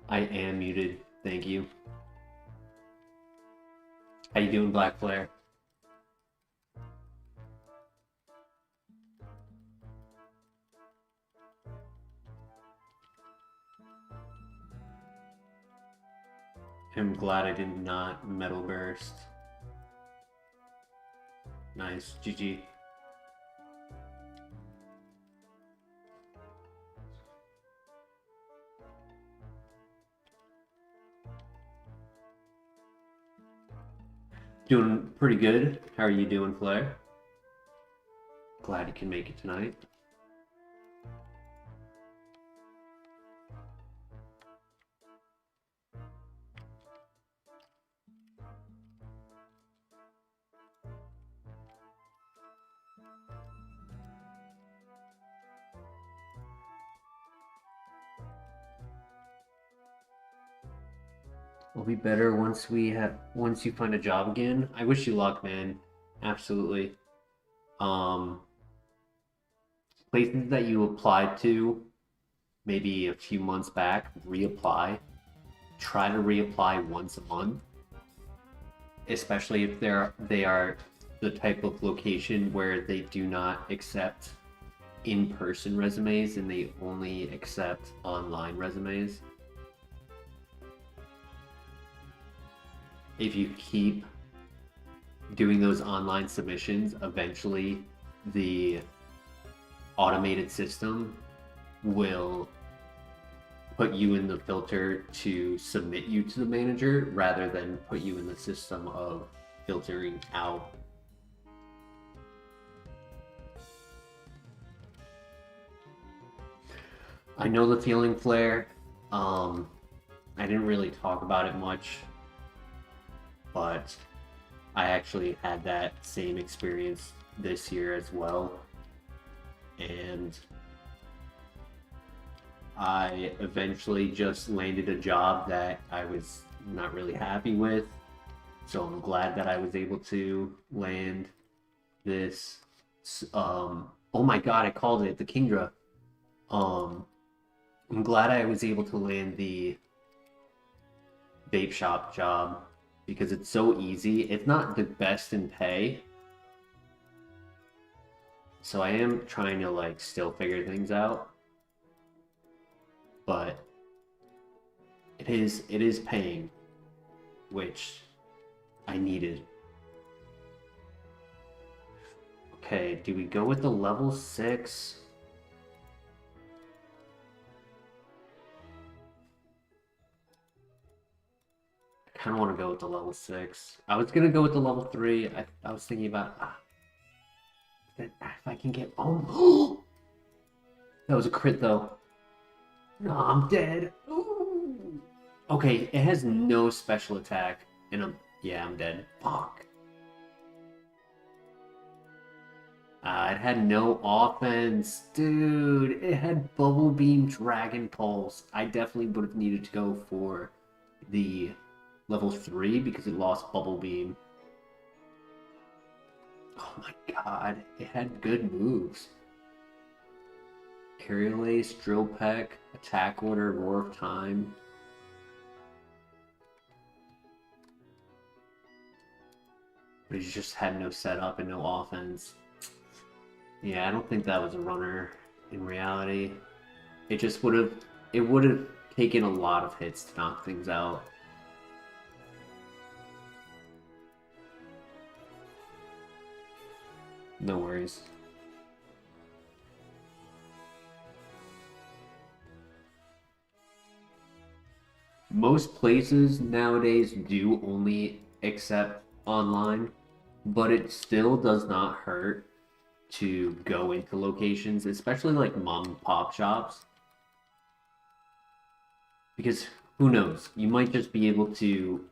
I am muted. Thank you. How you doing, Black Flare? I'm glad I did not metal burst. Nice. GG. Doing pretty good. How are you doing, Flare? Glad you can make it tonight. We'll be better once you find a job again. I wish you luck, man. Absolutely. Places that you applied to maybe a few months back, reapply. Try to reapply once a month, especially if they are the type of location where they do not accept in-person resumes and they only accept online resumes. If you keep doing those online submissions, eventually the automated system will put you in the filter to submit you to the manager rather than put you in the system of filtering out. I know the feeling, Flare. I didn't really talk about it much, but I actually had that same experience this year as well. And I eventually just landed a job that I was not really happy with. So I'm glad that I was able to land this. Oh my god, I called it the Kingdra. I'm glad I was able to land the vape shop job because it's so easy. It's not the best in pay. So I am trying to like still figure things out. But it is paying, which I needed. Okay, do we go with the level 6? I kind of want to go with the level 6. I was gonna go with the level 3. I was thinking about if I can get that was a crit though. No, I'm dead. Ooh. Okay, it has no special attack, and I'm dead. Fuck. It had no offense, dude. It had Bubble Beam, Dragon Pulse. I definitely would have needed to go for the level 3 because it lost Bubble Beam. Oh my god, it had good moves. Carrier Lace, Drill Peck, Attack Order, Roar of Time. But he just had no setup and no offense. Yeah, I don't think that was a runner in reality. It just would have taken a lot of hits to knock things out. No worries. Most places nowadays do only accept online, but it still does not hurt to go into locations, especially like mom and pop shops. Because who knows? You might just be able to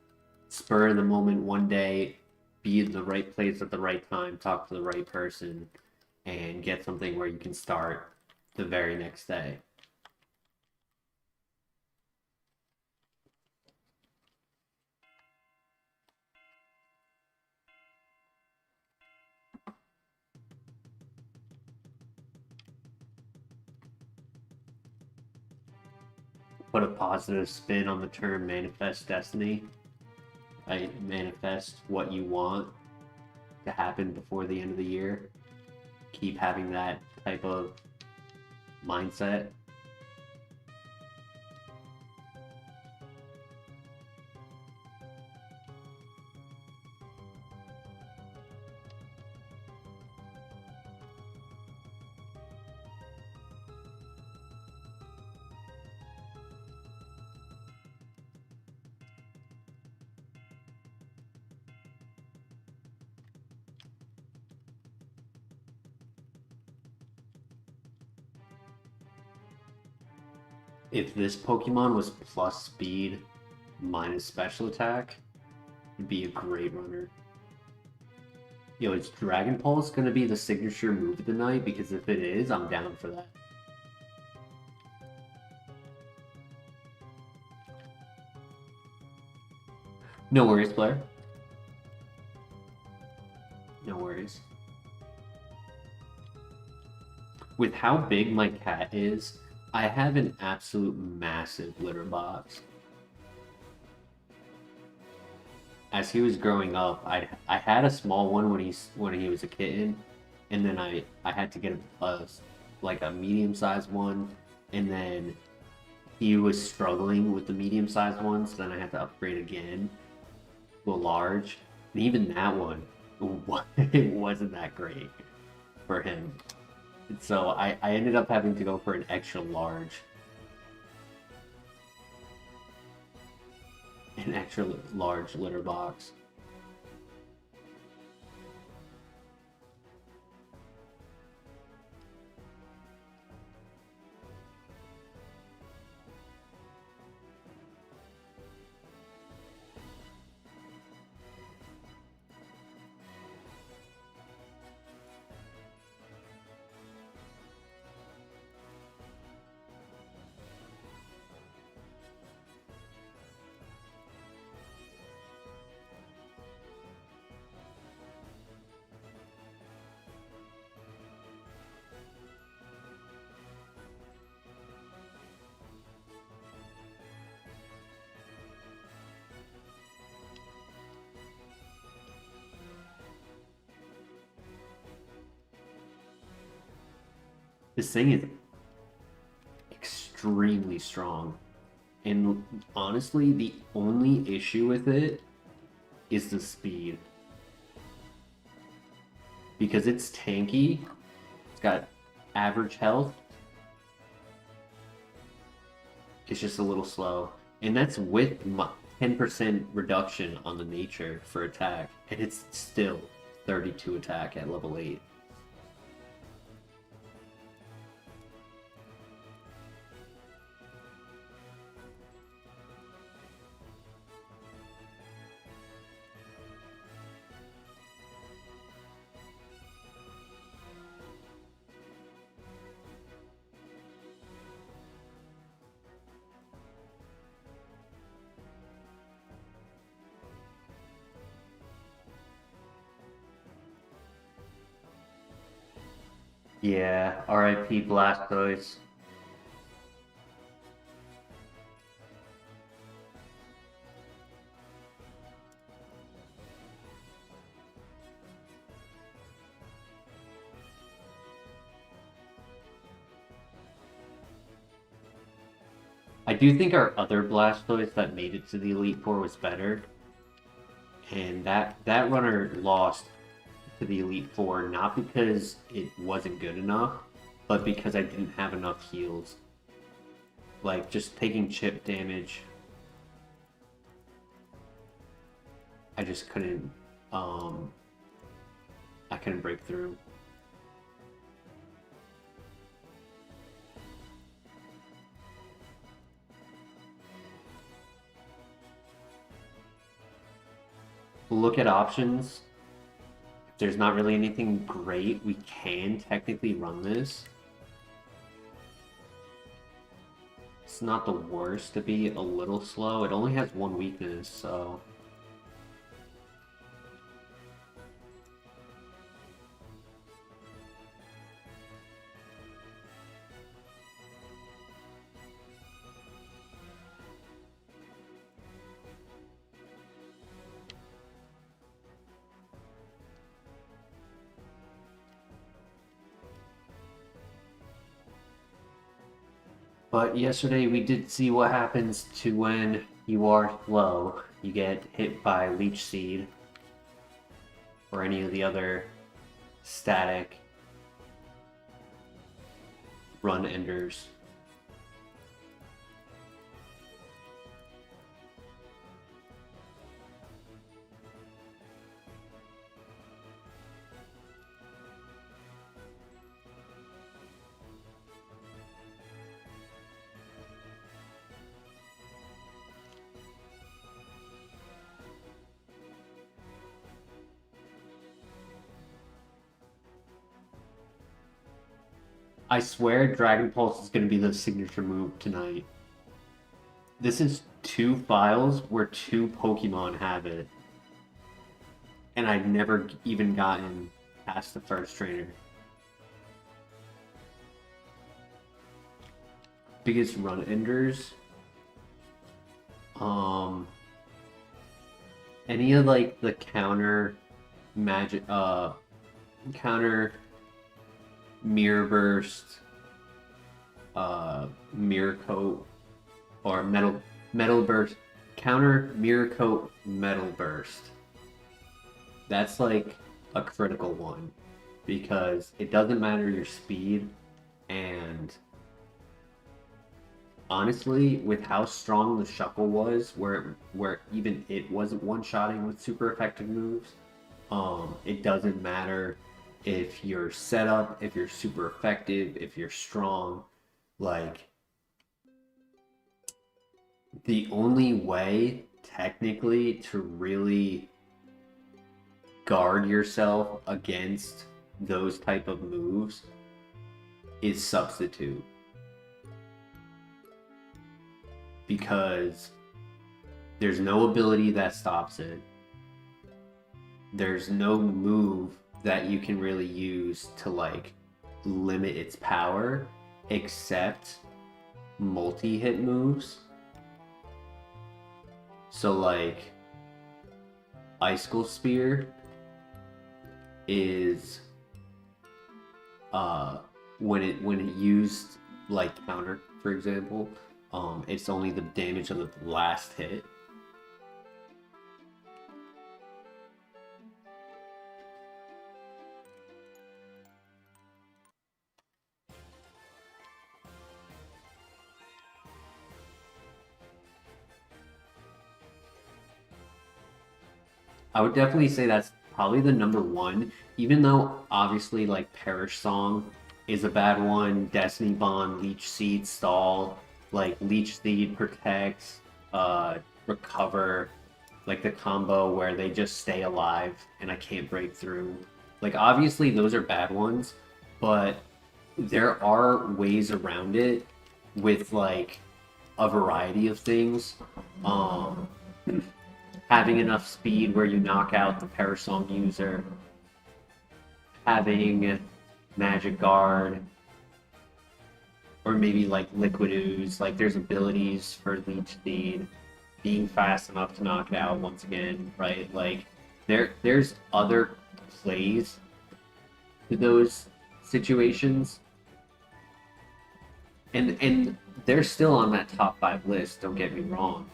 spur of the moment one day, be in the right place at the right time, talk to the right person, and get something where you can start the very next day. put a positive spin on the term manifest destiny. Right? Manifest what you want to happen before the end of the year. Keep having that type of mindset. If this Pokemon was plus speed minus special attack, it'd be a great runner. Yo, is Dragon Pulse gonna be the signature move of the night? Because if it is, I'm down for that. No worries, Blair. No worries. With how big my cat is, I have an absolute massive litter box. As he was growing up, I had a small one when he was a kitten, and then I had to get a medium-sized one, and then he was struggling with the medium-sized one, so then I had to upgrade again to a large, and even that one, it wasn't that great for him. So I ended up having to go for an extra large. An extra large litter box. This thing is extremely strong. And honestly, the only issue with it is the speed. Because it's tanky, it's got average health. It's just a little slow. And that's with 10% reduction on the nature for attack. And it's still 32 attack at level 8. Yeah, RIP Blastoise. I do think our other Blastoise that made it to the Elite Four was better. And that runner lost to the Elite Four, not because it wasn't good enough, but because I didn't have enough heals. Like, just taking chip damage, I just couldn't, I couldn't break through. Look at options. If there's not really anything great, we can technically run this. It's not the worst to be a little slow. It only has one weakness, so... But yesterday we did see what happens to when you are low. You get hit by Leech Seed or any of the other static run enders. I swear Dragon Pulse is going to be the signature move tonight. This is 2 files where 2 Pokemon have it. And I've never even gotten past the first trainer. Biggest run enders. Any of like the counter magic counter Mirror Burst, Mirror Coat, or Metal Burst, counter Mirror Coat, Metal Burst. That's like a critical one because it doesn't matter your speed, and honestly, with how strong the Shuckle was, where even it wasn't one-shotting with super effective moves, it doesn't matter if you're set up, if you're super effective, if you're strong. Like, the only way technically to really guard yourself against those type of moves is substitute, because there's no ability that stops it. There's no move that you can really use to like limit its power except multi-hit moves. So like Icicle Spear is when it used like counter, for example, it's only the damage of the last hit. I would definitely say that's probably the number one, even though obviously like Perish Song is a bad one, Destiny Bond, Leech Seed, Stall, like Leech Seed protects, recover, like the combo where they just stay alive and I can't break through. Like obviously those are bad ones, but there are ways around it with like a variety of things. Having enough speed where you knock out the Parasong user, having Magic Guard, or maybe like Liquid Ooze, like there's abilities for Leech Seed, being fast enough to knock it out once again, right? Like there's other plays to those situations. And they're still on that top 5 list, don't get me wrong.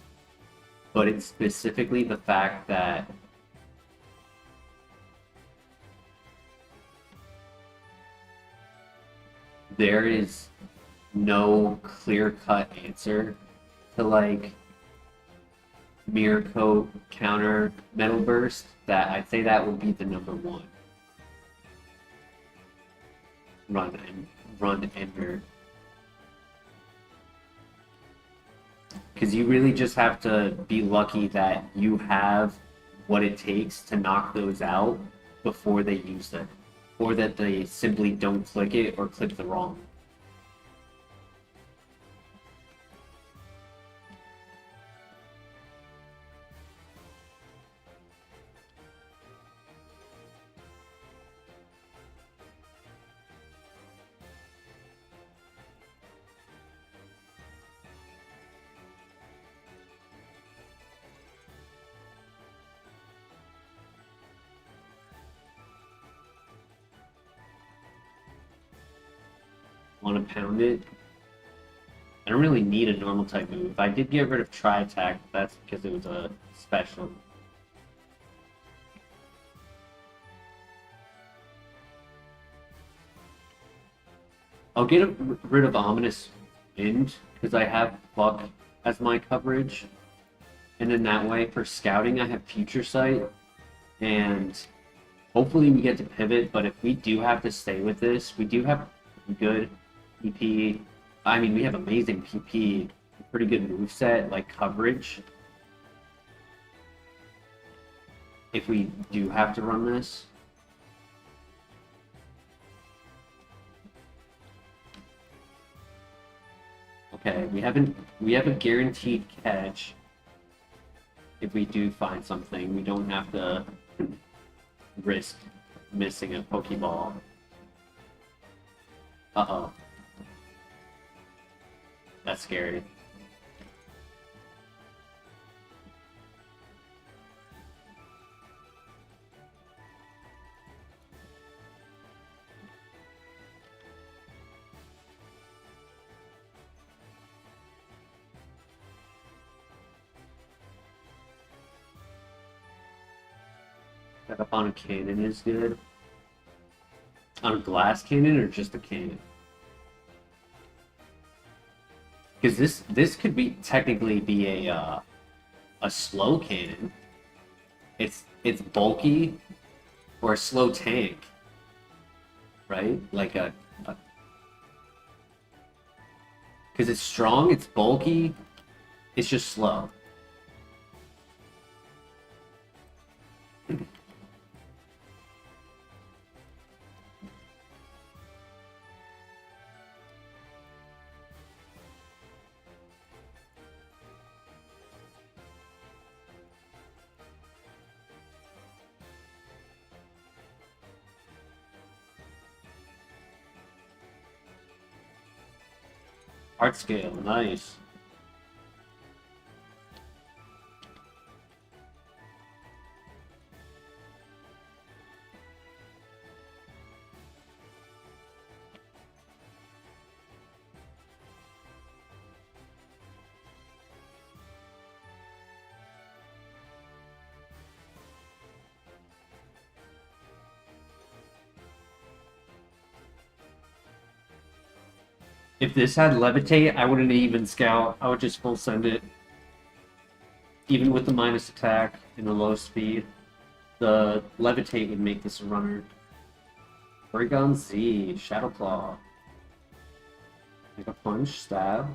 But it's specifically the fact that there is no clear-cut answer to like Mirror Coat, counter, Metal Burst, that I'd say that would be the number one run ender. Because you really just have to be lucky that you have what it takes to knock those out before they use it. Or that they simply don't click it or click the wrong. Want to pound it? I don't really need a normal type move. I did get rid of Tri-Attack, but that's because it was a special. I'll get rid of Ominous Wind, because I have Buck as my coverage. And then that way, for scouting, I have Future Sight. And hopefully we get to pivot, but if we do have to stay with this, we do have good PP. I mean, we have amazing PP, pretty good moveset, like coverage. If we do have to run this. Okay, we have a guaranteed catch. If we do find something, we don't have to risk missing a Pokeball. Uh-oh. That's scary. Up on a cannon is good. On a glass cannon or just a cannon? Because this could be technically be a slow cannon. It's bulky or a slow tank, right? Like a because it's strong, it's bulky, it's just slow. Art scale, nice. If this had Levitate, I wouldn't even scout. I would just full send it. Even with the minus attack and the low speed, the Levitate would make this a runner. Porygon Z, Shadow Claw. Make a punch, stab.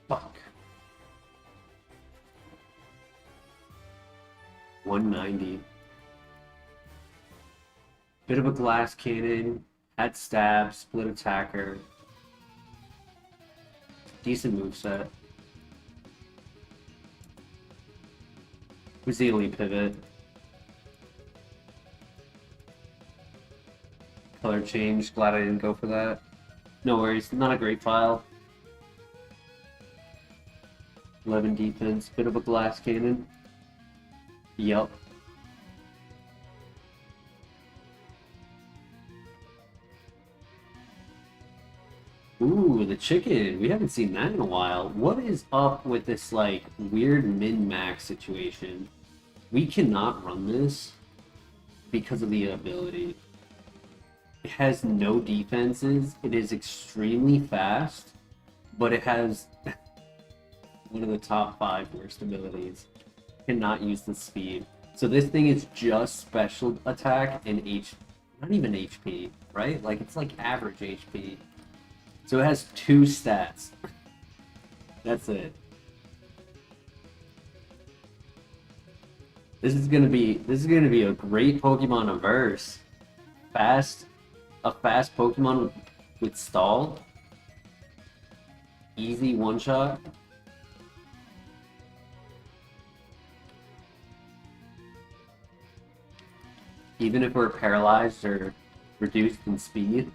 Fuck. 190. Bit of a glass cannon, had stab, split attacker. Decent moveset. Who's the elite pivot? Color change, glad I didn't go for that. No worries, not a great file. 11 defense, bit of a glass cannon. Yup. Ooh, the chicken. We haven't seen that in a while. What is up with this, like, weird min-max situation? We cannot run this because of the ability. It has no defenses. It is extremely fast, but it has one of the top 5 worst abilities. Cannot use the speed. So this thing is just special attack and not even HP, right? Like, it's like average HP. So it has 2 stats. That's it. This is gonna be a great Pokemon averse. A fast Pokemon with stall. Easy one shot. Even if we're paralyzed or reduced in speed.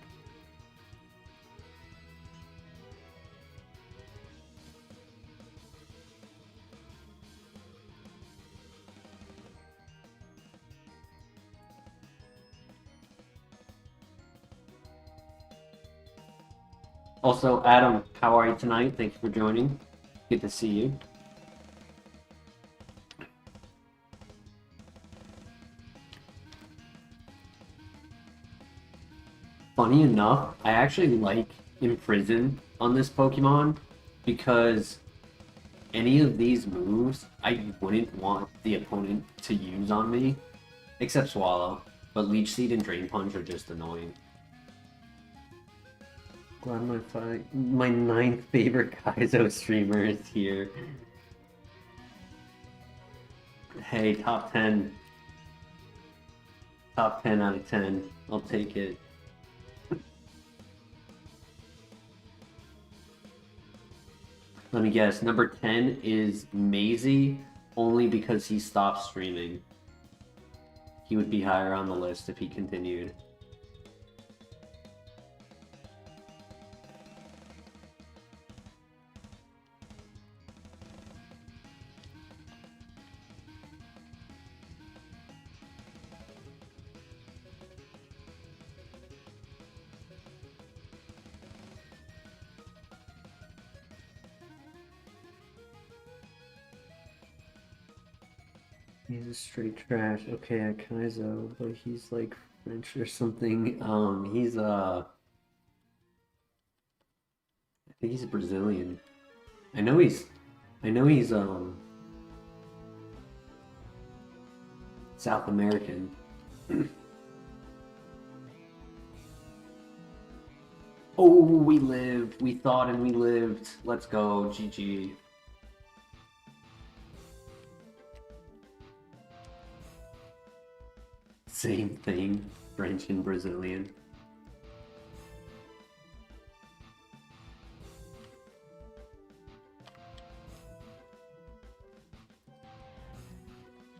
Also, Adam, how are you tonight? Thank you for joining. Good to see you. Funny enough, I actually like Imprison on this Pokemon because any of these moves I wouldn't want the opponent to use on me, except Swallow. But Leech Seed and Drain Punch are just annoying. Glad my ninth favorite Kaizo streamer is here. Hey, top 10. Top 10 out of 10. I'll take it. Let me guess. Number 10 is Maisie, only because he stopped streaming. He would be higher on the list if he continued. He's a straight trash. Okay, at Kaizo, but he's like French or something. He's I think he's Brazilian. I know he's South American. Oh, we lived. We thought and we lived. Let's go. GG. Same thing, French and Brazilian.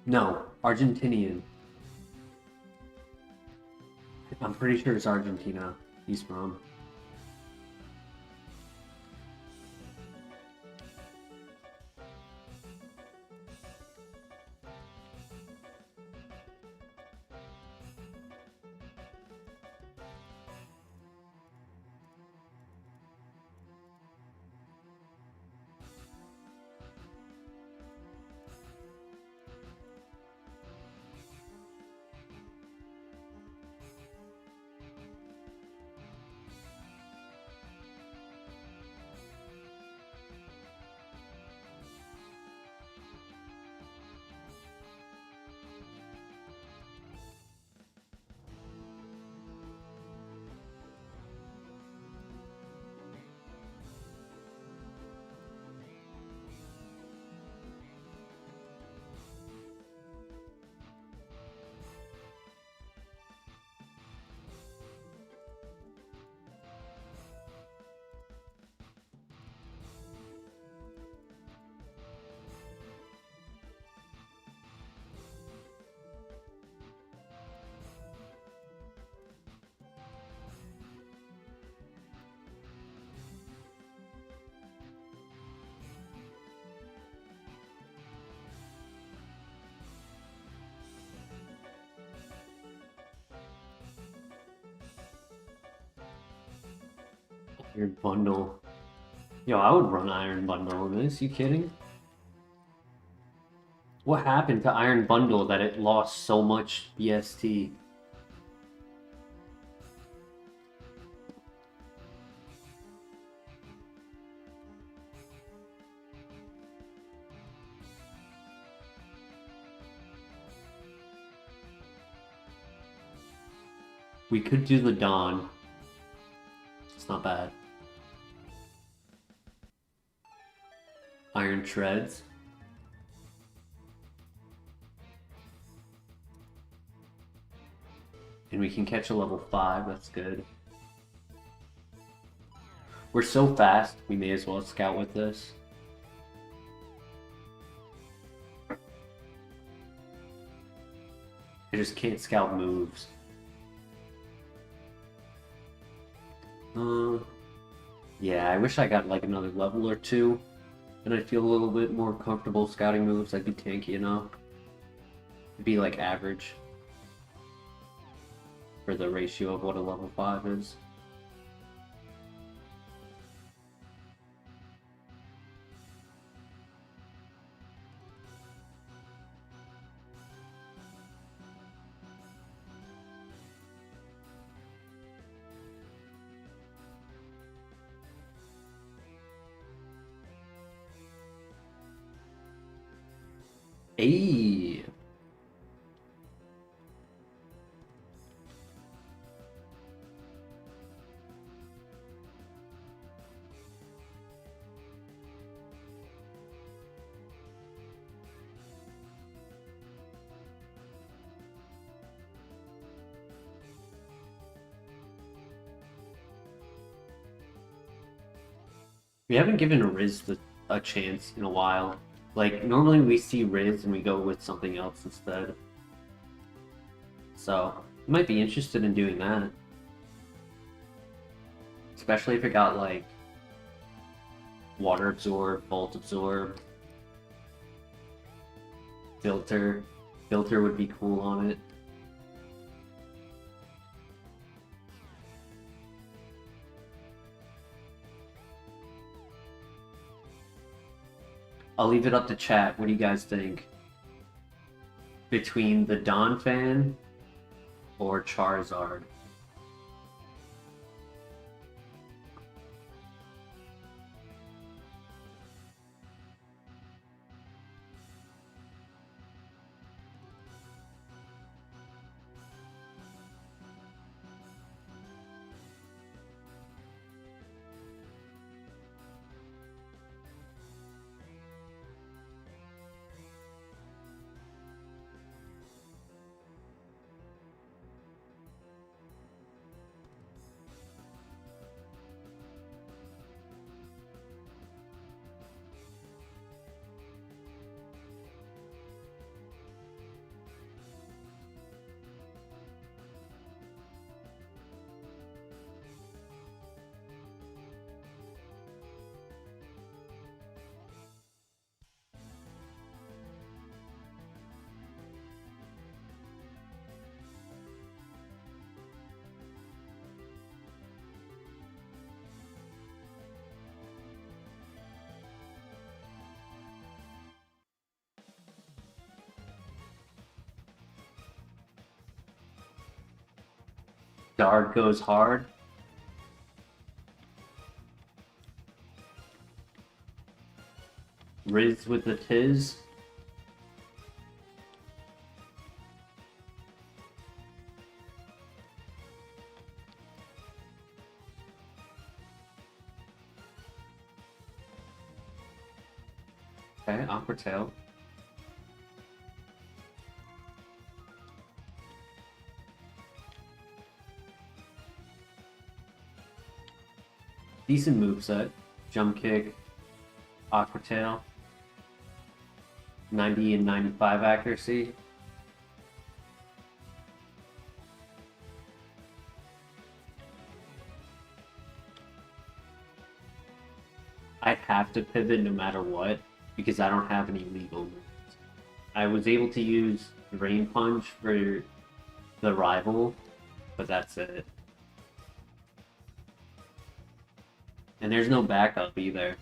No, Argentinian. I'm pretty sure it's Argentina he's from. Iron Bundle. Yo, I would run Iron Bundle in this. You kidding? What happened to Iron Bundle that it lost so much BST? We could do the Dawn. It's not bad. Iron Treads. And we can catch a level 5, that's good. We're so fast, we may as well scout with this. I just can't scout moves. Yeah, I wish I got like another level or 2. And I'd feel a little bit more comfortable scouting moves. I'd be tanky enough. It'd be like average for the ratio of what a level 5 is. Hey. We haven't given Riz a chance in a while. Like, normally we see Riz and we go with something else instead. So, I might be interested in doing that. Especially if it got, like, Water Absorb, Volt Absorb, Filter. Filter would be cool on it. I'll leave it up to chat. What do you guys think? Between the Donphan or Charizard? Dart goes hard. Riz with the Tiz. Okay, Aqua Tail. Decent moveset. Jump Kick, Aqua Tail. 90 and 95 accuracy. I have to pivot no matter what because I don't have any legal moves. I was able to use Rain Punch for the rival, but that's it. And there's no backup either.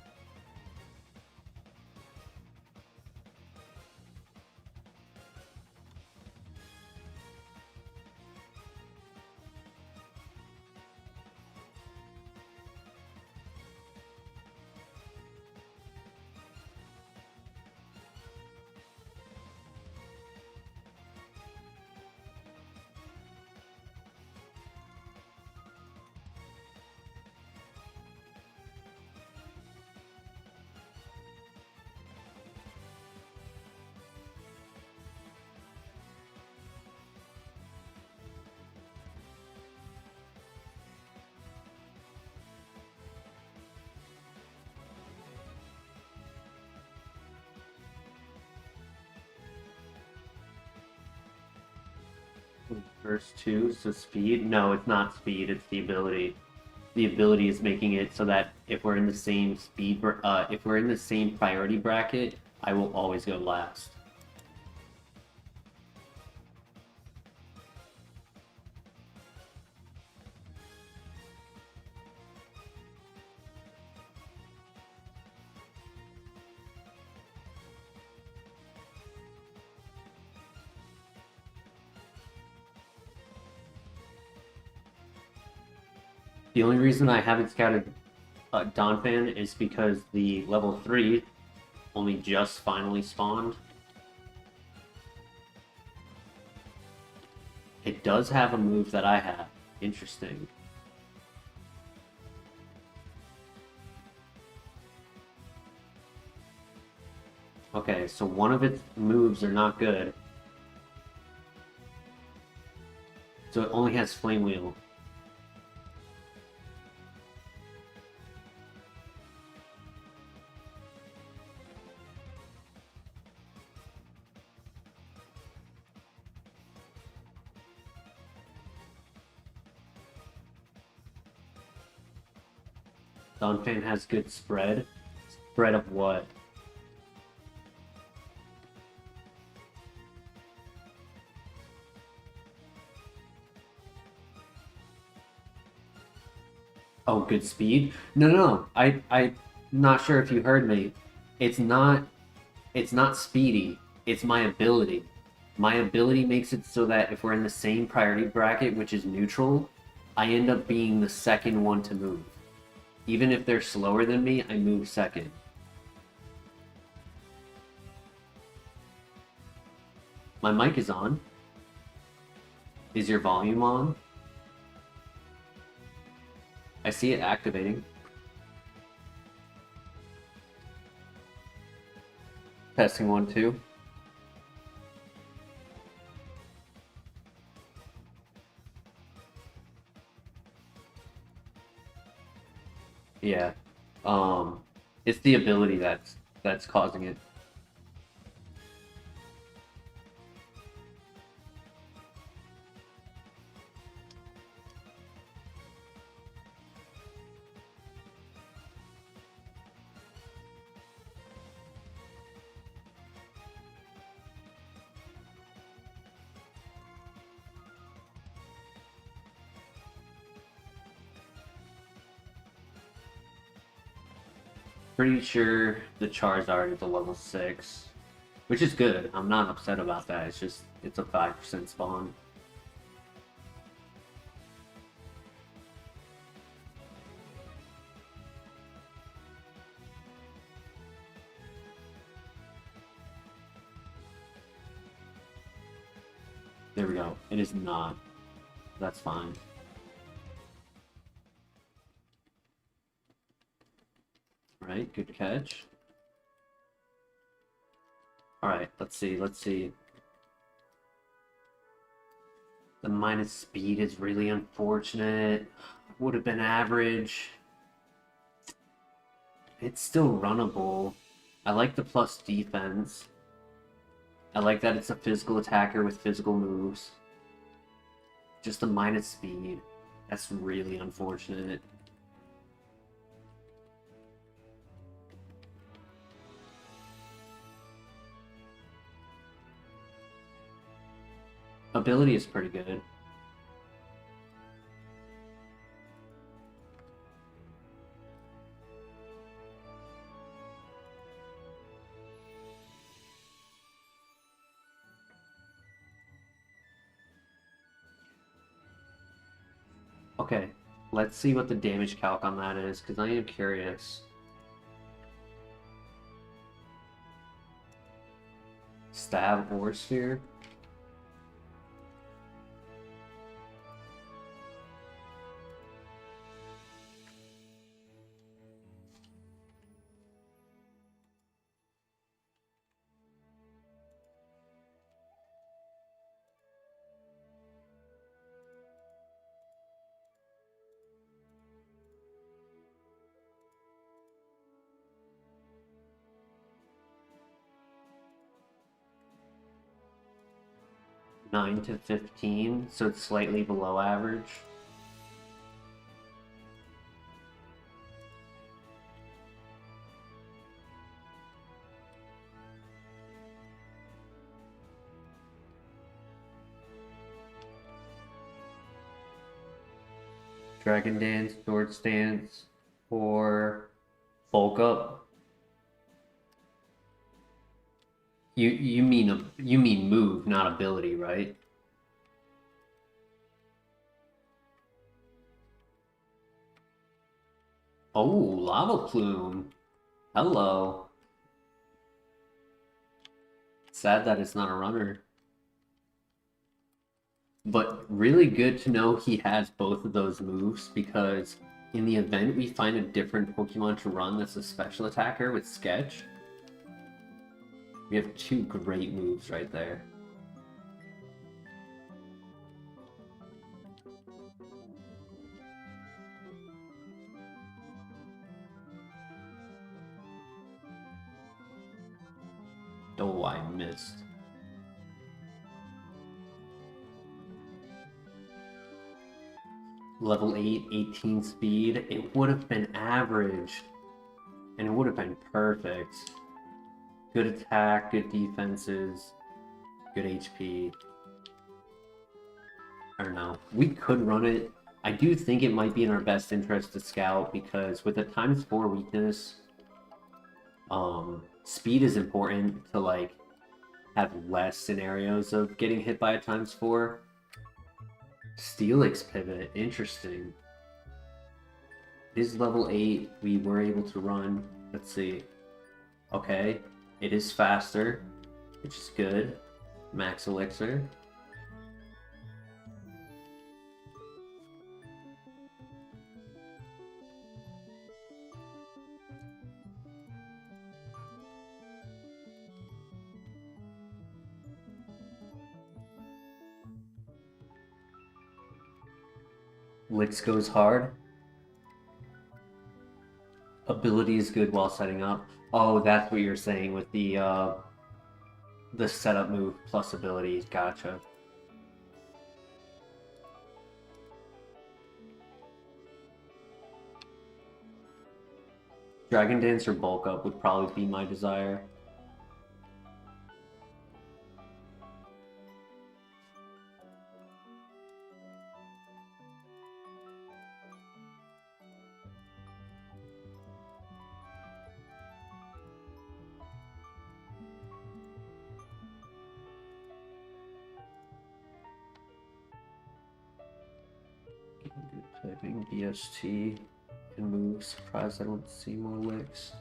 First two, so speed? No, it's not speed, it's the ability. The ability is making it so that if we're in the same if we're in the same priority bracket, I will always go last. The only reason I haven't scouted Donphan is because the level 3 only just finally spawned. It does have a move that I have. Interesting. Okay, so one of its moves are not good. So it only has Flame Wheel. Dunfan has good spread. Spread of what? Oh, good speed? No. I'm not sure if you heard me. It's not speedy. It's my ability. My ability makes it so that if we're in the same priority bracket, which is neutral, I end up being the second one to move. Even if they're slower than me, I move second. My mic is on. Is your volume on? I see it activating. Testing 1, 2. Yeah. It's the ability that's causing it. Pretty sure the Charizard is a level 6, which is good. I'm not upset about that. It's just, it's a 5% spawn. There we go. It is not. That's fine. Right, good catch. Alright, let's see. The minus speed is really unfortunate. Would have been average. It's still runnable. I like the plus defense. I like that it's a physical attacker with physical moves. Just a minus speed. That's really unfortunate. Ability is pretty good. Okay, let's see what the damage calc on that is, because I am curious. Stab or sphere? Nine to 15, so it's slightly below average. Dragon Dance, Sword Stance, or Bulk Up. You mean move, not ability, right? Oh, Lava Plume. Hello. Sad that it's not a runner. But really good to know he has both of those moves, because in the event we find a different Pokemon to run that's a special attacker with Sketch, we have two great moves right there. Oh, I missed. Level 8, 18 speed. It would have been average. And it would have been perfect. Good attack, good defenses, good HP. I don't know. We could run it. I do think it might be in our best interest to scout, because with a ×4 weakness, speed is important to like have less scenarios of getting hit by a ×4. Steelix pivot, interesting. It is level 8. We were able to run. Let's see. Okay, it is faster, which is good. Max elixir. Licks goes hard. Ability is good while setting up. Oh, that's what you're saying with the setup move plus ability. Gotcha. Dragon Dance or Bulk Up would probably be my desire. Typing BST and move. Surprised I don't see more licks.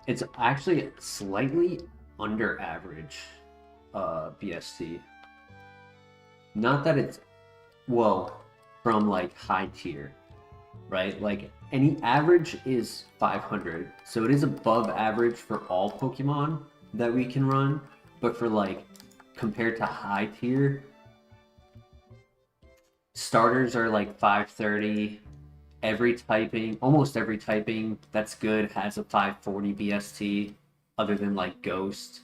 It's actually slightly under average BST. Not that it's, well, from like high tier, right? Like any average is 500, so it is above average for all Pokemon that we can run, but for like compared to high tier, starters are like 530. Every typing, almost every typing that's good has a 540 BST, other than like Ghost.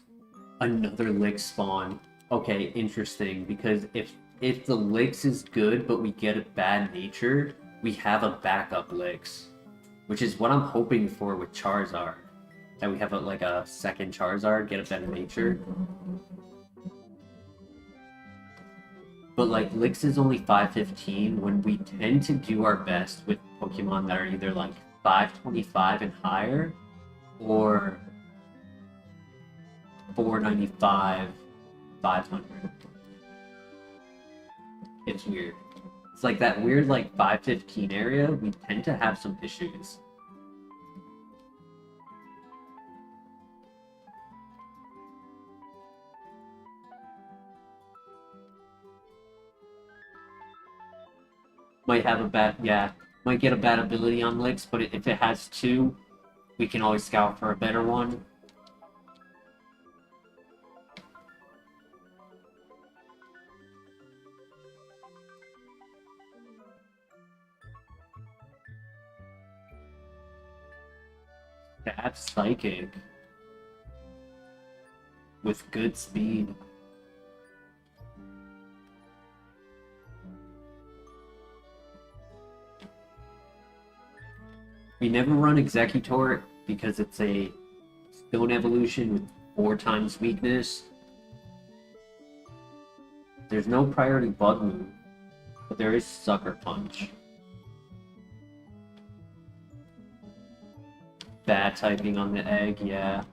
Another Lick spawn. Okay, interesting, because if the Licks is good but we get a bad nature, we have a backup Licks, which is what I'm hoping for with Charizard. That we have like a second Charizard, get a better nature. But like Licks is only 515 when we tend to do our best with Pokemon that are either like 525 and higher or 495, 500. It's weird. It's like that weird like 515 area, we tend to have some issues. Might have a bad, yeah, might get a bad ability on Licks, but if it has 2, we can always scout for a better one. That's Psychic with good speed. We never run Executor because it's a Stone Evolution with 4 times weakness. There's no priority bug move, but there is Sucker Punch. Bad typing on the egg, yeah.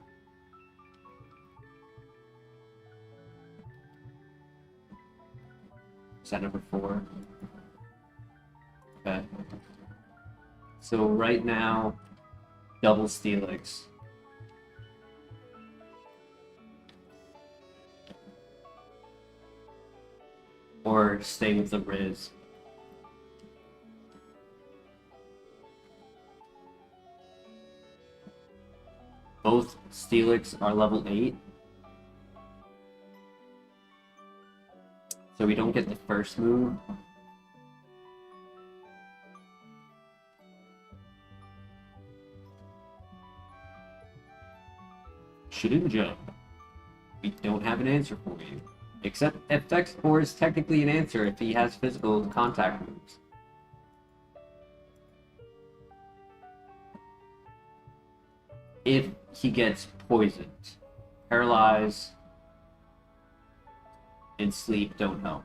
Is that number 4? Okay. So right now, double Steelix. Or stay with the Riz. Both Steelix are level 8. So we don't get the first move. Shouldn't jump. We don't have an answer for you. Except FX4 is technically an answer if he has physical contact moves. If he gets poisoned, paralyzed, and sleep don't help.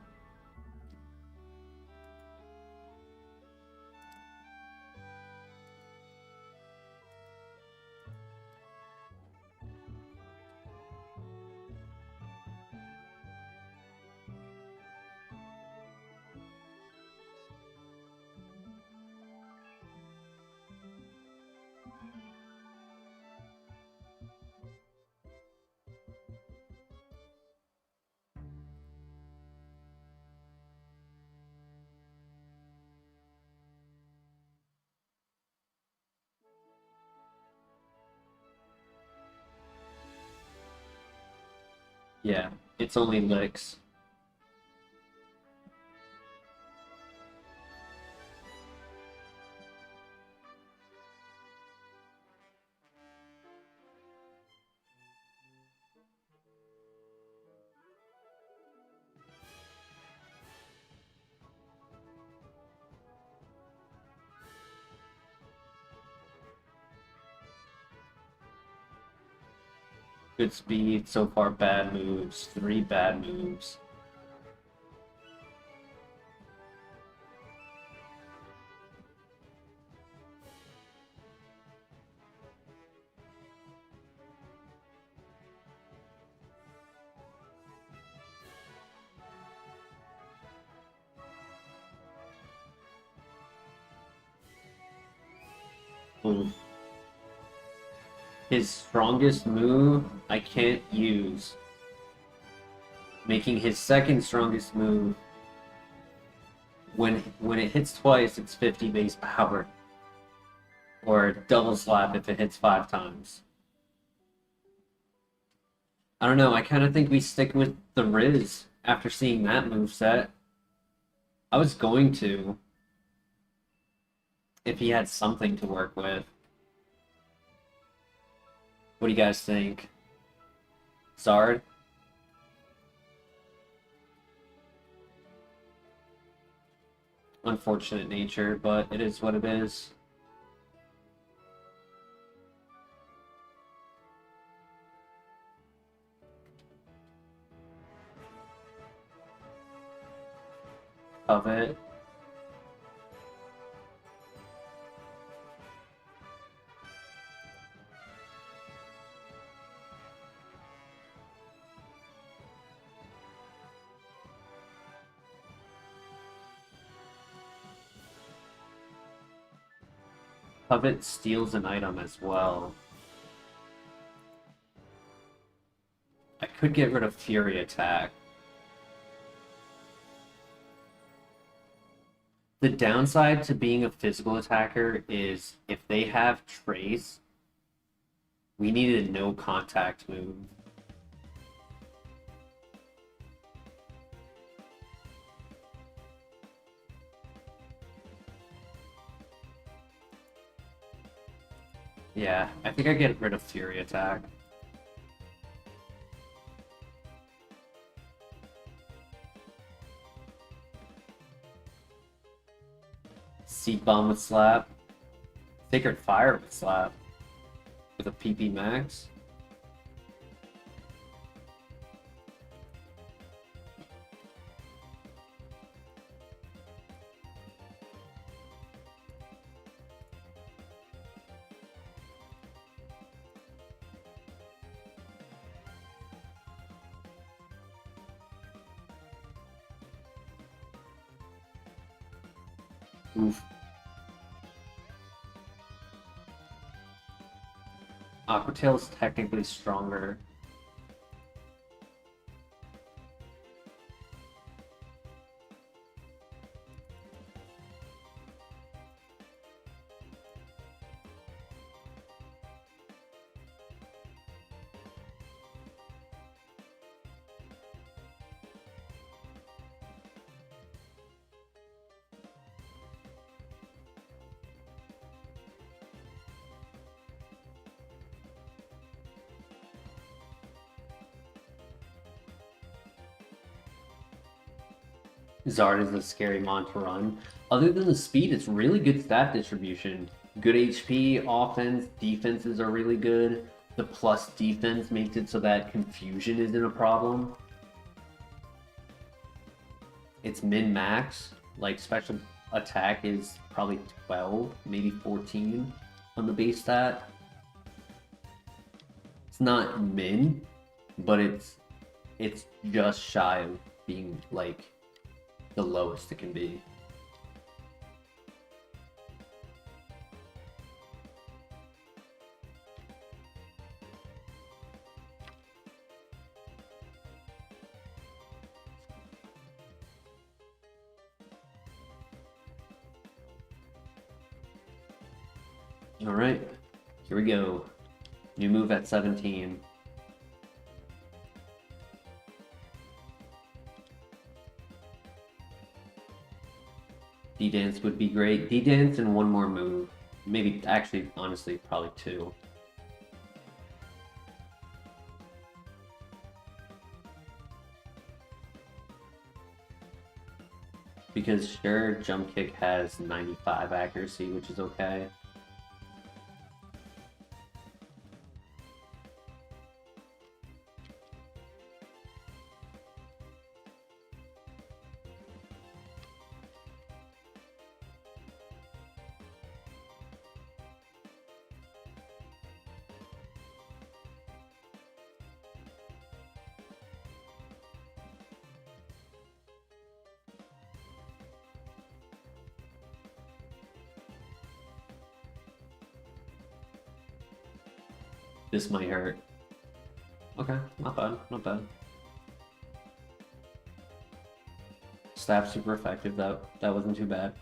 Yeah, it's only licks. Good speed, so far bad moves, 3 bad moves. Oof. His strongest move, I can't use. Making his second strongest move, when it hits twice, it's 50 base power. Or double slap if it hits 5 times. I don't know, I kind of think we stick with the Riz after seeing that moveset. I was going to, if he had something to work with. What do you guys think? Zard? Unfortunate nature, but it is what it is. Of it. Covet steals an item as well. I could get rid of Fury Attack. The downside to being a physical attacker is if they have Trace, we need a no contact move. Yeah, I think I get rid of Fury Attack. Seed Bomb with Slap. Sacred Fire with Slap. With a PP max. Oof. Aquatail is technically stronger. Zard is a scary mon to run. Other than the speed, it's really good stat distribution. Good HP, offense, defenses are really good. The plus defense makes it so that confusion isn't a problem. It's min-max. Like, special attack is probably 12, maybe 14 on the base stat. It's not min, but it's just shy of being, like, the lowest it can be. All right, here we go. New move at 17. D-Dance would be great. D-Dance and one more move. Maybe, actually, honestly, probably two. Because sure, Jump Kick has 95 accuracy, which is okay. This might hurt. Okay, not bad, not bad. Stab super effective, that wasn't too bad.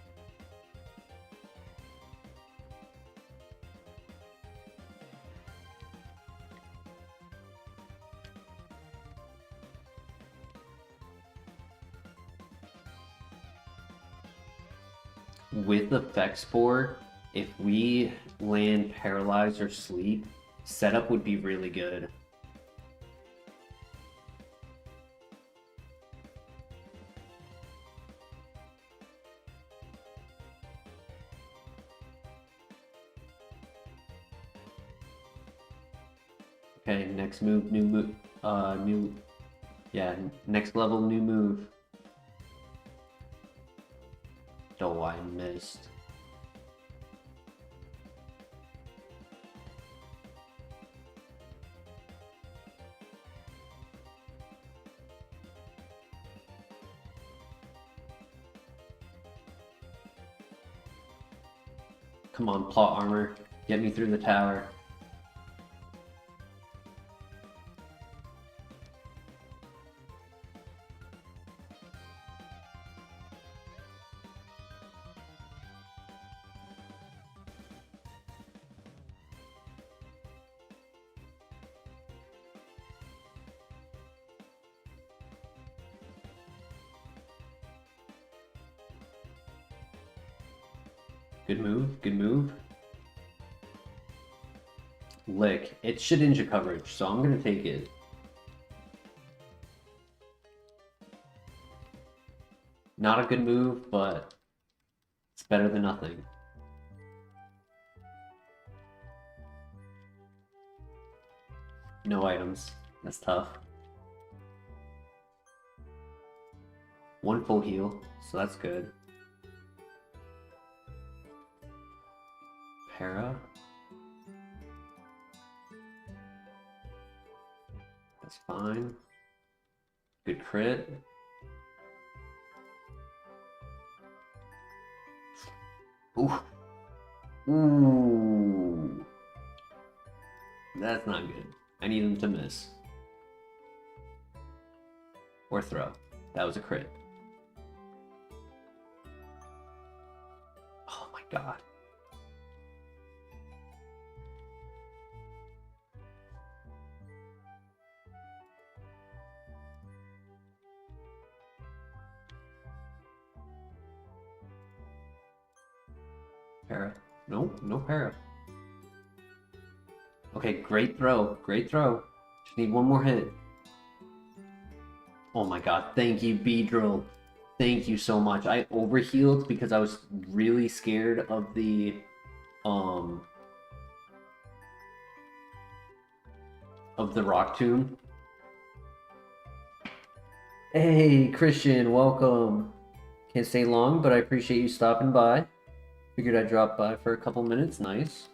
With Effect Spore, if we land Paralyzed or Sleep, setup would be really good. Okay, next move, new move, next level, new move. Oh, I missed. Come on, plot armor. Get me through the tower. Good move, good move. Lick. It should injure coverage, so I'm gonna take it. Not a good move, but it's better than nothing. No items. That's tough. One full heal, so that's good. Para. That's fine. Good crit. Ooh. Ooh. That's not good. I need him to miss. Or throw. That was a crit. Oh my god. Para. Nope, no para. Okay, great throw. Great throw. Just need one more hit. Oh my god, thank you, Beedrill. Thank you so much. I overhealed because I was really scared um of the rock tomb. Hey Christian, welcome. Can't stay long, but I appreciate you stopping by. Figured I'd drop by for a couple minutes. Nice.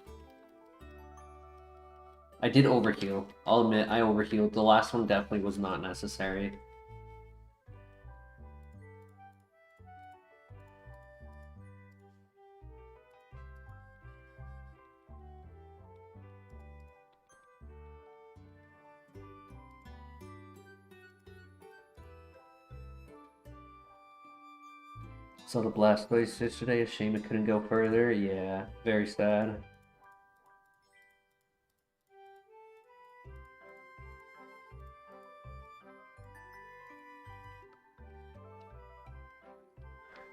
I did overheal. I'll admit I overhealed. The last one definitely was not necessary. Saw the Blastoise yesterday. A shame it couldn't go further. Yeah, very sad.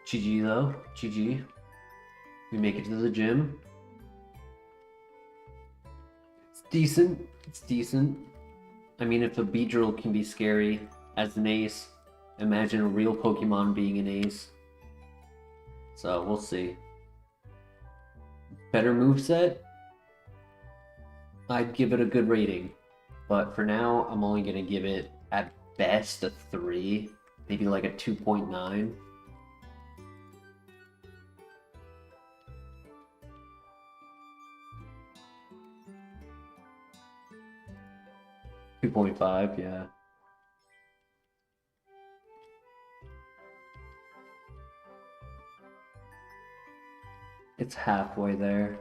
GG though. GG. We make it to the gym. It's decent. It's decent. I mean, if a Beedrill can be scary as an ace, imagine a real Pokemon being an ace. So we'll see. Better moveset? I'd give it a good rating. But for now, I'm only going to give it at best a 3. Maybe like a 2.9. 2.5, yeah. It's halfway there.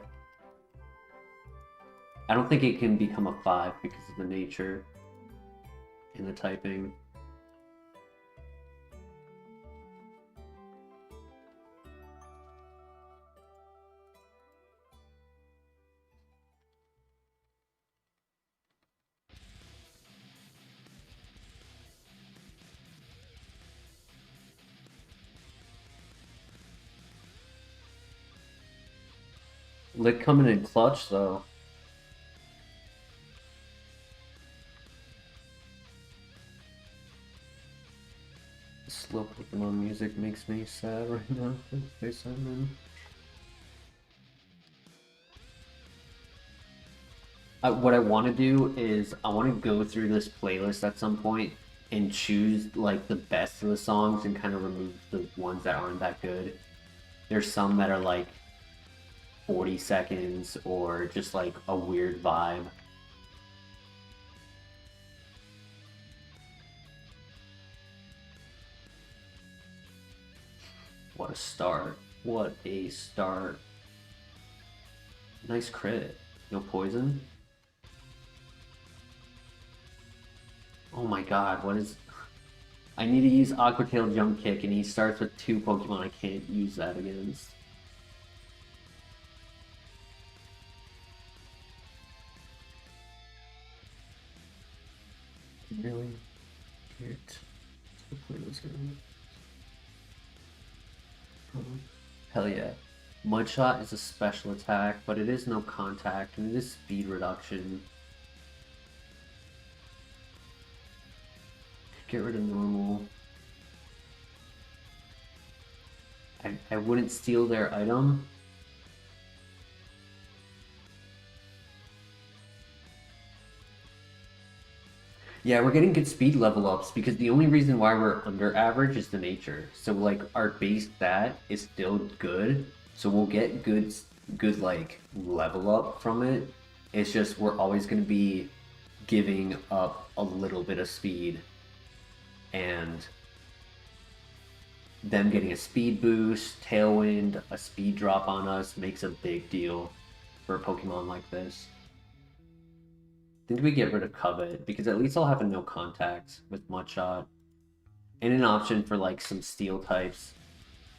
I don't think it can become a 5 because of the nature and the typing. Lick coming in clutch though. Slow Pokemon music makes me sad right now. What I want to do is I want to go through this playlist at some point and choose like the best of the songs and kind of remove the ones that aren't that good. There's some that are like 40 seconds or just like a weird vibe. What a start. What a start. Nice crit. No poison? Oh my god, what is... I need to use Aqua Tail Jump Kick and he starts with 2 Pokemon I can't use that against. Really? Cute. Hell yeah. Mudshot is a special attack, but it is no contact, and it is speed reduction. Get rid of normal. I wouldn't steal their item. Yeah, we're getting good speed level ups because the only reason why we're under average is the nature. So like our base stat is still good, so we'll get good like level up from it. It's just we're always going to be giving up a little bit of speed, and them getting a speed boost, tailwind, a speed drop on us makes a big deal for a Pokemon like this. I think we get rid of Covet, because at least I'll have a no contact with Mudshot. And an option for like some steel types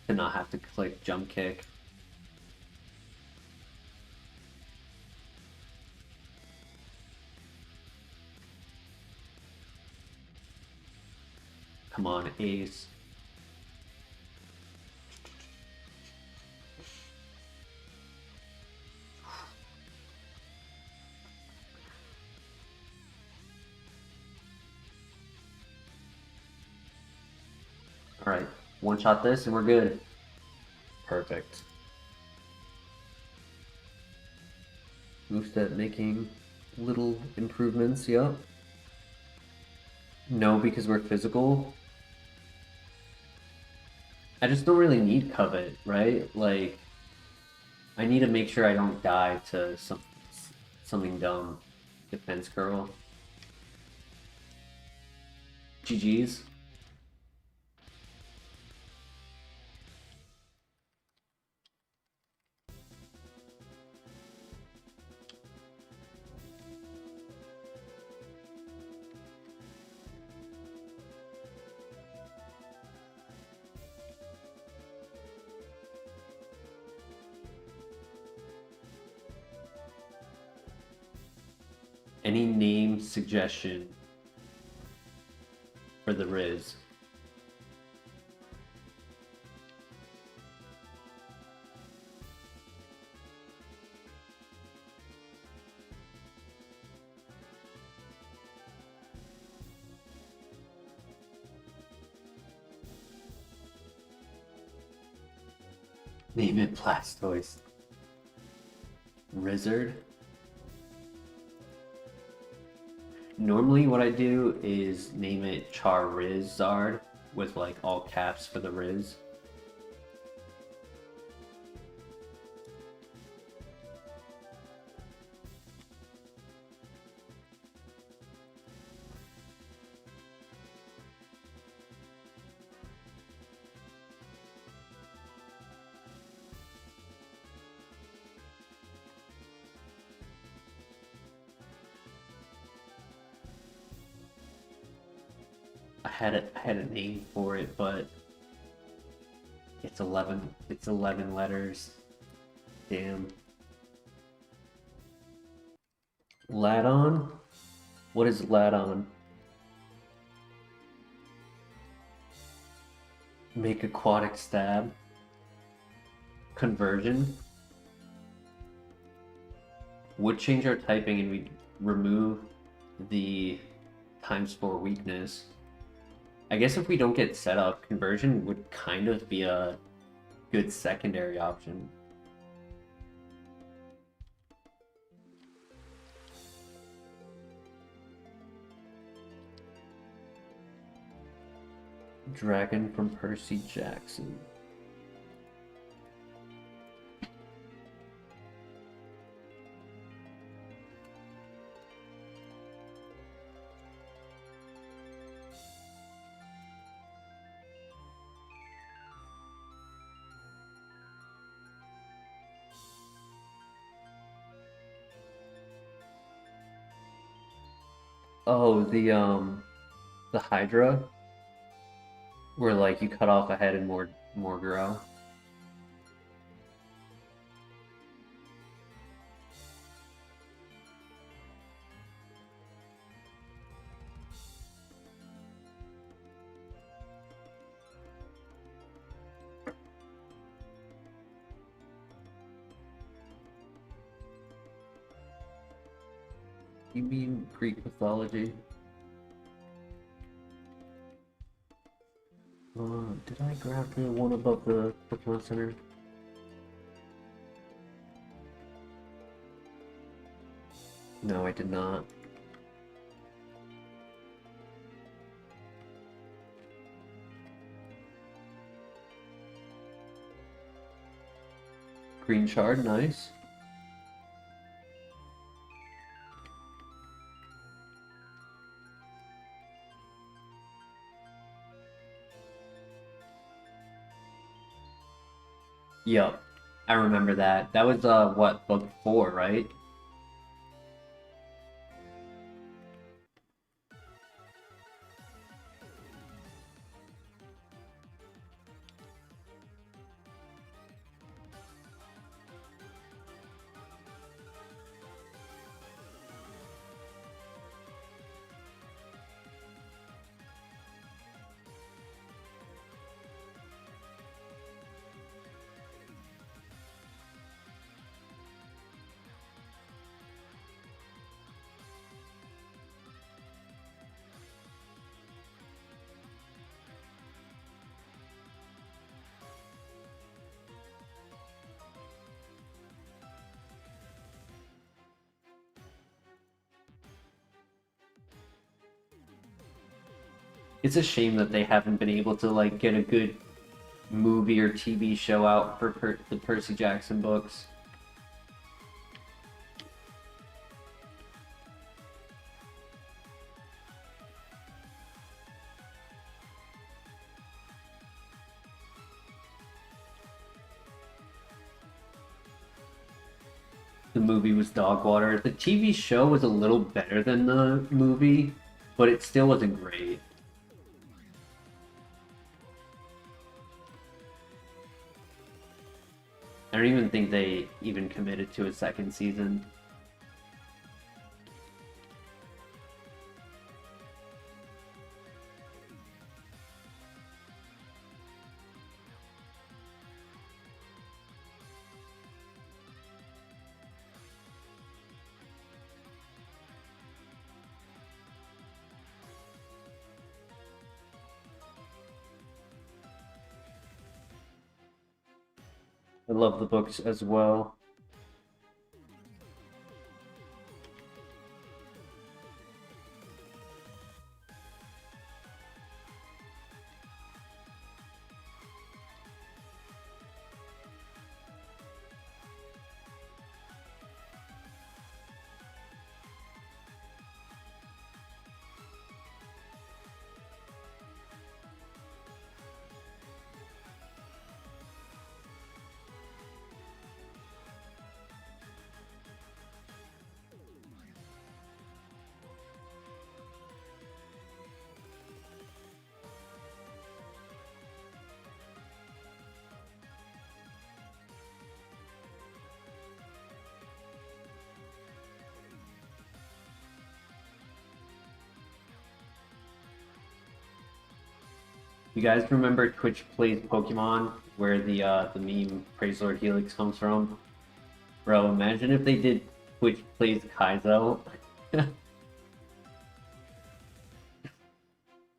to not have to click Jump Kick. Come on, Ace. Alright, One shot this and we're good. Perfect. Moveset making little improvements, yep. No, because we're physical. I just don't really need Covet, right? Like, I need to make sure I don't die to something dumb. Defense curl. GG's. Any name suggestion for the Riz? Name it Blastoise. Rizzard. Normally what I do is name it Charizard with like all caps for the Riz. I had a name for it, but it's 11 letters. Damn. Ladon? What is Ladon? Make aquatic stab. Conversion. Would change our typing and we remove the ×4 weakness. I guess if we don't get set up, conversion would kind of be a good secondary option. Dragon from Percy Jackson. Oh, the Hydra, where like you cut off a head and more grow. You mean Greek mythology? Did I grab the one above the Pokemon Center? No, I did not. Green shard, nice. Yup, I remember that. That was what, book 4, right? It's a shame that they haven't been able to like get a good movie or TV show out for the Percy Jackson books. The movie was dog water. The TV show was a little better than the movie, but it still wasn't great. I don't even think they even committed to a second season. I love the books as well. You guys remember Twitch Plays Pokemon, where the meme Praise Lord Helix comes from? Bro, imagine if they did Twitch Plays Kaizo.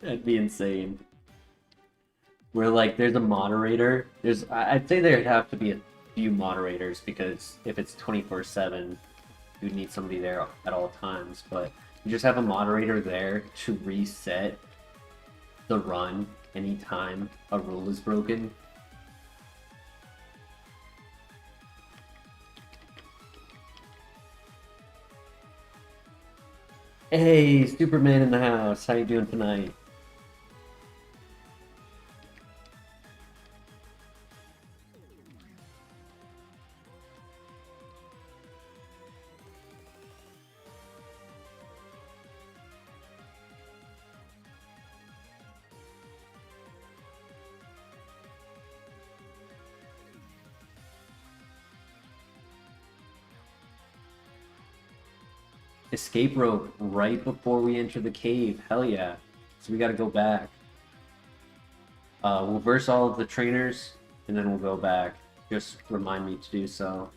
That'd be insane. Where like there's a moderator. I'd say there'd have to be a few moderators because if it's 24/7, you'd need somebody there at all times. But you just have a moderator there to reset the run anytime a rule is broken. Hey, Superman in the house. How you doing tonight? Escape rope right before we enter the cave. Hell yeah. So we gotta go back. We'll verse all of the trainers, and then we'll go back. Just remind me to do so.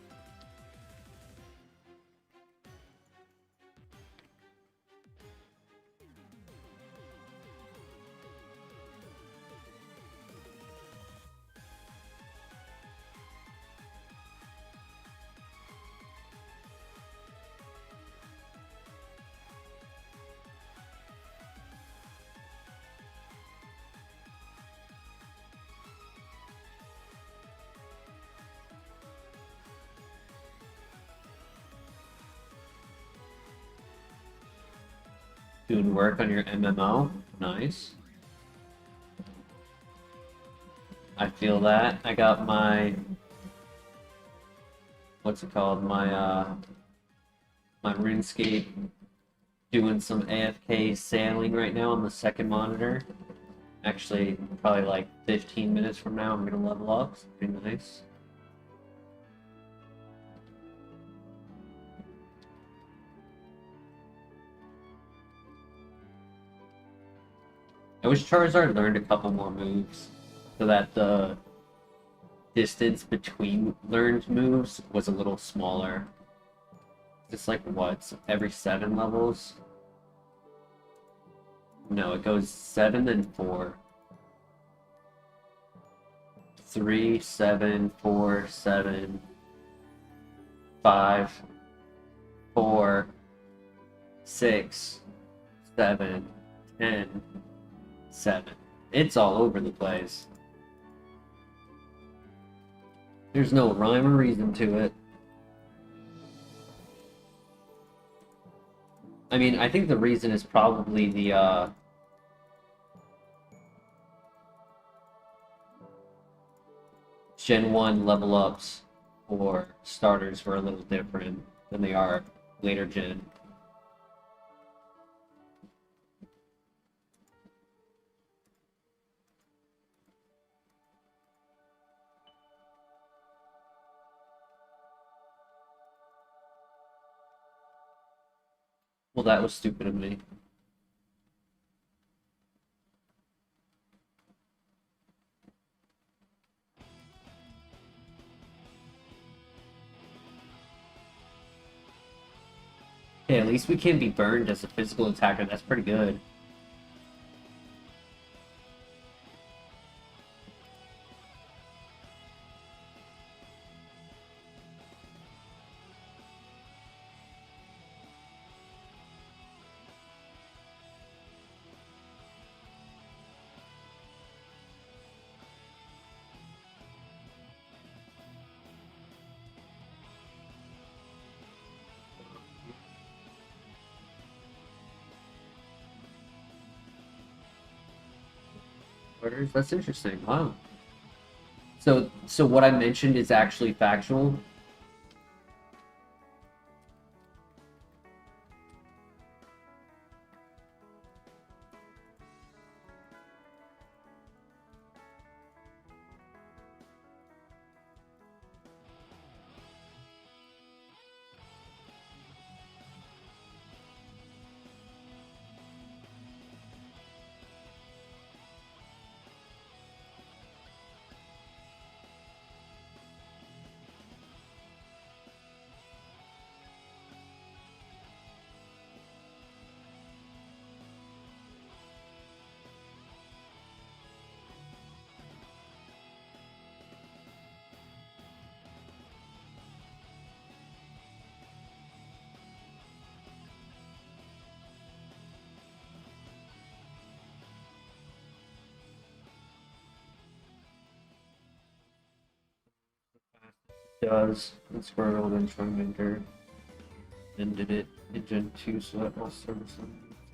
Doing work on your MMO. Nice. I feel that. I got my... What's it called? My RuneScape doing some AFK sailing right now on the second monitor. Actually, probably like 15 minutes from now, I'm gonna level up. It's pretty nice. I wish Charizard learned a couple more moves so that the distance between learned moves was a little smaller. It's like what? Every 7 levels? No, it goes 7 then 4. 3, 7, 4, 7, 5, 4, 6, 7, 10, 7. It's all over the place. There's no rhyme or reason to it. I mean, I think the reason is probably the, Gen 1 level ups for starters were a little different than they are later gen. Well, that was stupid of me. Hey, at least we can't be burned as a physical attacker. That's pretty good. Orders? That's interesting. Wow. So what I mentioned is actually factual. Does and Squirrel then Charmander and did it in Gen 2, so that all serves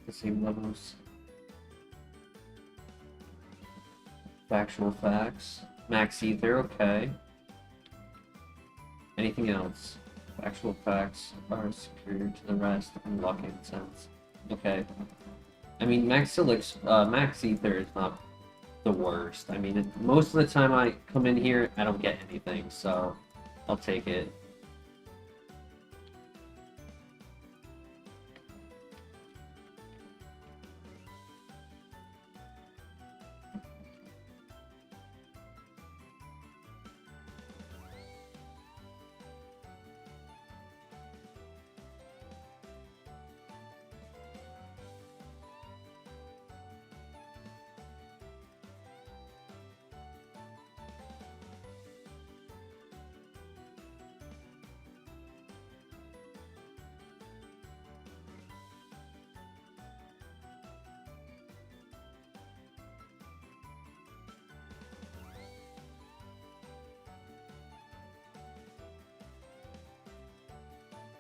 the same levels. Factual facts. Max Ether, okay. Anything else? Factual facts are superior to the rest in locking sense. Okay. I mean, Max Ether is not the worst. I mean, most of the time I come in here, I don't get anything, so I'll take it.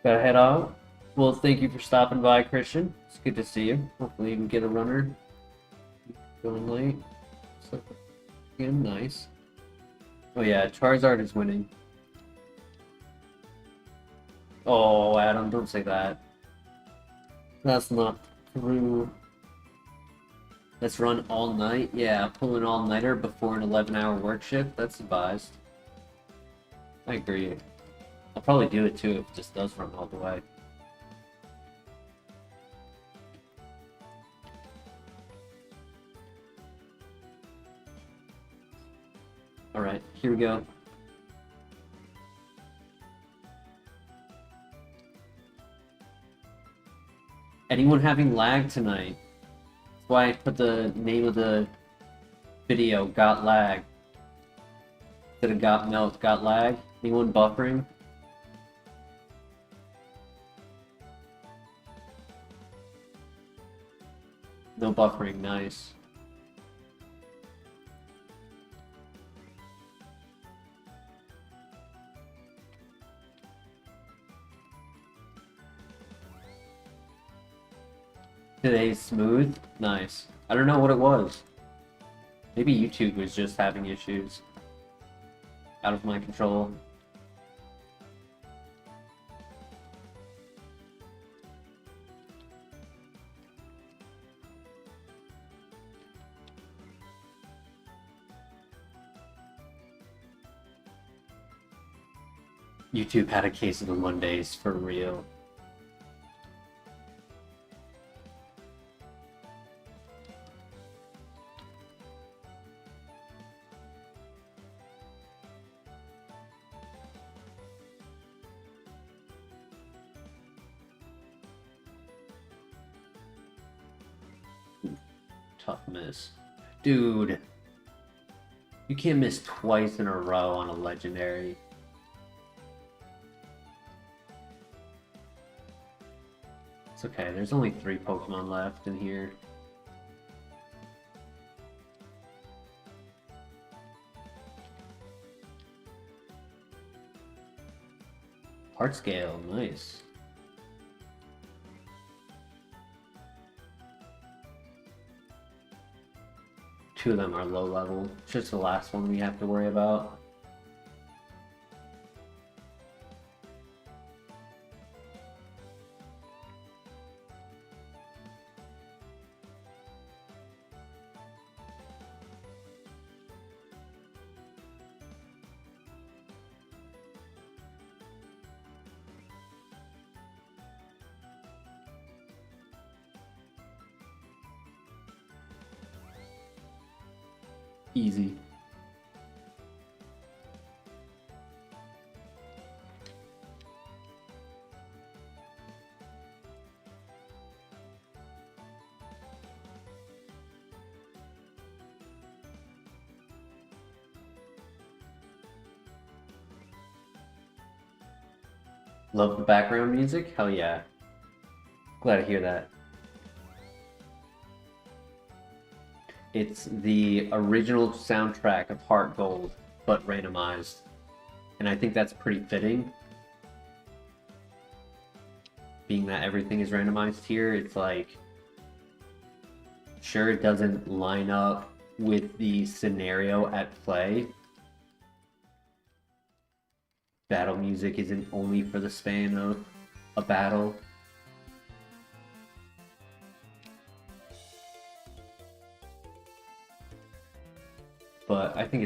Gotta head out. Well, thank you for stopping by, Christian. It's good to see you. Hopefully you can get a runner. Feeling late. So, again, nice. Oh yeah, Charizard is winning. Oh, Adam, don't say that. That's not true. Let's run all night? Yeah, pull an all-nighter before an 11-hour work shift? That's advised. I agree. I'll probably do it too if this does run all the way. Alright, here we go. Anyone having lag tonight? That's why I put the name of the video, Got Lag. Instead of Got Melt, Got Lag. Anyone buffering? No buffering, nice. Today's smooth? Nice. I don't know what it was. Maybe YouTube was just having issues. Out of my control. YouTube had a case of the Mondays for real. Tough miss. Dude. You can't miss twice in a row on a legendary. It's okay, there's only 3 Pokemon left in here. Heart scale, nice. Two of them are low level. It's just the last one we have to worry about. Easy. Love the background music? Hell yeah. Glad to hear that. It's the original soundtrack of HeartGold, but randomized. And I think that's pretty fitting. Being that everything is randomized here, it's like... Sure, it doesn't line up with the scenario at play. Battle music isn't only for the span of a battle. But I think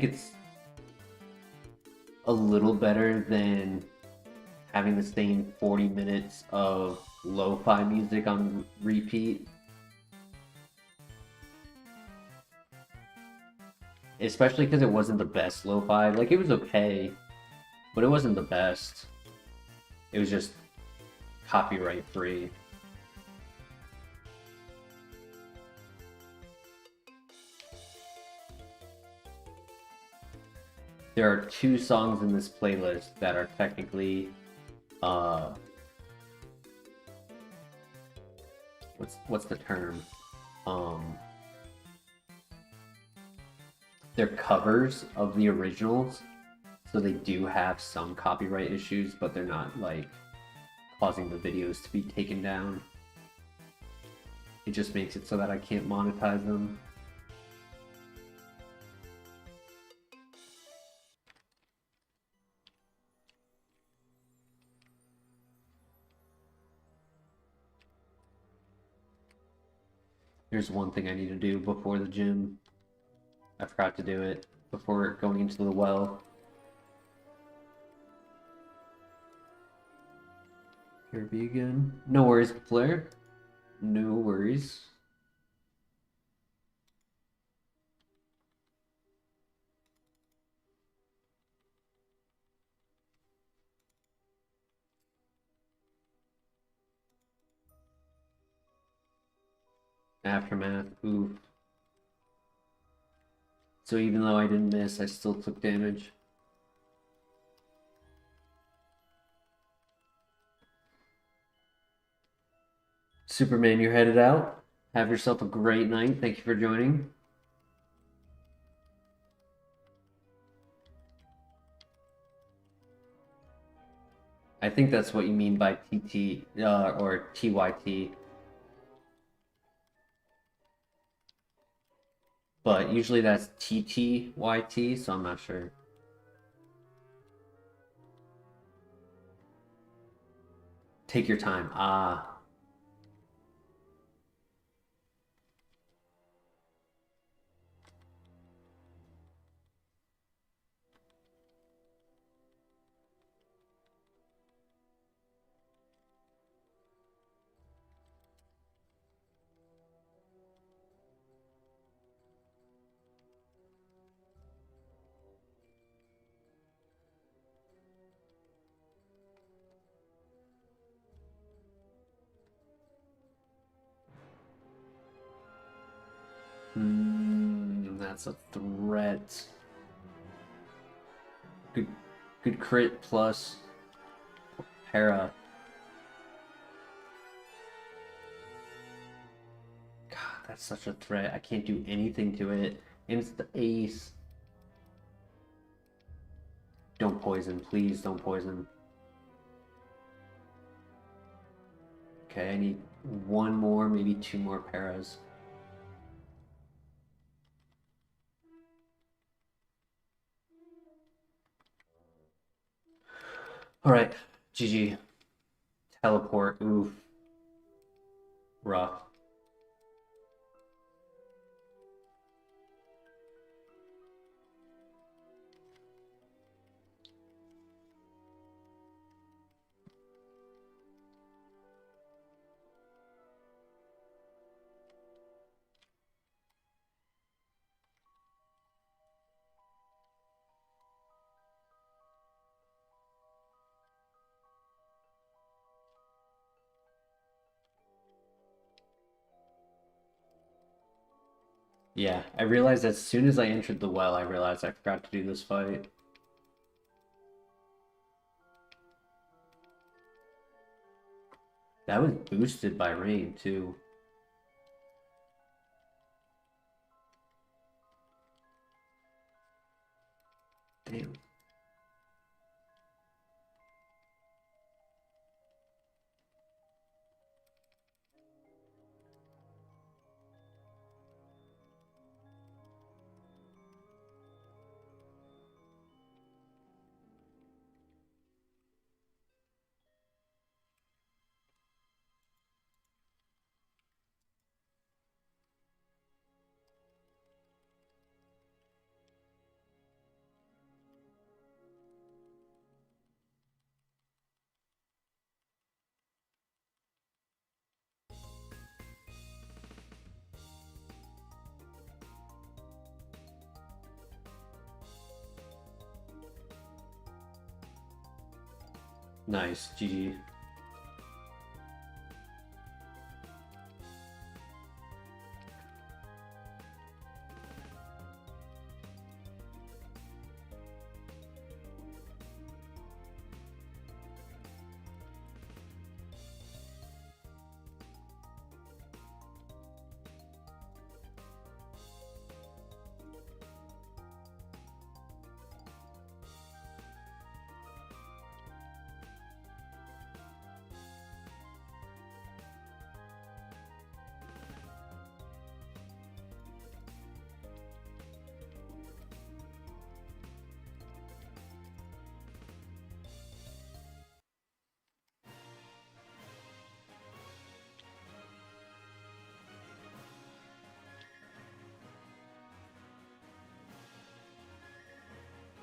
it's a little better than having the same 40 minutes of lo-fi music on repeat. Especially because it wasn't the best lo-fi. Like, it was okay, but it wasn't the best. It was just copyright free. There are 2 songs in this playlist that are technically, what's the term? They're covers of the originals, so they do have some copyright issues, but they're not like causing the videos to be taken down. It just makes it so that I can't monetize them. Here's one thing I need to do before the gym. I forgot to do it before going into the well. Kirby again. No worries, Flare. No worries. Aftermath. Oof. So even though I didn't miss, I still took damage. Superman, you're headed out. Have yourself a great night. Thank you for joining. I think that's what you mean by TT or TYT. But usually that's TTYT, so I'm not sure. Take your time. Ah. That's a threat. Good crit plus para. God, that's such a threat. I can't do anything to it. And it's the ace. Don't poison, please don't poison. Okay, I need one more, maybe two more paras. Alright, GG. Teleport, oof. Rough. Yeah, I realized as soon as I entered the well, I realized I forgot to do this fight. That was boosted by rain, too. Damn. Nice, GG.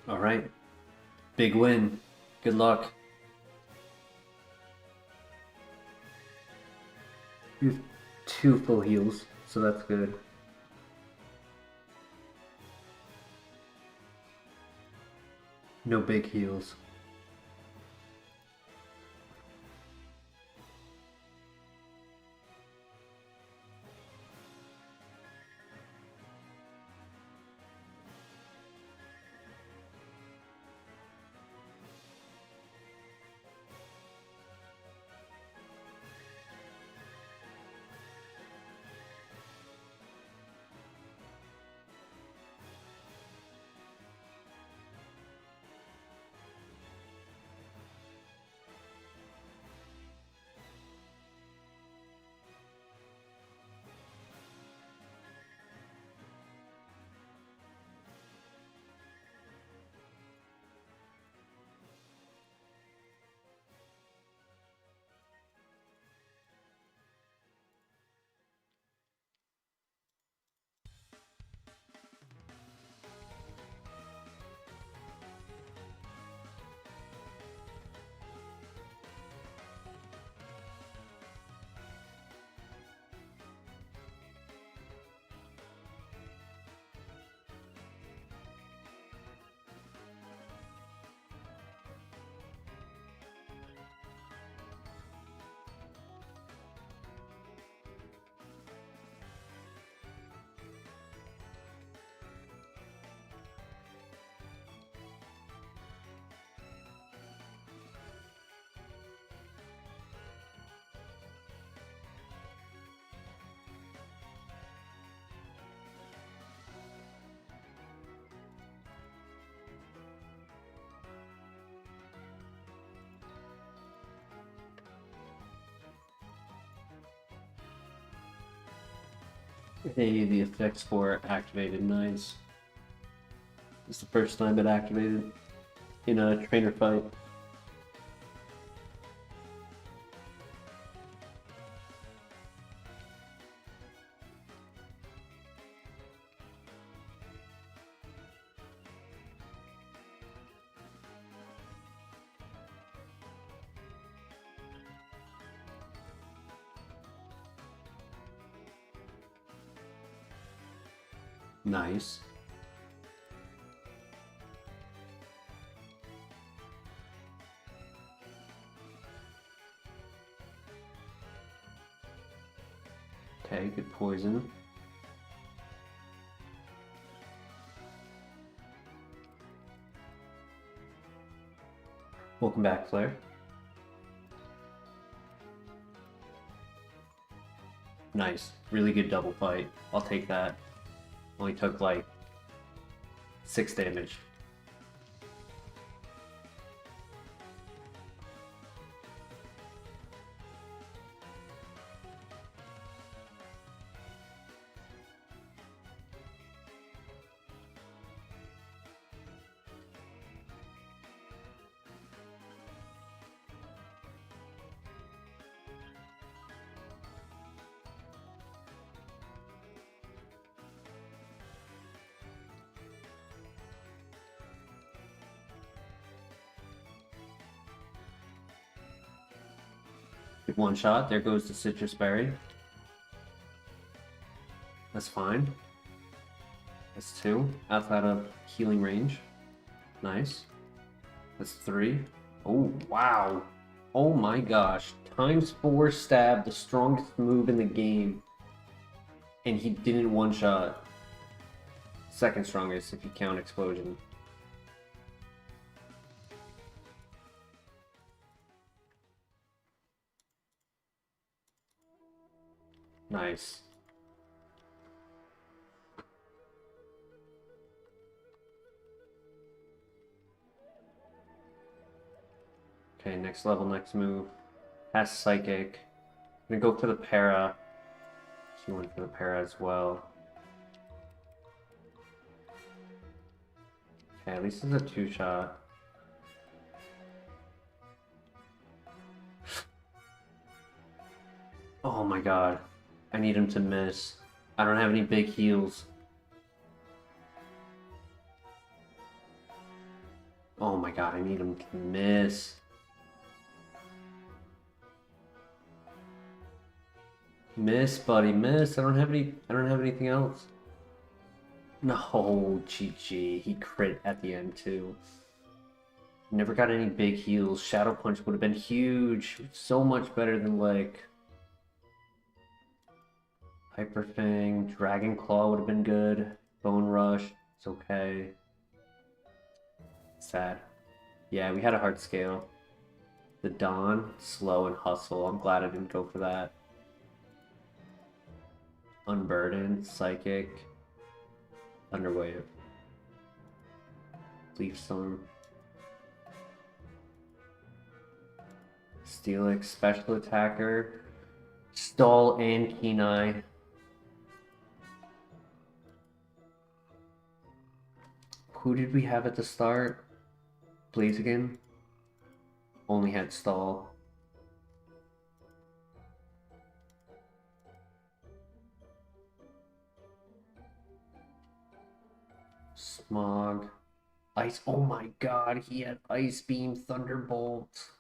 All right. Big win. Good luck. You have two full heals, so that's good. No big heals. Hey, the effects for it activated. Nice. It's the first time it activated in a trainer fight. Nice. Okay, good poison. Welcome back, Flare. Nice. Really good double fight. I'll take that. Only took like 6 damage. Good one shot. There goes the citrus berry. That's fine. That's 2. Outside of healing range. Nice. That's 3. Oh, wow. Oh my gosh. ×4 stab, the strongest move in the game. And he didn't one-shot. Second strongest if you count explosion. Nice. Okay, next level, next move. Has Psychic. I'm gonna go for the para. He went for the para as well. Okay, at least it's a 2-shot. Oh my god. I need him to miss. I don't have any big heals. Oh my god, I need him to miss. Miss, buddy, miss. I don't have anything else. No, GG. He crit at the end too. Never got any big heals. Shadow Punch would have been huge. So much better than like Hyper Fang. Dragon Claw would have been good. Bone Rush. It's okay. Sad. Yeah, we had a hard scale. The Dawn, slow and hustle. I'm glad I didn't go for that. Unburdened, Psychic, Thunderwave, Leaf Storm, Steelix, Special Attacker, Stall and Keen Eye. Who did we have at the start? Blaziken? Only had Stall. Smog. Ice. Oh my god, he had Ice Beam, Thunderbolt.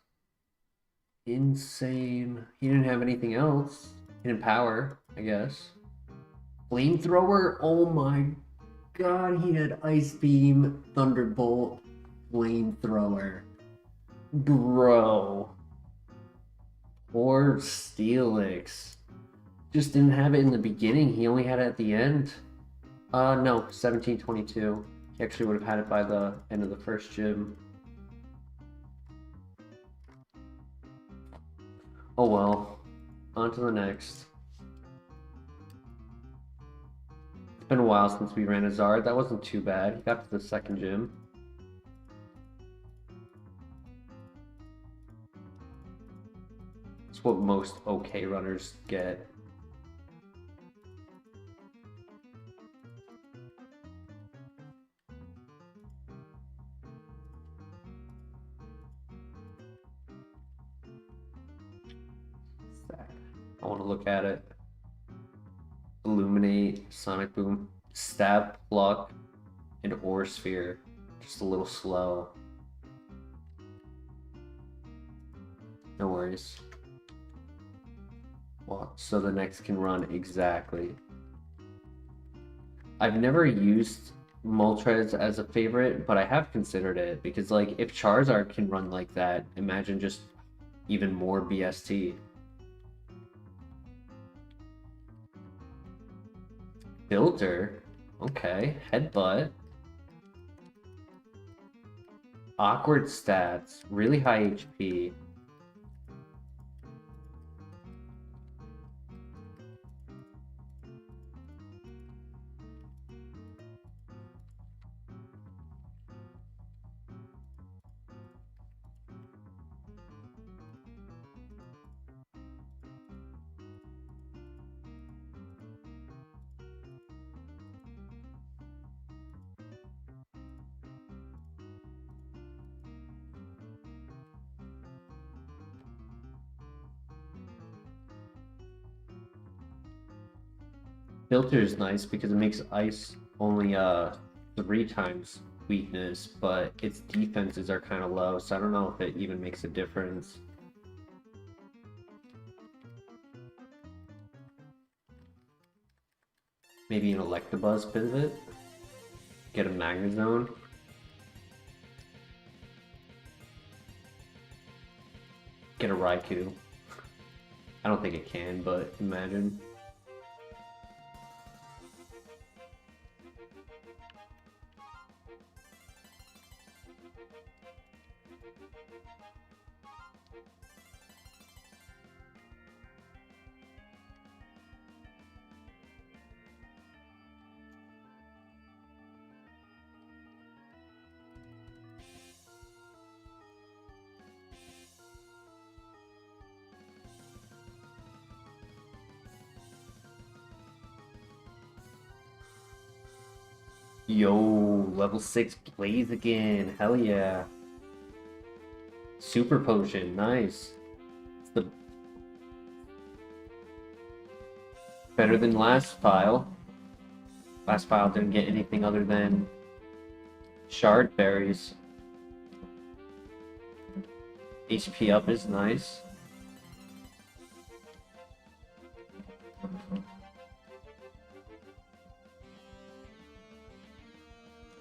Insane. He didn't have anything else. Hidden Power, I guess. Flamethrower? Oh my god, he had Ice Beam, Thunderbolt, Flamethrower. Bro. Poor Steelix. Just didn't have it in the beginning. He only had it at the end. No, 1722. He actually would have had it by the end of the first gym. Oh well. On to the next. It's been a while since we ran a Zard. That wasn't too bad. He got to the second gym. It's what most okay runners get. I want to look at it. Illuminate, Sonic Boom, Stab, Pluck, and Ore Sphere. Just a little slow. No worries. Well, so the next can run exactly. I've never used Moltres as a favorite, but I have considered it because, like, if Charizard can run like that, imagine just even more BST. Filter, okay. Headbutt. Awkward stats, really high HP. Filter is nice because it makes ice only 3 times weakness, but its defenses are kind of low, so I don't know if it even makes a difference. Maybe an Electabuzz pivot? Get a Magnezone? Get a Raikou? I don't think it can, but imagine. Yo, level 6 Blaziken, hell yeah. Super Potion, nice. It's the better than last file. Last file didn't get anything other than Shard Berries. HP up is nice.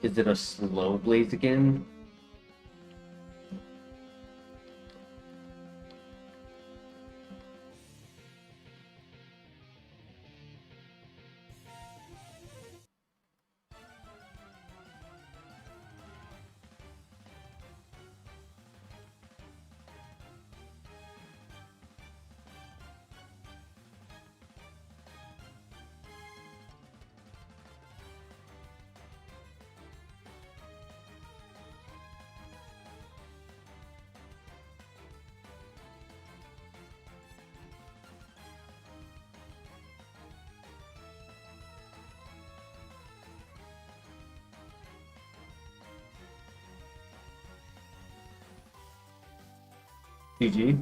Is it a slow Blaziken? GG.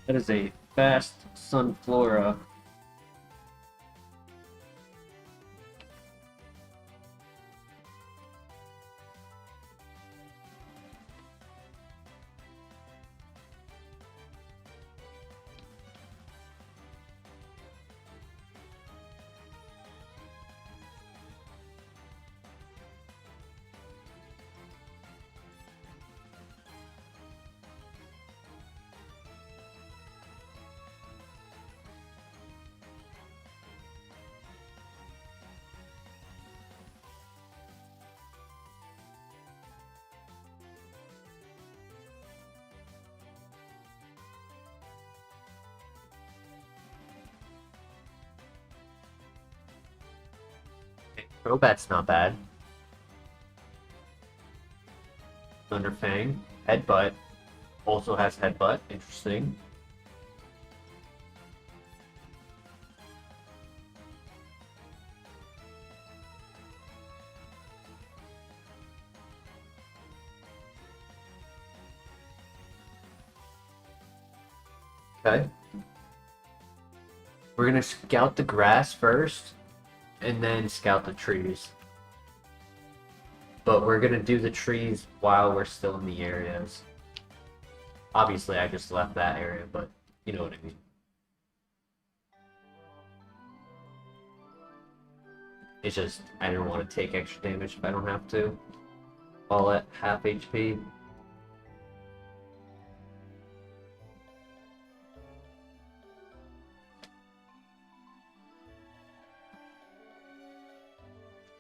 That is a fast Sunflora. Brobat's not bad. Thunderfang. Headbutt. Also has Headbutt. Interesting. Okay. We're gonna scout the grass first, and then scout the trees. But we're gonna do the trees while we're still in the areas. Obviously, I just left that area, but you know what I mean. It's just, I didn't want to take extra damage if I don't have to. All at half HP.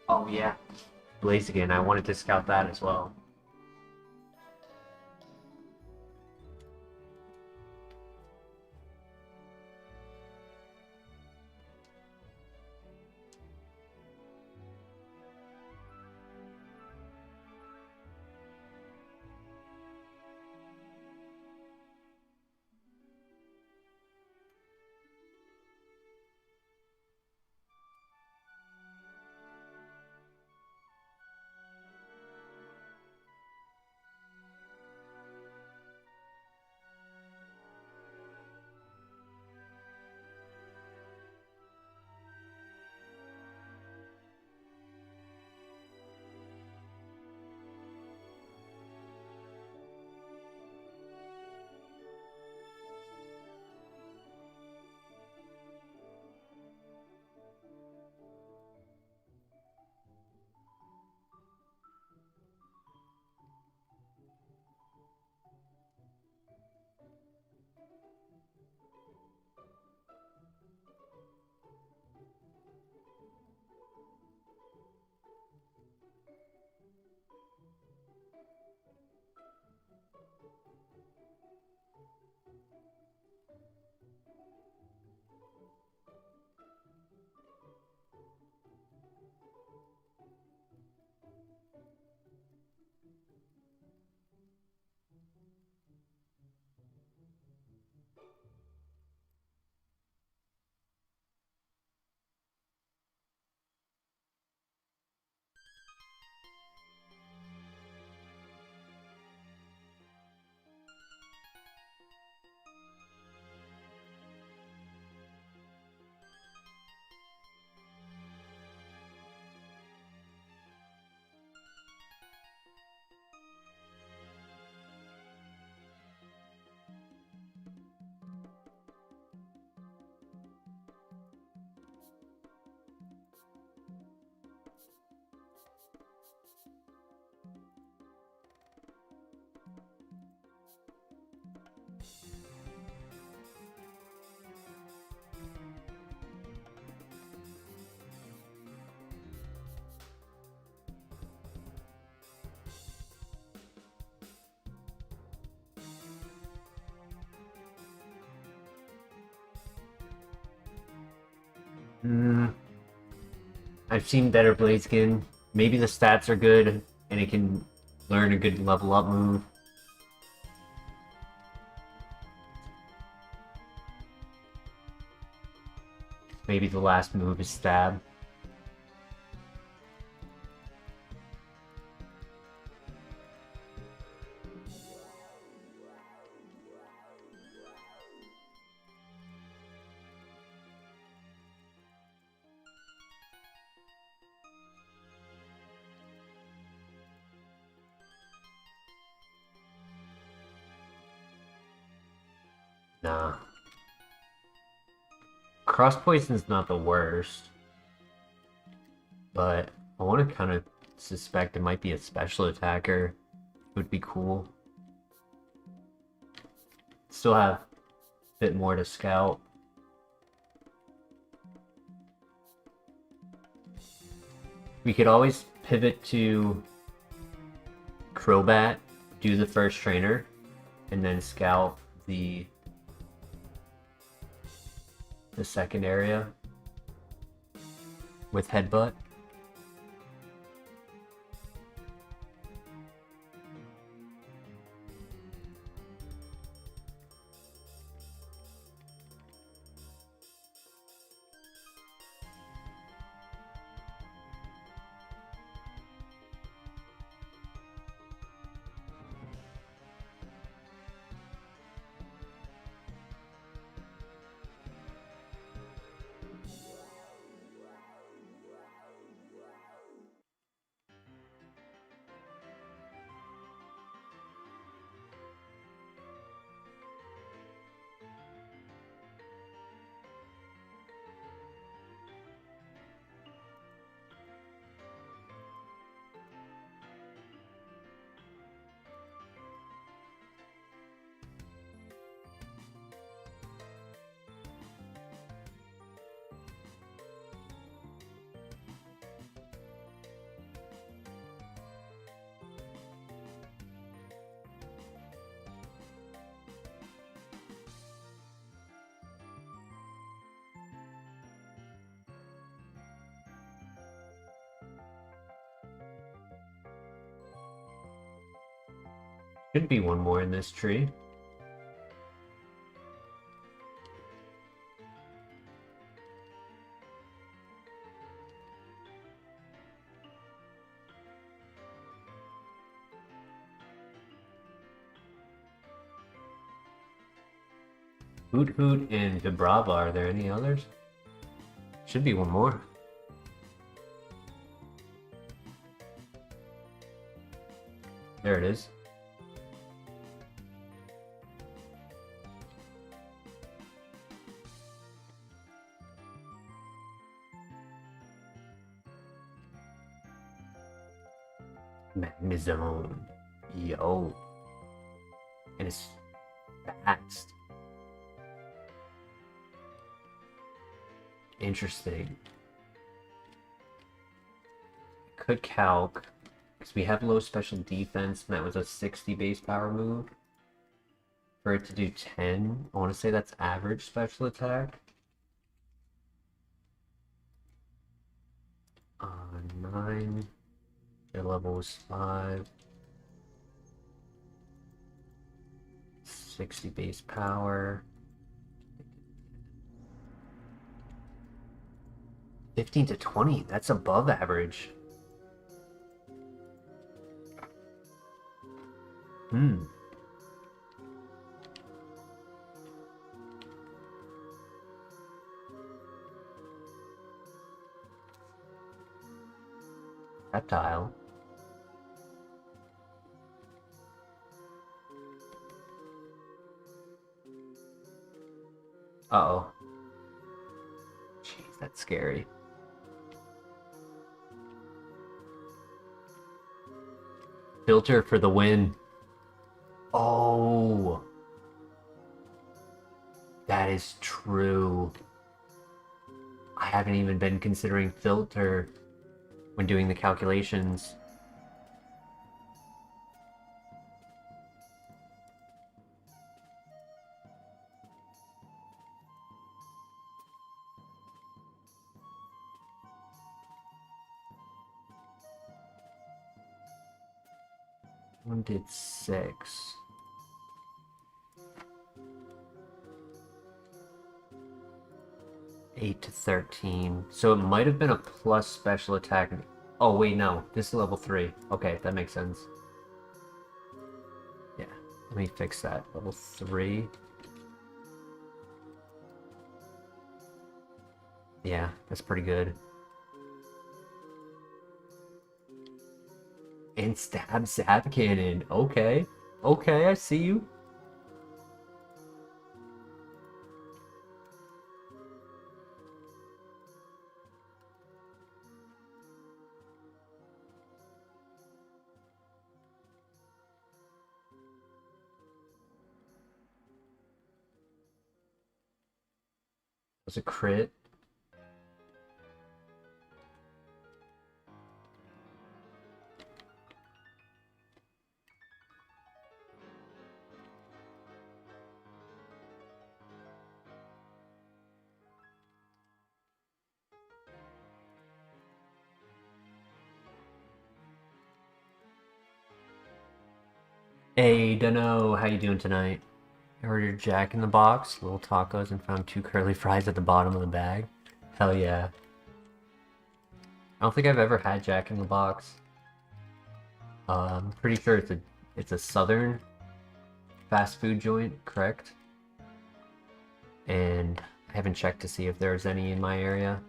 Oh yeah. Blaziken, I wanted to scout that as well. I've seen better Blaziken. Maybe the stats are good, and it can learn a good level up move. Maybe the last move is Stab. Nah. Cross Poison's not the worst. But I want to kind of suspect it might be a special attacker. It would be cool. Still have a bit more to scout. We could always pivot to Crobat, do the first trainer, and then scout the second area with Headbutt. Should be one more in this tree. Hoot Hoot and Vibrava, are there any others? Should be one more. There it is. Magnezone. Yo. And it's fast. Interesting. Could calc, because we have low special defense, and that was a 60 base power move. For it to do 10, I want to say that's average special attack. 9. Their level was 5. 60 base power. 15 to 20, that's above average. Reptile. Uh-oh. Jeez, that's scary. Filter for the win. Oh. That is true. I haven't even been considering filter when doing the calculations. One did 6. Eight to 13. So it might have been a plus special attack. Oh wait, no. This is level 3. Okay, that makes sense. Yeah, let me fix that. Level 3. Yeah, that's pretty good. And stab Zap Cannon. Okay. Okay, I see you. That was a crit. Hey, Dunno, how you doing tonight? I ordered Jack in the Box, little tacos, and found 2 curly fries at the bottom of the bag. Hell yeah. I don't think I've ever had Jack in the Box. I'm pretty sure it's a southern fast food joint, correct? And I haven't checked to see if there's any in my area.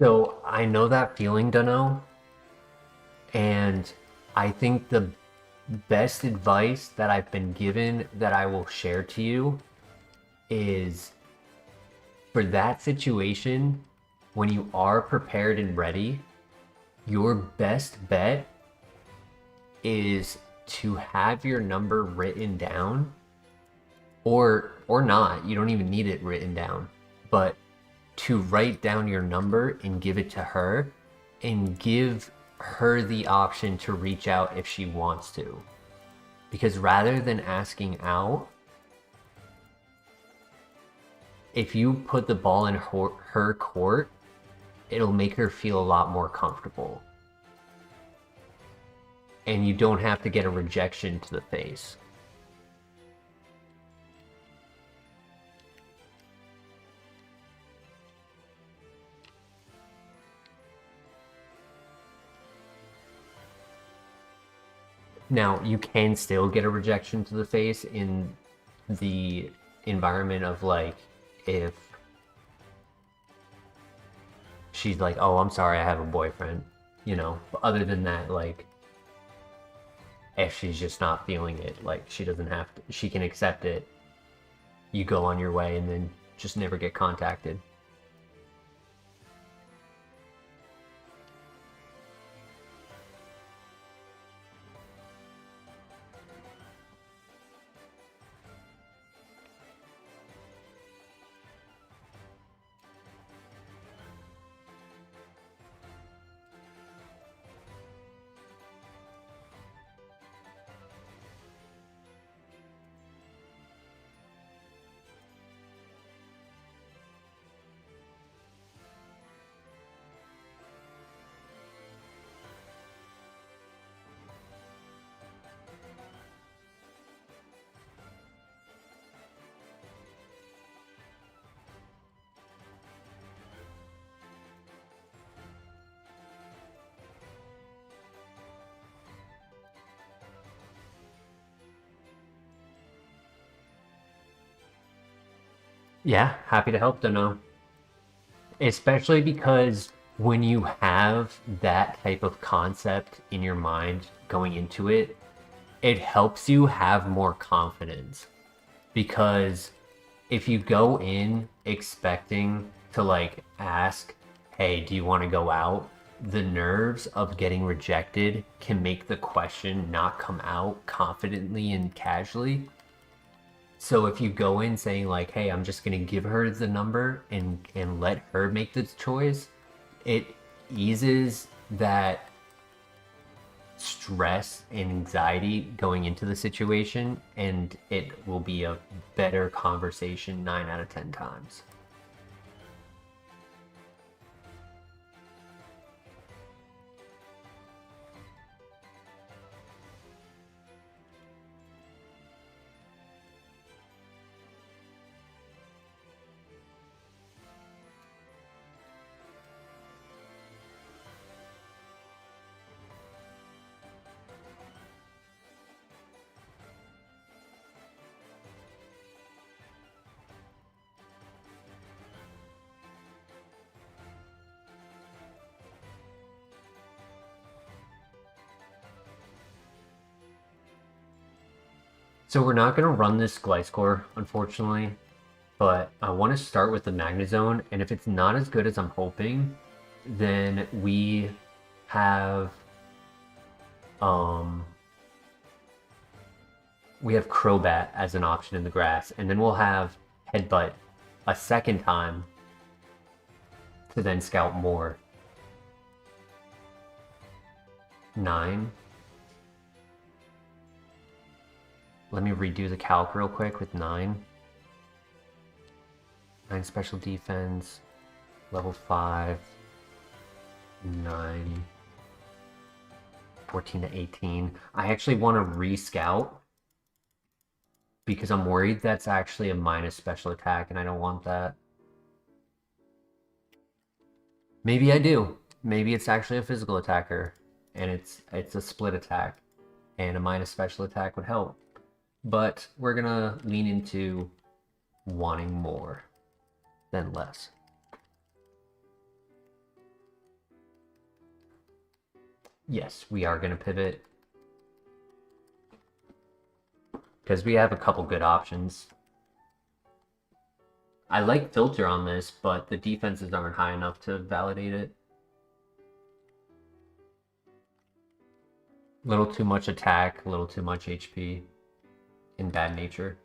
So I know that feeling, Dunno, and I think the best advice that I've been given that I will share to you is for that situation, when you are prepared and ready, your best bet is to have your number written down, or not. You don't even need it written down, but to write down your number and give it to her and give her the option to reach out if she wants to. Because rather than asking out, if you put the ball in her court, it'll make her feel a lot more comfortable. And you don't have to get a rejection to the face. Now, you can still get a rejection to the face in the environment of like, if she's like, oh, I'm sorry, I have a boyfriend, you know. But other than that, like, if she's just not feeling it, like, she doesn't have to, she can accept it. You go on your way and then just never get contacted. Yeah, happy to help, Dunno. Especially because when you have that type of concept in your mind going into it, it helps you have more confidence. Because if you go in expecting to like ask, hey, do you want to go out? The nerves of getting rejected can make the question not come out confidently and casually. So if you go in saying like, hey, I'm just gonna give her the number and let her make the choice, it eases that stress and anxiety going into the situation, and it will be a better conversation 9 out of 10 times. So we're not going to run this Gliscor, unfortunately, but I want to start with the Magnezone, and if it's not as good as I'm hoping, then have um we have Crobat as an option in the grass, and then we'll have Headbutt a second time to then scout more. 9. Let me redo the calc real quick with 9. 9 special defense, level 5, 9, 14 to 18. I actually want to re-scout because I'm worried that's actually a minus special attack and I don't want that. Maybe I do. Maybe it's actually a physical attacker and it's a split attack and a minus special attack would help. But we're gonna lean into wanting more than less. Yes, we are going to pivot. Because we have a couple good options. I like filter on this, but the defenses aren't high enough to validate it. A little too much attack, a little too much HP in bad nature.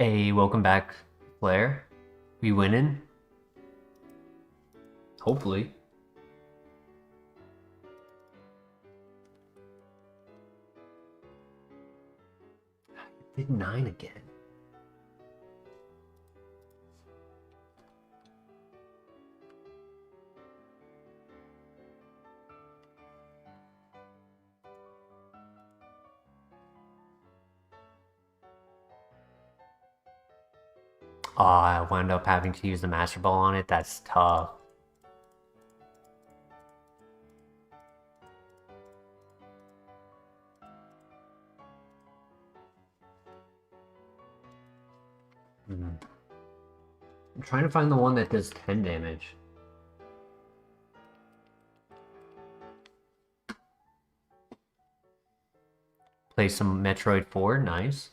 Hey, welcome back, Blair. We winning? Hopefully. Did 9 again. Oh, I wound up having to use the Master Ball on it. That's tough. I'm trying to find the one that does 10 damage. Play some Metroid 4, nice.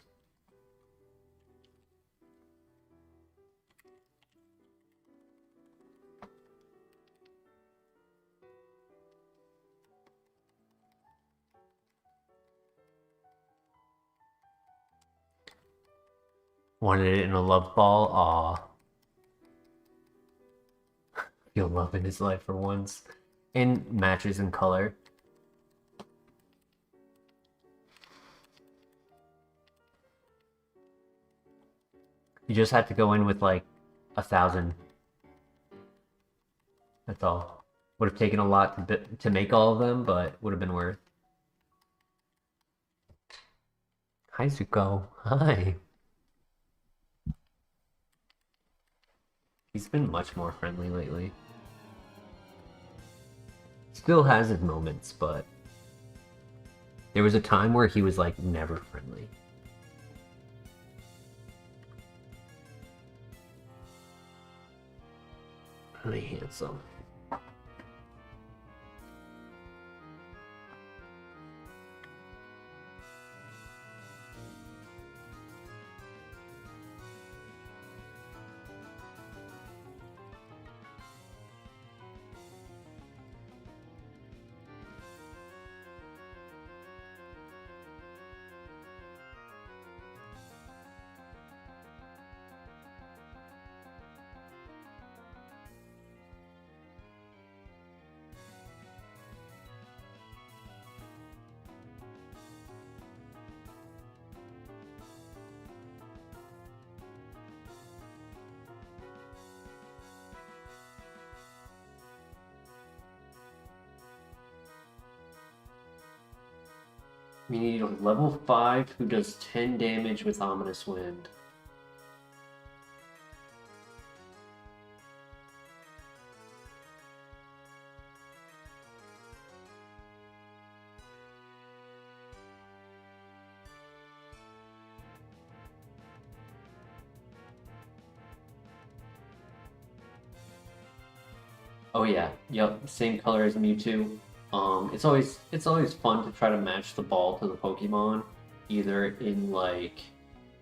Wanted it in a love ball, aw. Feel love in his life for once. And matches in color. You just had to go in with like 1,000. That's all. Would have taken a lot to make all of them, but would have been worth. Hi, Zuko. Hi. He's been much more friendly lately. Still has his moments, but there was a time where he was like never friendly. Really handsome. We need a level 5 who does 10 damage with Ominous Wind. Oh yeah, yep, same color as Mewtwo. It's always fun to try to match the ball to the Pokemon, either in like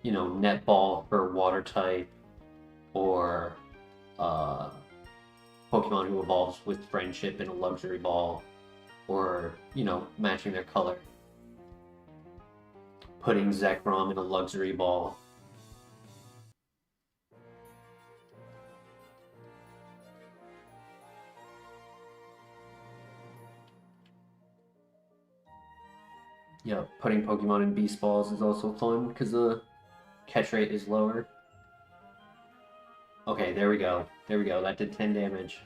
you know, netball for water type, or Pokemon who evolves with friendship in a luxury ball, or, you know, matching their color. Putting Zekrom in a luxury ball. Yeah, putting Pokemon in Beast Balls is also fun because the catch rate is lower. Okay, there we go. There we go. That did 10 damage.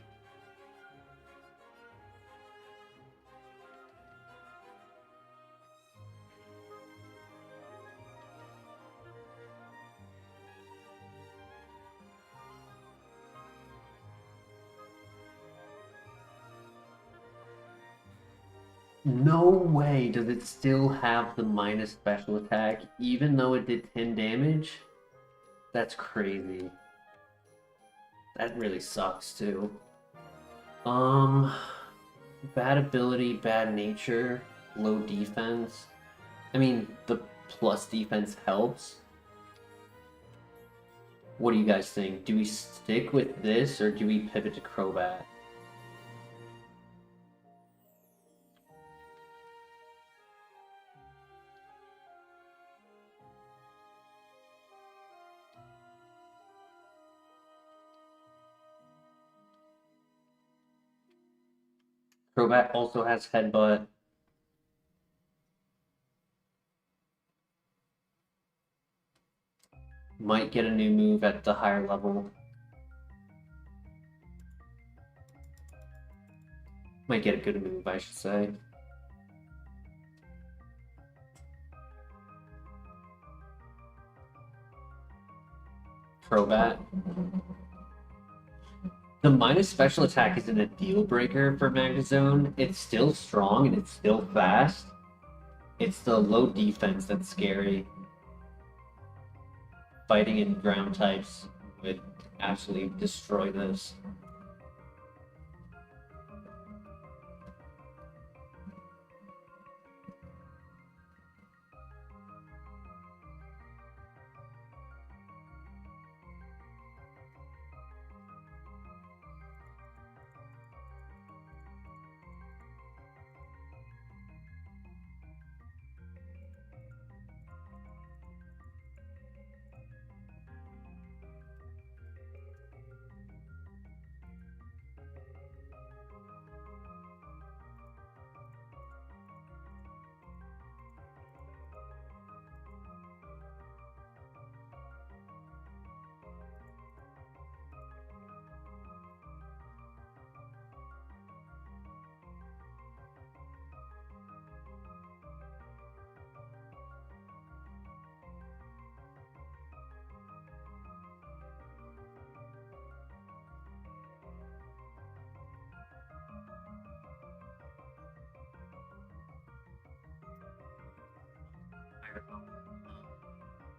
No way does it still have the minus special attack, even though it did 10 damage? That's crazy. That really sucks, too. Bad ability, bad nature, low defense. I mean, the plus defense helps. What do you guys think? Do we stick with this, or do we pivot to Crobat? Crobat also has Headbutt. Might get a new move at the higher level. Might get a good move, I should say. Crobat. The minus special attack isn't a deal breaker for Magnezone. It's still strong and it's still fast. It's the low defense that's scary. Fighting in ground types would absolutely destroy this.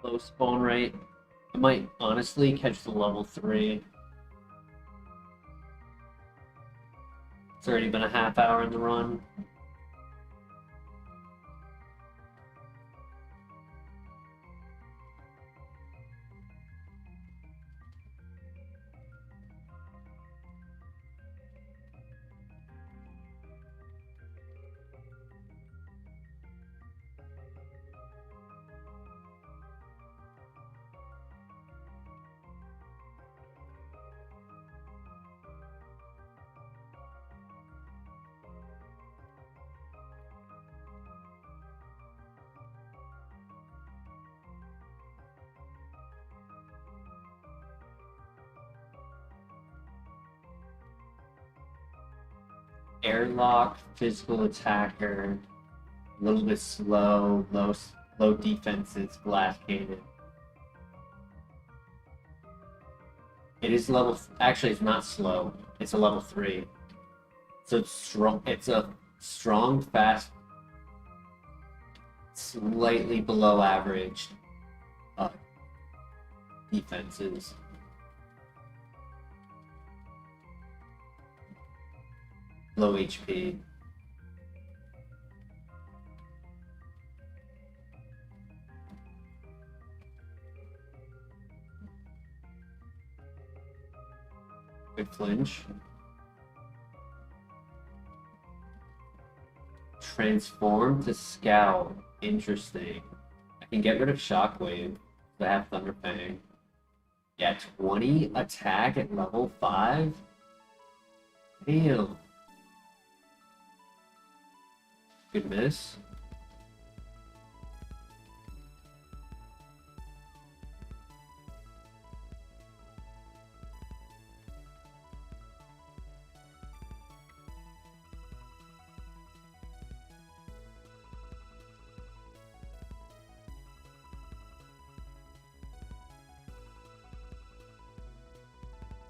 Low spawn rate. I might honestly catch the level 3. It's already been a half hour in the run. Airlock, physical attacker, a little bit slow, low defenses, glass cannon. It is level. Actually, it's not slow. It's a level 3. So it's strong. It's a strong, fast, slightly below average defenses. Low HP. Good flinch. Transform to Scout. Interesting. I can get rid of Shockwave. I have Thunder Fang. Yeah, 20 attack at level 5? Damn. Good miss.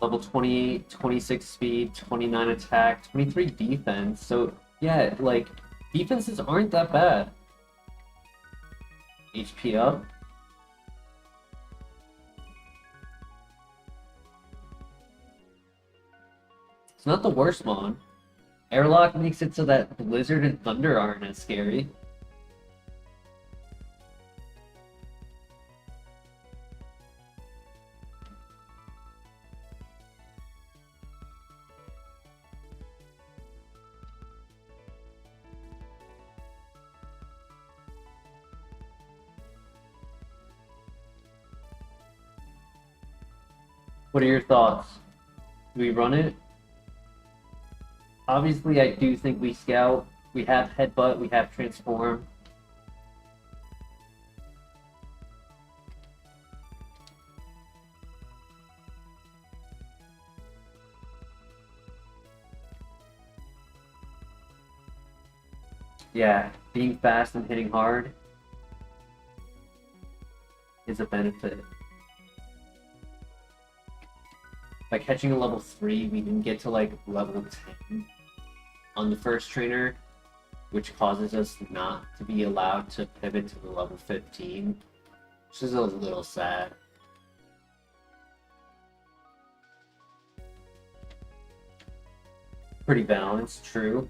Level 28, 26 speed, 29 attack, 23 defense. So, yeah, like, defenses aren't that bad. HP up. It's not the worst mon. Airlock makes it so that Blizzard and Thunder aren't as scary. What are your thoughts? Do we run it? Obviously, I do think we scout. We have headbutt, we have transform. Yeah, being fast and hitting hard is a benefit. By catching a level 3, we can get to like level 10 on the first trainer, which causes us not to be allowed to pivot to the level 15, which is a little sad. Pretty balanced, true.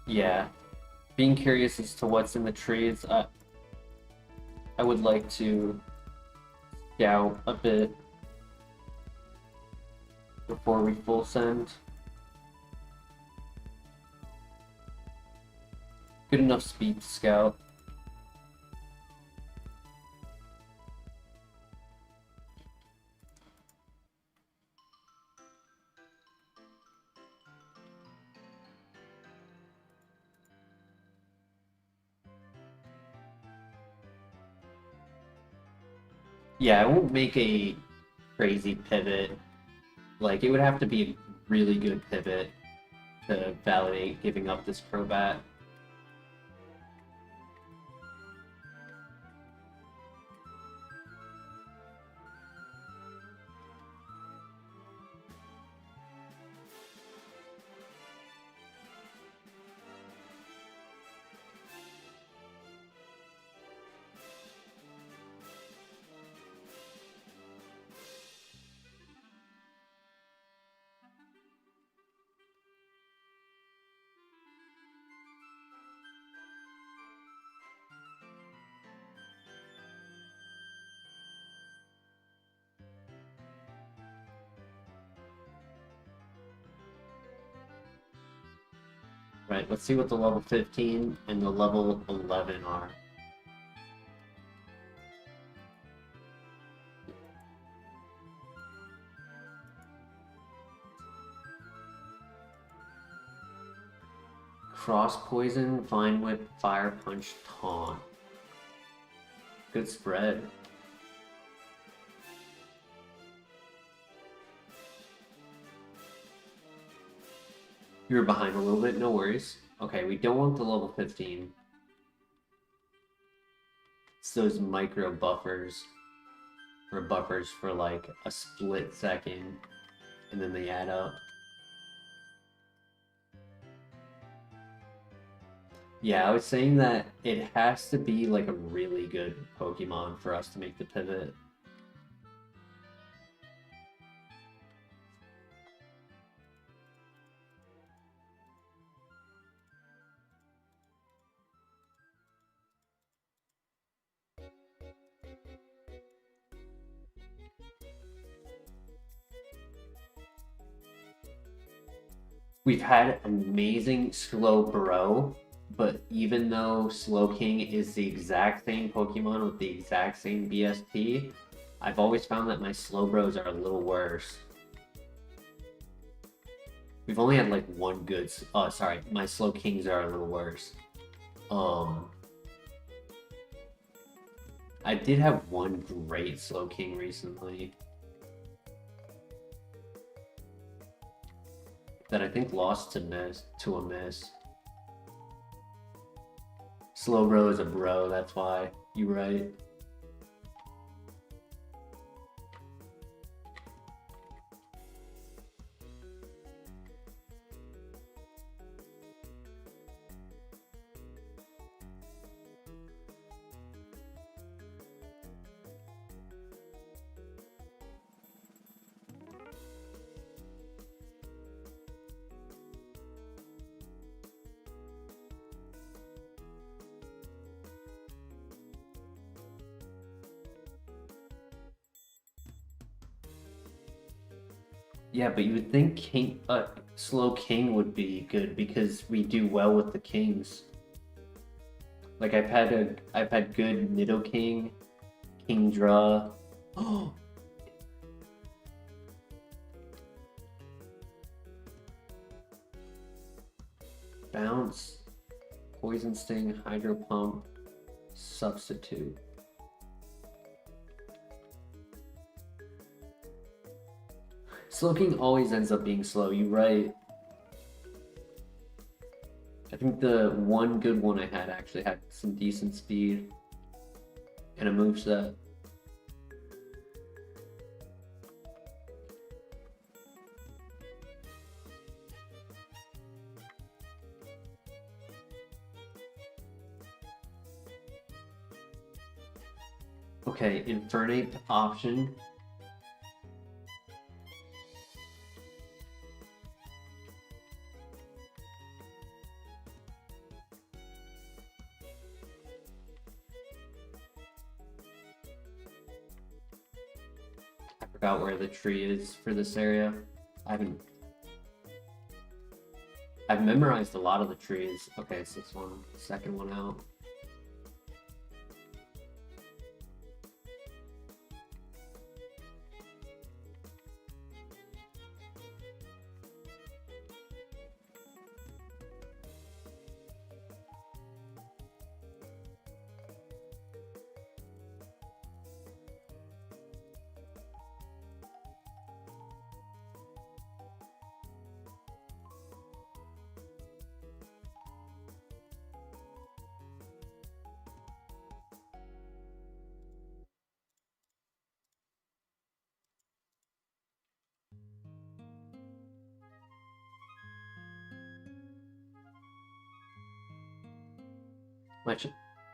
Yeah, being curious as to what's in the trees, I would like to scout a bit before we full send. Good enough speed to scout. Yeah, I won't make a crazy pivot. Like, it would have to be a really good pivot to validate giving up this Brobat. Right, let's see what the level 15 and the level 11 are. Cross Poison, Vine Whip, Fire Punch, Taunt. Good spread. You were behind a little bit, no worries. Okay, we don't want the level 15. It's those micro buffers. Or buffers for like a split second. And then they add up. Yeah, I was saying that it has to be like a really good Pokemon for us to make the pivot. We've had amazing Slowbro, but even though Slowking is the exact same Pokemon with the exact same BSP, I've always found that my Slowbros are a little worse. We've only had like one good. Oh, sorry, my Slowkings are a little worse. I did have one great Slowking recently that I think lost to a miss. Slowbro is a bro, that's why. You right. Yeah, but you would think Slowking would be good because we do well with the kings. Like I've had good Nidoking, Kingdra. Oh, Bounce, Poison Sting, Hydro Pump, Substitute. Slowking always ends up being slow, you're right. I think the one good one I had actually had some decent speed and a moveset. Okay, Infernape option. I forgot where the tree is for this area. I've memorized a lot of the trees. Okay, it's this one, second one out.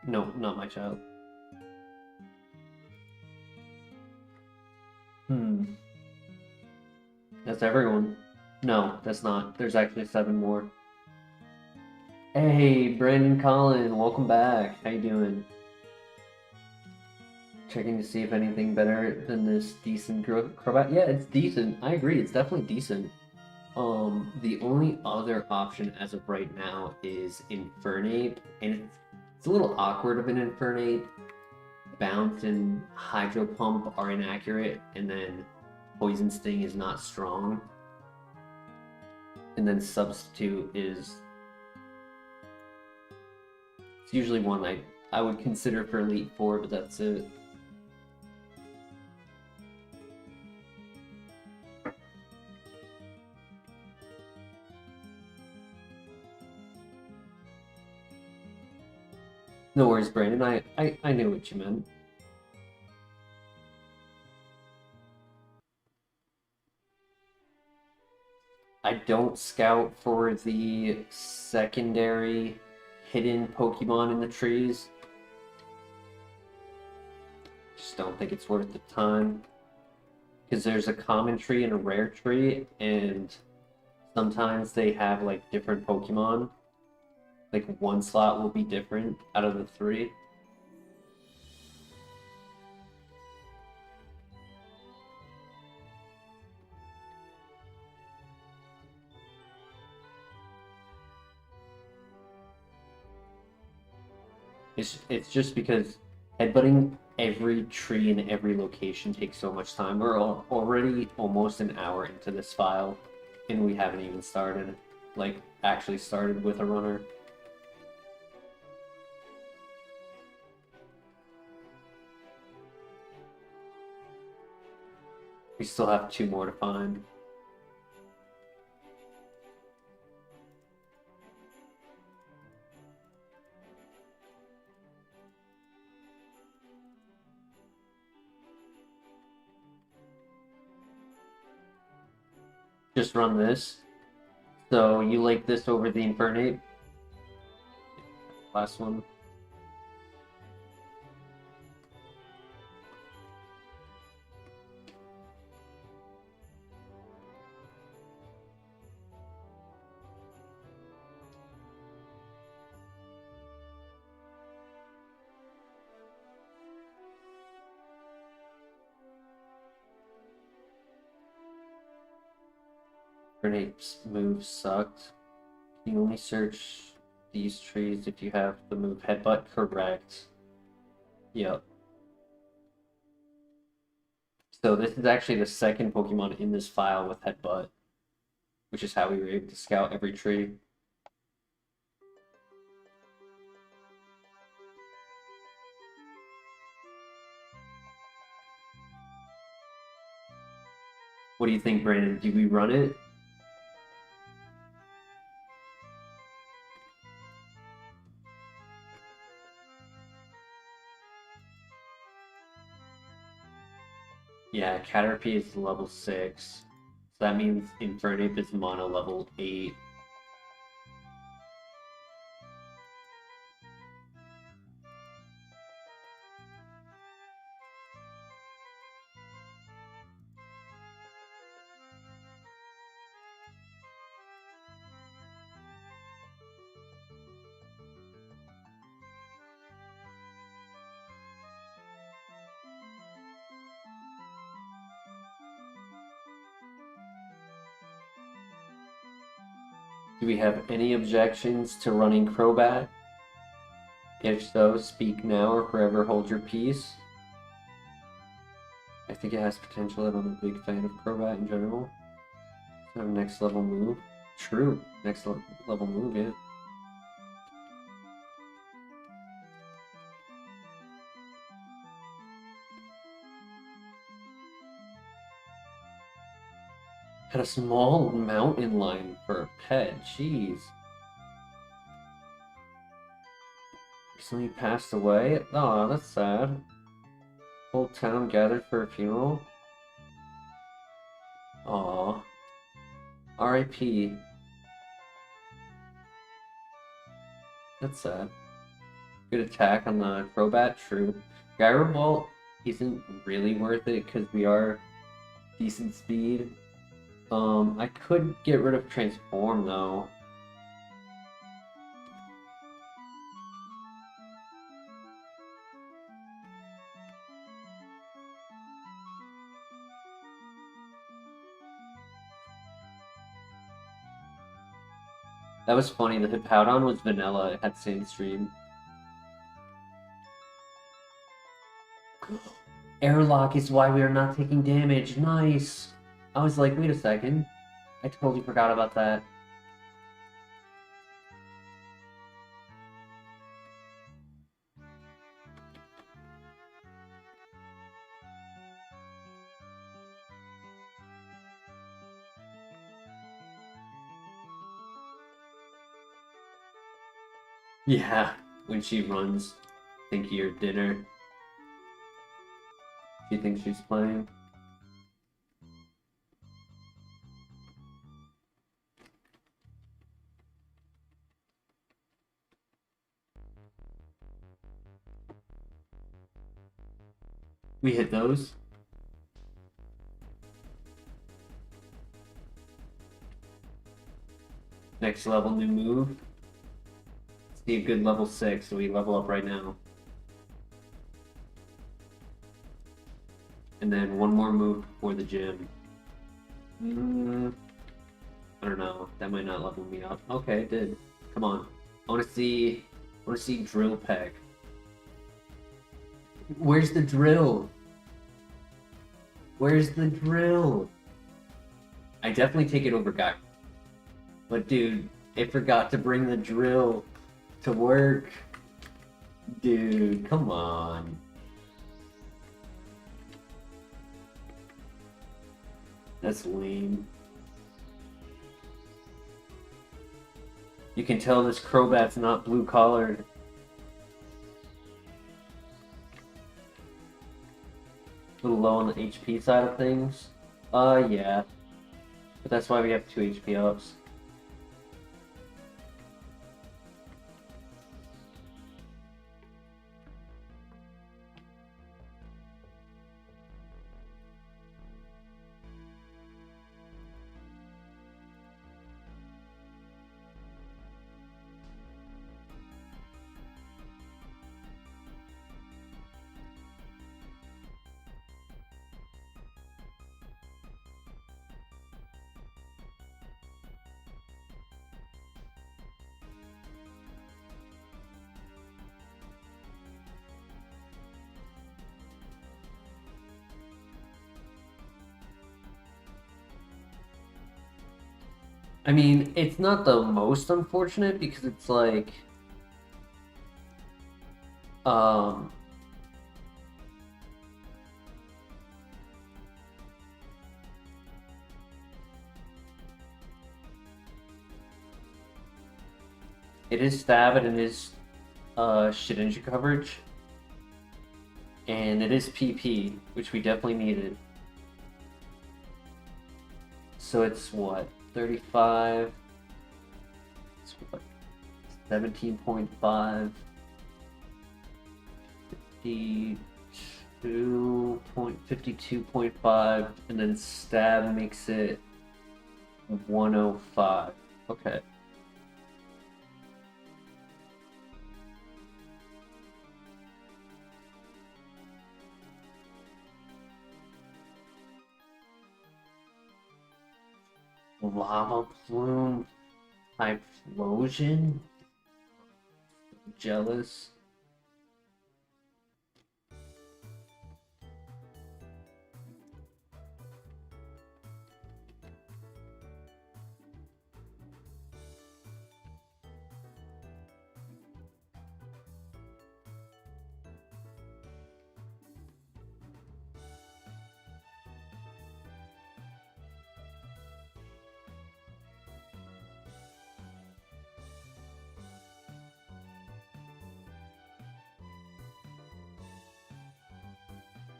No, not my child. That's everyone. No, that's not. There's actually 7 more. Hey, Brandon Collin, welcome back. How you doing? Checking to see if anything better than this decent Crobat. Yeah, it's decent. I agree. It's definitely decent. The only other option as of right now is Infernape, and it's a little awkward of an Infernape. Bounce and Hydro Pump are inaccurate, and then Poison Sting is not strong. And then Substitute is... It's usually one I would consider for Elite Four, but that's it. No worries, Brandon. I knew what you meant. I don't scout for the secondary hidden Pokemon in the trees. Just don't think it's worth the time. Because there's a common tree and a rare tree, and sometimes they have like different Pokemon. Like one slot will be different out of the 3. It's just because headbutting every tree in every location takes so much time. We're already almost an hour into this file, and we haven't even started, like, actually started with a runner. We still have 2 more to find. Just run this. So you like this over the Infernape? Last one. Infernape's move sucked. You only search these trees if you have the move Headbutt. Correct. Yep. So this is actually the second Pokemon in this file with Headbutt, which is how we were able to scout every tree. What do you think, Brandon? Do we run it? Yeah, Caterpie is level 6. So that means Infernape is mono level 8. Do we have any objections to running Crobat? If so, speak now or forever hold your peace. I think it has potential, and I'm a big fan of Crobat in general. Have next level move. True, next level move, yeah. Had a small mountain lion for a pet, jeez. Recently passed away? Aw, that's sad. Whole town gathered for a funeral? Aw. R.I.P. That's sad. Good attack on the Crobat, true. Gyro Ball isn't really worth it because we are decent speed. I could get rid of Transform though. That was funny, the Hippowdon was vanilla, it had Sandstream. Airlock is why we are not taking damage, nice! I was like, wait a second. I totally forgot about that. Yeah, when she runs, think of your dinner. She thinks she's playing. We hit those. Next level, new move. See a good level 6, so we level up right now. And then one more move before the gym. I don't know. That might not level me up. Okay, it did. Come on. I want to see Drill Peck. Where's the drill? Where's the drill? I definitely take it over guy. But dude, it forgot to bring the drill to work. Dude, come on. That's lame. You can tell this Crobat's not blue collared. A little low on the HP side of things. Yeah. But that's why we have 2 HP ups. I mean, it's not the most unfortunate because it's like, um, it is stab and it is Shedinja coverage, and it is PP, which we definitely needed. So it's what, 35? It's what, 17.5, 52.5, and then stab makes it 105. Okay. Lava plume typhlosion? Jealous.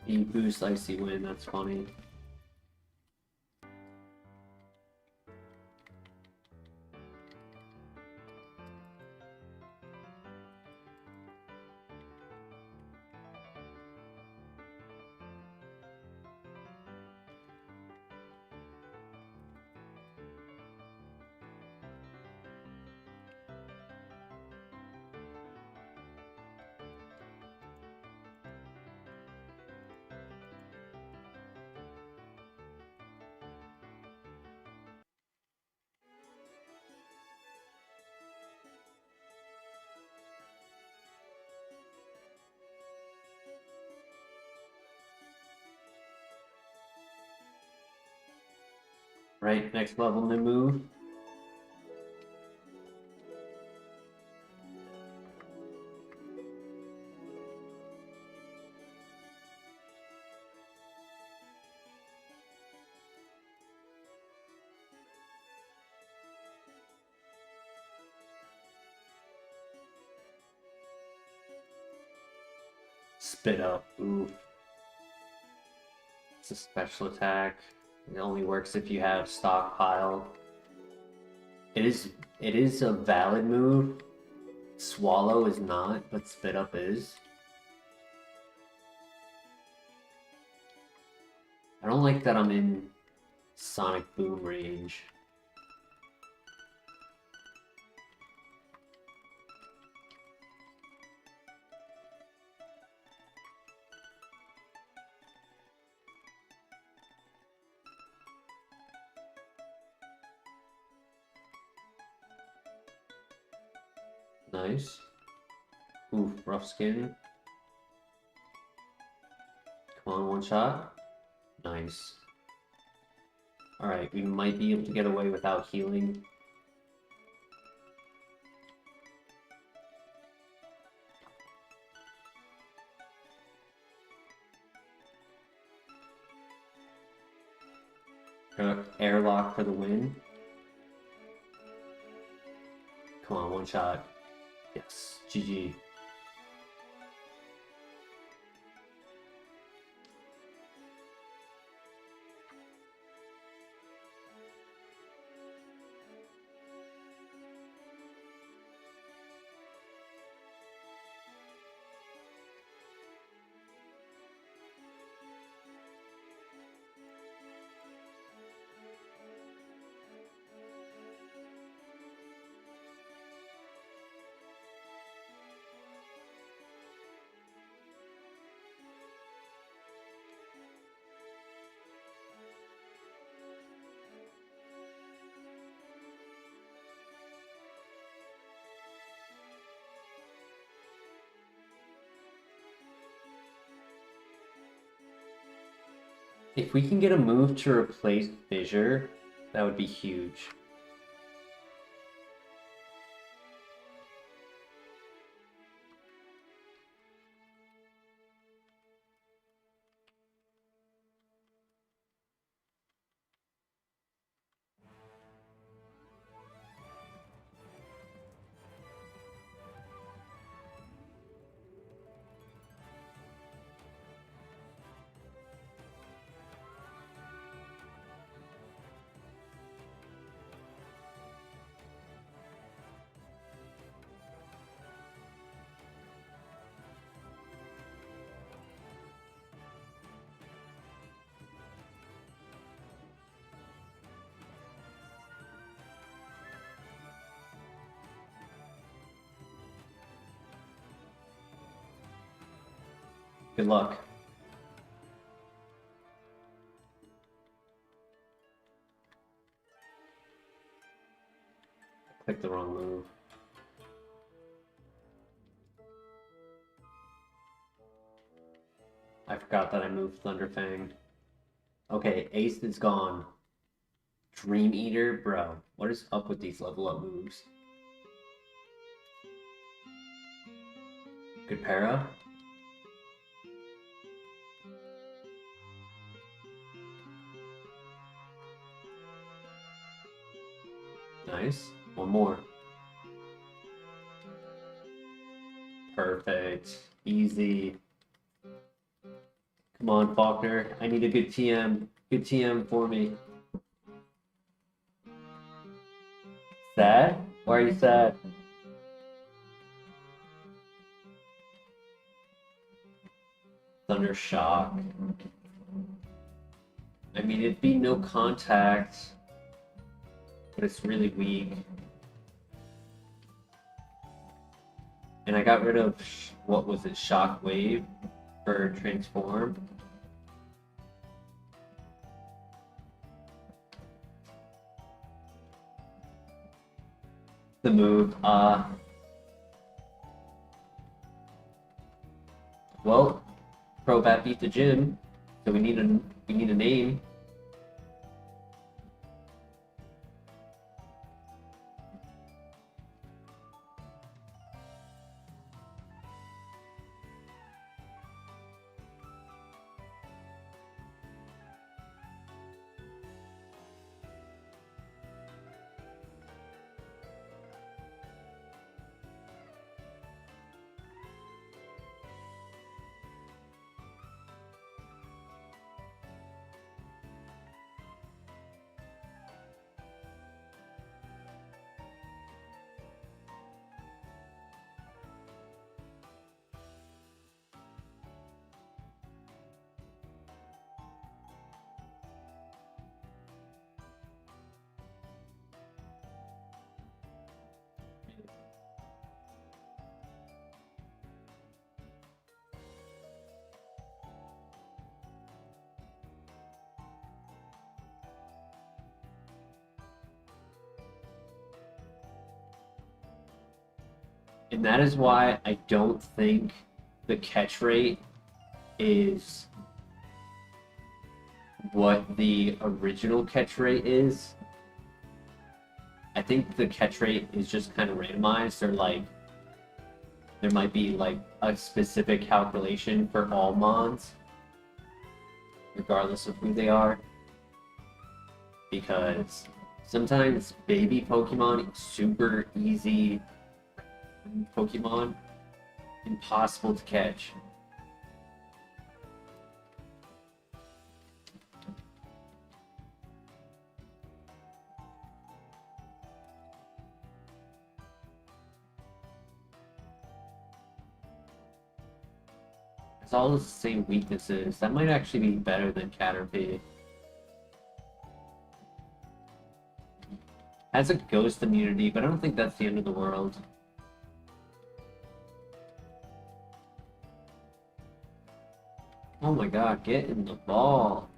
You boost icy wind, that's funny. Right, next level new move. Spit up, oof. It's a special attack. It only works if you have stockpile. It is a valid move. Swallow is not, but spit up is. I don't like that I'm in Sonic Boom range. Nice. Oof, rough skin. one shot. Nice. Alright, we might be able to get away without healing. Airlock for the win. Come on, one shot. Yes, GG. If we can get a move to replace Fissure, that would be huge. Good luck. I clicked the wrong move. I forgot that I moved Thunderfang. Okay, Ace is gone. Dream Eater? Bro, what is up with these level up moves? Good para. Nice. One more. Perfect. Easy. Come on, Faulkner. I need a good TM. Good TM for me. Sad? Why are you sad? Thunder Shock. I mean, it'd be no contact, but it's really weak. And I got rid of, what was it, Shockwave for Transform. The move, well, Brobat beat the gym, so we need a name. And that is why I don't think the catch rate is what the original catch rate is. I think the catch rate is just kind of randomized, or like there might be like a specific calculation for all mons, regardless of who they are. Because sometimes baby Pokemon, super easy Pokemon, impossible to catch. It's all the same weaknesses. That might actually be better than Caterpie. Has a ghost immunity, but I don't think that's the end of the world. Oh my god, get in the ball.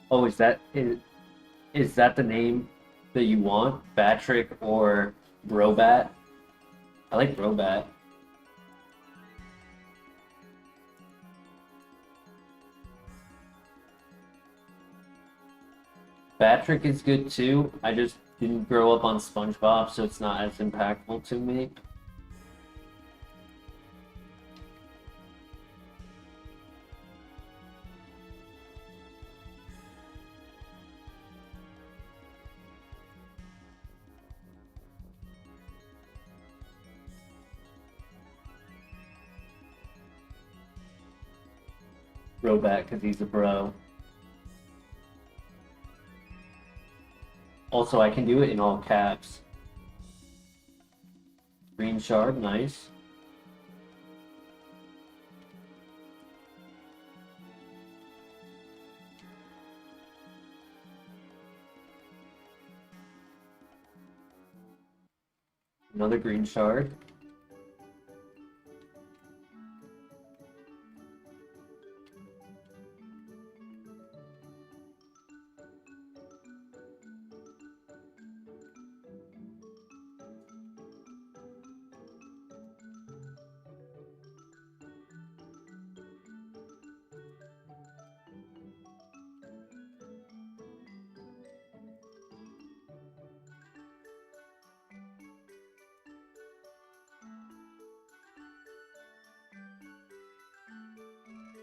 Oh, is that the name that you want? Batrick or Brobat? I like Brobat. Batrick is good too. I just didn't grow up on SpongeBob, so it's not as impactful to me. Brobat, because he's a bro. Also, I can do it in all caps. Green shard, nice. Another green shard.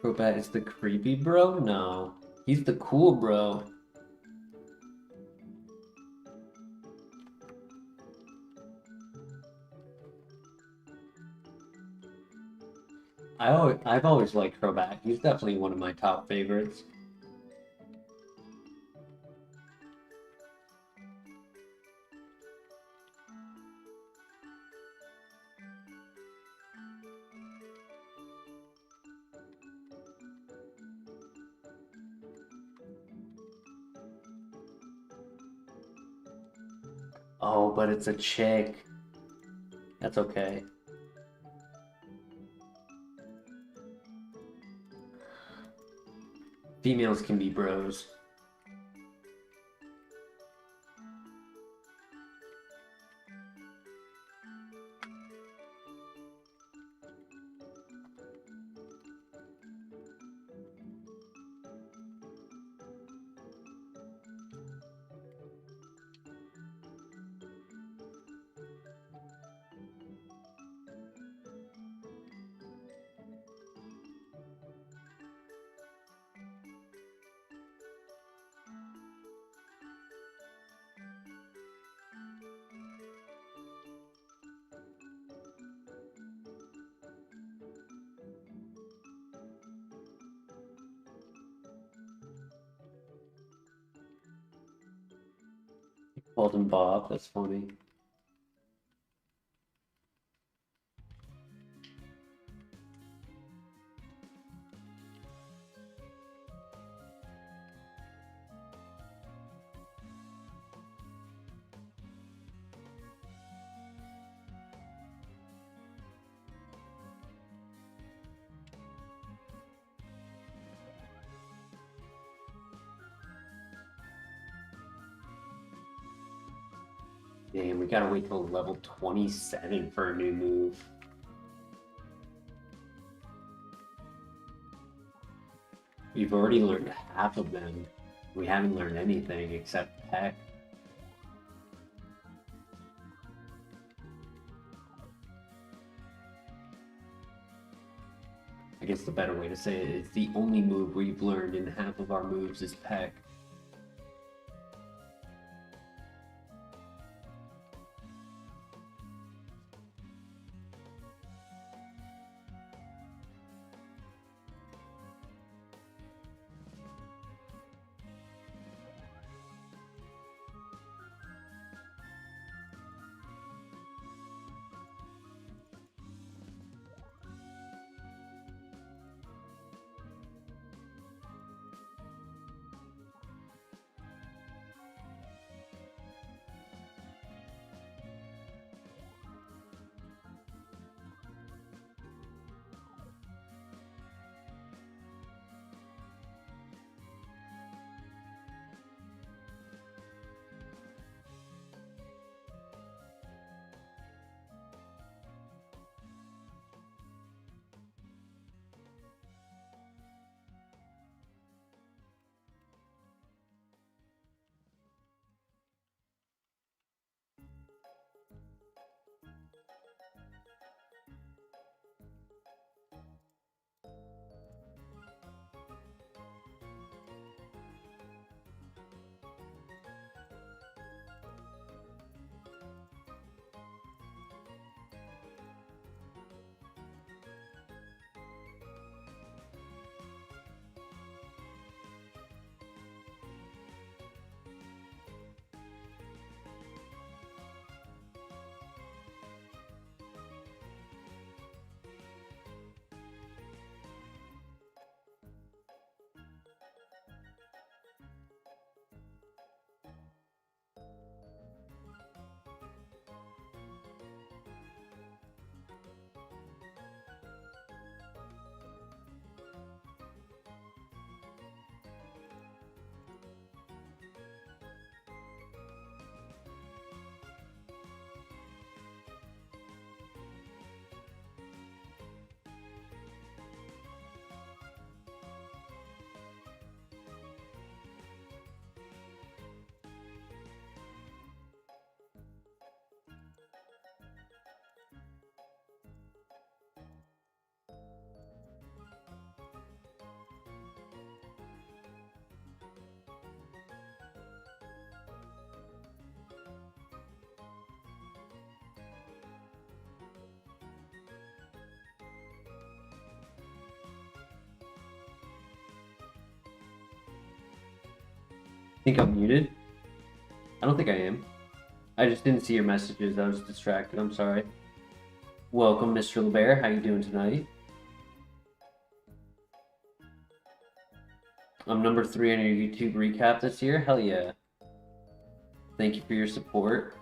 Brobat is the creepy bro? No. He's the cool bro. I've always liked Brobat. He's definitely one of my top favorites. Oh, but it's a chick. That's okay. Females can be bros. Called him Bob. That's funny. Damn, we gotta wait till level 27 for a new move. We've already learned half of them. We haven't learned anything except Peck. I guess the better way to say it is the only move we've learned in half of our moves is Peck. Think I'm muted? I don't think I am. I just didn't see your messages. I was distracted. I'm sorry. Welcome, Mr. LeBear. How you doing tonight? I'm number 3 on your YouTube recap this year. Hell yeah. Thank you for your support.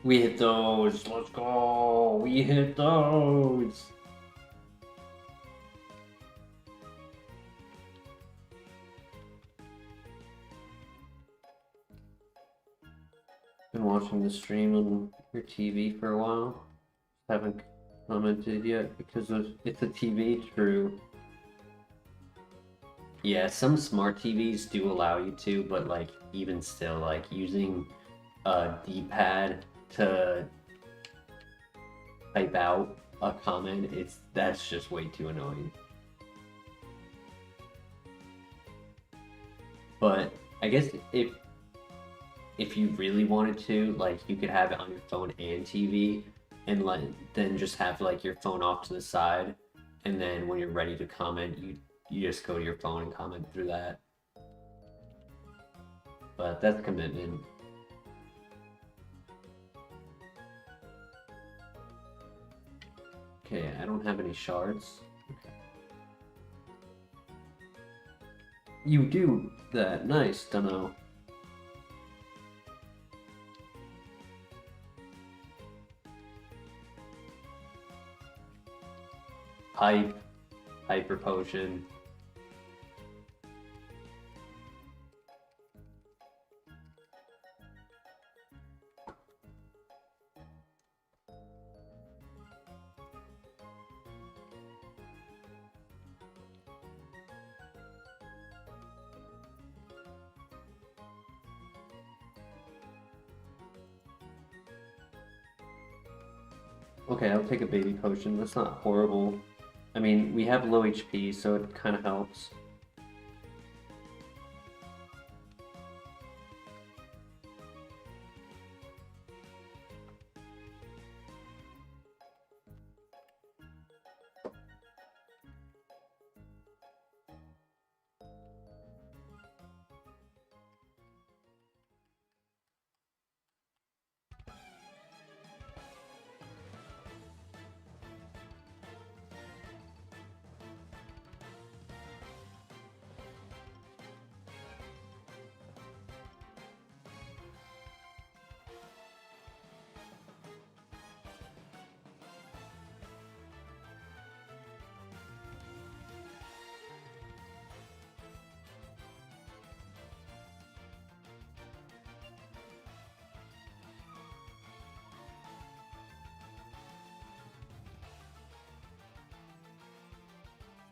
We hit those. Let's go. We hit those. Been watching the stream on your TV for a while. Haven't commented yet because it's a TV. True. Yeah, some smart TVs do allow you to, but like even still, like using a D-pad to type out a comment, that's just way too annoying. But I guess if you really wanted to, like you could have it on your phone and TV, and then just have like your phone off to the side, and then when you're ready to comment, you just go to your phone and comment through that. But that's commitment. Okay, I don't have any shards. Okay. You do that. Nice, dunno. Hyper potion. Okay, I'll take a baby potion. That's not horrible. I mean, we have low HP, so it kind of helps.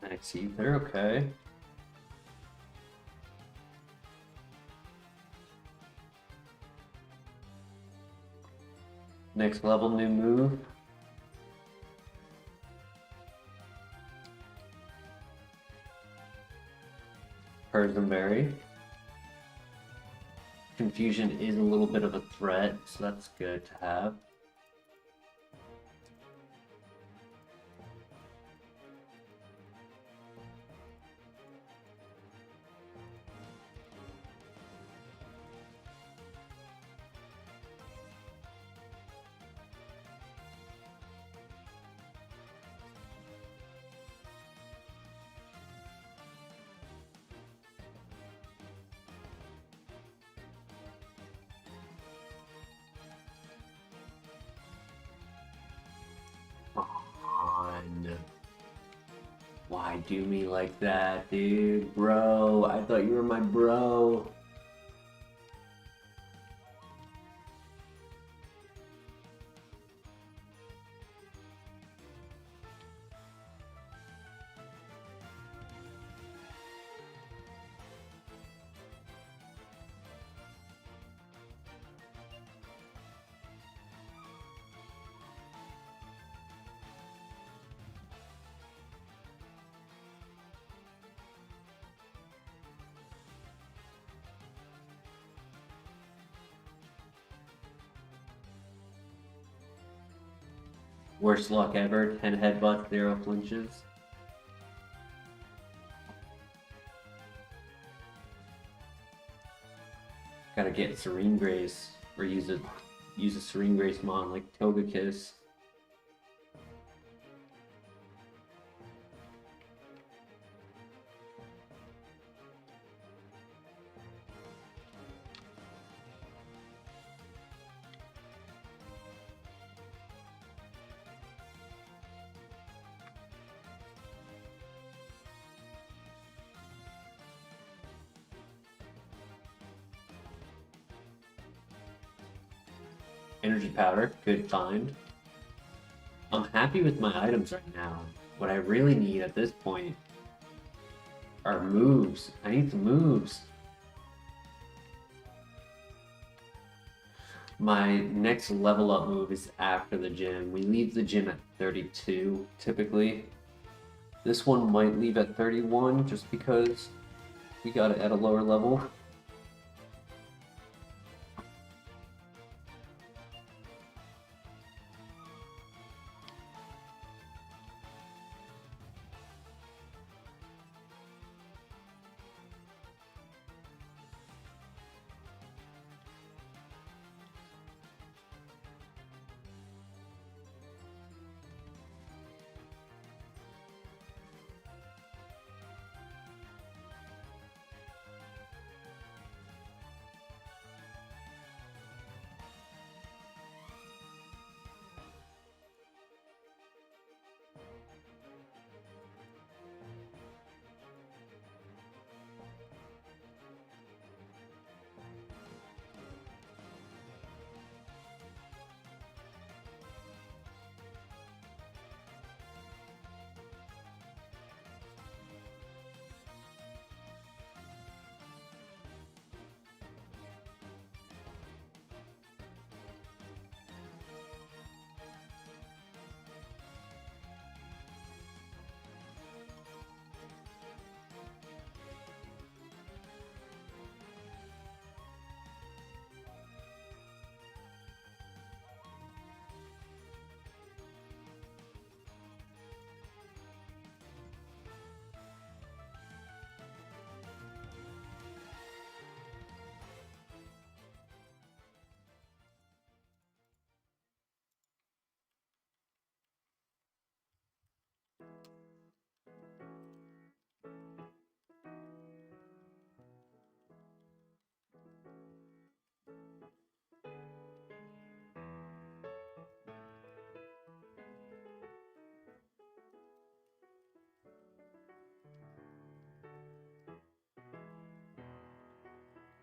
Max ether, okay. Next level, new move. Berry. Confusion is a little bit of a threat, so that's good to have. Why do me like that, dude? Bro, I thought you were my bro. Worst luck ever, 10 headbutts, 0 flinches. Gotta get Serene Grace, or use a Serene Grace mon like Togekiss. Energy powder, good find. I'm happy with my items right now. What I really need at this point are moves. I need some moves. My next level up move is after the gym. We leave the gym at 32 typically. This one might leave at 31 just because we got it at a lower level.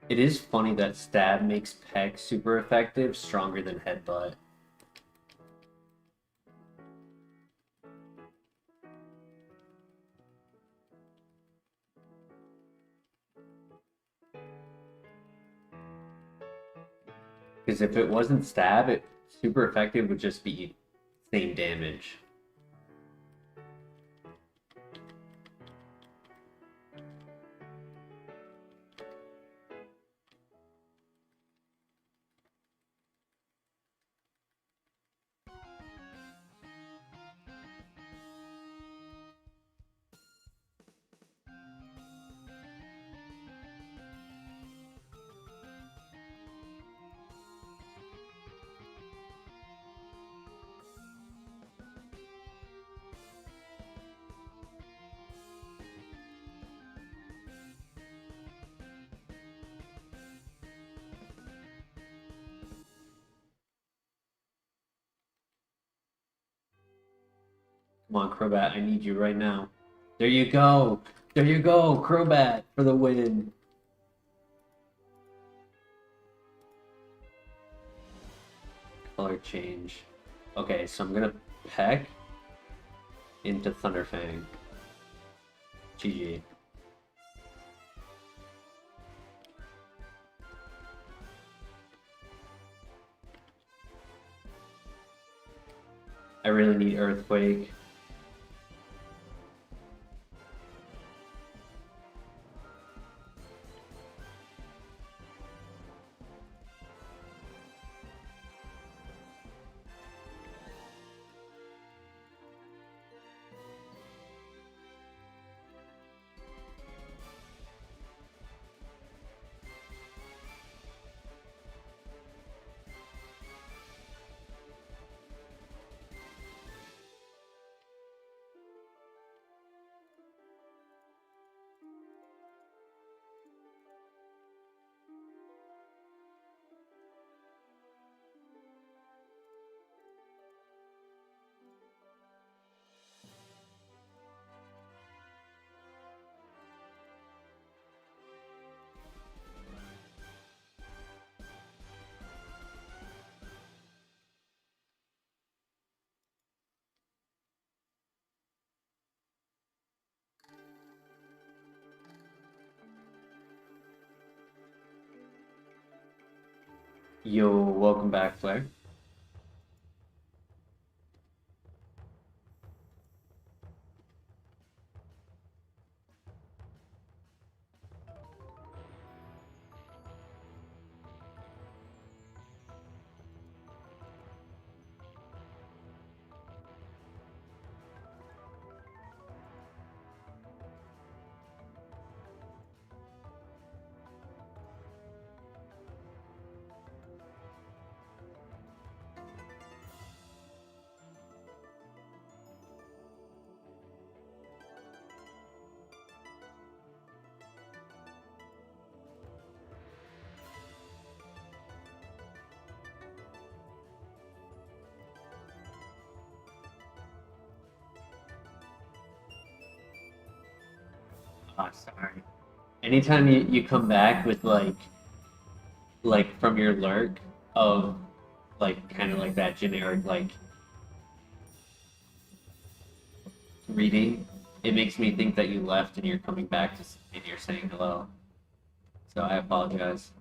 It is funny that stab makes Peck super effective, stronger than headbutt. Because if it wasn't stab, super effective would just be same damage. Come on, Crobat, I need you right now. There you go. There you go. Crobat for the win. Color change. Okay, so I'm gonna peck into Thunderfang. GG. I really need Earthquake. Yo, welcome back, Flair. Oh, sorry. Anytime you come back with like from your lurk of like kind of like that generic like reading, it makes me think that you left and you're coming back to and you're saying hello. So I apologize.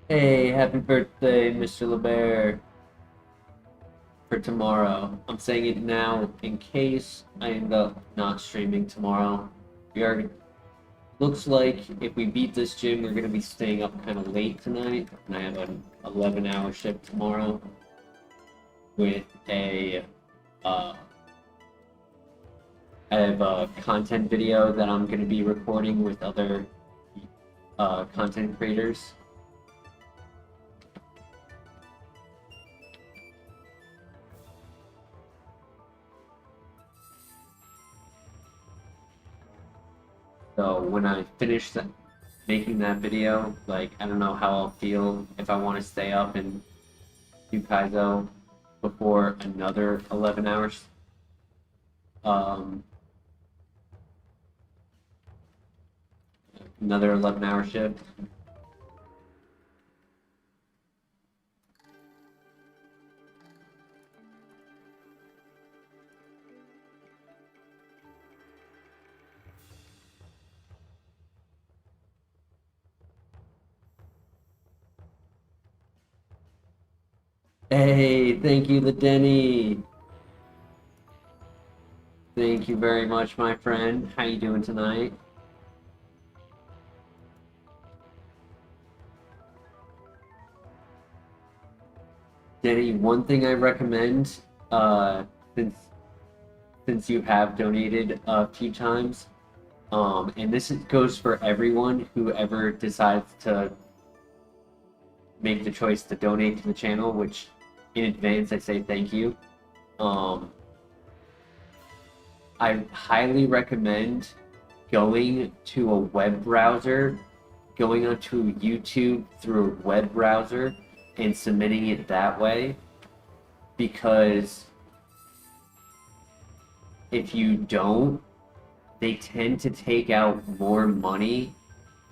Hey, happy birthday, Mr. LeBear, for tomorrow. I'm saying it now in case I end up not streaming tomorrow. We are looks like if we beat this gym, we're gonna be staying up kind of late tonight, and I have an 11-hour shift tomorrow with a I have a content video that I'm gonna be recording with other content creators. So when I finish making that video, like I don't know how I'll feel if I want to stay up and do Kaizo before another 11 hours. Another 11-hour shift. Hey, thank you, the Denny. Thank you very much, my friend. How you doing tonight? Denny, one thing I recommend since you have donated a few times. And goes for everyone who ever decides to make the choice to donate to the channel, which in advance I say thank you. I highly recommend going to a web browser, going onto YouTube through a web browser and submitting it that way, because if you don't, they tend to take out more money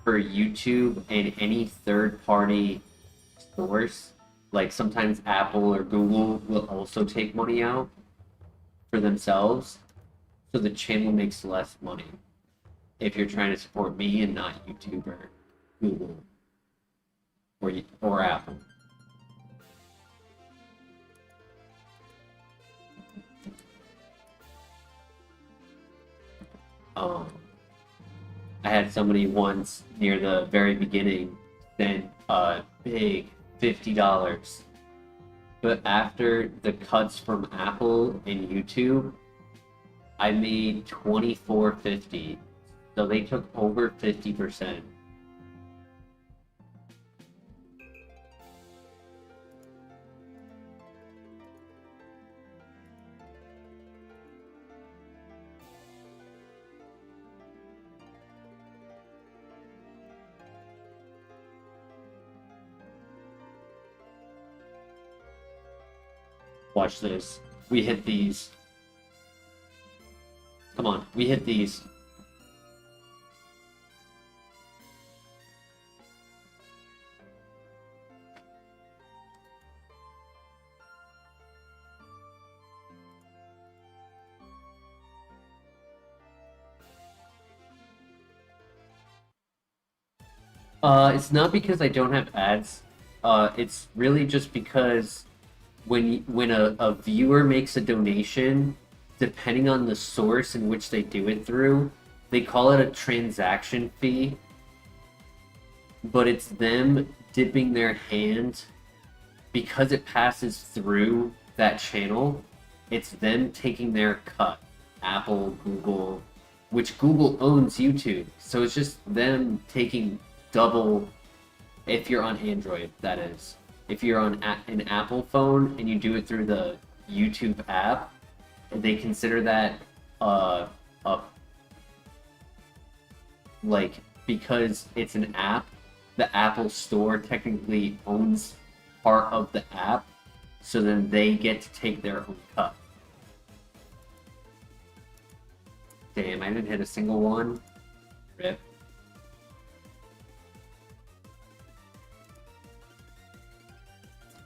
for YouTube and any third-party source. Like sometimes Apple or Google will also take money out for themselves, so the channel makes less money if you're trying to support me and not YouTube or Google or Apple. I had somebody once near the very beginning send a big $50, but after the cuts from Apple and YouTube, I made $24.50, so they took over 50%. Watch this. We hit these. Come on, we hit these. It's not because I don't have ads. It's really just because when a viewer makes a donation, depending on the source in which they do it through, they call it a transaction fee, but it's them dipping their hand because it passes through that channel. It's them taking their cut. Apple, Google, which Google owns YouTube, so it's just them taking double. If you're on Android, that is. If you're on an Apple phone and you do it through the YouTube app, they consider that like, because it's an app, the Apple Store technically owns part of the app, so then they get to take their own cut. Damn, I didn't hit a single one. Rip.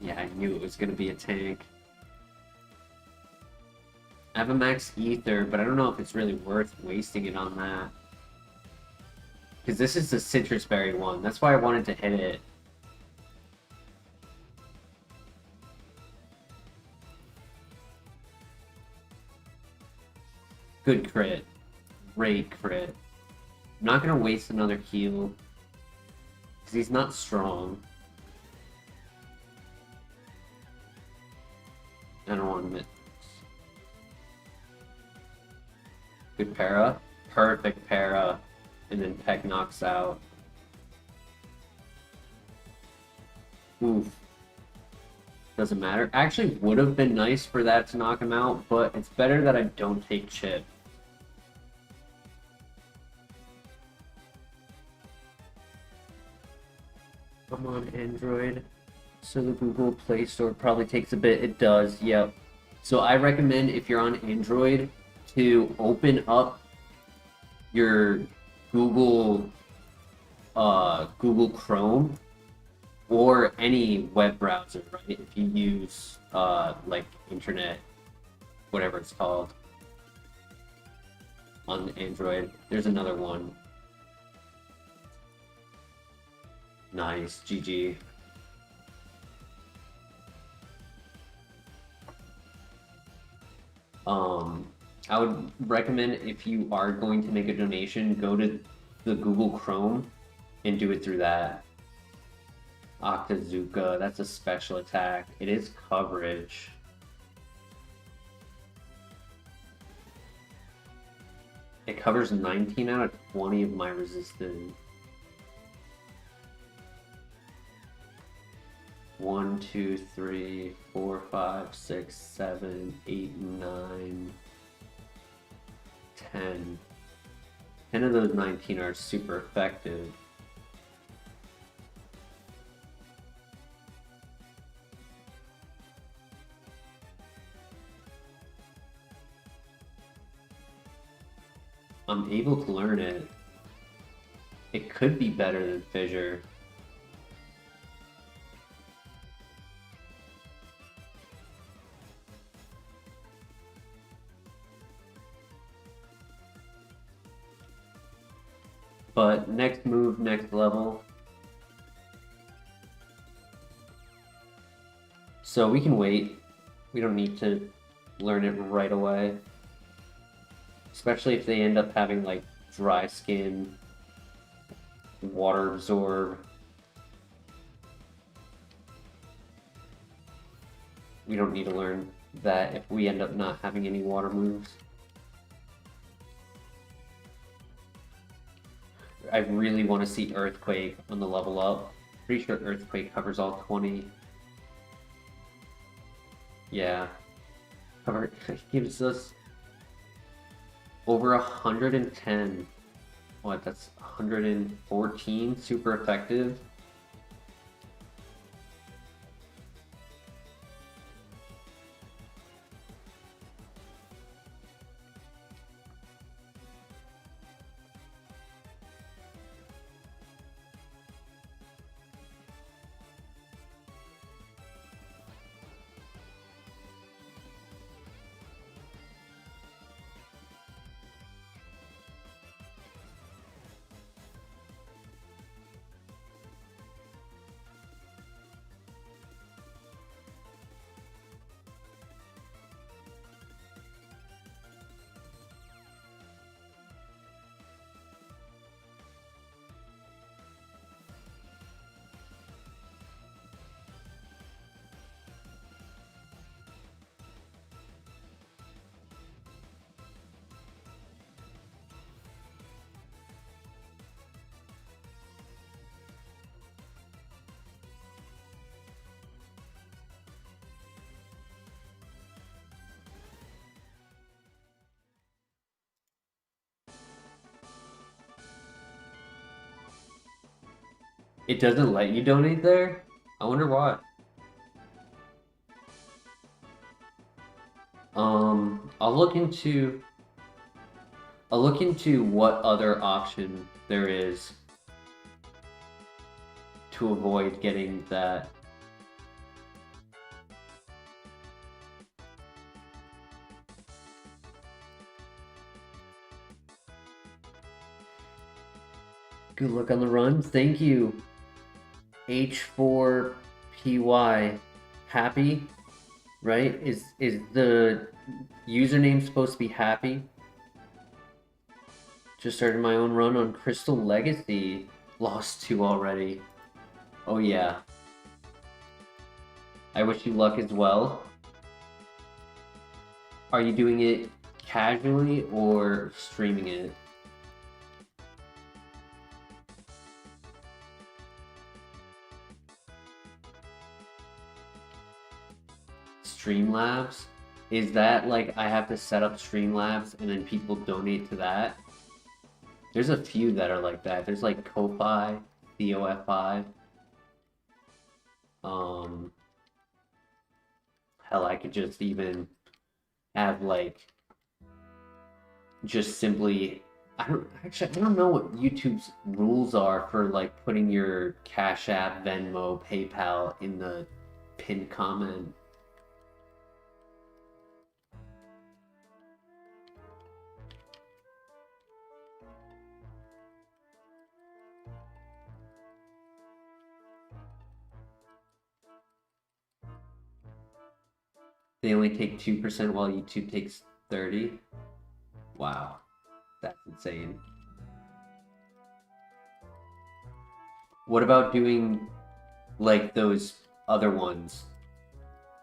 Yeah, I knew it was going to be a tank. I have a max ether, but I don't know if it's really worth wasting it on that. Because this is the citrus berry one. That's why I wanted to hit it. Good crit. Great crit. I'm not going to waste another heal, because he's not strong. I don't want to miss. Good para. Perfect para. And then Peck knocks out. Oof. Doesn't matter. Actually would have been nice for that to knock him out, but it's better that I don't take chip. Come on, Android. So the Google Play Store probably takes a bit. It does, yep. So I recommend, if you're on Android, to open up your Google Chrome or any web browser, right? If you use like internet, whatever it's called, on Android. There's another one. Nice, GG. I would recommend, if you are going to make a donation, go to the Google Chrome and do it through that. Octazuka, that's a special attack. It is coverage. It covers 19 out of 20 of my resistance. 1, 2, 3, 4, 5, 6, 7, 8, 9, 10. 10 of those 19 are super effective. I'm able to learn it. It could be better than Fissure. But next move, next level. So we can wait. We don't need to learn it right away. Especially if they end up having like dry skin, water absorb. We don't need to learn that if we end up not having any water moves. I really want to see Earthquake on the level up. Pretty sure Earthquake covers all 20. Yeah. Cover gives us over 110. What, that's 114 super effective. It doesn't let you donate there? I wonder why. I'll look into what other option there is to avoid getting that. Good luck on the run. Thank you. H4PY. Happy, right? Is the username supposed to be happy? Just started my own run on Crystal Legacy. Lost 2 already. Oh yeah. I wish you luck as well. Are you doing it casually or streaming it? Streamlabs? Is that like I have to set up Streamlabs and then people donate to that? There's a few that are like that. There's like Ko-Fi, COFI. Hell, I could just even have like just simply I don't know what YouTube's rules are for like putting your Cash App, Venmo, PayPal in the pinned comment. They only take 2% while YouTube takes 30%. Wow, that's insane. What about doing like those other ones?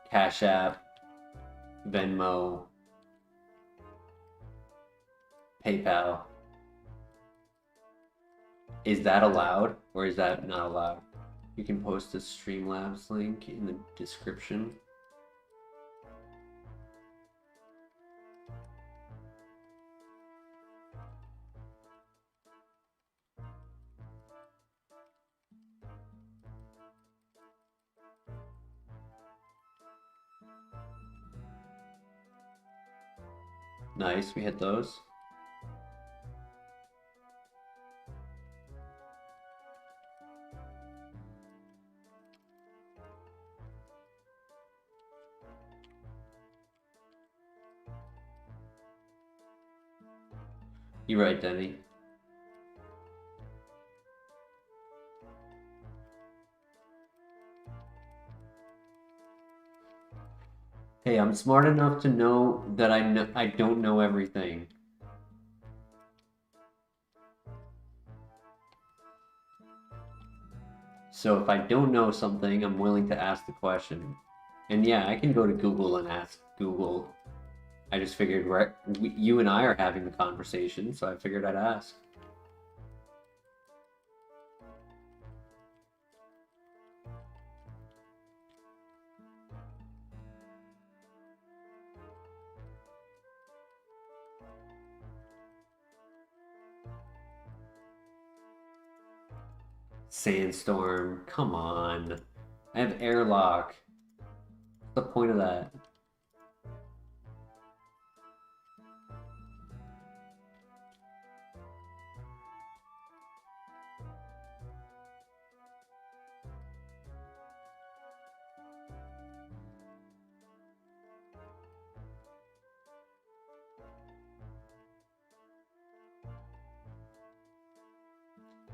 Cash App, Venmo, PayPal. Is that allowed or is that not allowed? You can post a Streamlabs link in the description. Nice, we hit those. You're right, Denny. Hey, I'm smart enough to know that I don't know everything. So if I don't know something, I'm willing to ask the question. And yeah, I can go to Google and ask Google. I just figured you and I are having the conversation, so I figured I'd ask. Sandstorm, come on. I have airlock. What's the point of that?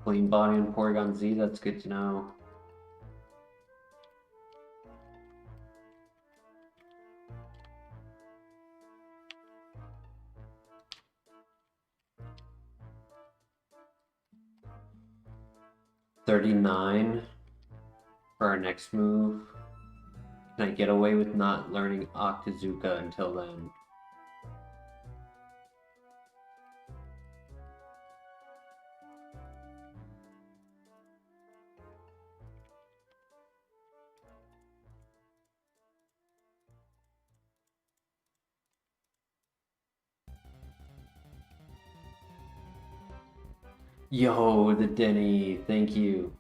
Clean body on Porygon Z, that's good to know. $39 for our next move. Can I get away with not learning Octazooka until then? Yo, the Denny, thank you.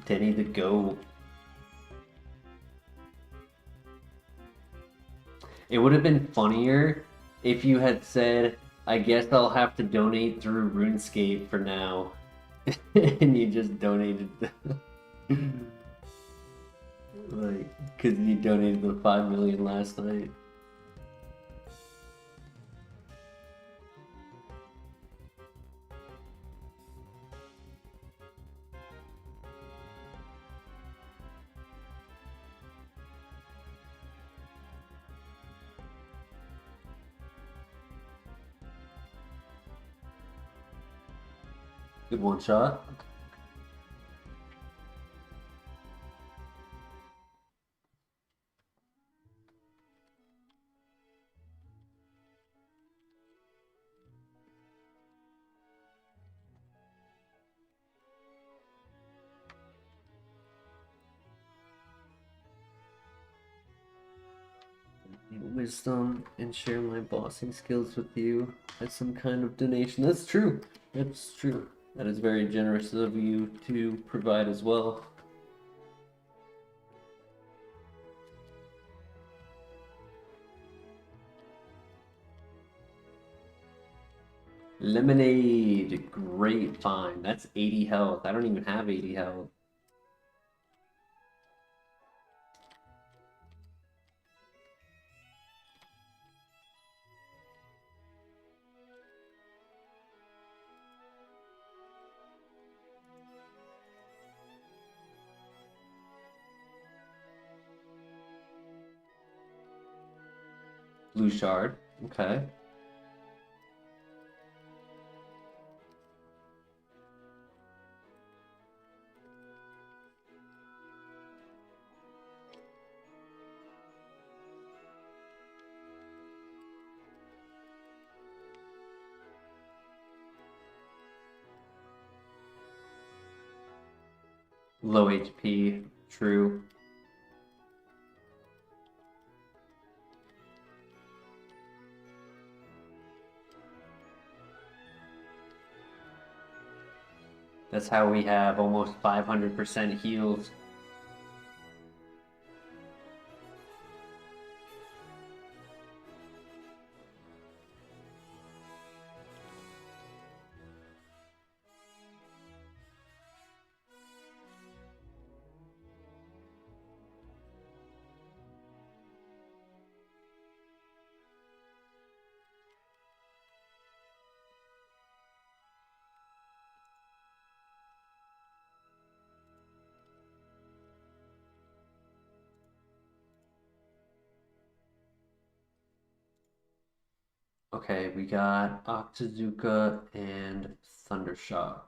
Denny the GOAT. It would have been funnier if you had said, I guess I'll have to donate through RuneScape for now. And you just donated like, because you donated the 5 million last night. Good one shot. Wisdom and share my bossing skills with you as some kind of donation. That's true. That's true. That is very generous of you to provide as well. Lemonade, great find. That's 80 health. I don't even have 80 health. Blue shard, okay. Low HP, true. That's how we have almost 500% heals. Okay, we got Octazooka and Thundershock.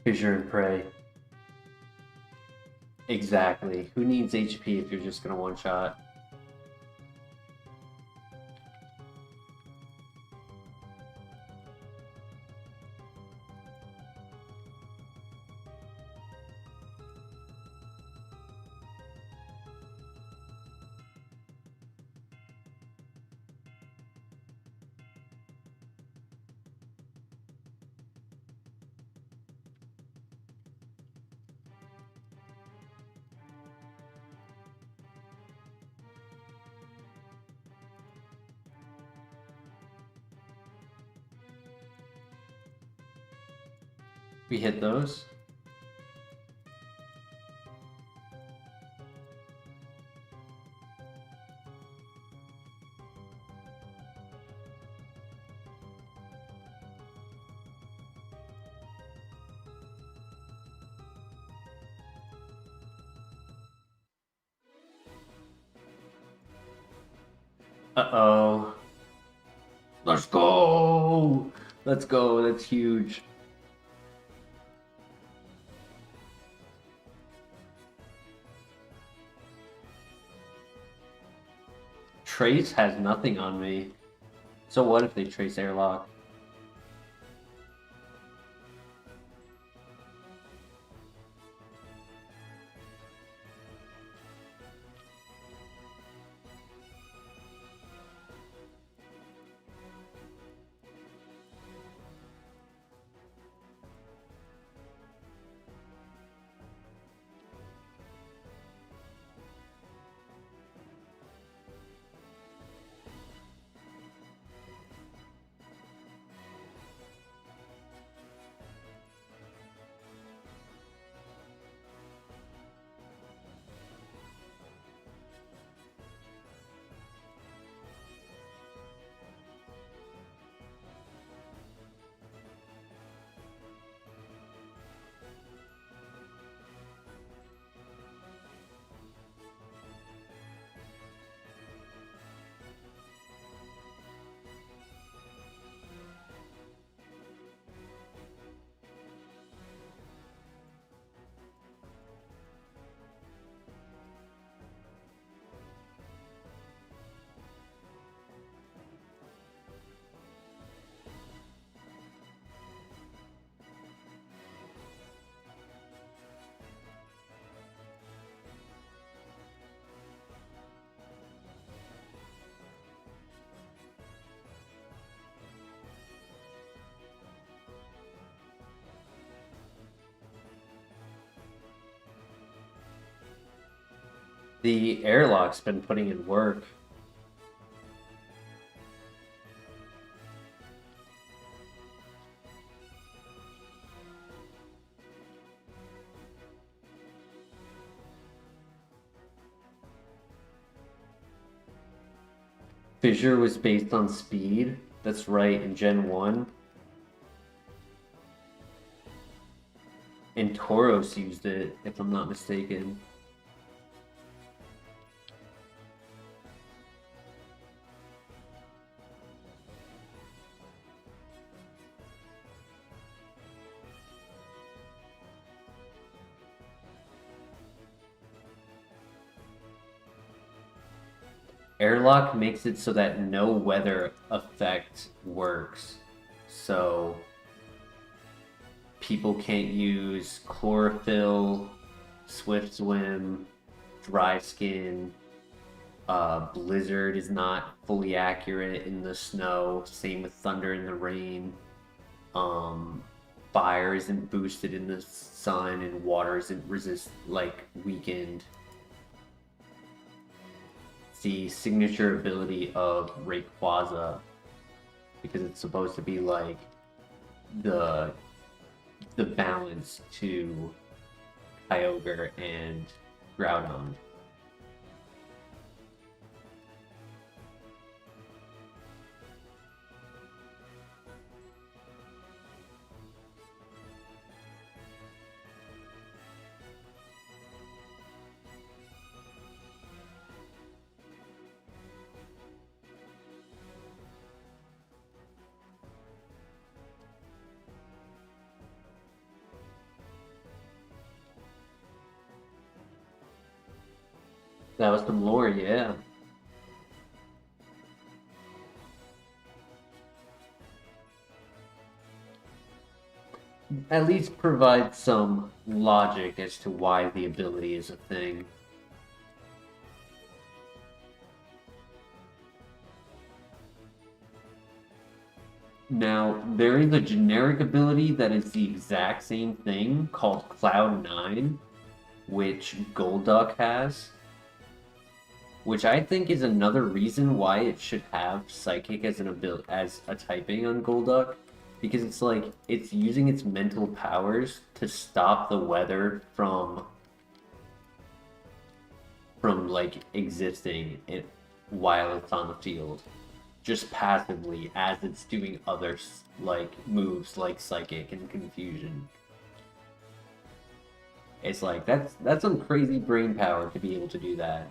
Fissure and Prey. Exactly. Who needs HP if you're just gonna one-shot? We hit those. Uh-oh. Let's go! Let's go, that's huge. Trace has nothing on me. So what if they trace airlock? The airlock's been putting in work. Fissure was based on speed. That's right, in Gen 1. And Tauros used it, if I'm not mistaken. Airlock makes it so that no weather effect works. So people can't use chlorophyll, swift swim, dry skin. Blizzard is not fully accurate in the snow. Same with thunder in the rain. Um, Fire isn't boosted in the sun, and water isn't weakened. It's the signature ability of Rayquaza because it's supposed to be like the balance to Kyogre and Groudon. That was some lore, yeah. At least provide some logic as to why the ability is a thing. Now, there is a generic ability that is the exact same thing called Cloud9, which Golduck has. Which I think is another reason why it should have Psychic as a typing on Golduck, because it's like it's using its mental powers to stop the weather from like existing while it's on the field, just passively as it's doing other like moves like Psychic and Confusion. It's like that's some crazy brain power to be able to do that.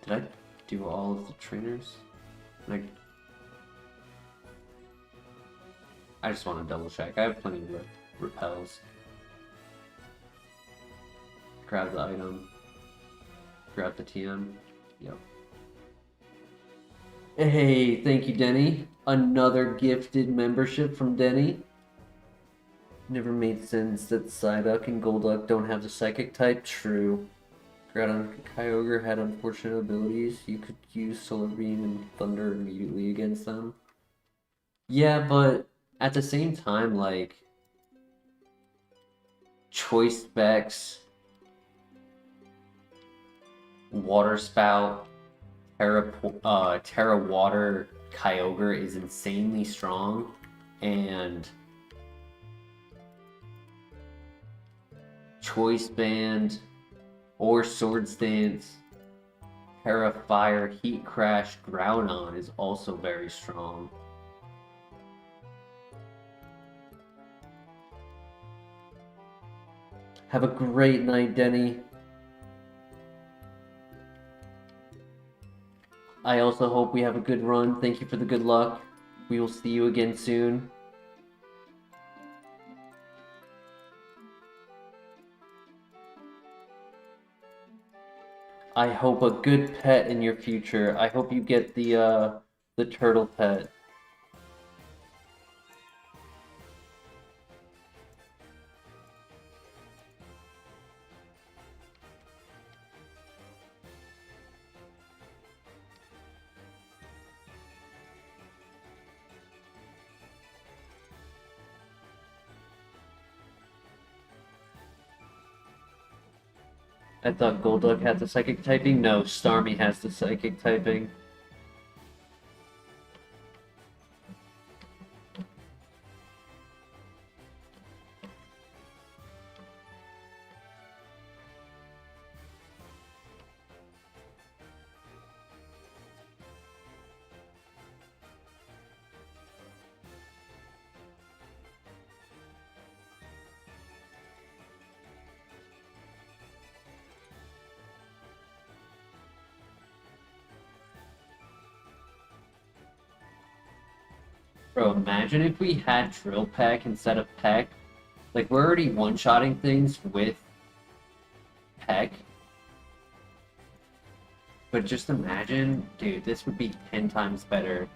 Did I do all of the trainers? Like, I just want to double check. I have plenty of repels. Grab the item. Grab the TM. Yep. Hey, thank you, Denny. Another gifted membership from Denny. Never made sense that Psyduck and Golduck don't have the Psychic type. True. Groudon Kyogre had unfortunate abilities. You could use Solar Beam and Thunder immediately against them. Yeah, but at the same time, like, Choice Specs, Water Spout, Terra Water Kyogre is insanely strong, and Choice Band or Sword Stance, Terra Fire, Heat Crash, Groudon is also very strong. Have a great night, Denny. I also hope we have a good run. Thank you for the good luck. We will see you again soon. I hope a good pet in your future. I hope you get the turtle pet. I thought Golduck had the psychic typing. No, Starmie has the psychic typing. Bro, imagine if we had Drill Peck instead of Peck. Like, we're already one-shotting things with Peck. But just imagine, dude, this would be 10 times better.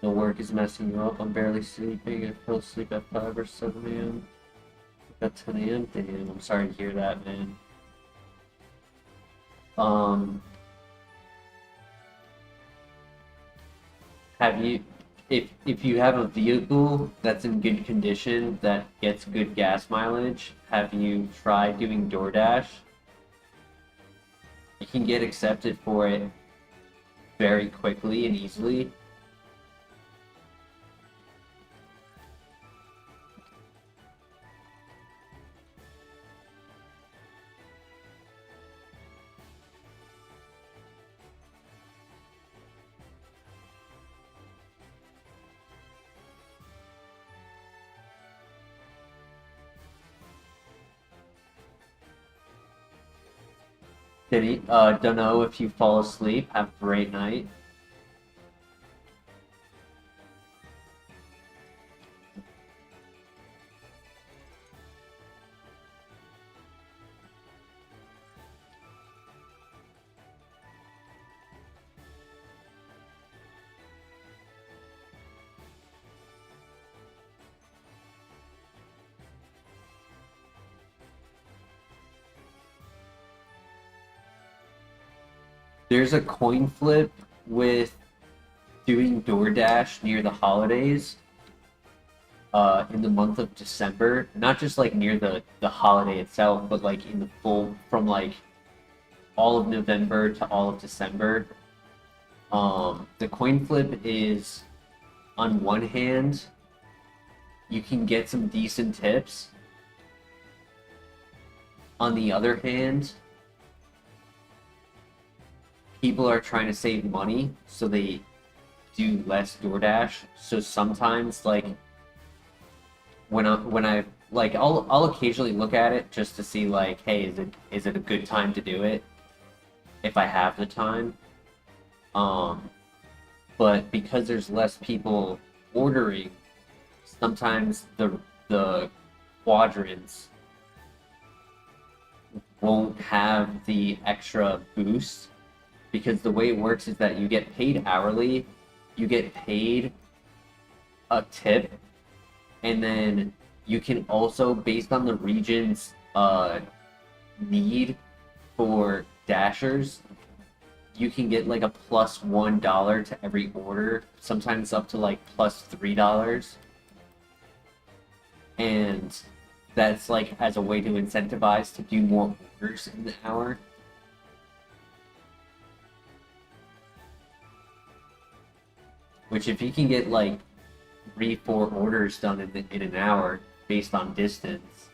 The work is messing you up. I'm barely sleeping. I fell asleep at 5 or 7 a.m. At 10 a.m. Damn, I'm sorry to hear that, man. Have you, if you have a vehicle that's in good condition that gets good gas mileage, have you tried doing DoorDash? You can get accepted for it very quickly and easily. Don't know if you fall asleep. Have a great night. There's a coin flip with doing DoorDash near the holidays in the month of December. Not just like near the holiday itself, but like in the full, from like all of November to all of December. The coin flip is, on one hand, you can get some decent tips. On the other hand, people are trying to save money, so they do less DoorDash. So sometimes, like, when I like, I'll occasionally look at it just to see, like, hey, is it a good time to do it if I have the time. But because there's less people ordering, sometimes the quadrants won't have the extra boost. Because the way it works is that you get paid hourly, you get paid a tip, and then you can also, based on the region's need for dashers, you can get like a plus $1 to every order, sometimes up to like plus $3. And that's like as a way to incentivize to do more orders in the hour. Which, if you can get like 3-4 orders done in an hour based on distance,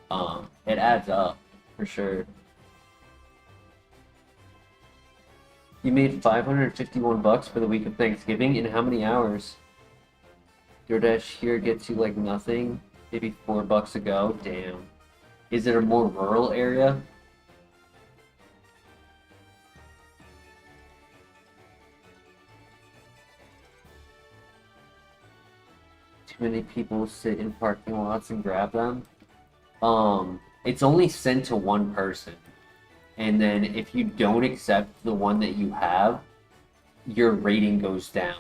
it adds up for sure. You made $551 for the week of Thanksgiving in how many hours? DoorDash here gets you like nothing, maybe $4 a go. Damn. Is it a more rural area? Many people sit in parking lots and grab them. It's only sent to one person, and then if you don't accept the one that you have, your rating goes down.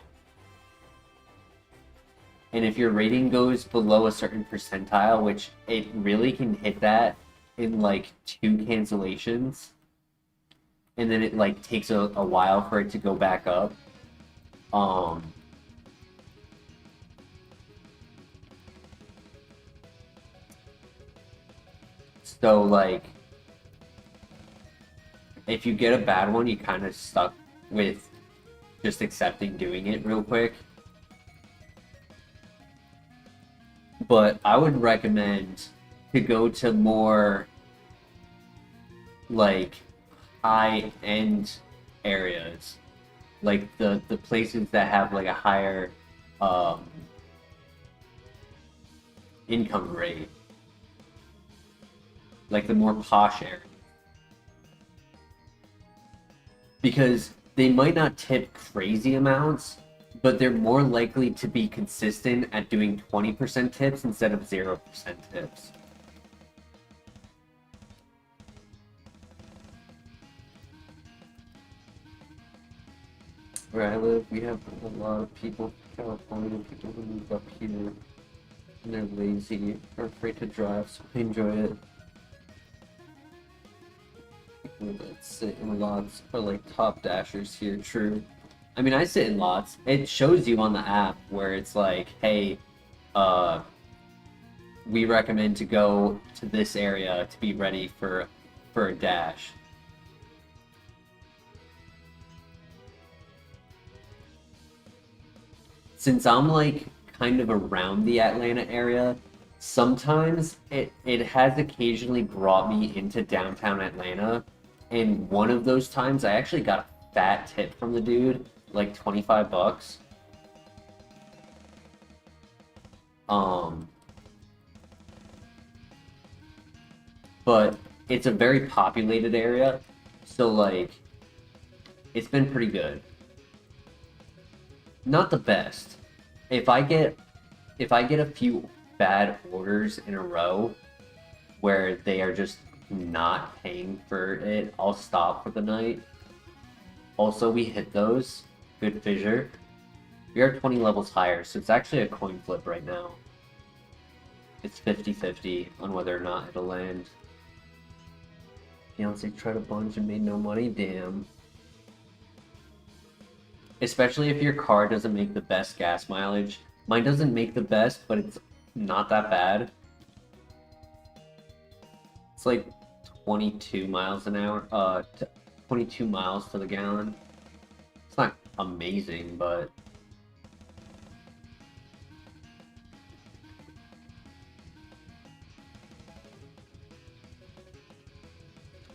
And if your rating goes below a certain percentile, which it really can hit that in like 2 cancellations, and then it like takes a while for it to go back up. So, like, if you get a bad one, you kind of stuck with just accepting doing it real quick. But I would recommend to go to more, like, high-end areas. like the places that have like a higher income rate, like the more posh area, because they might not tip crazy amounts, but they're more likely to be consistent at doing 20% tips instead of 0% tips. Where I live, we have a lot of people from California, people who move up here, and they're lazy or afraid to drive, so I enjoy it. People that sit in lots are like top dashers here, true. I mean, I sit in lots. It shows you on the app where it's like, hey, we recommend to go to this area to be ready for a dash. Since I'm like kind of around the Atlanta area, sometimes it has occasionally brought me into downtown Atlanta, and one of those times I actually got a fat tip from the dude, like $25. But it's a very populated area, so like it's been pretty good. Not the best. If I get a few bad orders in a row where they are just not paying for it, I'll stop for the night. Also, we hit those. Good fissure. We are 20 levels higher, so it's actually a coin flip right now. It's 50-50 on whether or not it'll land. Fiance tried a bunch and made no money? Damn. Especially if your car doesn't make the best gas mileage. Mine doesn't make the best, but it's not that bad. It's like 22 miles an hour, 22 miles to the gallon. It's not amazing, but...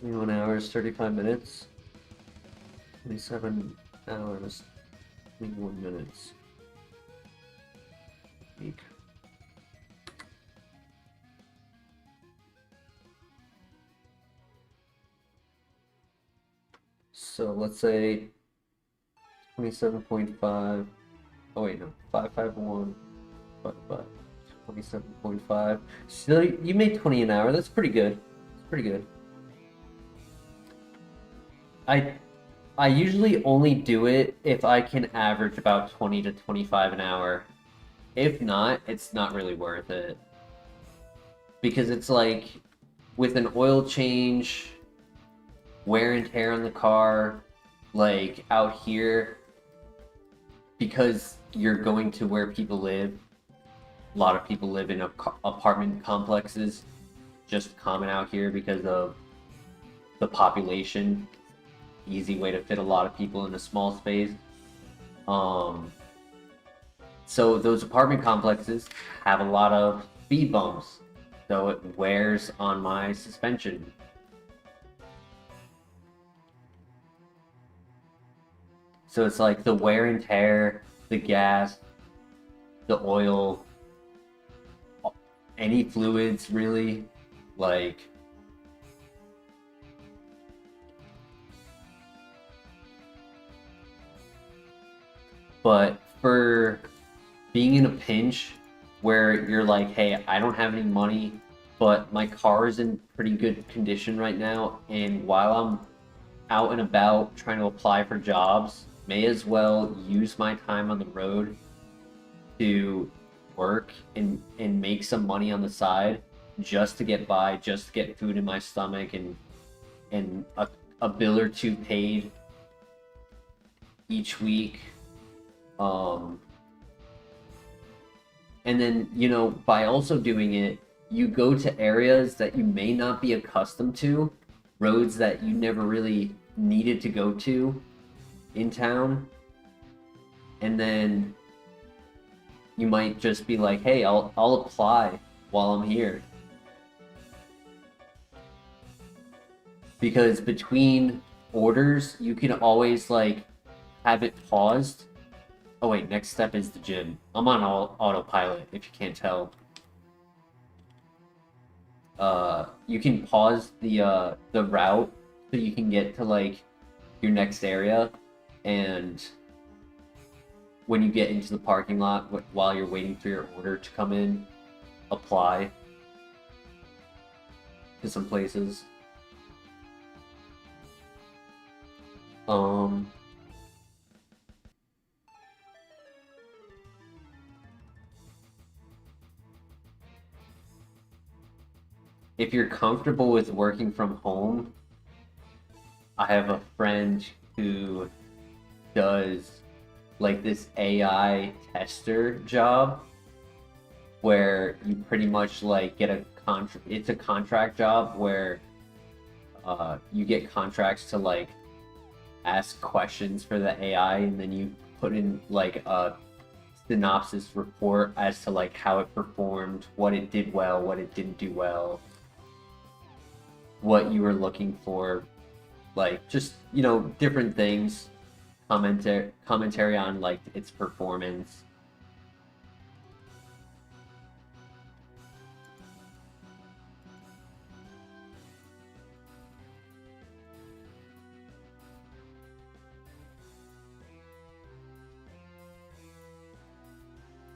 "21 hours, 35 minutes. 27 hours, 21 minutes. Week. So let's say 27.5. Oh wait, no, 551. But 27.5. So you made 20 an hour. That's pretty good. It's pretty good. I usually only do it if I can average about 20 to 25 an hour. If not, it's not really worth it. Because it's like, with an oil change, wear and tear on the car, like out here, because you're going to where people live, a lot of people live in apartment complexes, just common out here because of the population. Easy way to fit a lot of people in a small space. So those apartment complexes have a lot of speed bumps, so it wears on my suspension. So it's like the wear and tear, the gas, the oil, any fluids really, like... But for being in a pinch where you're like, hey, I don't have any money, but my car is in pretty good condition right now, and while I'm out and about trying to apply for jobs, may as well use my time on the road to work and make some money on the side just to get by, just to get food in my stomach and a bill or two paid each week. And then, you know, by also doing it, you go to areas that you may not be accustomed to, roads that you never really needed to go to in town, and then you might just be like, hey, I'll apply while I'm here. Because between orders, you can always like have it paused. Oh wait, next step is the gym. I'm on autopilot, if you can't tell. You can pause the route so you can get to like your next area, and when you get into the parking lot while you're waiting for your order to come in, apply to some places. If you're comfortable with working from home, I have a friend who does like this AI tester job where you pretty much like get a contract. It's a contract job where you get contracts to like ask questions for the AI, and then you put in like a synopsis report as to like how it performed, what it did well, what it didn't do well, what you were looking for, like just, you know, different things, commentary on like its performance.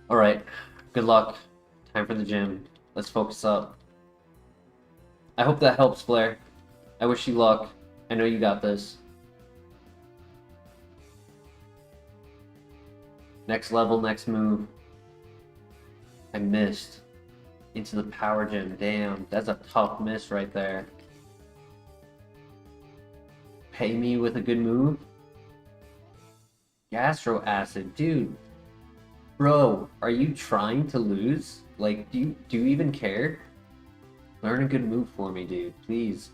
All right, good luck. Time for the gym. Let's focus up. I hope that helps, Blair. I wish you luck. I know you got this. Next level, next move. I missed. Into the power gym. Damn, that's a tough miss right there. Pay me with a good move? Gastro acid, dude. Bro, are you trying to lose? Like, do you even care? Learn a good move for me, dude, please.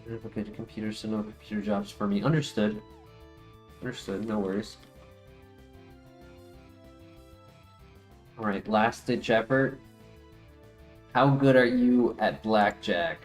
I have a good computer, so no computer jobs for me. Understood. Understood, no worries. Alright, last ditch effort. How good are you at blackjack?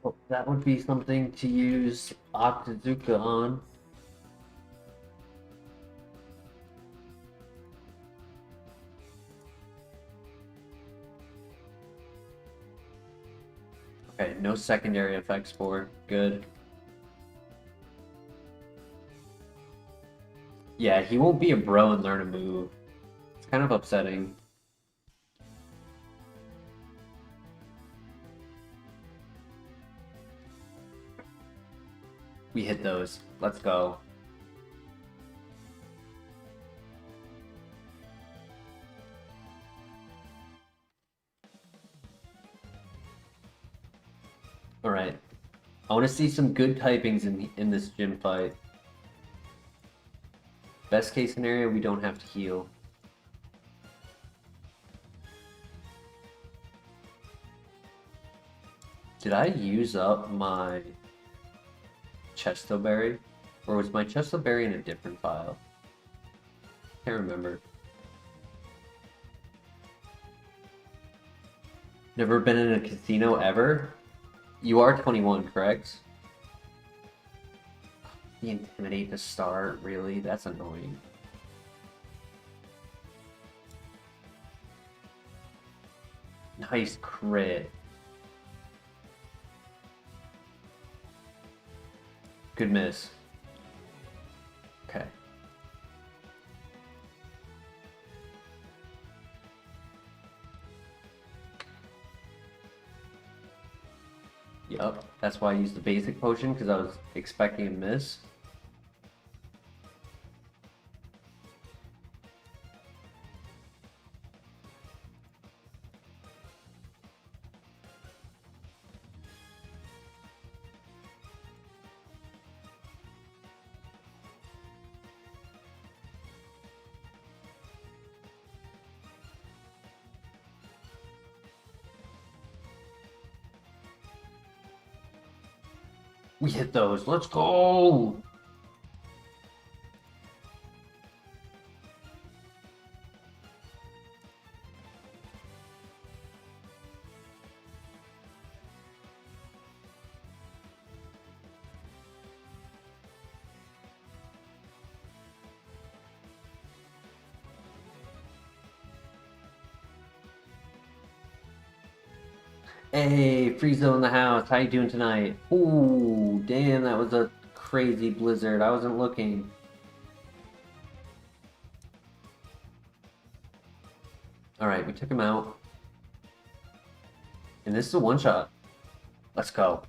Well, that would be something to use Octazuka on. Okay, no secondary effects for. Good. Yeah, he won't be a bro and learn a move. It's kind of upsetting. We hit those. Let's go. Alright. I want to see some good typings in this gym fight. Best case scenario, we don't have to heal. Did I use up my Chesto Berry? Or was my Chesto Berry in a different file? Can't remember. Never been in a casino ever? You are 21, correct? The Intimidate to start, really? That's annoying. Nice crit. Good miss. Okay. Yup, that's why I used the basic potion, because I was expecting a miss. We hit those. Let's go! Hey, Friezo in the house. How you doing tonight? Ooh, damn, that was a crazy blizzard. I wasn't looking. Alright, we took him out. And this is a one-shot. Let's go.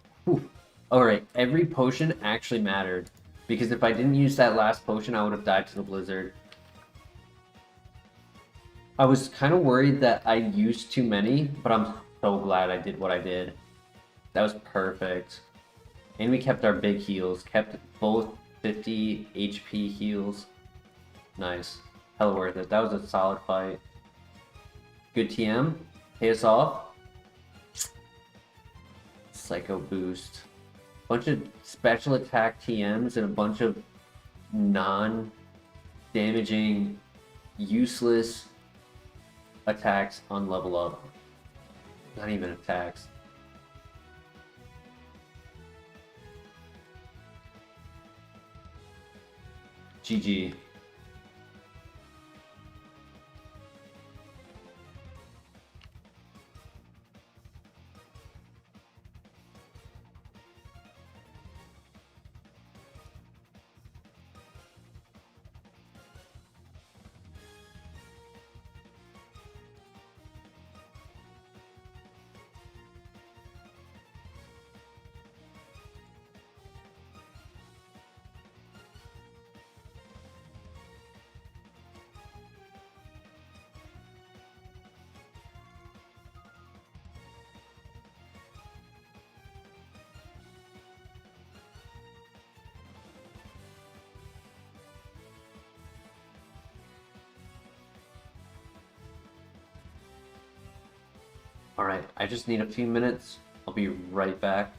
Alright, every potion actually mattered. Because if I didn't use that last potion, I would have died to the blizzard. I was kind of worried that I used too many, but I'm so glad I did what I did. That was perfect. And we kept our big heals. Kept both 50 HP heals. Nice. Hella worth it. That was a solid fight. Good TM. Pay us off. Psycho boost. Bunch of special attack TMs and a bunch of non-damaging, useless attacks on level up. Not even attacks. GG. Alright, I just need a few minutes. I'll be right back.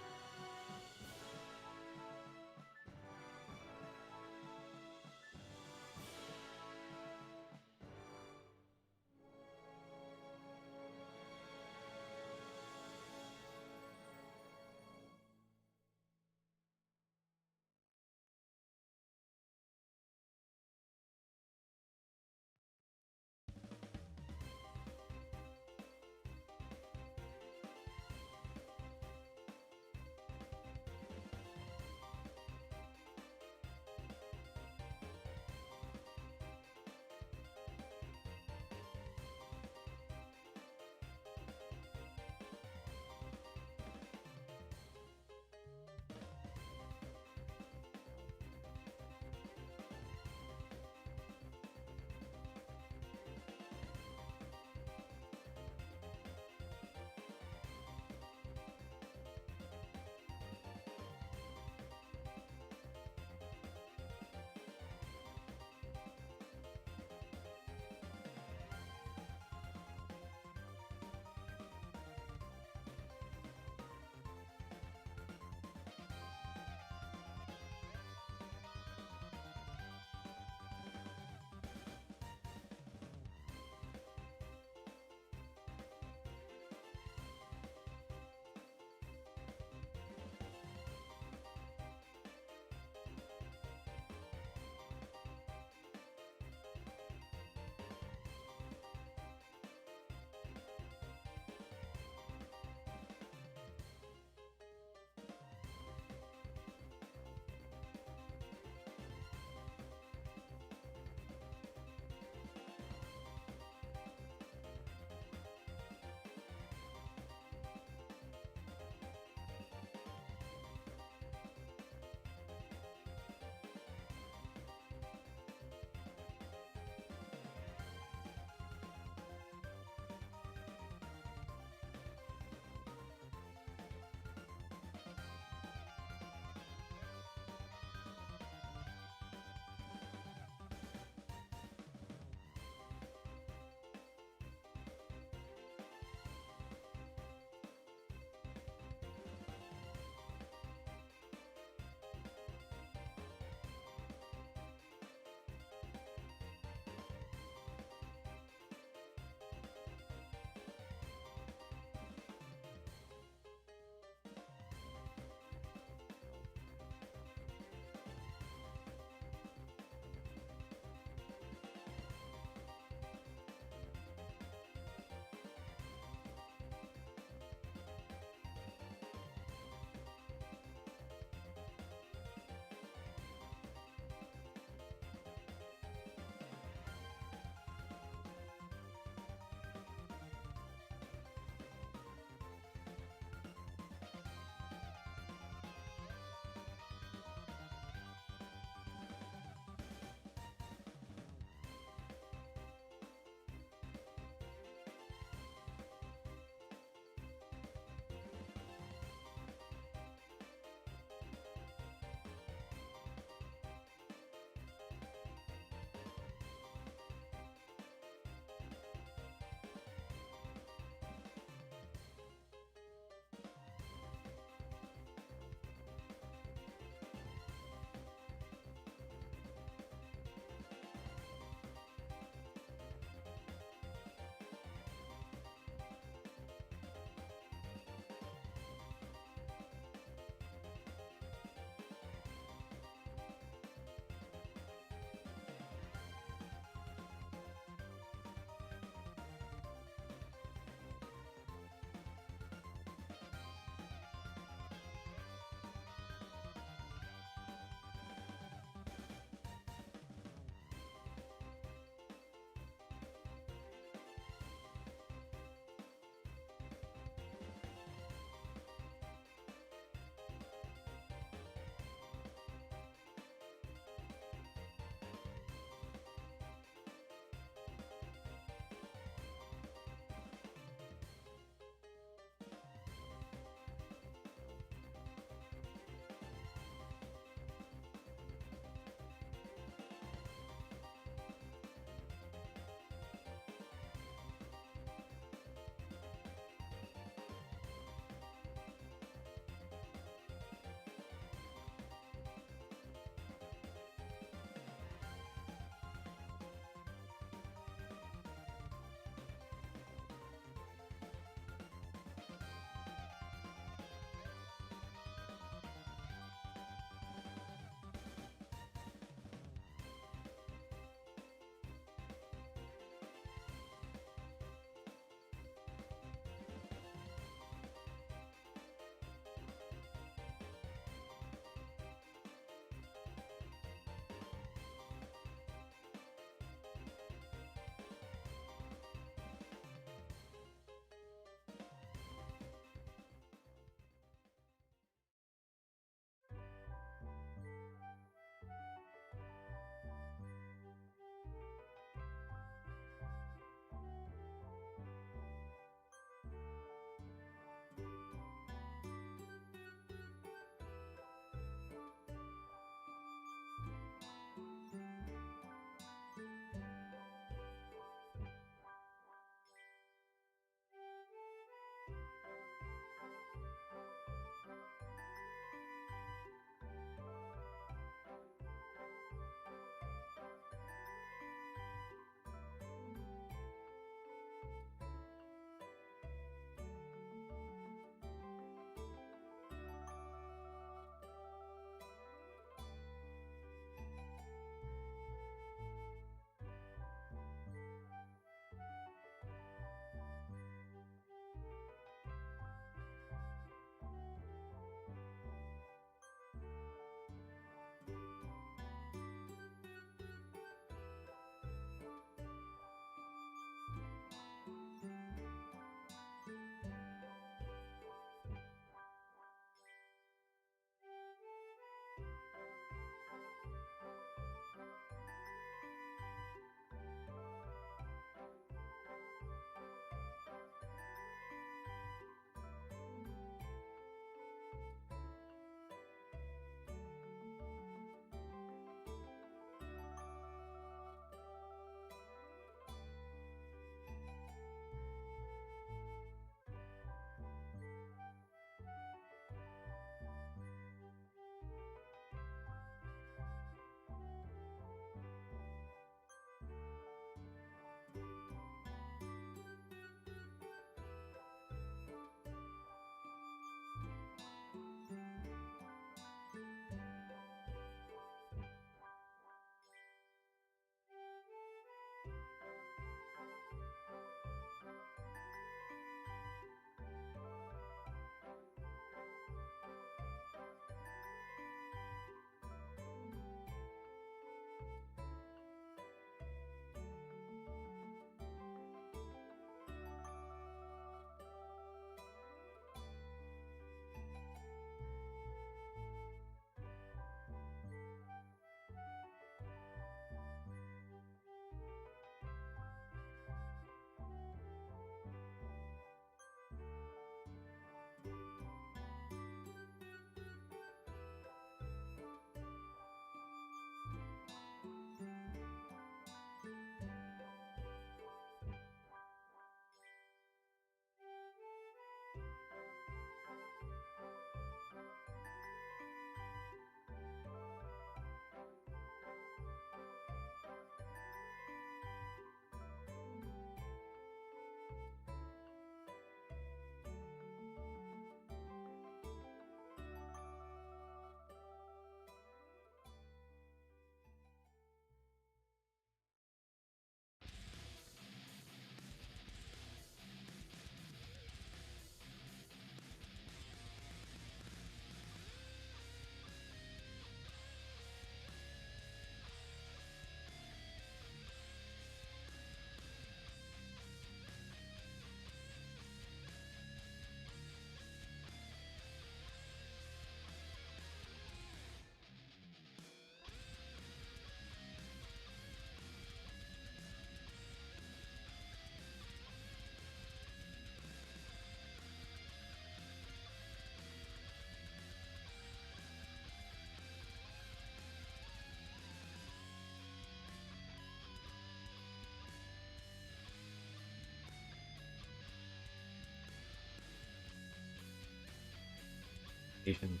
notifications.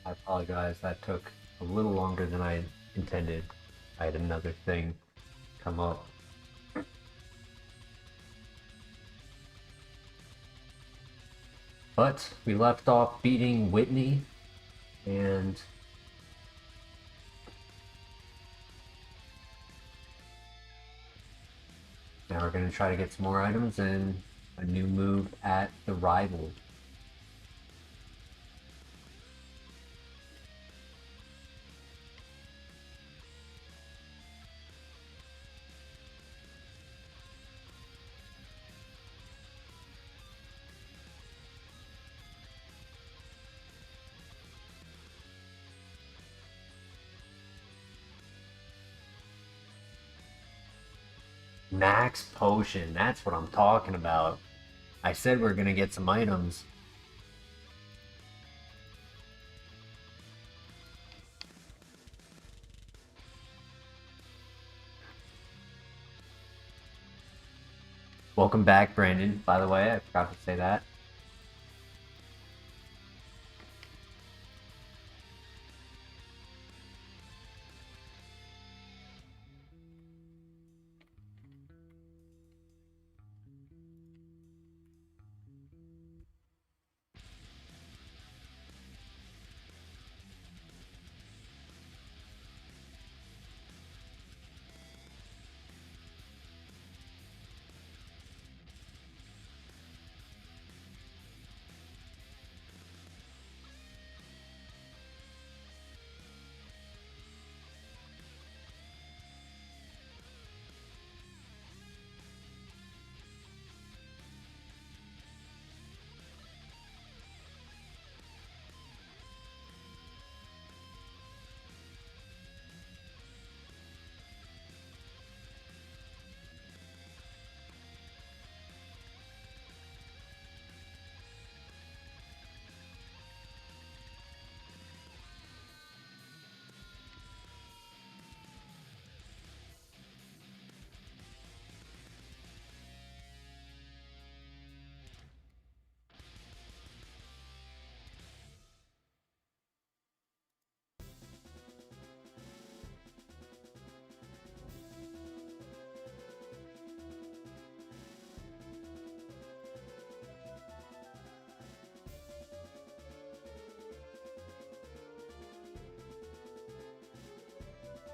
I apologize, that took a little longer than I intended. I had another thing come up. But we left off beating Whitney, and now we're going to try to get some more items and a new move at the rival. Max Potion, that's what I'm talking about. I said we're gonna get some items. Welcome back, Brandon, by the way, I forgot to say that.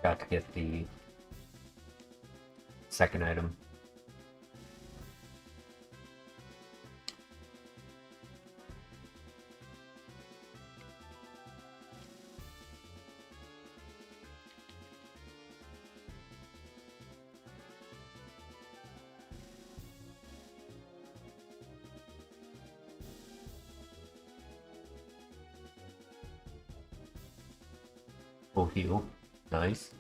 Got to get the second item. Full heal. Nice.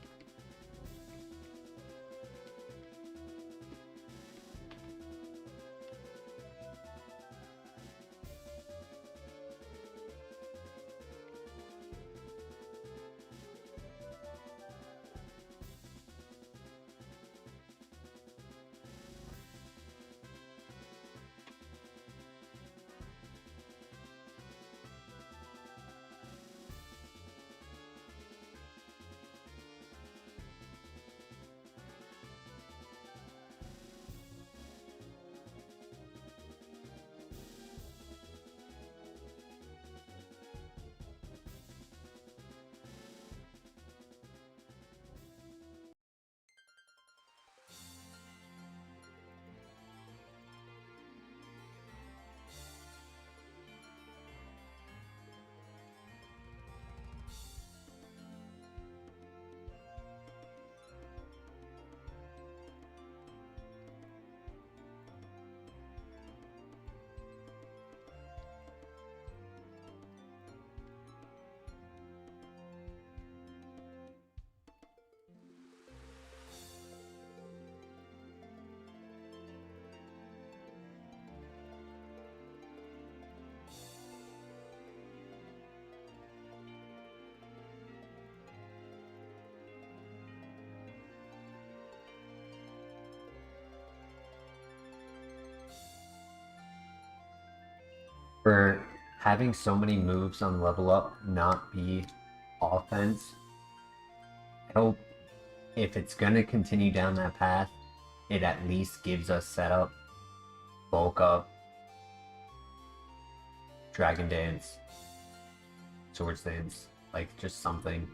For having so many moves on level up not be offense. I hope if it's gonna continue down that path, it at least gives us setup, bulk up, Dragon Dance, Swords Dance, like just something.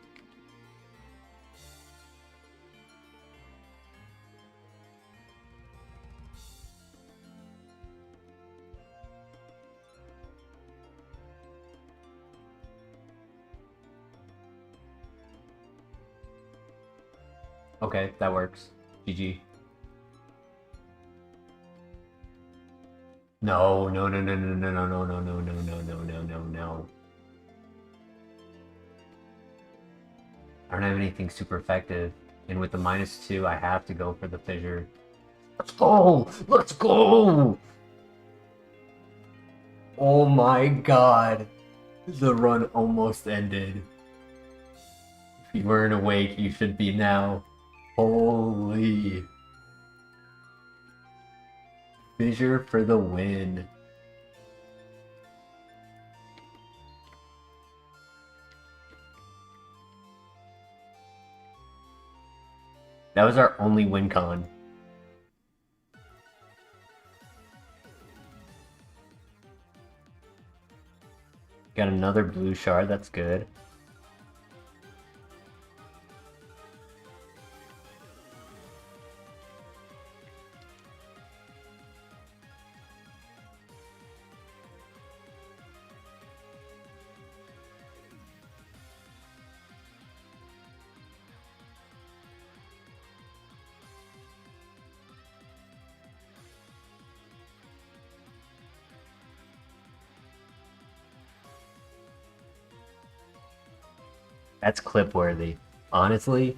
Okay, that works. GG. No, no, no, no, no, no, no, no, no, no, no, no, no, no, no, no. I don't have anything super effective. And with the -2, I have to go for the fissure. Let's go! Let's go! Oh my god. The run almost ended. If you weren't awake, you should be now. Holy. Fissure for the win. That was our only win con. Got another blue shard, that's good. That's clip worthy. Honestly,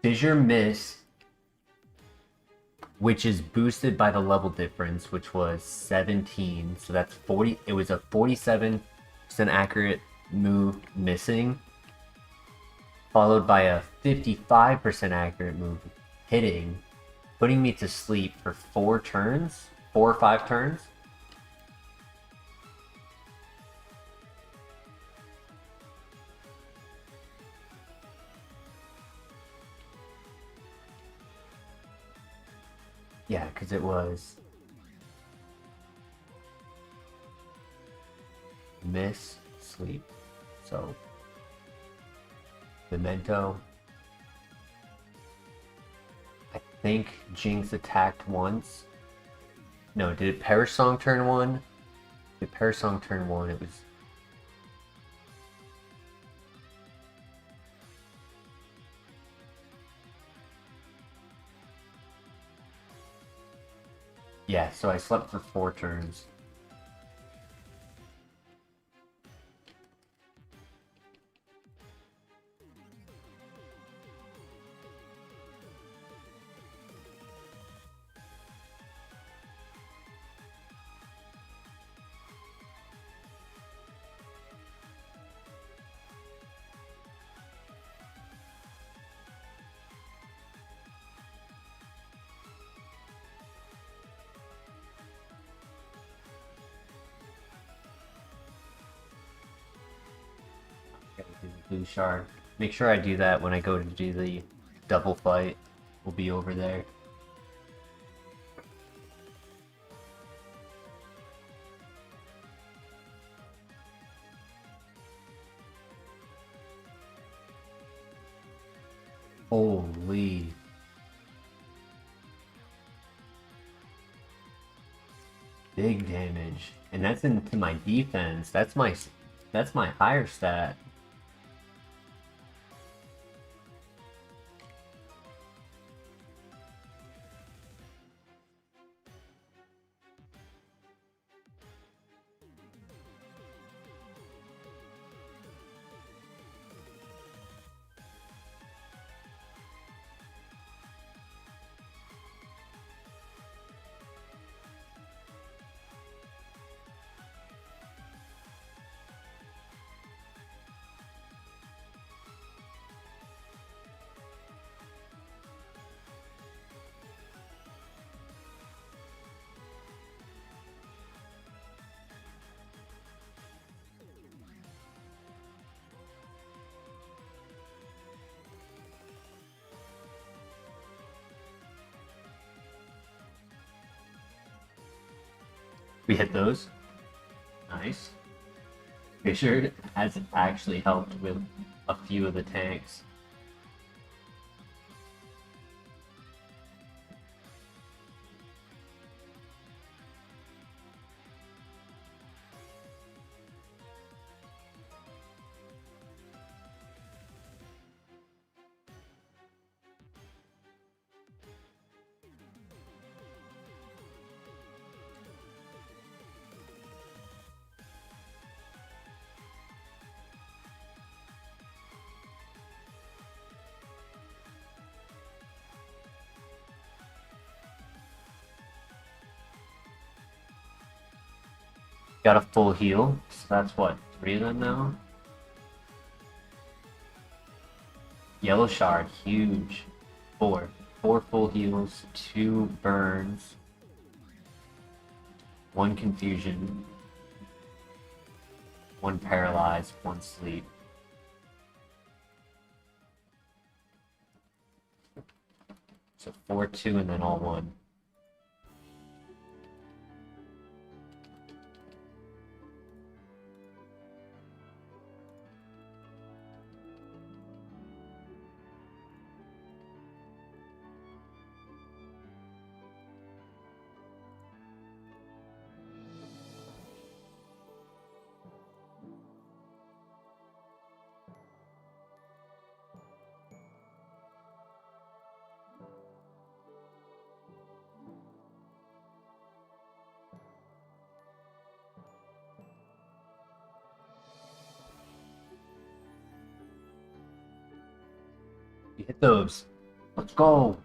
Fissure Miss, which is boosted by the level difference, which was 17. So that's 40. It was a 47% accurate move missing, followed by a 55% accurate move hitting, putting me to sleep for 4 turns, 4 or 5 turns. Yeah, because it was miss, sleep. So, Memento. I think Jinx attacked once. No, did it Perish Song turn 1? Did Perish Song turn 1? It was... Yeah, so I slept for 4 turns. Blue shard. Make sure I do that when I go to do the double fight. We'll be over there. Holy. Big damage. And that's into my defense. That's my higher stat. We hit those. Nice. FireRed has actually helped with a few of the tanks. Got a full heal, so that's what, 3 of them now? Yellow shard, huge. 4. 4 full heals, 2 burns, 1 confusion, 1 paralyzed, 1 sleep. So 4, 2, and then all 1. You hit those. Let's go.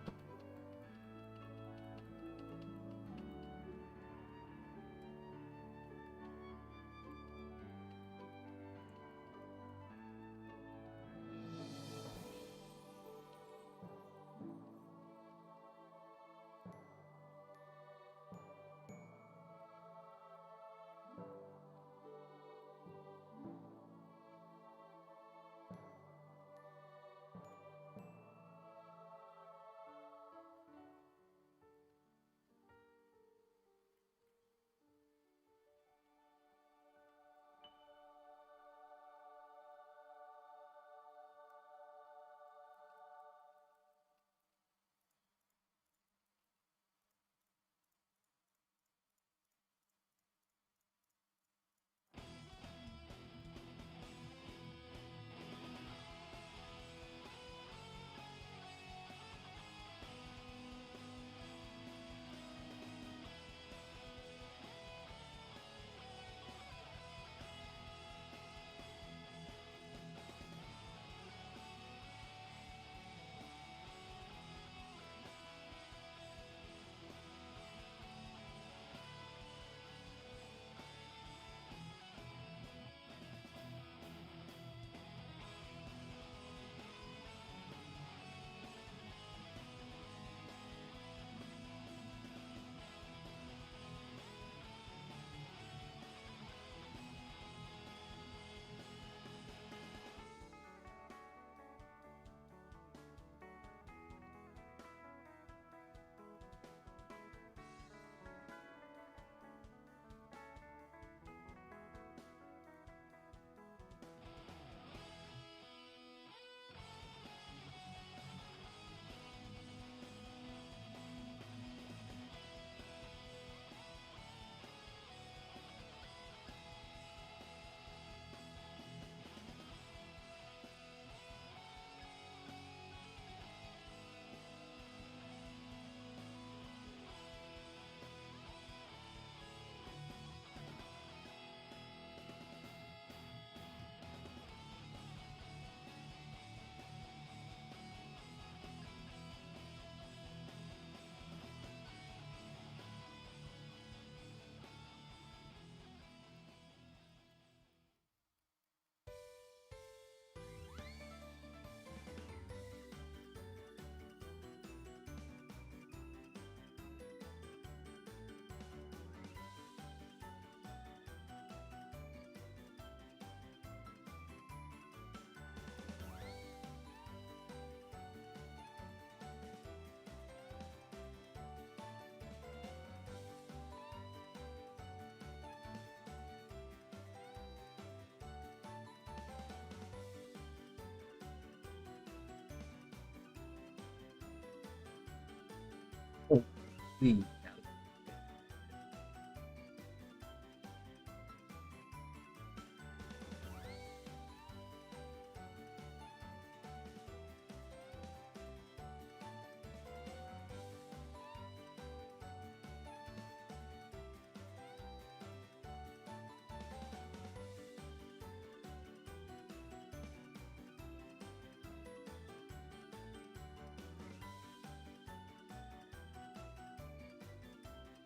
Please.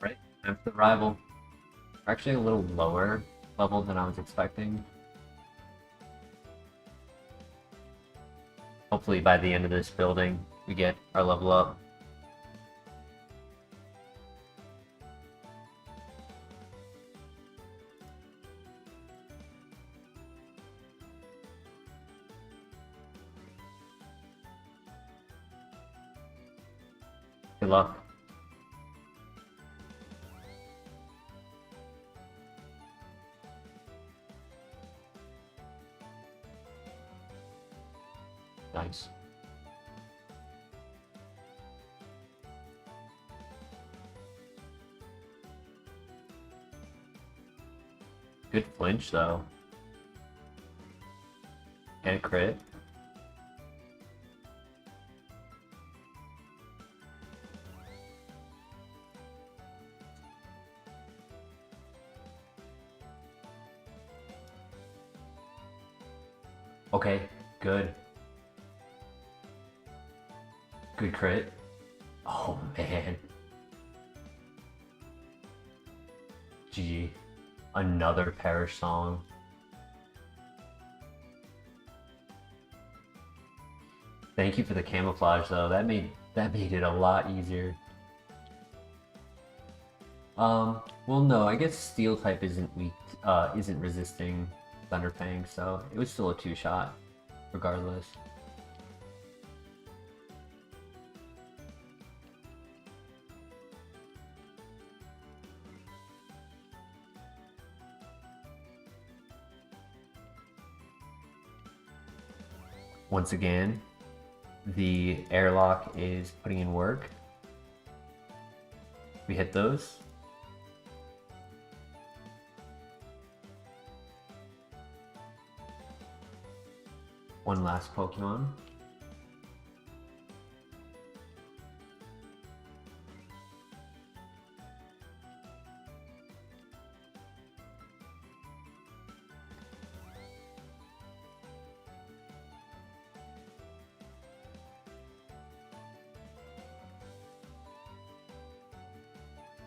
Right, that's the rival. Actually, a little lower level than I was expecting. Hopefully, by the end of this building, we get our level up. Good luck. Nice. Good flinch though. And a crit. Okay, good. Good crit. Oh man. GG. Another Perish song. Thank you for the camouflage though. That made it a lot easier. Well no, I guess Steel type isn't weak, isn't resisting Thunder Fang, so it was still a 2-shot, regardless. Once again, the airlock is putting in work. We hit those. One last Pokemon.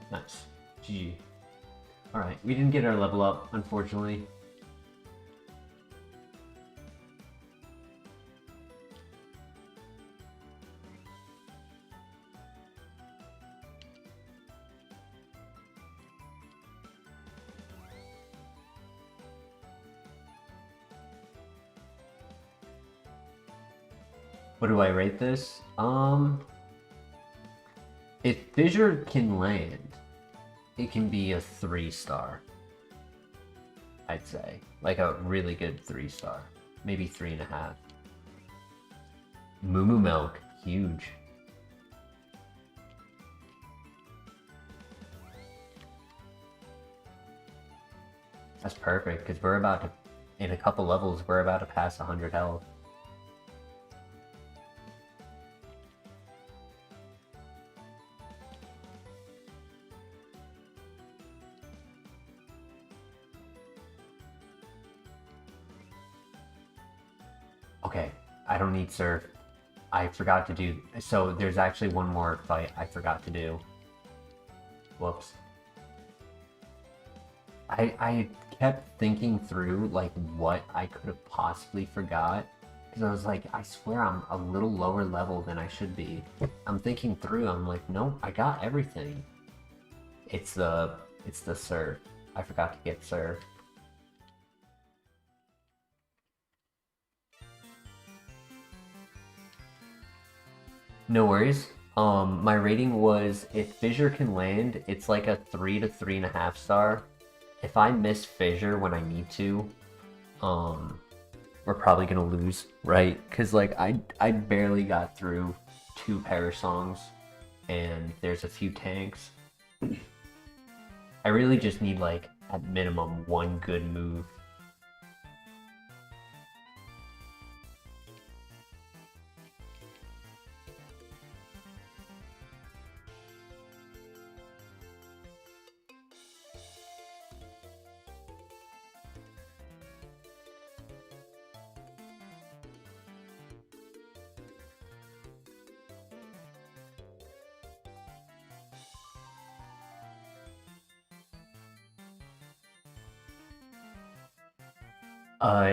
Nice. GG. Alright, we didn't get our level up, unfortunately. What do I rate this? If Fissure can land, it can be a 3-star. I'd say. Like a really good 3-star. Maybe 3.5. Moo Moo Milk, huge. That's perfect, because we're about to, in a couple levels, we're about to pass 100 health. Okay, I don't need Surf. I forgot to do, so there's actually one more fight I forgot to do. Whoops. I kept thinking through like what I could have possibly forgot, because I was like, I swear I'm a little lower level than I should be. I'm thinking through, I'm like, nope, I got everything. It's the Surf. I forgot to get Surf. No worries. My rating was, if Fissure can land, it's like a 3 to 3.5 star. If I miss Fissure when I need to, we're probably gonna lose, right? Because like I barely got through 2 Perish songs. and there's a few tanks, I really just need like at minimum one good move.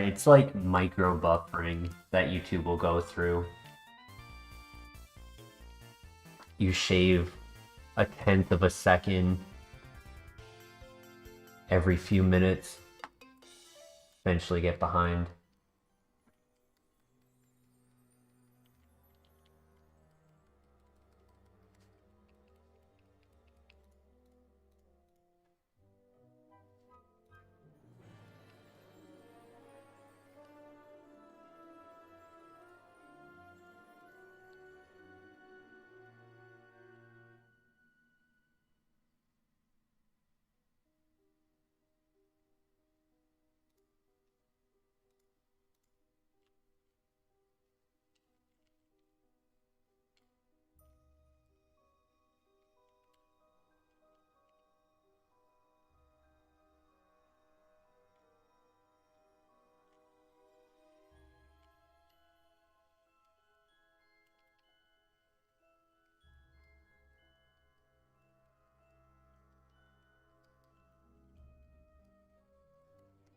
It's like micro buffering that YouTube will go through. You shave a tenth of a second every few minutes, eventually get behind.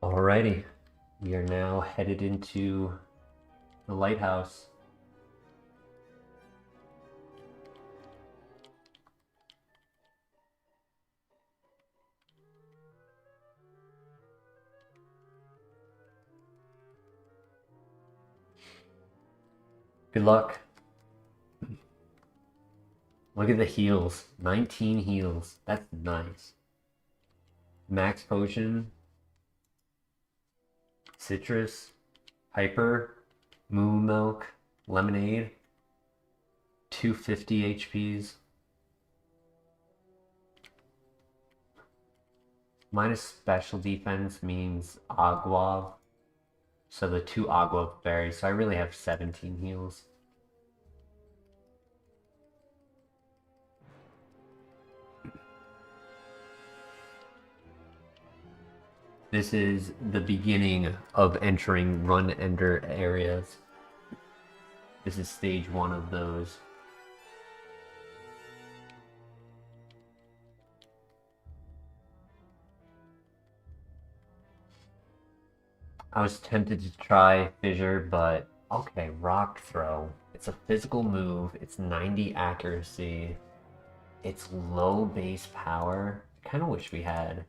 Alrighty, we are now headed into the lighthouse. Good luck. Look at the heals. 19 heals. That's nice. Max potion. Citrus. Hyper. Moo milk. Lemonade. 250 HPs. Minus special defense means agua. So the 2 agua berries. So I really have 17 heals. This is the beginning of entering run ender areas. This is stage 1 of those. I was tempted to try Fissure, but okay, Rock Throw. It's a physical move, it's 90 accuracy, it's low base power. I kind of wish we had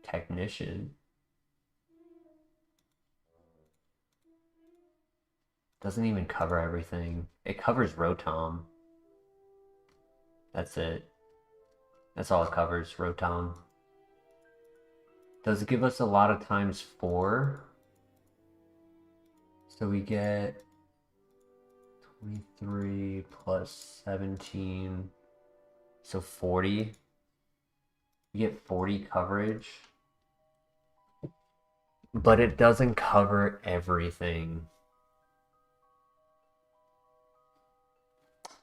Technician. Doesn't even cover everything. It covers Rotom. That's it. That's all it covers, Rotom. Does give us a lot of times 4. So we get 23 plus 17. So 40. We get 40 coverage. But it doesn't cover everything.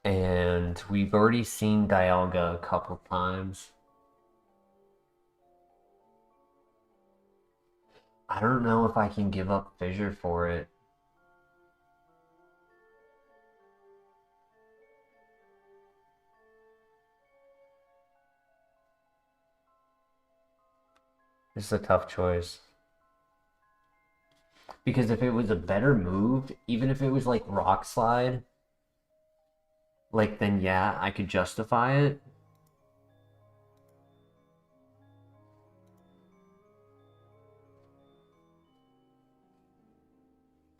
And we've already seen Dialga a couple times. I don't know if I can give up Fissure for it. This is a tough choice. Because if it was a better move, even if it was like Rock Slide, like then yeah, I could justify it.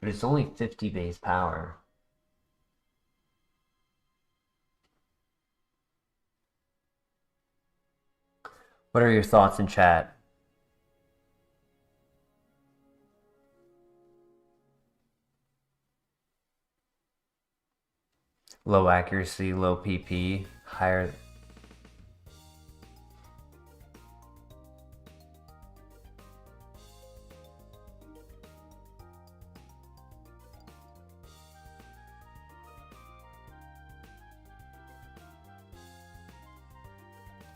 But it's only 50 base power. What are your thoughts in chat? Low accuracy, low PP. higher.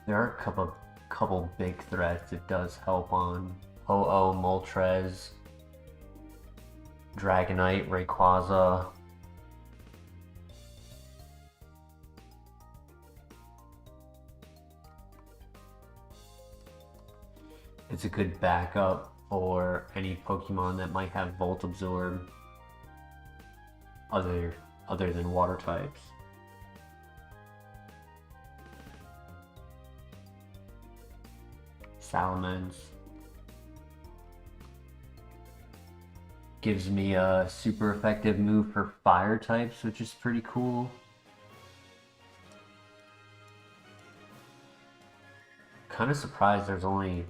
There are a couple big threats it does help on. Ho-Oh, Moltres, Dragonite, Rayquaza. It's a good backup for any Pokemon that might have Volt Absorb other than water types. Salamence gives me a super effective move for fire types, which is pretty cool. Kind of surprised there's only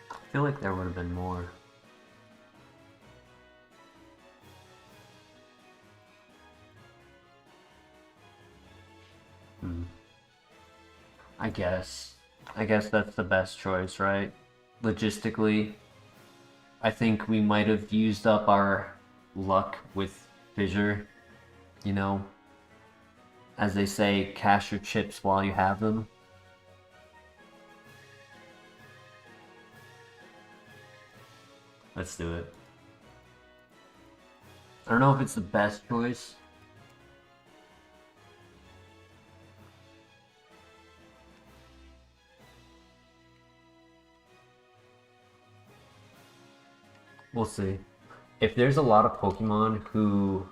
I feel like there would have been more. I guess that's the best choice, right? Logistically, I think we might have used up our luck with Fissure, you know? As they say, cash your chips while you have them. Let's do it. I don't know if it's the best choice. We'll see. If there's a lot of Pokemon who,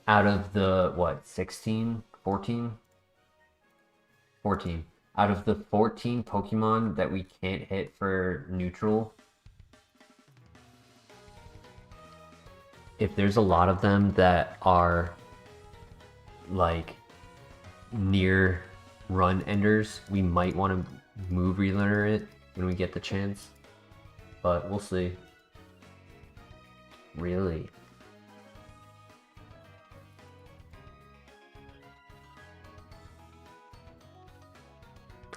out of the, what, 16? 14? 14. Out of the 14 Pokemon that we can't hit for neutral, if there's a lot of them that are, like, near run enders, we might want to move relearner it when we get the chance, but we'll see. Really?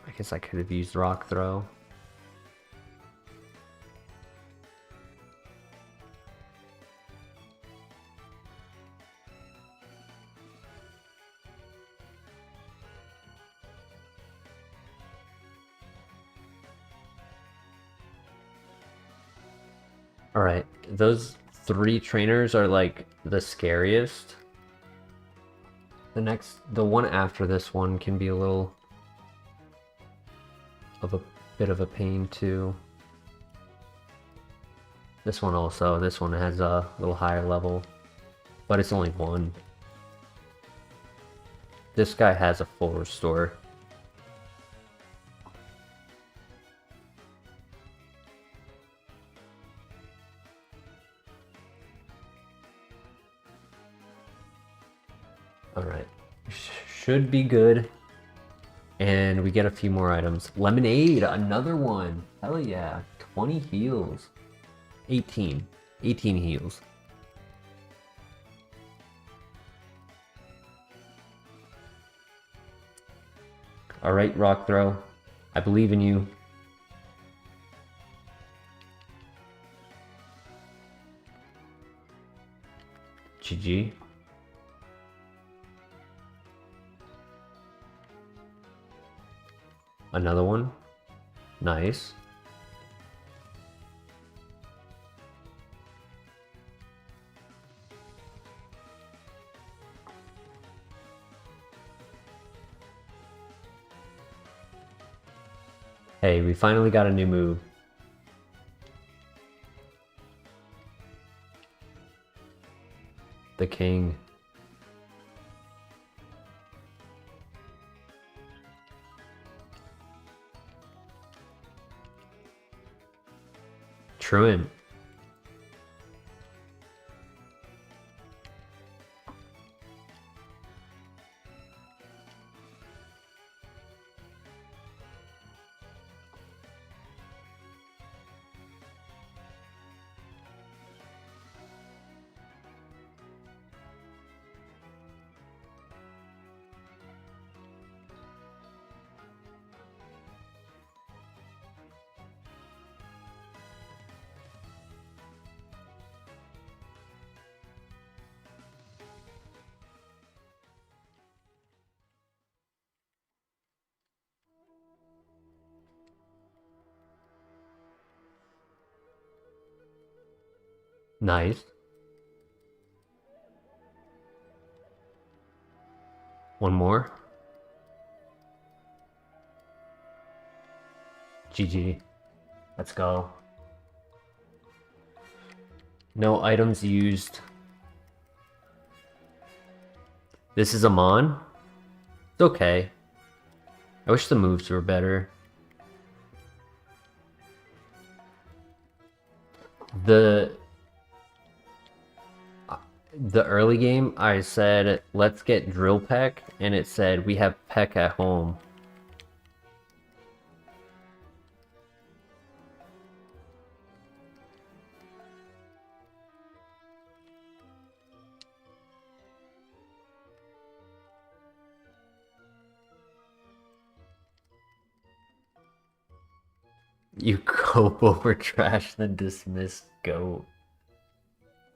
I guess I could have used Rock Throw. Alright, those 3 trainers are like the scariest. The one after this one can be a little of a bit of a pain too. This one also, this one has a little higher level, but it's only 1. This guy has a full restore. Alright, should be good. And we get a few more items. Lemonade, another one. Hell yeah, 20 heals. 18 heals. Alright, Rock Throw. I believe in you. GG. Another one. Nice. Hey, we finally got a new move. The King. Truant. Nice. One more. GG. Let's go. No items used. This is a Mon. It's okay. I wish the moves were better. The early game, I said, let's get Drill Peck, and it said, we have Peck at home. You cope over trash, then dismiss goat.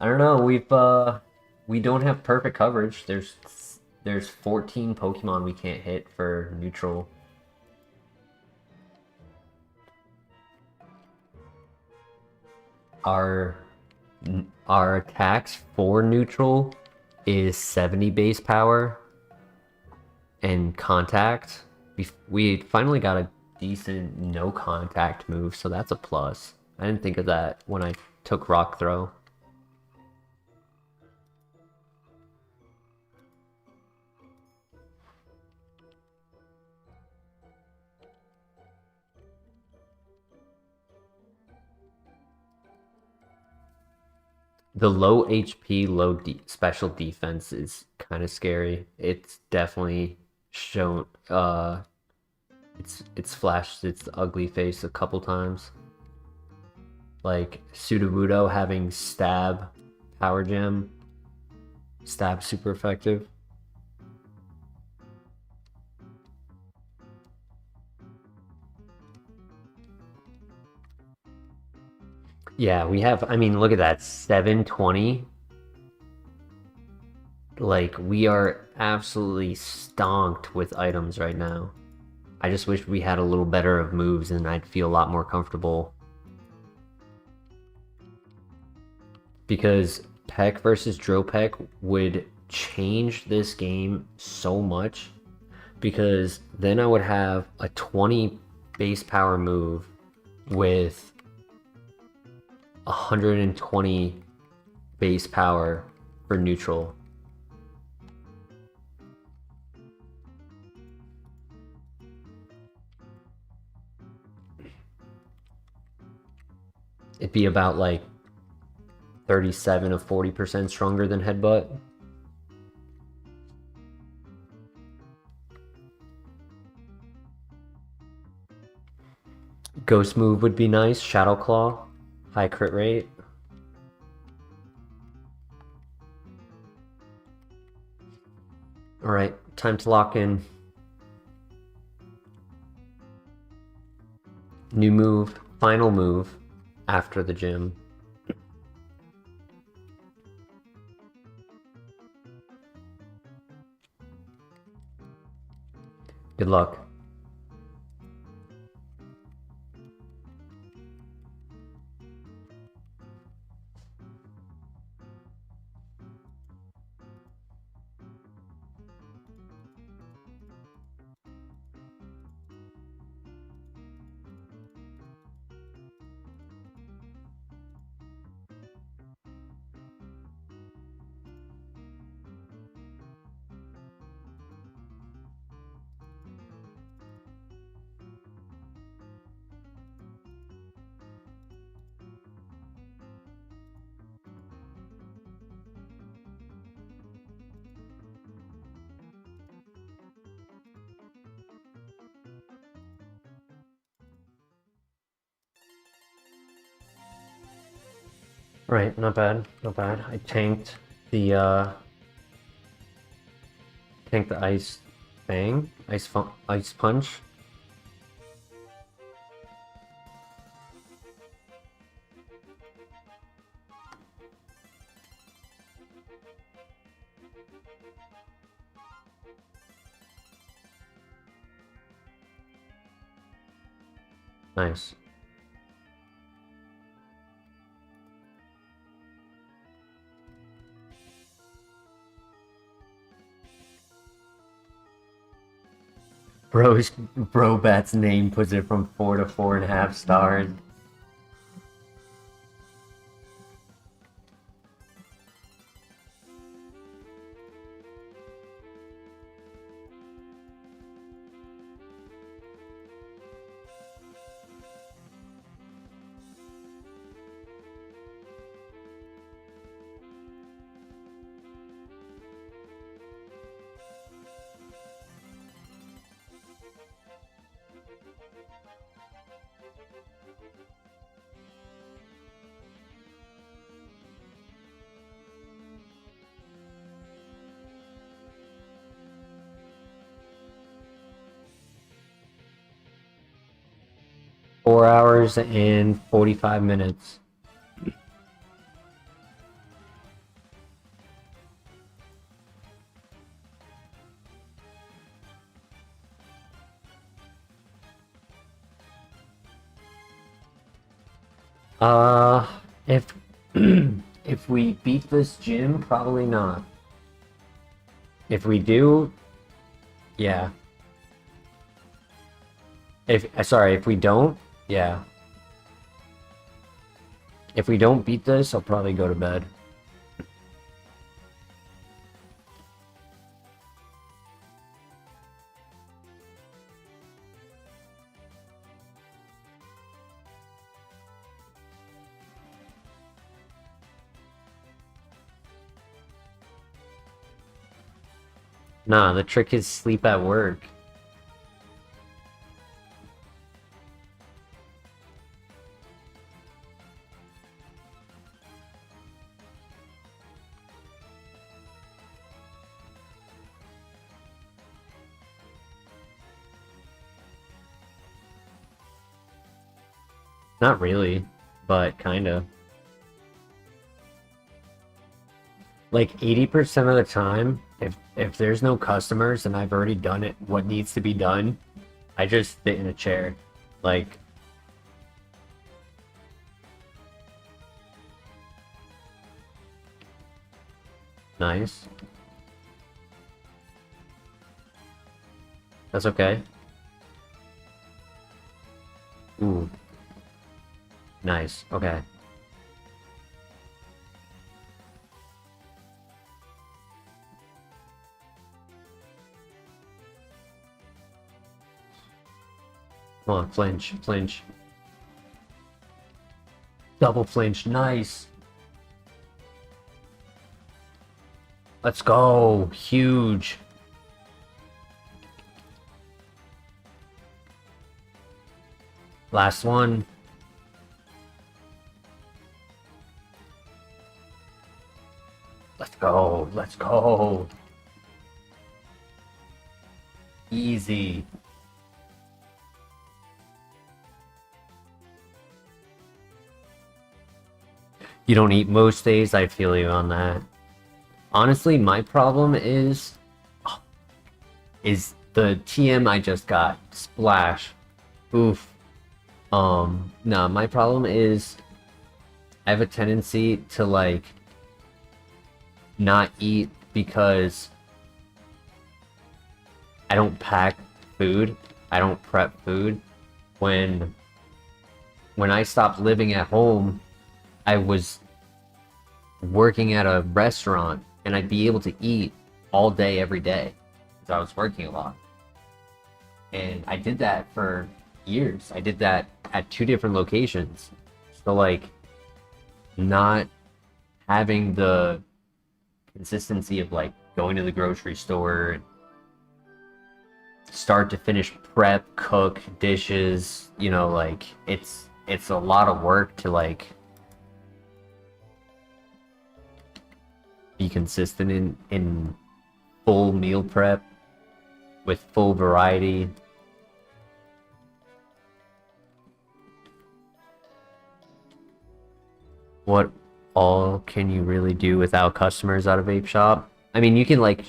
I don't know, we don't have perfect coverage. There's 14 Pokemon we can't hit for neutral. Our attacks for neutral is 70 base power and contact. We finally got a decent no contact move, so that's a plus. I didn't think of that when I took Rock Throw. The low HP, low special defense is kind of scary. It's definitely shown, it's flashed its ugly face a couple times. Like Sudowoodo having stab power gem, stab super effective. Yeah, we have, I mean, look at that, 720. Like, we are absolutely stonked with items right now. I just wish we had a little better of moves and I'd feel a lot more comfortable. Because Peck versus Dropek would change this game so much. Because then I would have a 20 base power move with 120 base power for neutral. It'd be about like 37 to 40% stronger than Headbutt. Ghost move would be nice. Shadow Claw, high crit rate. All right, time to lock in. New move, final move after the gym. Good luck. Right, not bad, not bad. I tanked the ice bang, ice punch. Nice. Brobat's name puts it from 4 to 4.5 stars. Four hours and 45 minutes. If if we beat this gym, probably not. If we do, yeah. If we don't, yeah. If we don't beat this, I'll probably go to bed. Nah, the trick is sleep at work. Not really, but kinda. Like 80% of the time, if there's no customers and I've already done it, what needs to be done, I just sit in a chair. Like, nice. That's okay. Ooh. Nice. Okay. Come on, flinch, flinch. Double flinch, nice. Let's go. Huge. Last one. Let's go. Let's go. Easy. You don't eat most days, I feel you on that. Honestly, my problem is the TM I just got. Splash. Oof. No, my problem is I have a tendency to like not eat because I don't pack food. I don't prep food. When I stopped living at home, I was working at a restaurant and I'd be able to eat all day, every day, because I was working a lot. And I did that for years. I did that at 2 different locations. So like not having the consistency of like going to the grocery store, start to finish prep, cook, dishes, you know, like it's a lot of work to like be consistent in full meal prep with full variety. What all can you really do without customers at a vape shop? I mean, you can like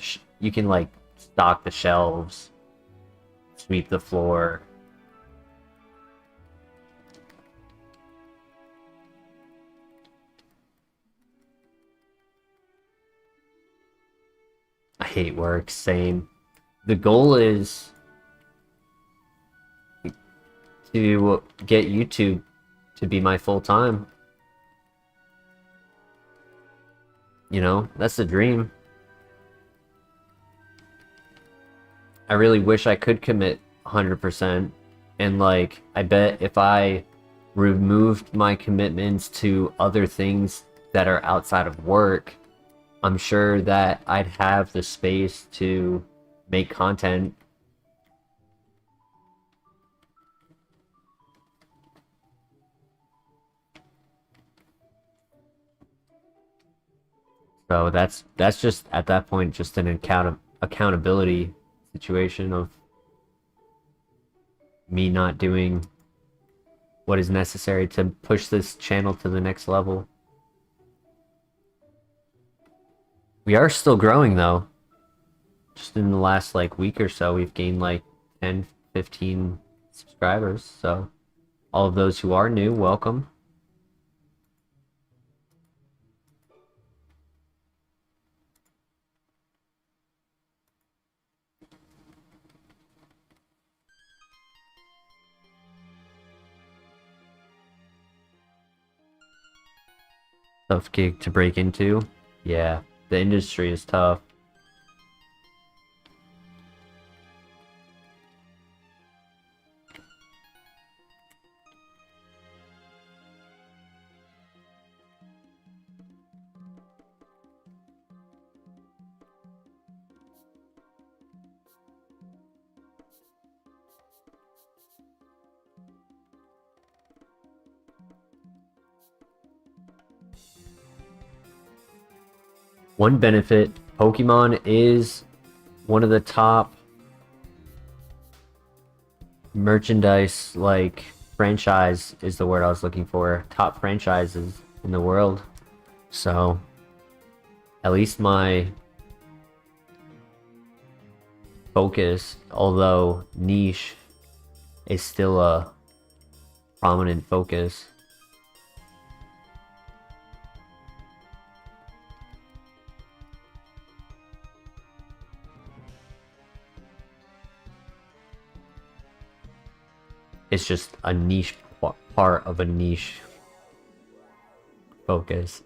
stock the shelves, sweep the floor. I hate work, same. The goal is to get YouTube to be my full time. You know, that's the dream. I really wish I could commit 100%. And like, I bet if I removed my commitments to other things that are outside of work, I'm sure that I'd have the space to make content. So that's just at that point just an accountability situation of me not doing what is necessary to push this channel to the next level. We are still growing though. Just in the last like week or so, we've gained like 10, 15 subscribers. So all of those who are new, welcome. Tough gig to break into. Yeah, the industry is tough. One benefit, Pokemon is one of the top merchandise, like franchise is the word I was looking for, top franchises in the world. So at least my focus, although niche, is still a prominent focus. It's just a niche part of a niche focus.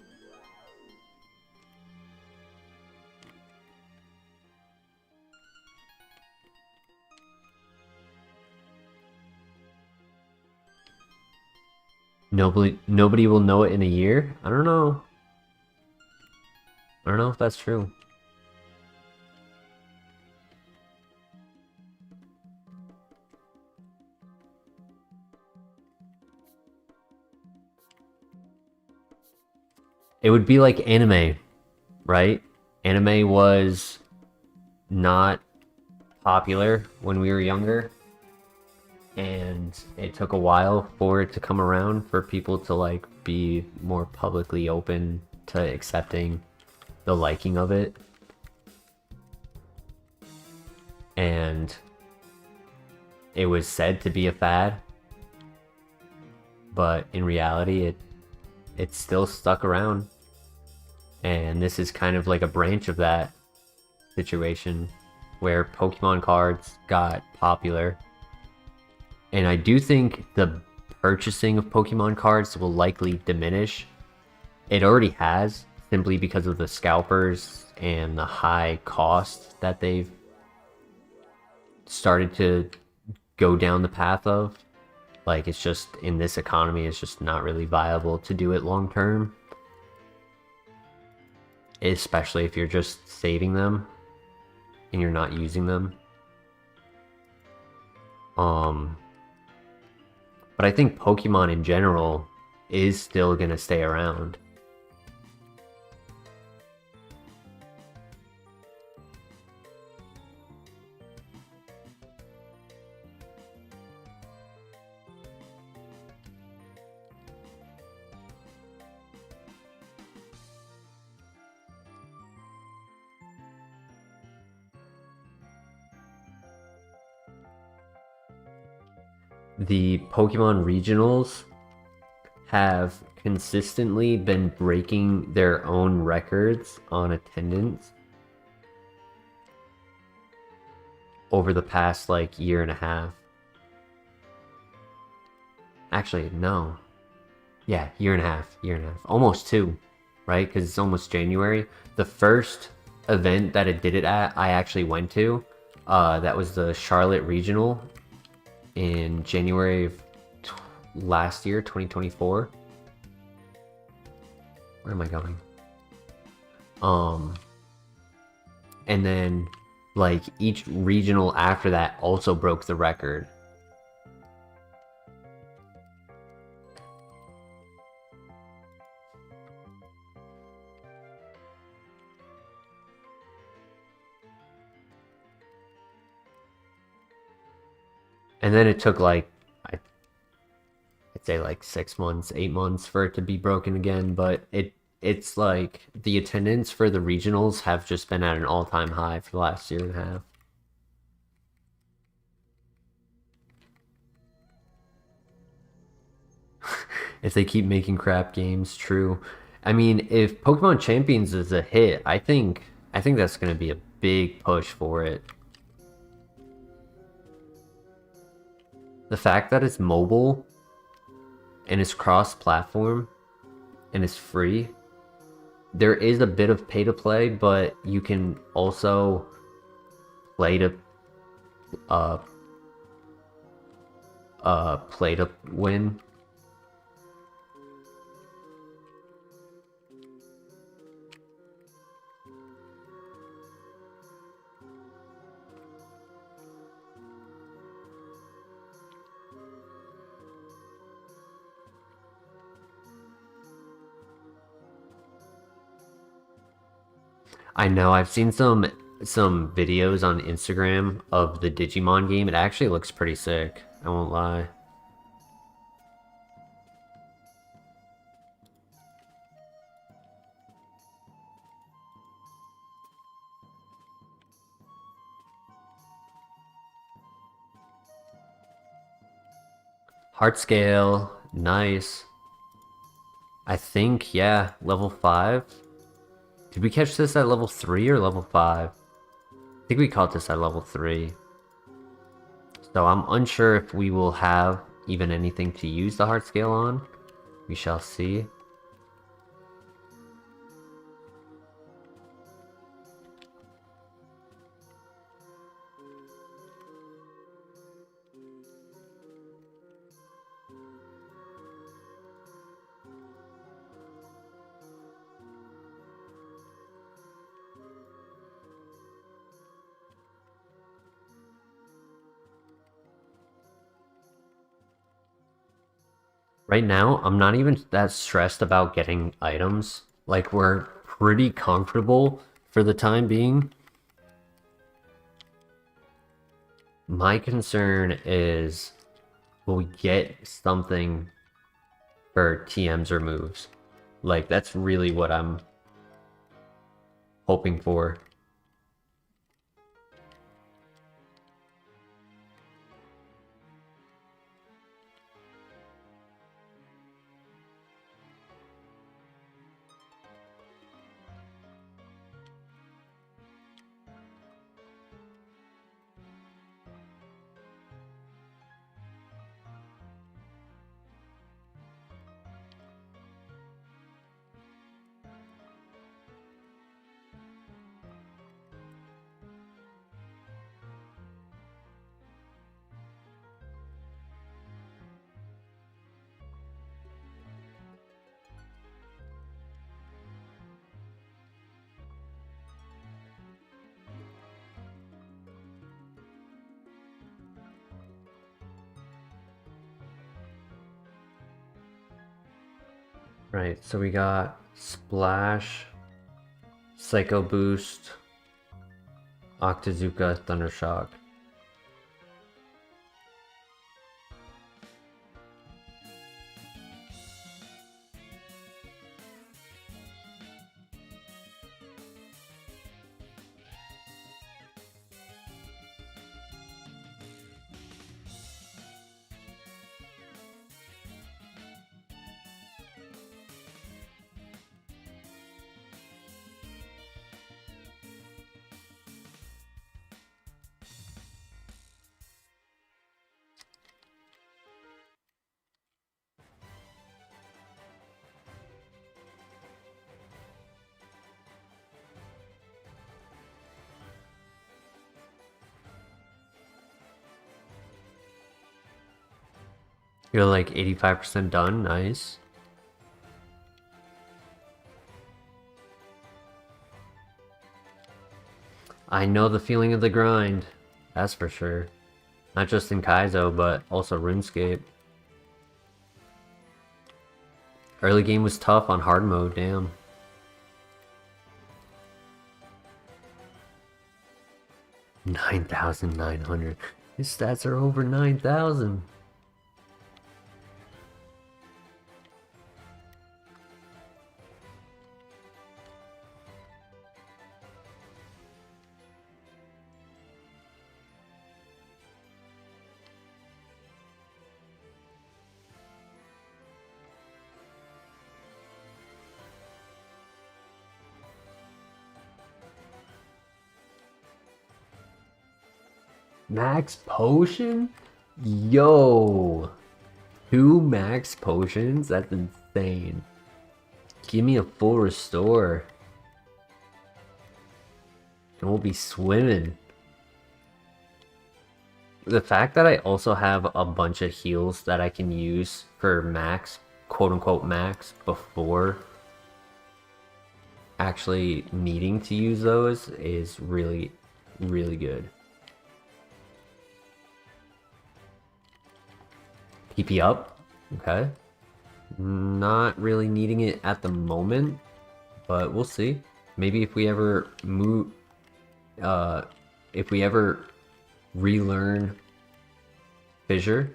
Nobody will know it in a year? I don't know. I don't know if that's true. It would be like anime, right? Anime was not popular when we were younger, and it took a while for it to come around for people to like be more publicly open to accepting the liking of it. And it was said to be a fad, but in reality it's still stuck around. And this is kind of like a branch of that situation where Pokemon cards got popular. And I do think the purchasing of Pokemon cards will likely diminish. It already has, simply because of the scalpers and the high cost that they've started to go down the path of. Like, it's just, in this economy, it's just not really viable to do it long term. Especially if you're just saving them and you're not using them. But I think Pokemon in general is still gonna stay around. The Pokemon regionals have consistently been breaking their own records on attendance over the past like year and a half. Actually, no. Yeah, year and a half, almost 2, right? Because it's almost January. The first event that it did it at, I actually went to. That was the Charlotte Regional in January of last year, 2024. Where am I going? And then like each regional after that also broke the record. And then it took like, I'd say like 6 months, 8 months for it to be broken again. But it's like the attendance for the regionals have just been at an all-time high for the last year and a half. If they keep making crap games, true. I mean, if Pokemon Champions is a hit, I think that's going to be a big push for it. The fact that it's mobile and it's cross-platform and it's free, there is a bit of pay to play, but you can also play to win. I know, I've seen some videos on Instagram of the Digimon game. It actually looks pretty sick, I won't lie. Heart scale, nice. I think, yeah, level 5. Did we catch this at level 3 or level 5? I think we caught this at level 3. So I'm unsure if we will have even anything to use the heart scale on. We shall see. Right now, I'm not even that stressed about getting items. Like, we're pretty comfortable for the time being. My concern is, will we get something for TMs or moves? Like, that's really what I'm hoping for. Right, so we got Splash, Psycho Boost, Octazooka, Thundershock. You're like 85% done. Nice. I know the feeling of the grind. That's for sure. Not just in Kaizo, but also RuneScape. Early game was tough on hard mode, damn. $9,900. His stats are over 9,000. Max potion? Yo! 2 max potions? That's insane. Give me a full restore. And we'll be swimming. The fact that I also have a bunch of heals that I can use for max, quote unquote max, before actually needing to use those is really, really good. PP up, okay. Not really needing it at the moment, but we'll see. Maybe if we ever move, if we ever relearn Fissure.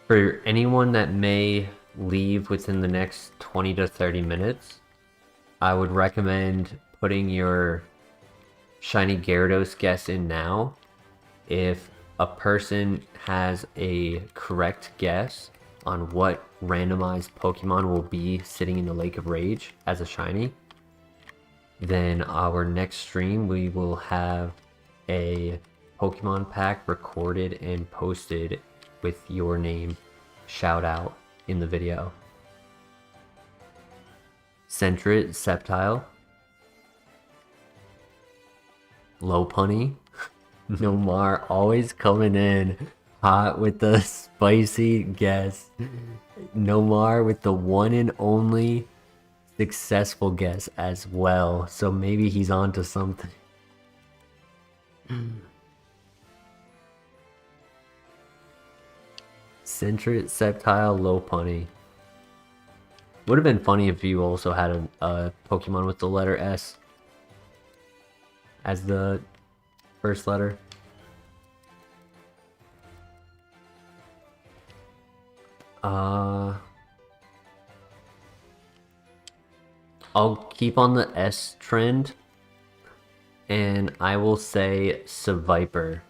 For anyone that may leave within the next 20 to 30 minutes, I would recommend putting your Shiny Gyarados guess in now. If a person has a correct guess on what randomized Pokemon will be sitting in the Lake of Rage as a Shiny, then our next stream we will have a Pokemon pack recorded and posted with your name shout out in the video. Sentret, Sceptile, Lopunny, Nomar always coming in hot with the spicy guess. Nomar with the one and only successful guess as well, so maybe he's on to something. Sentret, Sceptile, Lopunny. Would have been funny if you also had a Pokemon with the letter S as the first letter. I'll keep on the S trend, and I will say Seviper.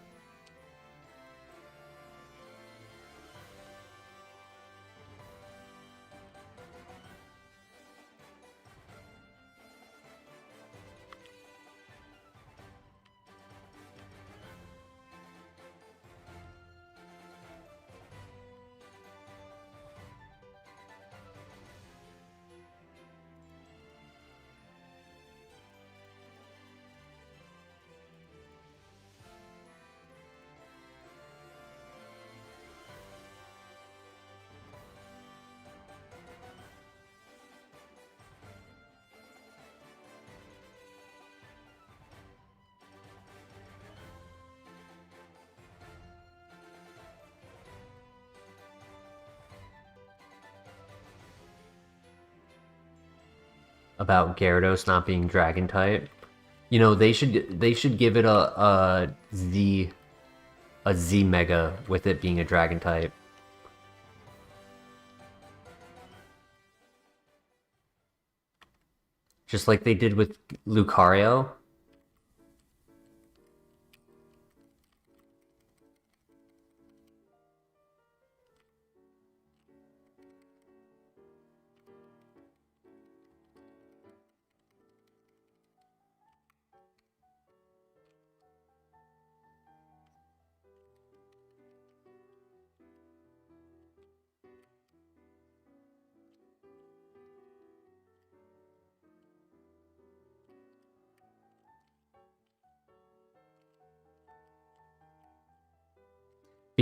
About Gyarados not being dragon type. You know, they should give it a Z Mega with it being a dragon type. Just like they did with Lucario.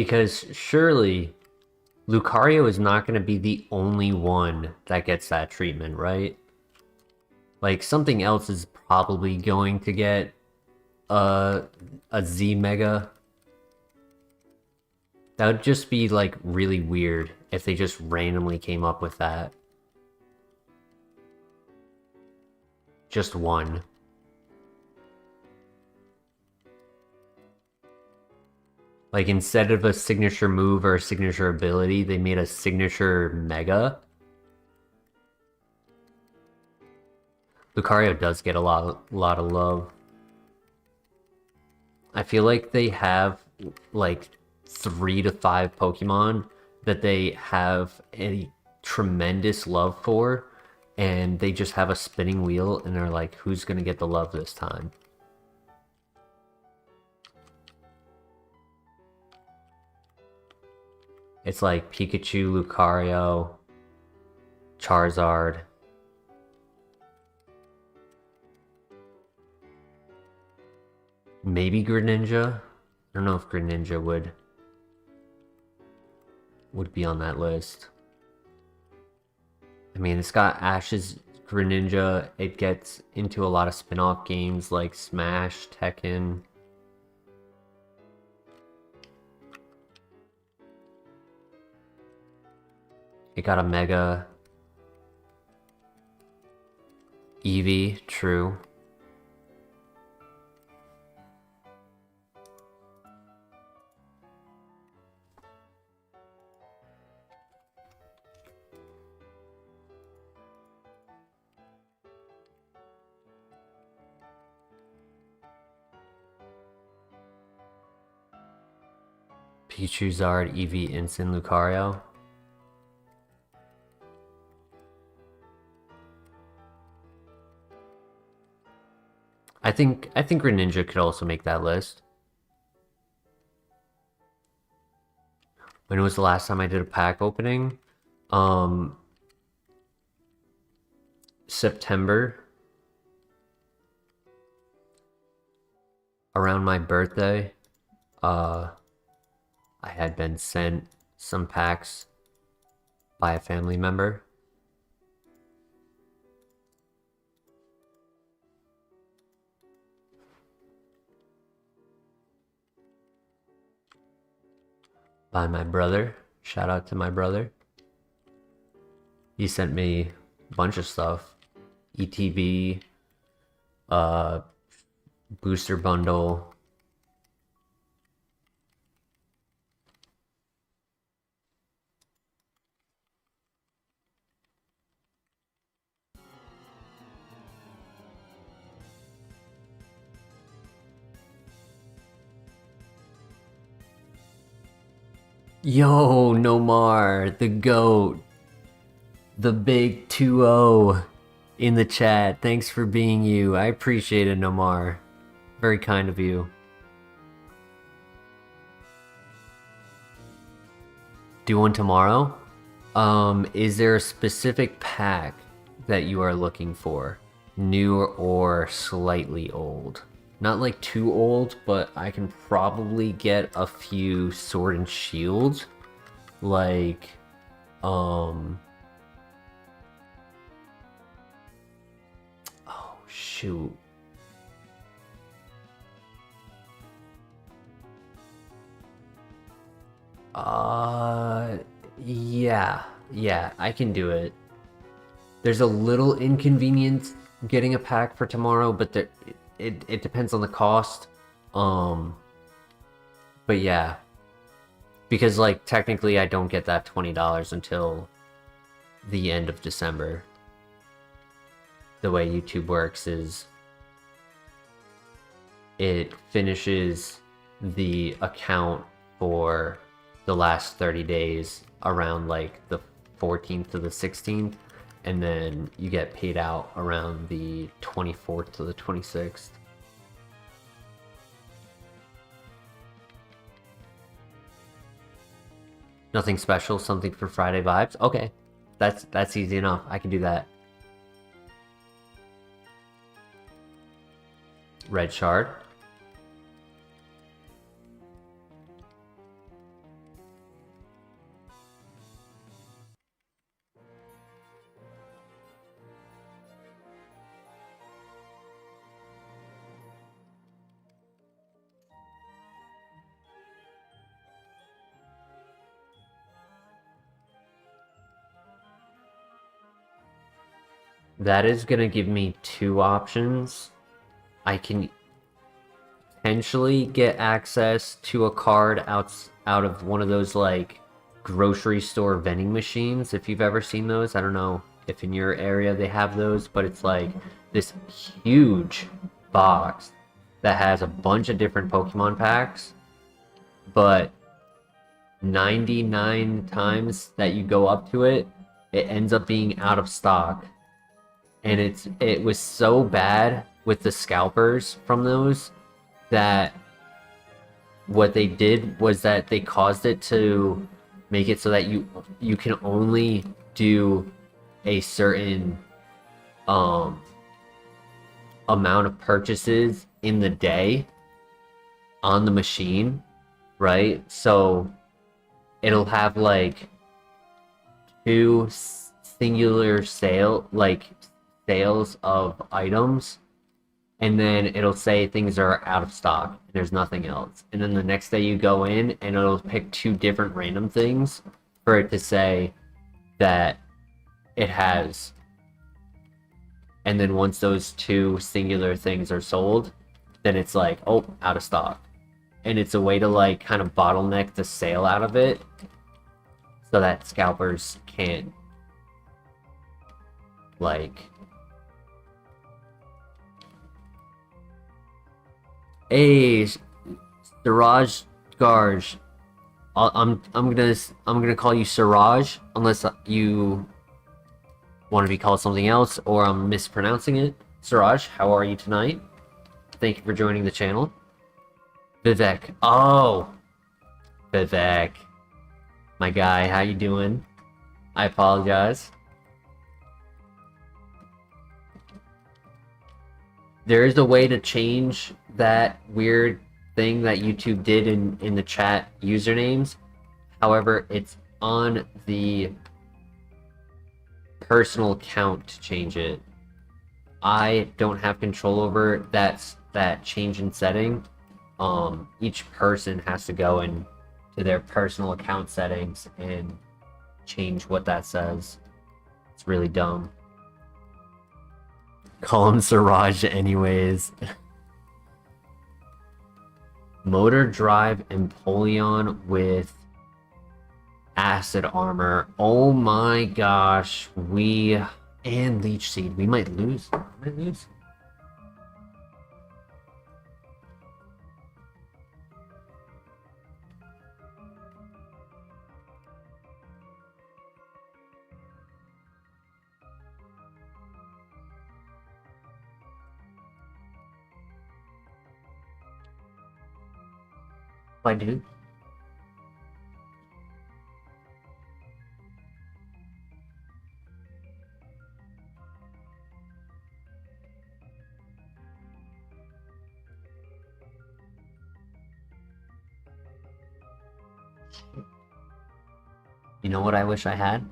Because surely Lucario is not going to be the only one that gets that treatment, right? Like, something else is probably going to get a Z Mega. That would just be, like, really weird if they just randomly came up with that. Just one. Like, instead of a signature move or a signature ability, they made a signature Mega. Lucario does get a lot of love. I feel like they have, like, 3 to 5 Pokemon that they have a tremendous love for, and they just have a spinning wheel, and they're like, who's gonna get the love this time? It's like Pikachu, Lucario, Charizard. Maybe Greninja? I don't know if Greninja would be on that list. I mean, it's got Ash's Greninja. It gets into a lot of spin-off games like Smash, Tekken. It got a Mega. Eevee, true. Pichu, Zard, Eevee, Instant, Lucario. I think Greninja could also make that list. When was the last time I did a pack opening? September. Around my birthday. I had been sent some packs by a family member. By my brother. Shout out to my brother. He sent me a bunch of stuff. ETB, booster bundle. Yo, Nomar, the GOAT. The big 2-0 in the chat. Thanks for being you. I appreciate it, Nomar. Very kind of you. Do one tomorrow? Is there a specific pack that you are looking for? New or slightly old? Not like too old, but I can probably get a few Sword and Shield. Like, oh shoot. Yeah, I can do it. There's a little inconvenience getting a pack for tomorrow, but it depends on the cost. But yeah. Because, like, technically I don't get that $20 until the end of December. The way YouTube works is it finishes the account for the last 30 days around like the 14th to the 16th, and then you get paid out around the 24th to the 26th. Nothing special, something for Friday vibes. Okay, that's easy enough. I can do that. Red Shard. that is gonna give me two options. I can potentially get access to a card out of one of those like grocery store vending machines, if you've ever seen those. I don't know if in your area they have those, but it's like this huge box that has a bunch of different Pokemon packs, but 99 times that you go up to it, it ends up being out of stock. And it was so bad with the scalpers from those that what they did was that they caused it to make it so that you can only do a certain amount of purchases in the day on the machine, right? So it'll have like two singular sales of items, and then it'll say things are out of stock and there's nothing else. And then the next day you go in and it'll pick two different random things for it to say that it has. And then once those two singular things are sold, then it's like, oh, out of stock. And it's a way to like kind of bottleneck the sale out of it so that scalpers can't like, hey, Siraj Garj. I'm gonna call you Siraj unless you want to be called something else or I'm mispronouncing it. Siraj, how are you tonight? Thank you for joining the channel. Vivek. Oh, Vivek, my guy, how you doing? I apologize. There is a way to change that weird thing that YouTube did in the chat usernames. However, it's on the personal account to change it. I don't have control over that change in setting. Each person has to go in to their personal account settings and change what that says. It's really dumb. Call him Siraj anyways. Motor Drive Empoleon with Acid Armor. Oh my gosh. And Leech Seed. We might lose. I do. You know what I wish I had?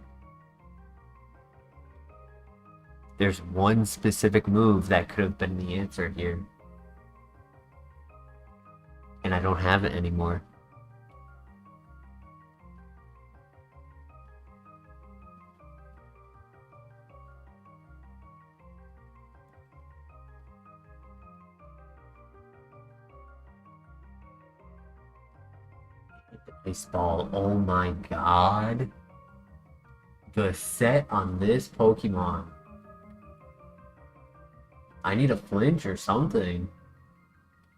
There's one specific move that could have been the answer here. And I don't have it anymore. Ice Ball. Oh my god. The set on this Pokemon. I need a flinch or something.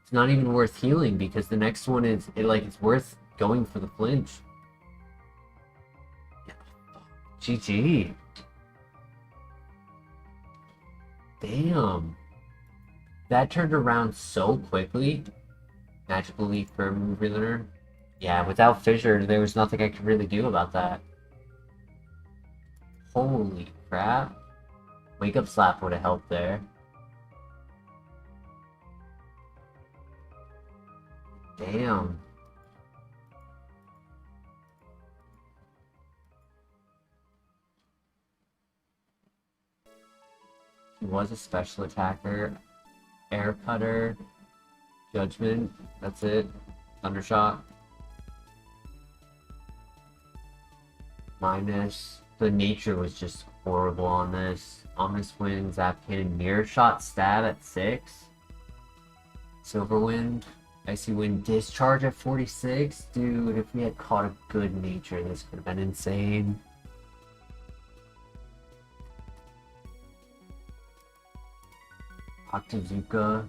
It's not even worth healing because the next one is it's worth going for the flinch. GG. Damn. That turned around so quickly. Magical Leaf for move learner. Yeah, without Fissure, there was nothing I could really do about that. Holy crap. Wake Up Slap would have helped there. Damn. He was a special attacker. Air Cutter. Judgment. That's it. Thundershock. Minus. The nature was just horrible on this. Ominous Wind, Zap Cannon, Mirror Shot, Stab at 6. Silver Wind, Icy Wind, Discharge at 46. Dude, if we had caught a Good Nature, this could have been insane. Octazuka.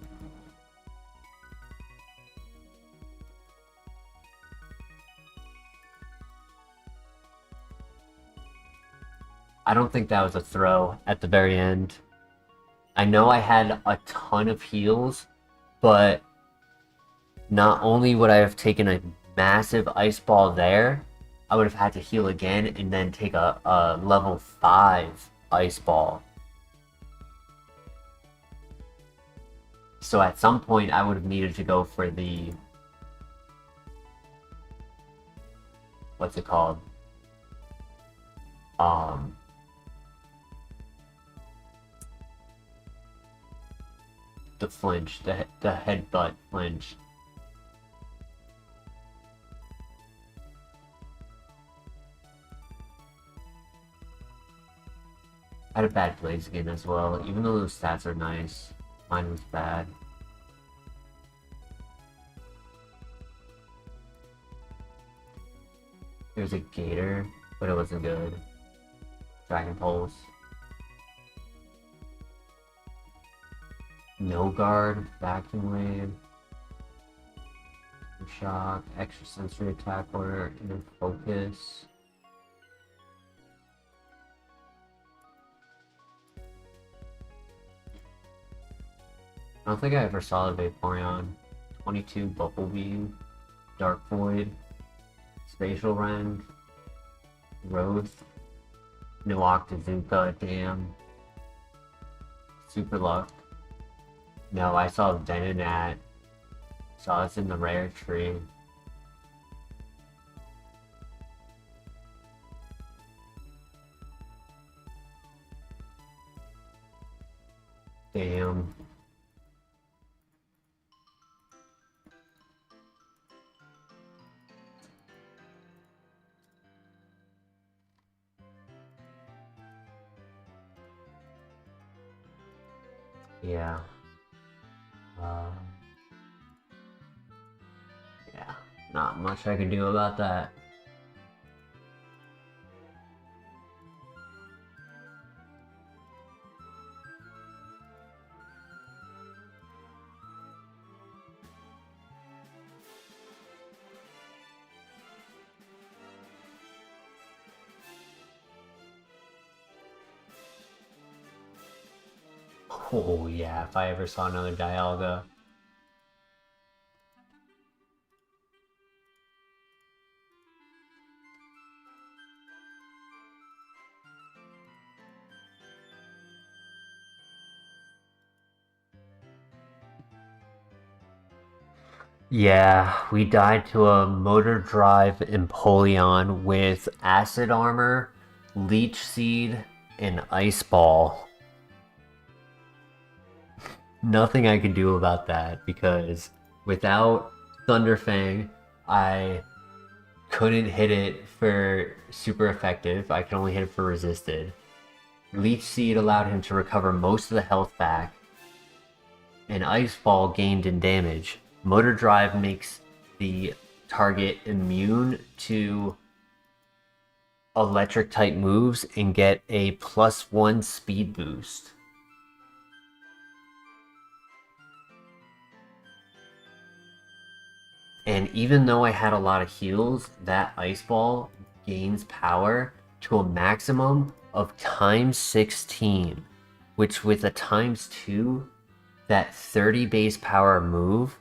I don't think that was a throw at the very end. I know I had a ton of heals, but not only would I have taken a massive ice ball there, I would have had to heal again and then take a level 5 ice ball. So at some point I would have needed to go for the... what's it called? The flinch, the headbutt flinch. I had a bad Blaziken as well, even though those stats are nice. Mine was bad. There's a Gator, but it wasn't good. Dragon Pulse. No Guard, Vacuum Wave, Shock, Extra Sensory Attack Order, Inner Focus. I don't think I ever saw the Vaporeon. 22 Bubble Beam, Dark Void, Spatial Rend, Growth, no Octazuka, damn. Super Luck. No, I saw Venonat. Saw this in the rare tree. Damn. Yeah. Yeah, not much I can do about that. Oh yeah, if I ever saw another Dialga. Yeah, we died to a Motor Drive Empoleon with Acid Armor, Leech Seed, and Ice Ball. Nothing I can do about that because without Thunderfang, I couldn't hit it for super effective. I could only hit it for resisted. Leech Seed allowed him to recover most of the health back, and Ice Ball gained in damage. Motor Drive makes the target immune to electric type moves and get a +1 speed boost. And even though I had a lot of heals, that Ice Ball gains power to a maximum of ×16, which with a ×2, that 30 base power move,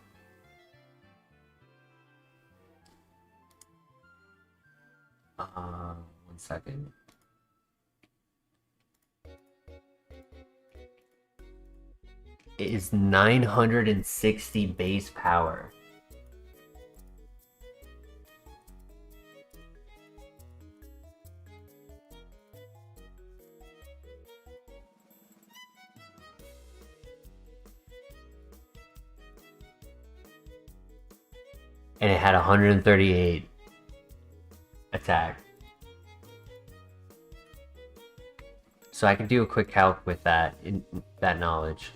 one second. It is 960 base power. And it had 138 attack. So I can do a quick calc with that, in that knowledge.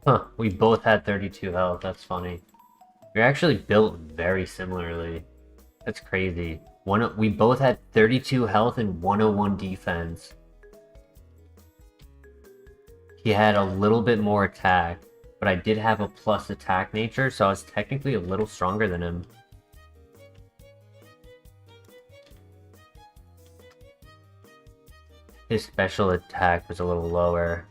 Huh, we both had 32 health, that's funny. We're actually built very similarly. That's crazy. We both had 32 health and 101 defense. He had a little bit more attack, but I did have a plus attack nature, so I was technically a little stronger than him. His special attack was a little lower.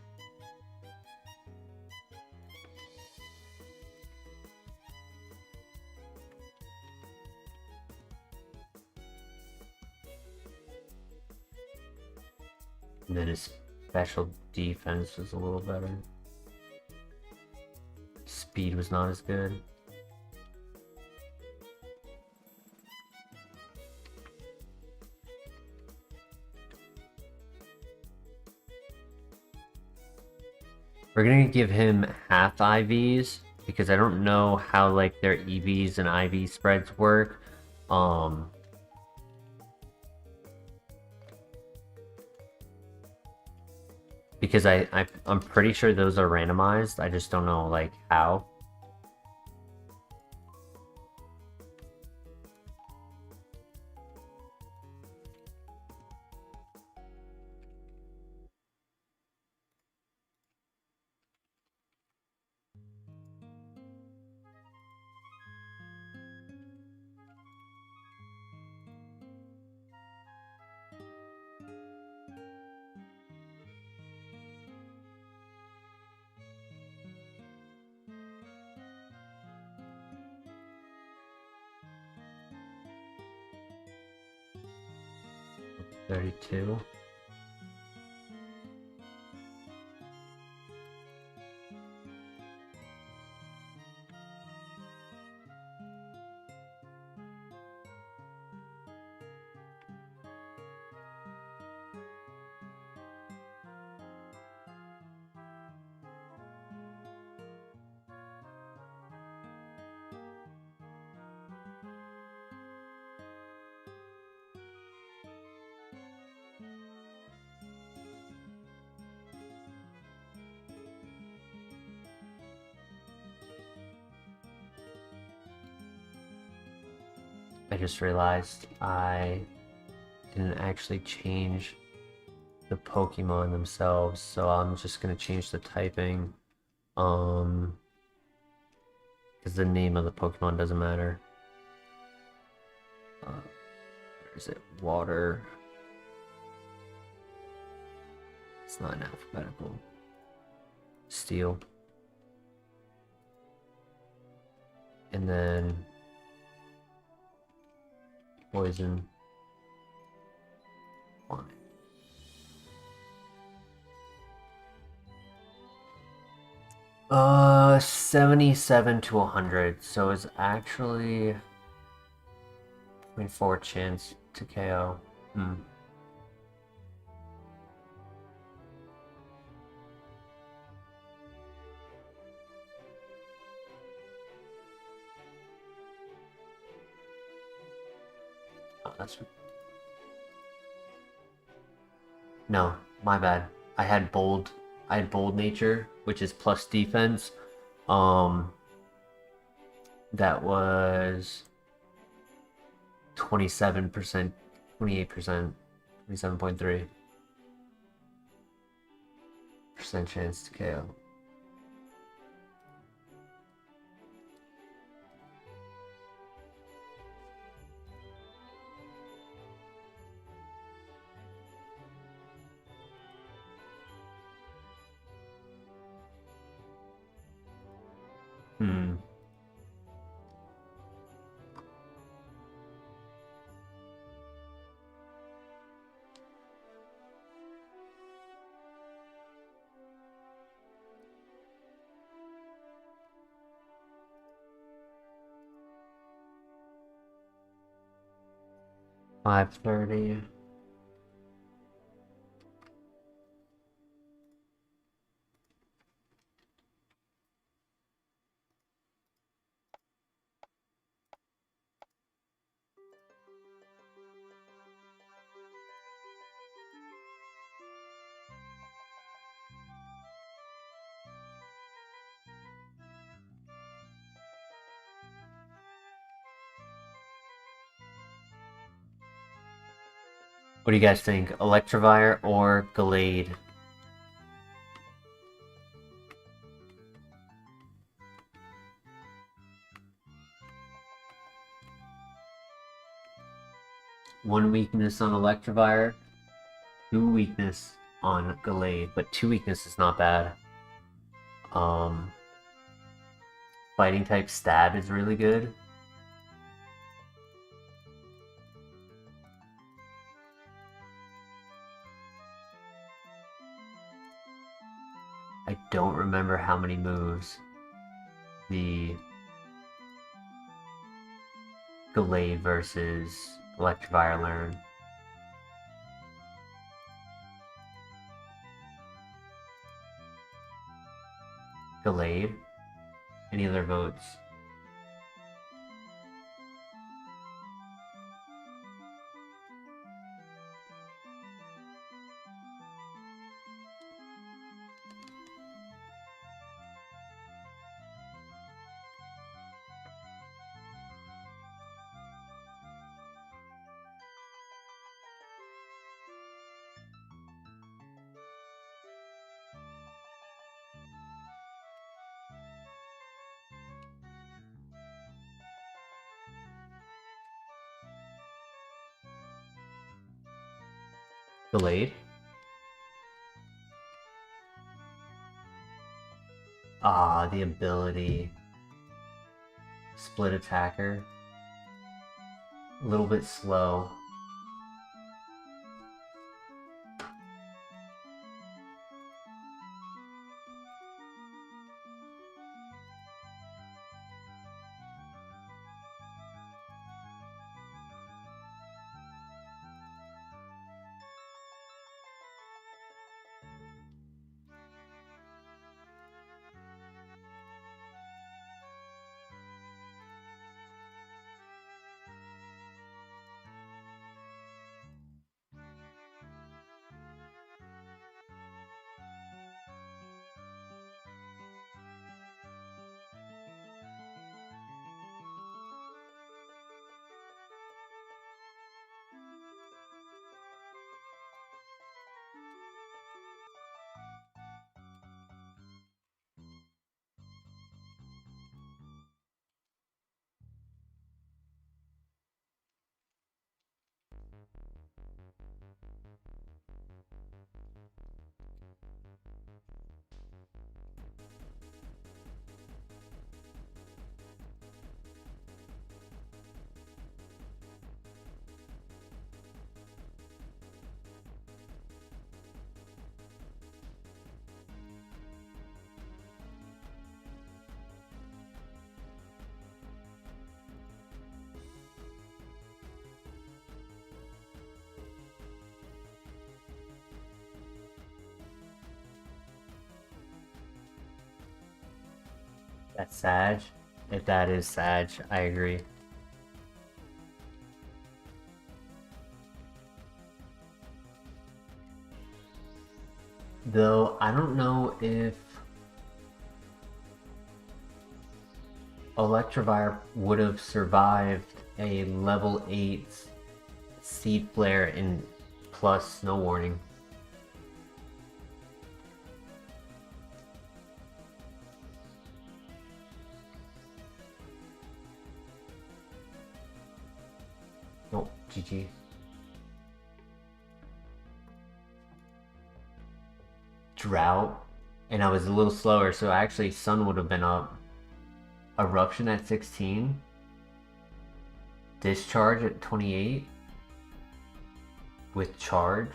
And then his special defense was a little better. Speed was not as good. We're gonna give him half IVs because I don't know how like their EVs and IV spreads work. Because I'm pretty sure those are randomized. I just don't know like how. $32. I just realized I didn't actually change the Pokemon themselves, so I'm just gonna change the typing. Because the name of the Pokemon doesn't matter. Where is it? Water. It's not in alphabetical. Steel. And then poison. Fine. Uh, 77 to 100, so it's actually 0.4 chance to KO. Oh, that's No, my bad. I had bold nature, which is plus defense. That was 27%, 28%, 27.3% chance to KO. Hmm. $530. What do you guys think? Electivire or Gallade? One weakness on Electivire, 2 weakness on Gallade, but 2 weakness is not bad. Fighting type stab is really good. I don't remember how many moves the Gallade versus Electivire learn. Gallade? Any other votes? Gallade? Ah, the ability. Split attacker. A little bit slow. That's Sag. If that is Sag, I agree. Though I don't know if Electivire would have survived a level 8 Seed Flare and plus Snow Warning. Oh, GG. Drought, and I was a little slower, so actually Sun would have been up. Eruption at 16. Discharge at 28. With charge.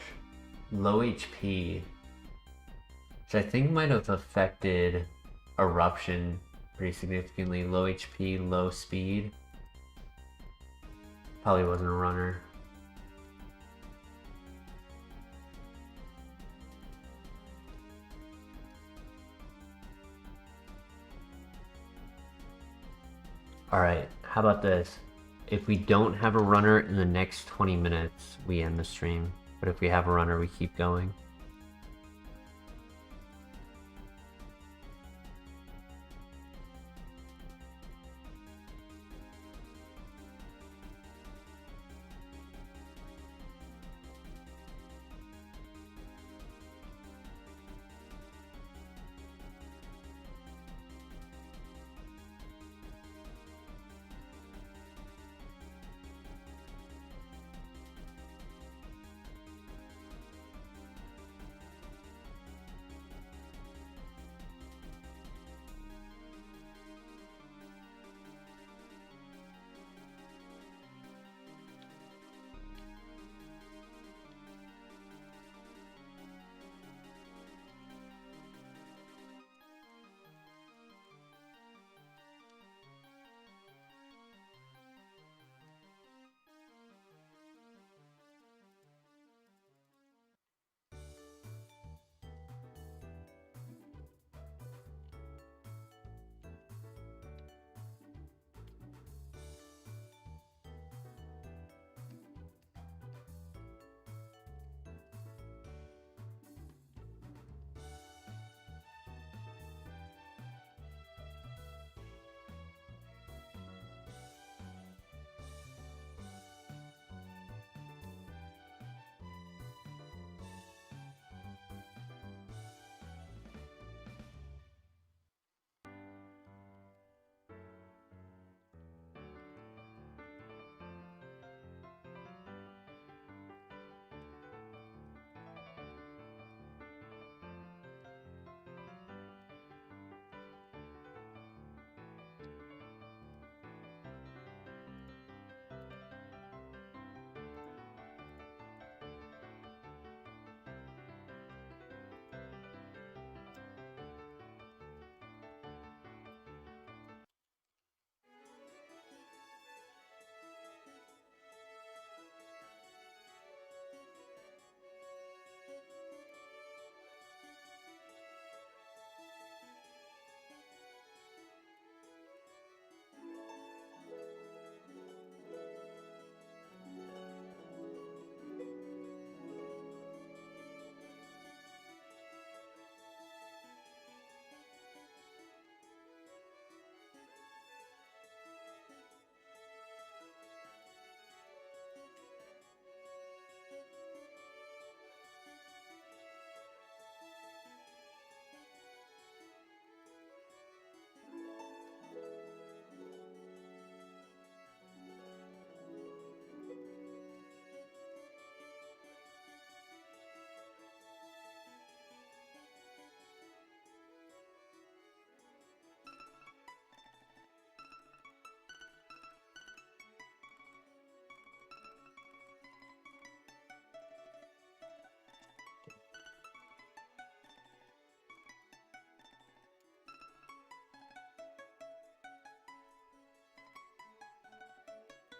Low HP. Which I think might have affected Eruption pretty significantly. Low HP, low speed. Probably wasn't a runner. Alright, how about this? If we don't have a runner in the next 20 minutes, we end the stream. But if we have a runner, we keep going.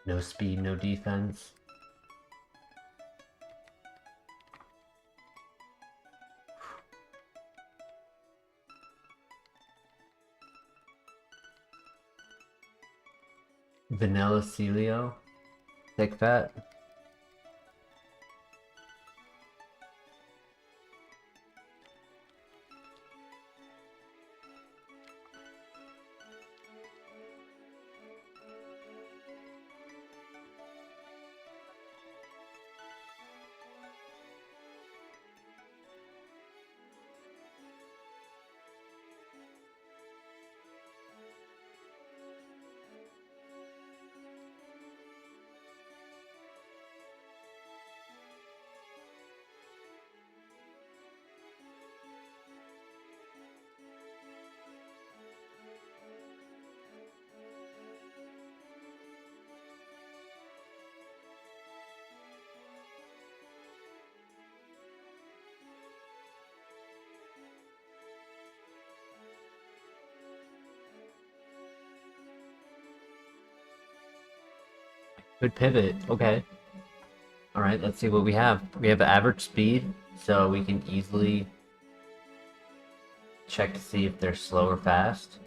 No speed, no defense. Vanilla Celio. Thick fat. Good pivot. Okay. All right, let's see what we have. We have average speed, so we can easily check to see if they're slow or fast.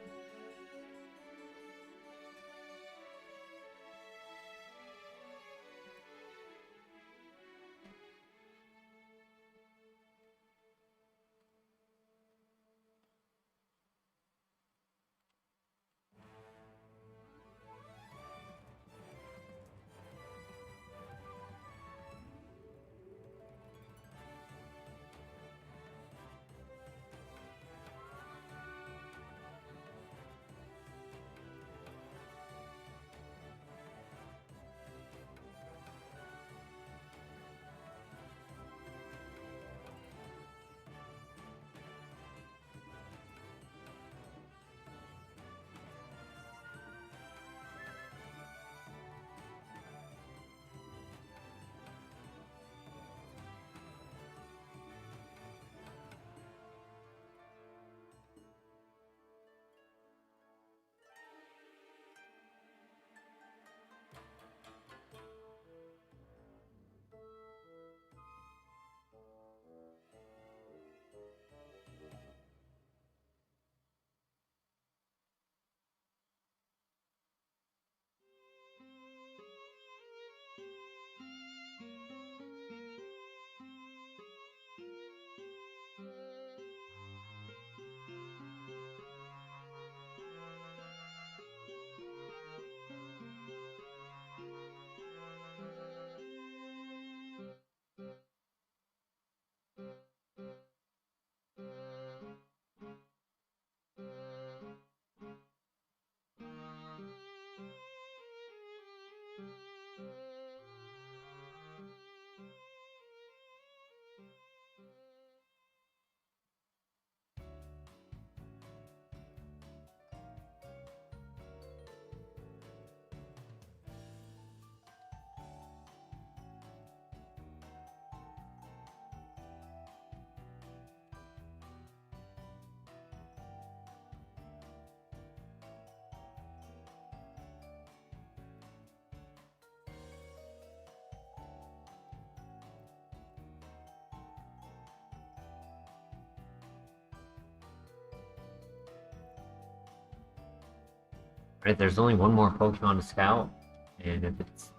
Right, there's only one more Pokemon to scout, and if it's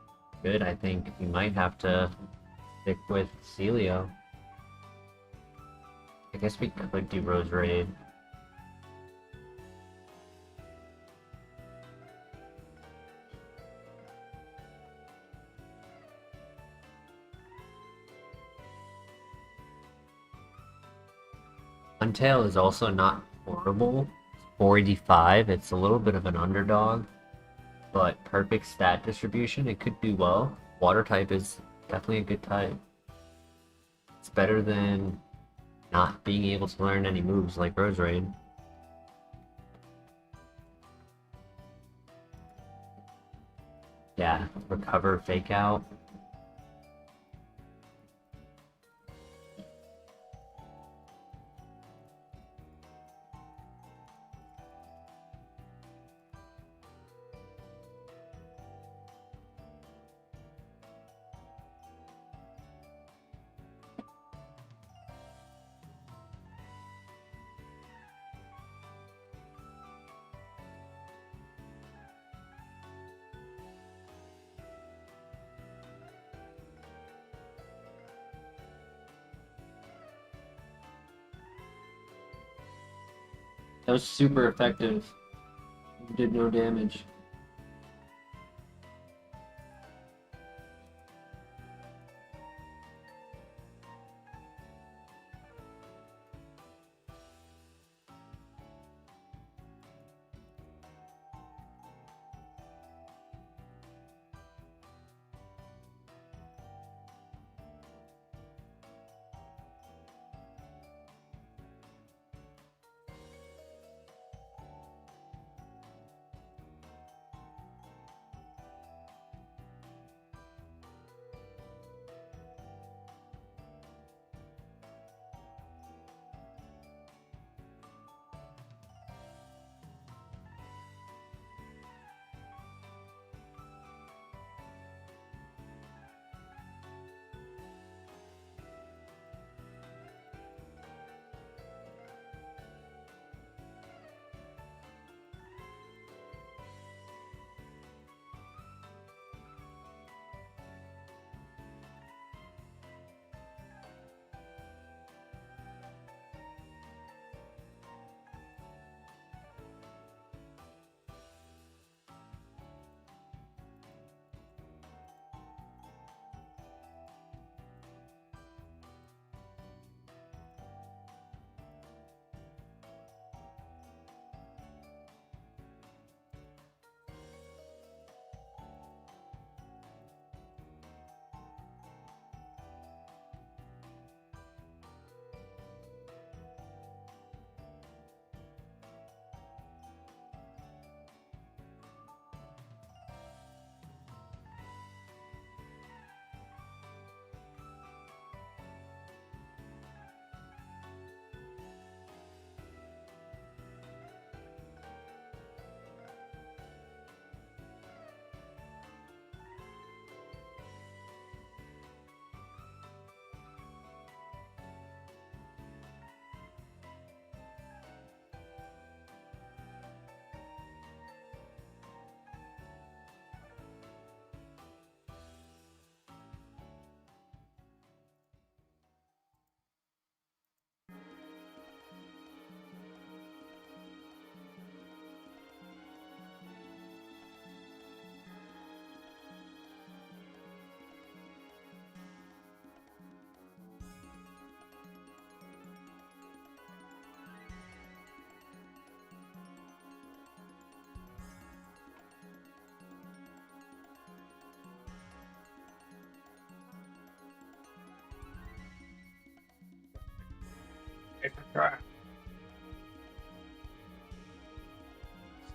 good, I think we might have to stick with Celio. I guess we could do Rose Raid. Untail is also not horrible. It's 485. It's a little bit of an underdog, but perfect stat distribution. It could do well. Water type is definitely a good type. It's better than not being able to learn any moves like Rose Raid. Yeah, recover, fake out. That was super effective. Did no damage.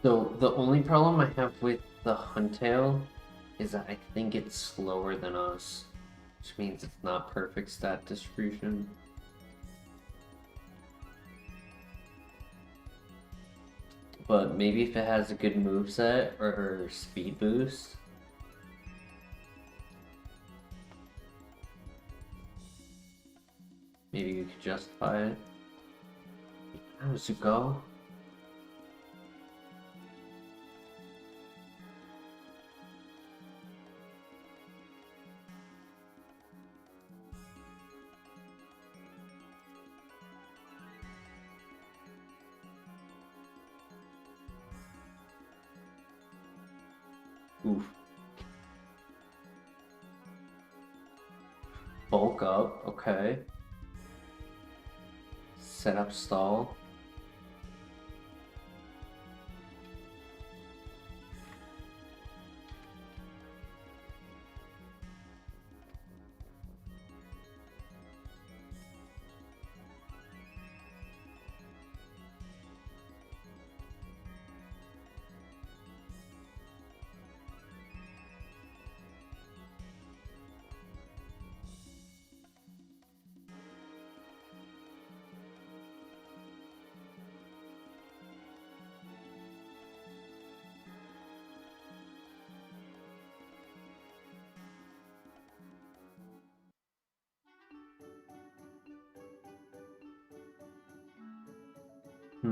So the only problem I have with the Huntail is that I think it's slower than us, which means it's not perfect stat distribution. But maybe if it has a good moveset or speed boost. Maybe you could justify it. How does it go? Oof. Bulk up, okay. Set up stall. I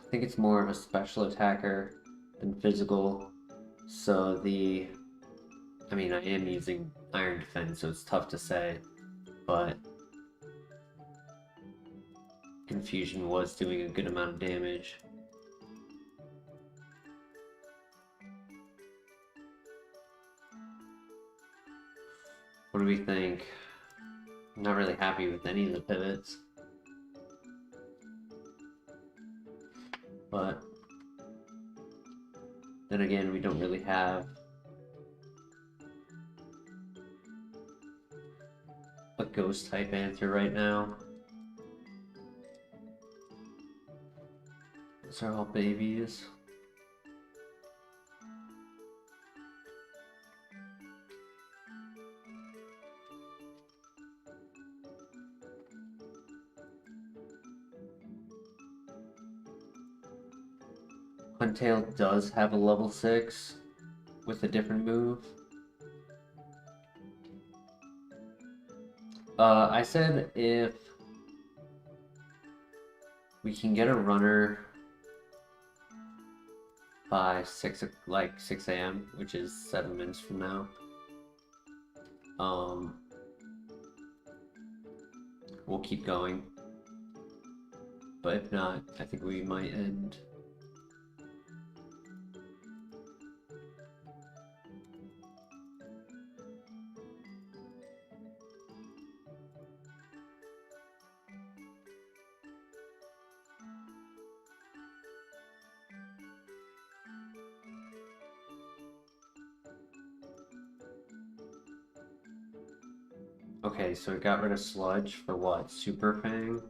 think it's more of a special attacker than physical. So I mean, I am using Iron Defense, so it's tough to say, but Confusion was doing a good amount of damage. What do we think? I'm not really happy with any of the pivots. But then again, we don't really have a ghost type answer right now. Those are all babies. Huntail does have a level 6 with a different move. I said if we can get a runner by 6 a.m., which is 7 minutes from now, we'll keep going. But if not, I think we might end. Okay, so we got rid of Sludge for what? Super Fang?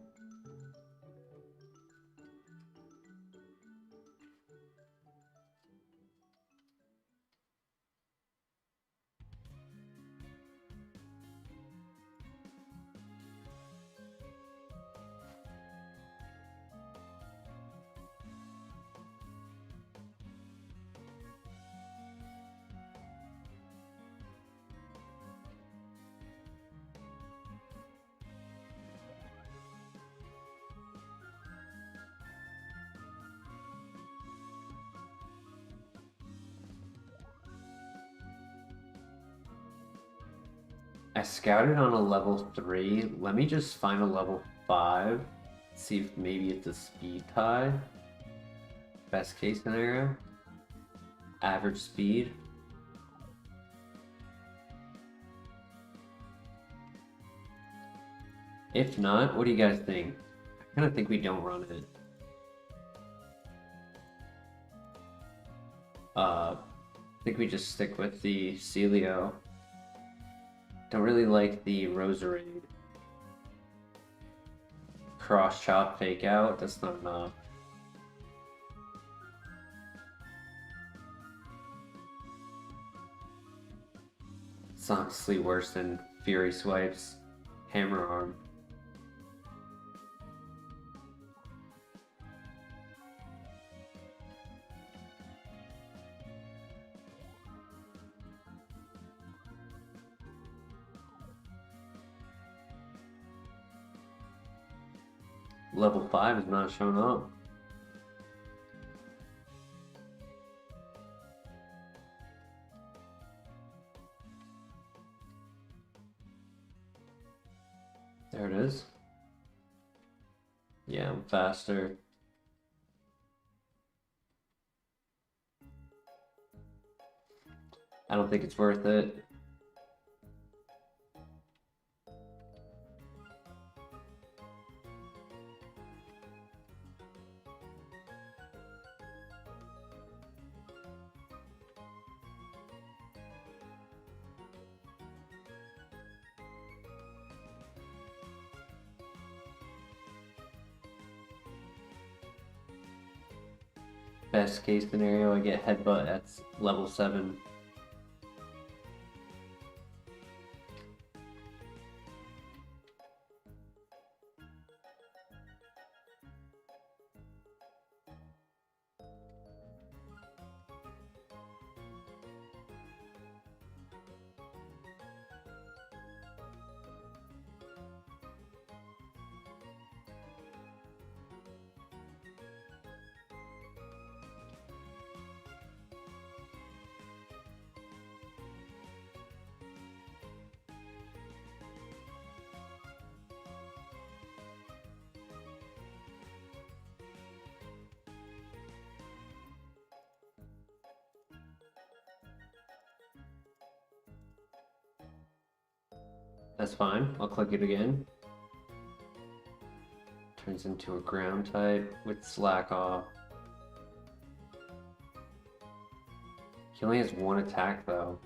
I scouted on a level 3. Let me just find a level 5. See if maybe it's a speed tie. Best case scenario. Average speed. If not, what do you guys think? I kind of think we don't run it. I think we just stick with the Celio. Don't really like the Rosary. Cross chop fake out, that's not enough. It's honestly worse than Fury Swipes, Hammer Arm. Level 5 is not showing up. There it is. Yeah, I'm faster. I don't think it's worth it. Best case scenario, I get Headbutt at level 7. That's fine. I'll click it again. Turns into a ground type with Slack Off. He only has one attack though.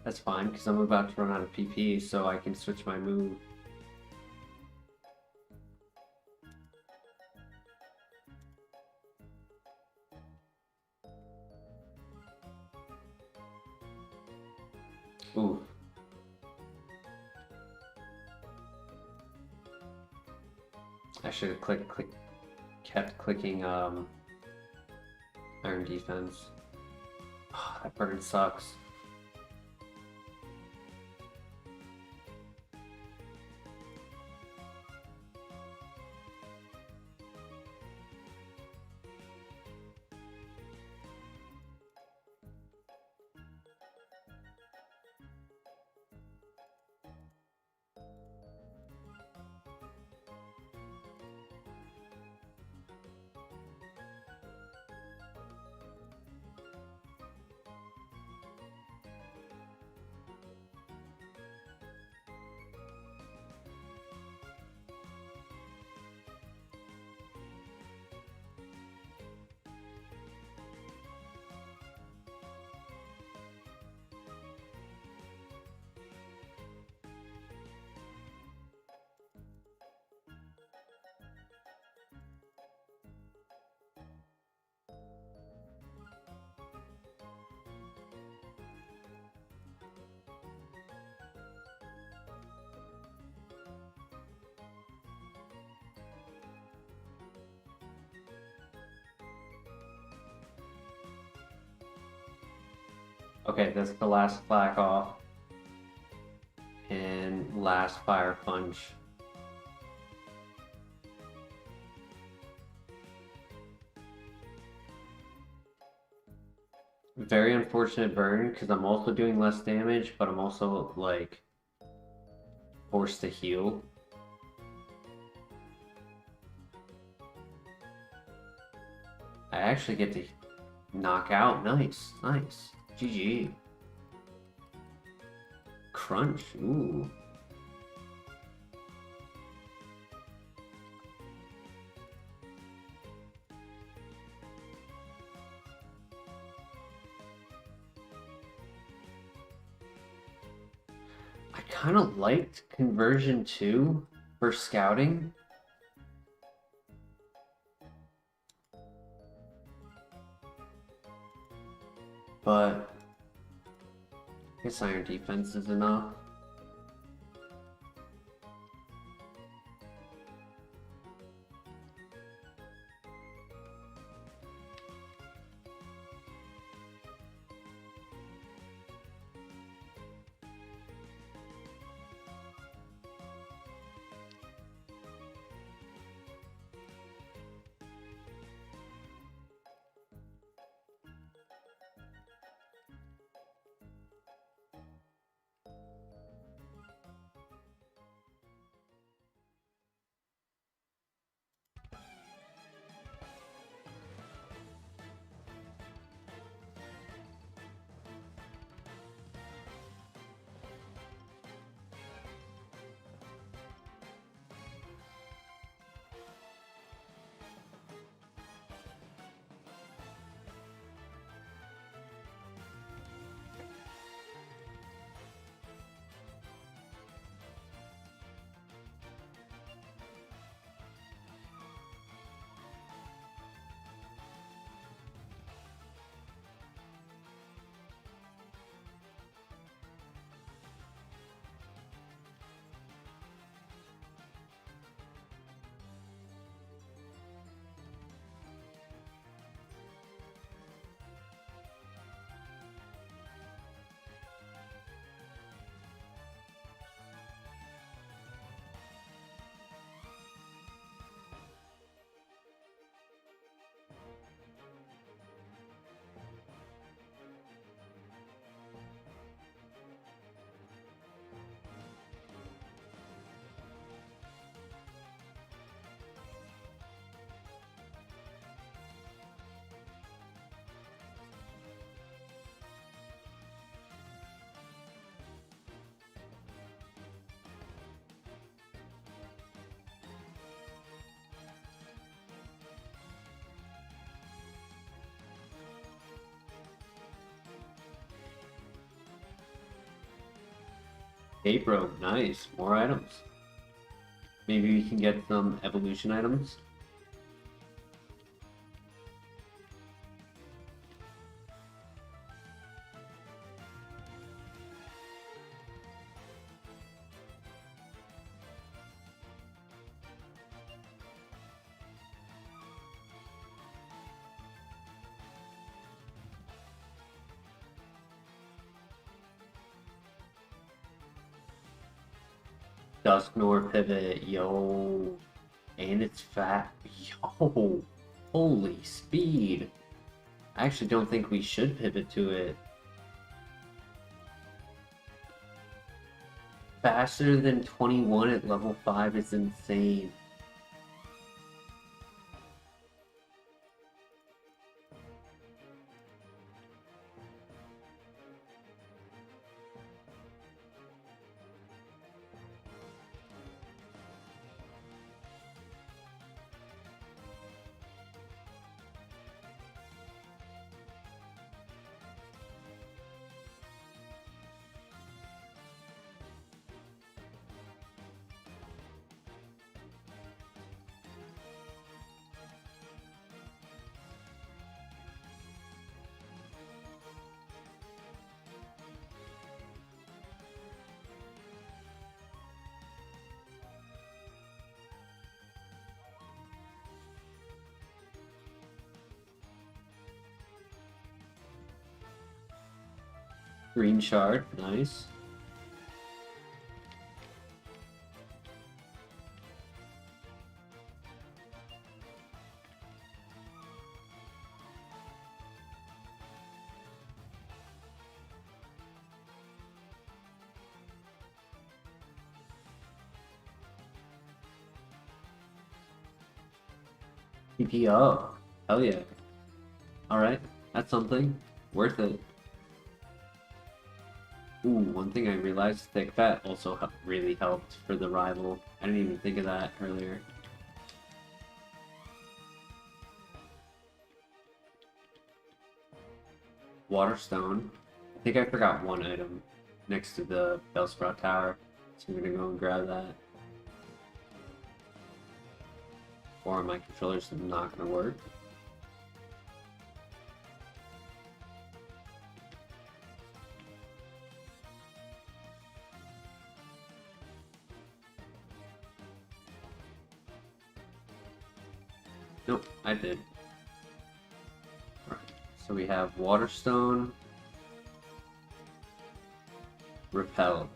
That's fine, because I'm about to run out of PP, so I can switch my move. Ooh. I should have kept clicking Iron Defense. Oh, that burn sucks. Okay, that's the last Slack Off. And last Fire Punch. Very unfortunate burn, because I'm also doing less damage, but I'm also, like, forced to heal. I actually get to knock out. Nice, nice. GG. Crunch, ooh. kind of liked conversion 2 for scouting. But I guess iron defense is enough. Hey bro, nice. More items. Maybe we can get some evolution items. Dusknor pivot, yo. And it's fat. Yo. Holy speed. I actually don't think we should pivot to it. Faster than 21 at level 5 is insane. Green shard, nice. PPO. Hell yeah. Alright, that's something. Worth it. Ooh, one thing I realized, thick fat also really helped for the rival. I didn't even think of that earlier. Waterstone. I think I forgot one item. next to the Bellsprout Tower. So I'm gonna go and grab that. Or my controller's not gonna work. Nope, I did. Alright, so we have Waterstone, Repel.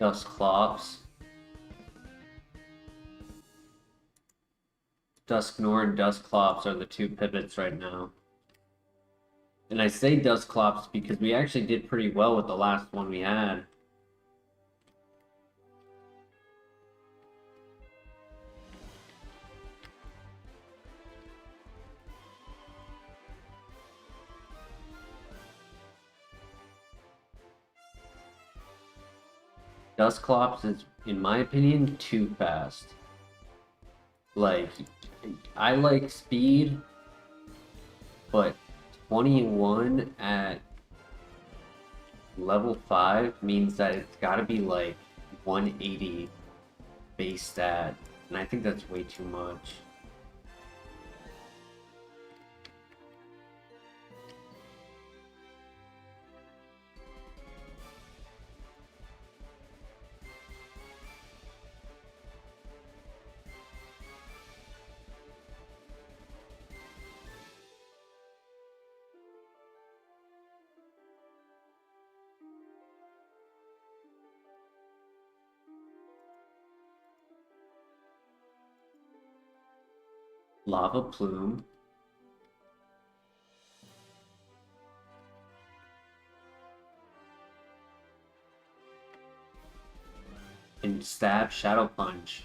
Dusclops. Dusknoir and Dusclops are the two pivots right now. And I say Dusclops because we actually did pretty well with the last one we had. Dusclops is, in my opinion, too fast. Like, I like speed, but 21 at level 5 means that it's gotta be like 180 base stat, and I think that's way too much. Lava Plume. And Stab Shadow Punch.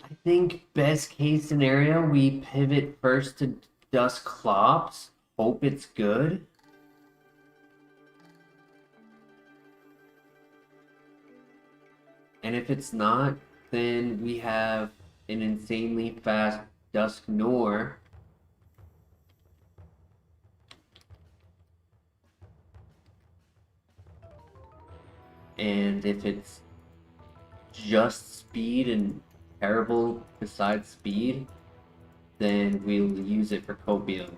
I think best case scenario, we pivot first to Dusclops, hope it's good. And if it's not, then we have an insanely fast Dusknoir. And if it's just speed and terrible besides speed, then we'll use it for Copium.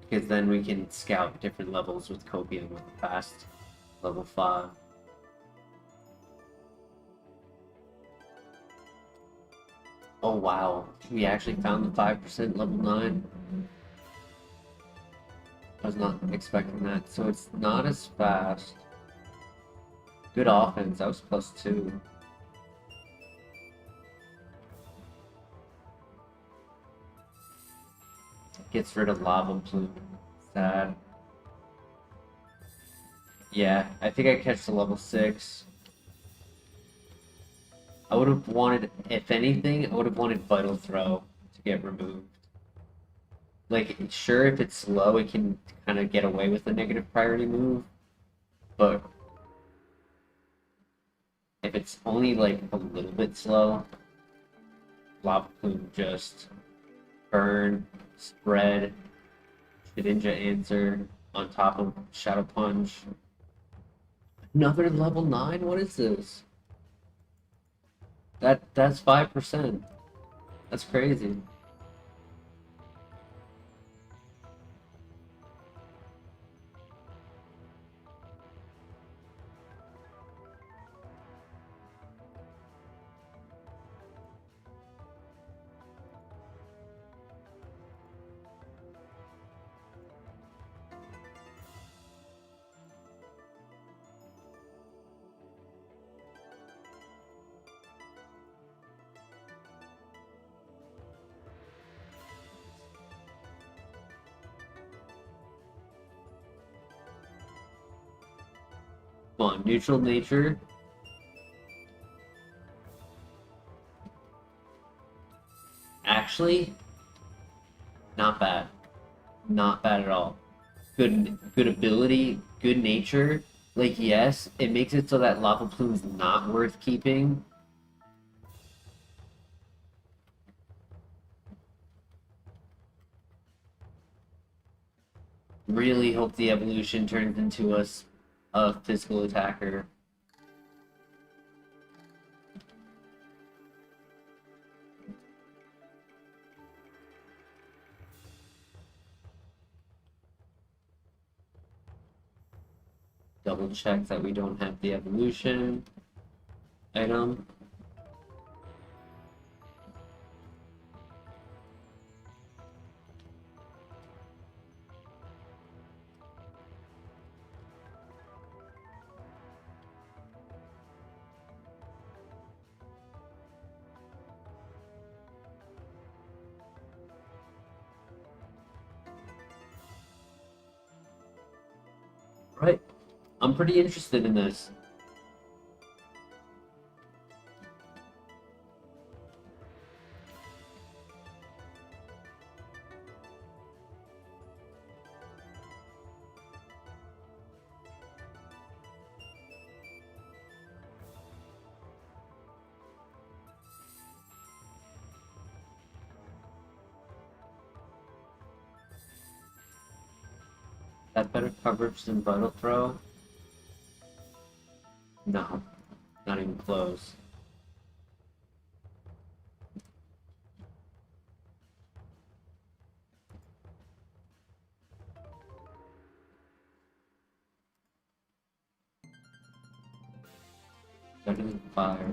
Because then we can scout different levels with Copium with fast level 5. Oh wow, we actually found the 5% level 9. I was not expecting that, so it's not as fast. Good offense, that was +2. Gets rid of Lava Plume. Sad. Yeah, I think I catch the level 6. I would have wanted, if anything, I would have wanted Vital Throw to get removed. Like, sure, if it's slow, it can kind of get away with a negative priority move, but if it's only, like, a little bit slow, Lava Plume just burn, spread, Shedinja answer on top of Shadow Punch. Another level 9? What is this? That's 5%. That's crazy. Come on, neutral nature. Actually, not bad. Not bad at all. Good ability, good nature. Like, yes, it makes it so that Lava Plume's not worth keeping. Really hope the evolution turns into a physical attacker. Double check that we don't have the evolution item. Right. I'm pretty interested in this. That better coverage than Vital Throw? No, not even close. Better than Fire.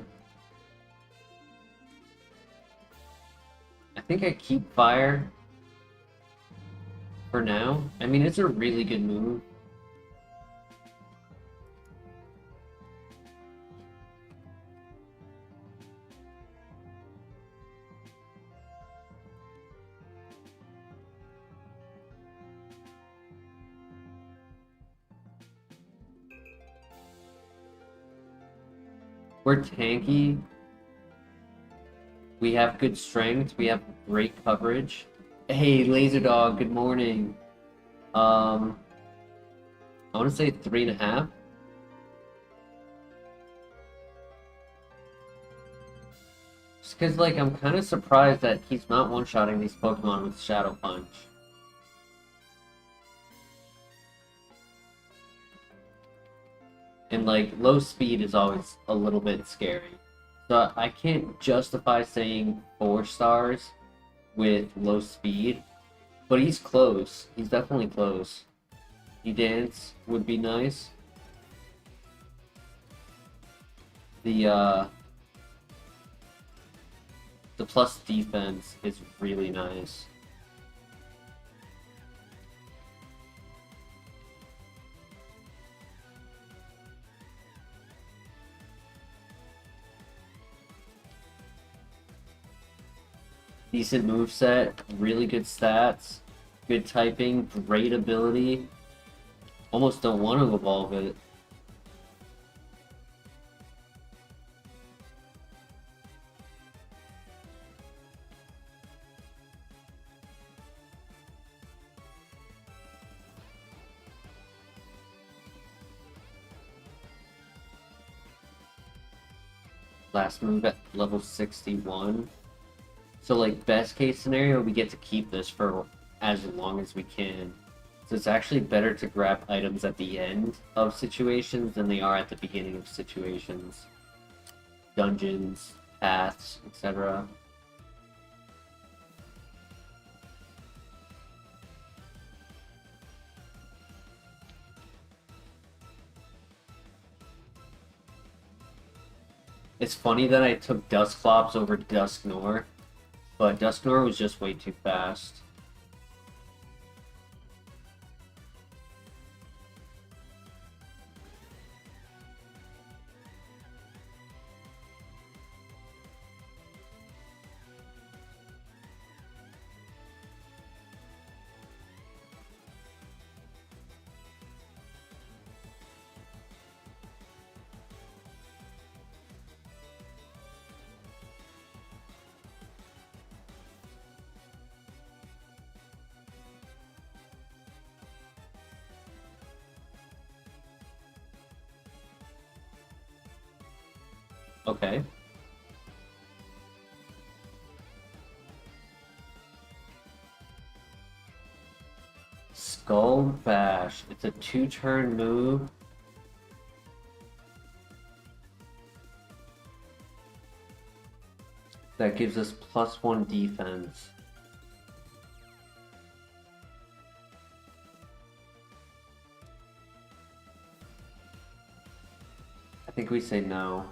I think I keep Fire for now. I mean, it's a really good move. We're tanky. We have good strength. We have great coverage. Hey, Laser Dog, good morning. I want to say 3.5. Just because, like, I'm kind of surprised that he's not one-shotting these Pokemon with Shadow Punch. And, like, low speed is always a little bit scary. So I can't justify saying 4 stars with low speed, but he's close. He's definitely close. Dance would be nice. The plus defense is really nice. Decent moveset, really good stats. Good typing, great ability. Almost don't want to evolve it. Last move at level 61. So like best case scenario, we get to keep this for as long as we can. So it's actually better to grab items at the end of situations than they are at the beginning of situations. Dungeons, paths, etc. It's funny that I took Dusclops over Dusknor, but Dusknor was just way too fast. Okay. Skull Bash. It's a 2-turn move. That gives us +1 defense. I think we say no.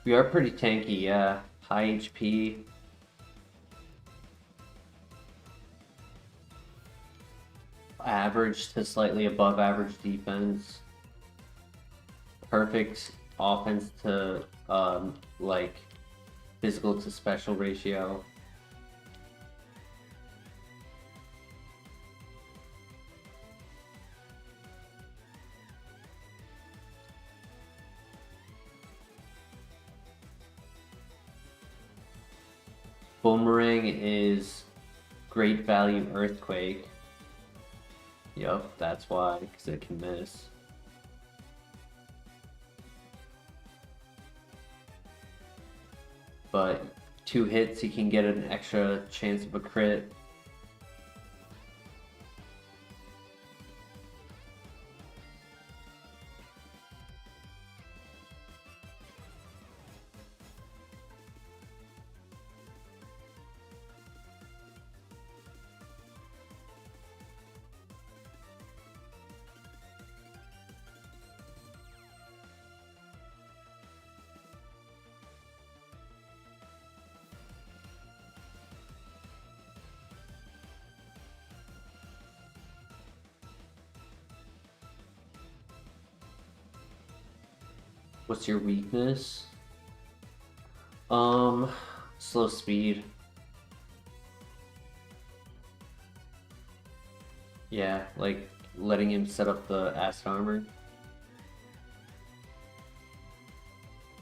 We are pretty tanky, yeah. High HP. Average to slightly above average defense. Perfect offense to, like, physical to special ratio. Boomerang is great value Earthquake. Yup, that's why, because it can miss. But 2 hits, he can get an extra chance of a crit. What's your weakness? Slow speed. Yeah, like letting him set up the acid armor.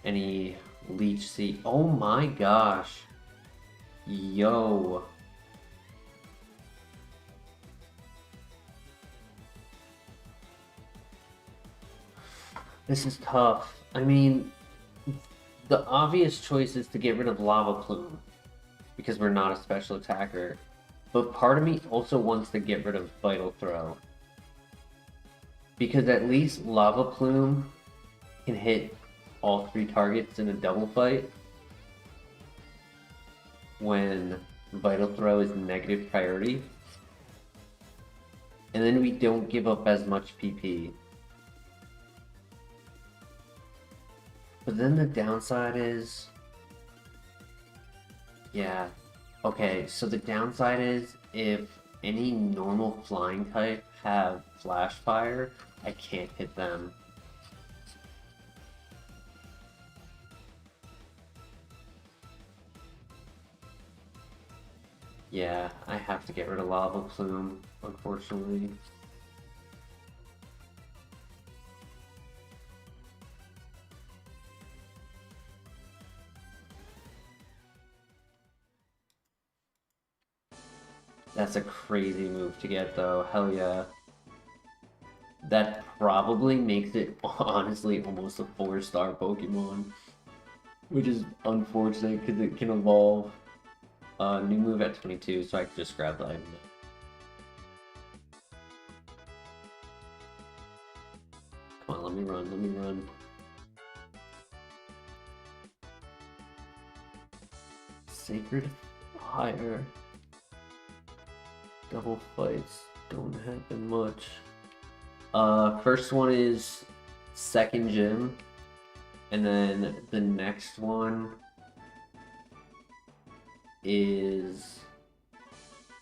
Any leech seed. Oh my gosh. Yo. This is tough. I mean, the obvious choice is to get rid of Lava Plume because we're not a special attacker. But part of me also wants to get rid of Vital Throw. Because at least Lava Plume can hit all 3 targets in a double fight when Vital Throw is negative priority. And then we don't give up as much PP. But then the downside is... Yeah. Okay, so the downside is if any normal flying type have Flash Fire, I can't hit them. Yeah, I have to get rid of Lava Plume, unfortunately. That's a crazy move to get, though. Hell yeah. That probably makes it, honestly, almost a 4-star Pokemon. Which is unfortunate, because it can evolve. New move at 22, so I can just grab the item. Come on, let me run, let me run. Sacred Fire. Double fights don't happen much. First one is second gym, and then the next one is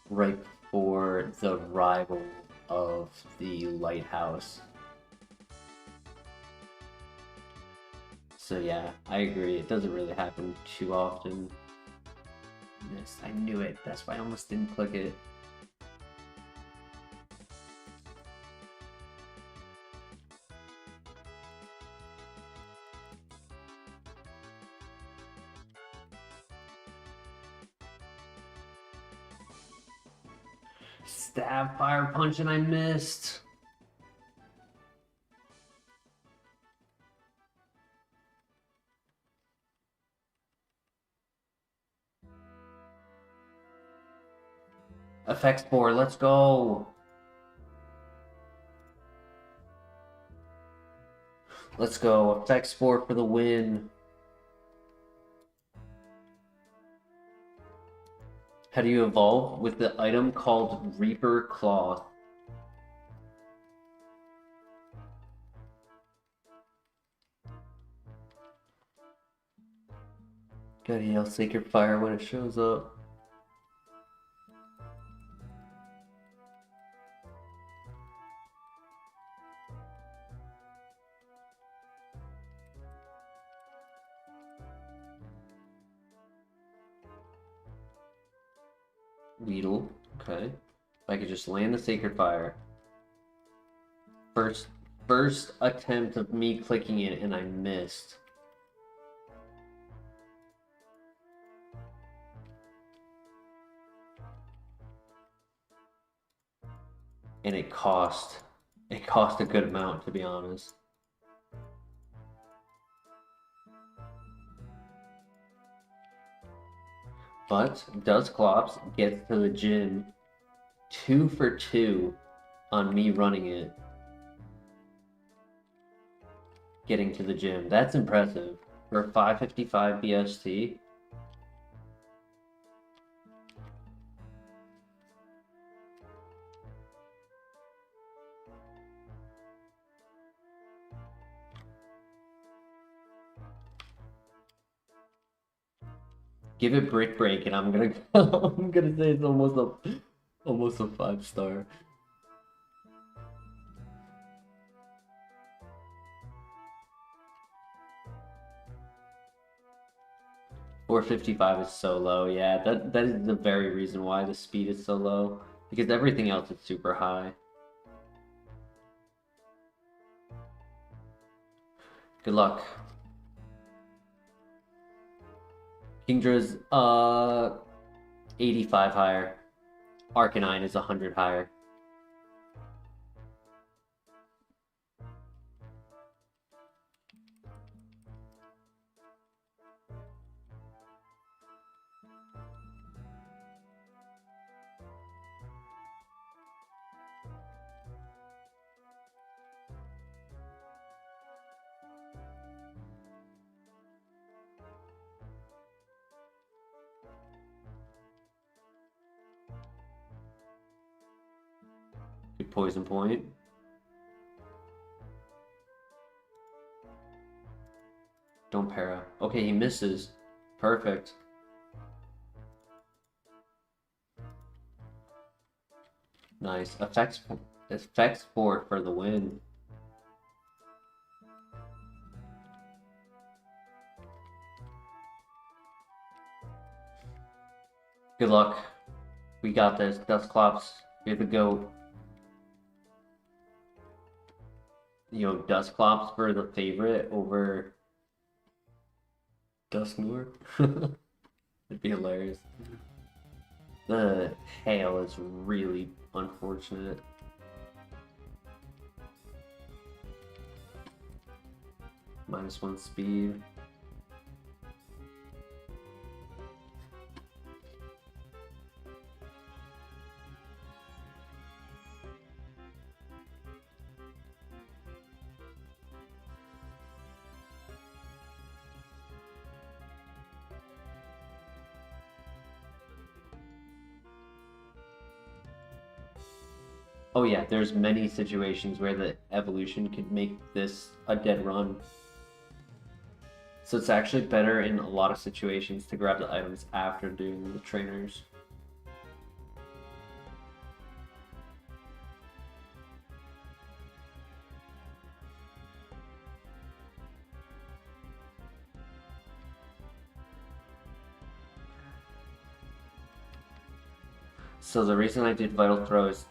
right before the rival of the lighthouse. So yeah, I agree. It doesn't really happen too often. Yes, I knew it. That's why I almost didn't click it. Stab, Fire Punch, and I missed. Effect Spore, let's go. Let's go. Effect Spore for the win. How do you evolve? With the item called Reaper Claw. Gotta yell Sacred Fire when it shows up. Weedle, okay. If I could just land the Sacred Fire. First attempt of me clicking it and I missed. And it cost a good amount, to be honest. But Dusclops gets to the gym 2 for 2 on me running it. Getting to the gym. That's impressive. For 555 BST. Give it Brick Break, and I'm gonna I'm gonna say it's almost a 5-star. $455 is so low. Yeah, that is the very reason why the speed is so low, because everything else is super high. Good luck. Kingdra's 85 higher. Arcanine is 100 higher. Good poison point. Don't para. Okay, he misses. Perfect. Nice. Effects Sport for the win. Good luck. We got this. Dusclops, you're the GOAT. You know, Dusclops for the favorite over Dusknoir. It'd be hilarious. The hail is really unfortunate. -1 speed. Oh yeah, there's many situations where the evolution could make this a dead run. So it's actually better in a lot of situations to grab the items after doing the trainers. So the reason I did Vital Throw is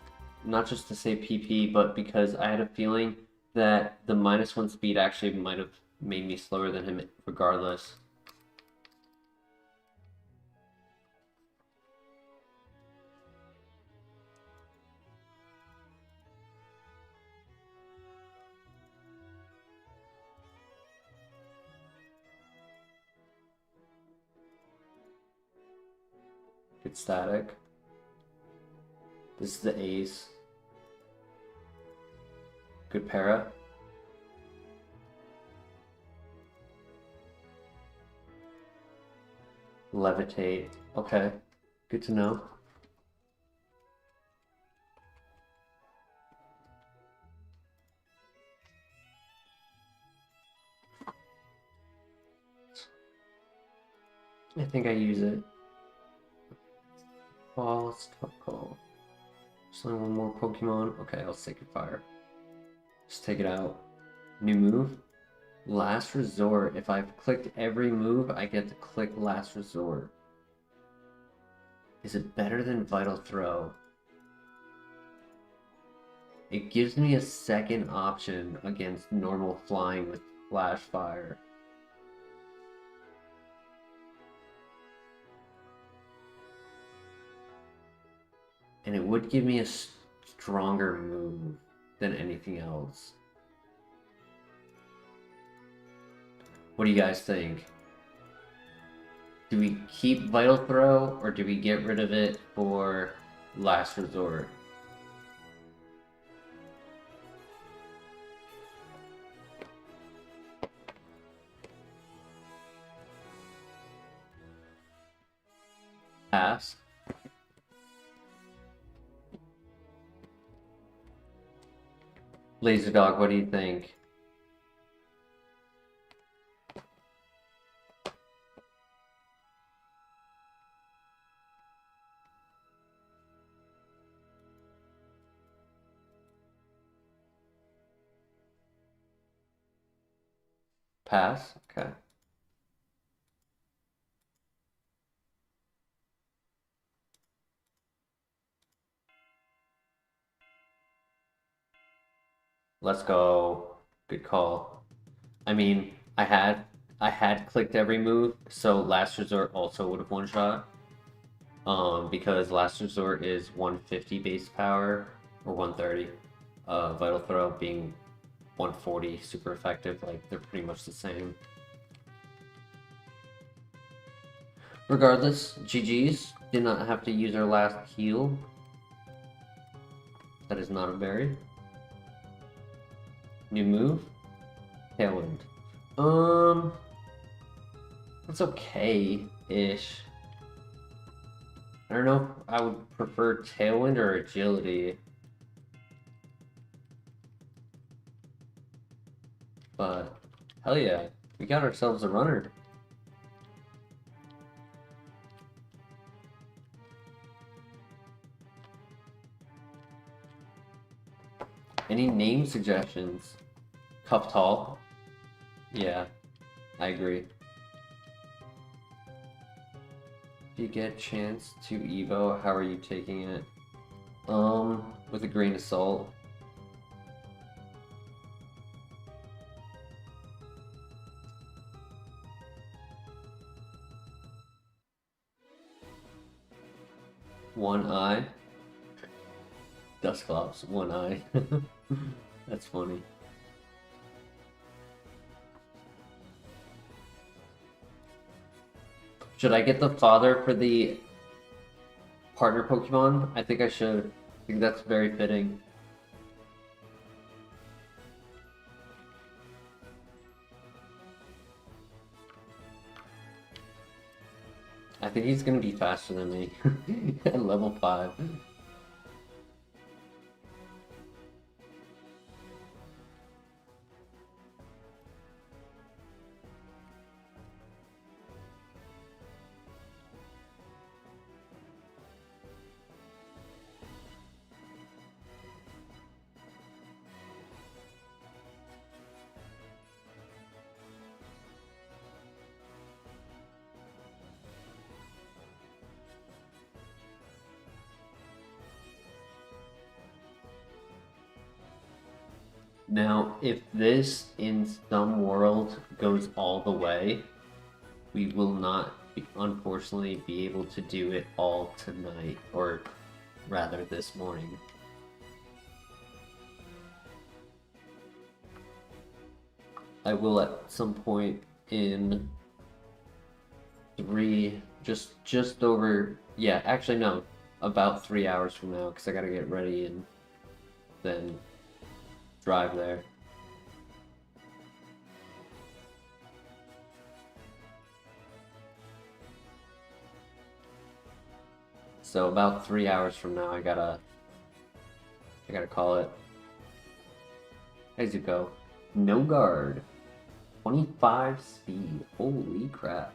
not just to say PP, but because I had a feeling that the -1 speed actually might have made me slower than him regardless. Good static. This is the ace. Good para. Levitate. Okay. Good to know. I think I use it. Oh, it's a tough call. Just only one more Pokemon. Okay, I'll Sacred Fire. Just take it out. New move. Last Resort. If I've clicked every move, I get to click Last Resort. Is it better than Vital Throw? It gives me a second option against normal flying with Flash Fire. And it would give me a stronger move than anything else. What do you guys think? Do we keep Vital Throw or do we get rid of it for Last Resort? Pass. Laser Dog, what do you think? Pass? Okay. Let's go. Good call. I mean, I had clicked every move, so Last Resort also would have one shot. Because Last Resort is 150 base power or 130. Vital Throw being 140, super effective. Like they're pretty much the same. Regardless, GG's. Did not have to use our last heal. That is not a berry. New move. Tailwind. That's okay-ish. I don't know if I would prefer Tailwind or Agility. But, hell yeah, we got ourselves a runner. Any name suggestions? Cup Tall? Yeah, I agree. you get a chance to Evo, how are you taking it? With a grain of salt. One eye. Dusclops, one eye. That's funny. Should I get the father for the partner Pokemon? I think I should. I think that's very fitting. I think he's gonna be faster than me at level 5. Now, if this in some world goes all the way, we will not, unfortunately, be able to do it all tonight, or rather this morning. I will at some point in just over, yeah, actually no, about 3 hours from now, because I gotta get ready and then drive there. So about 3 hours from now, I gotta call it. As you go, no guard, 25 speed. Holy crap!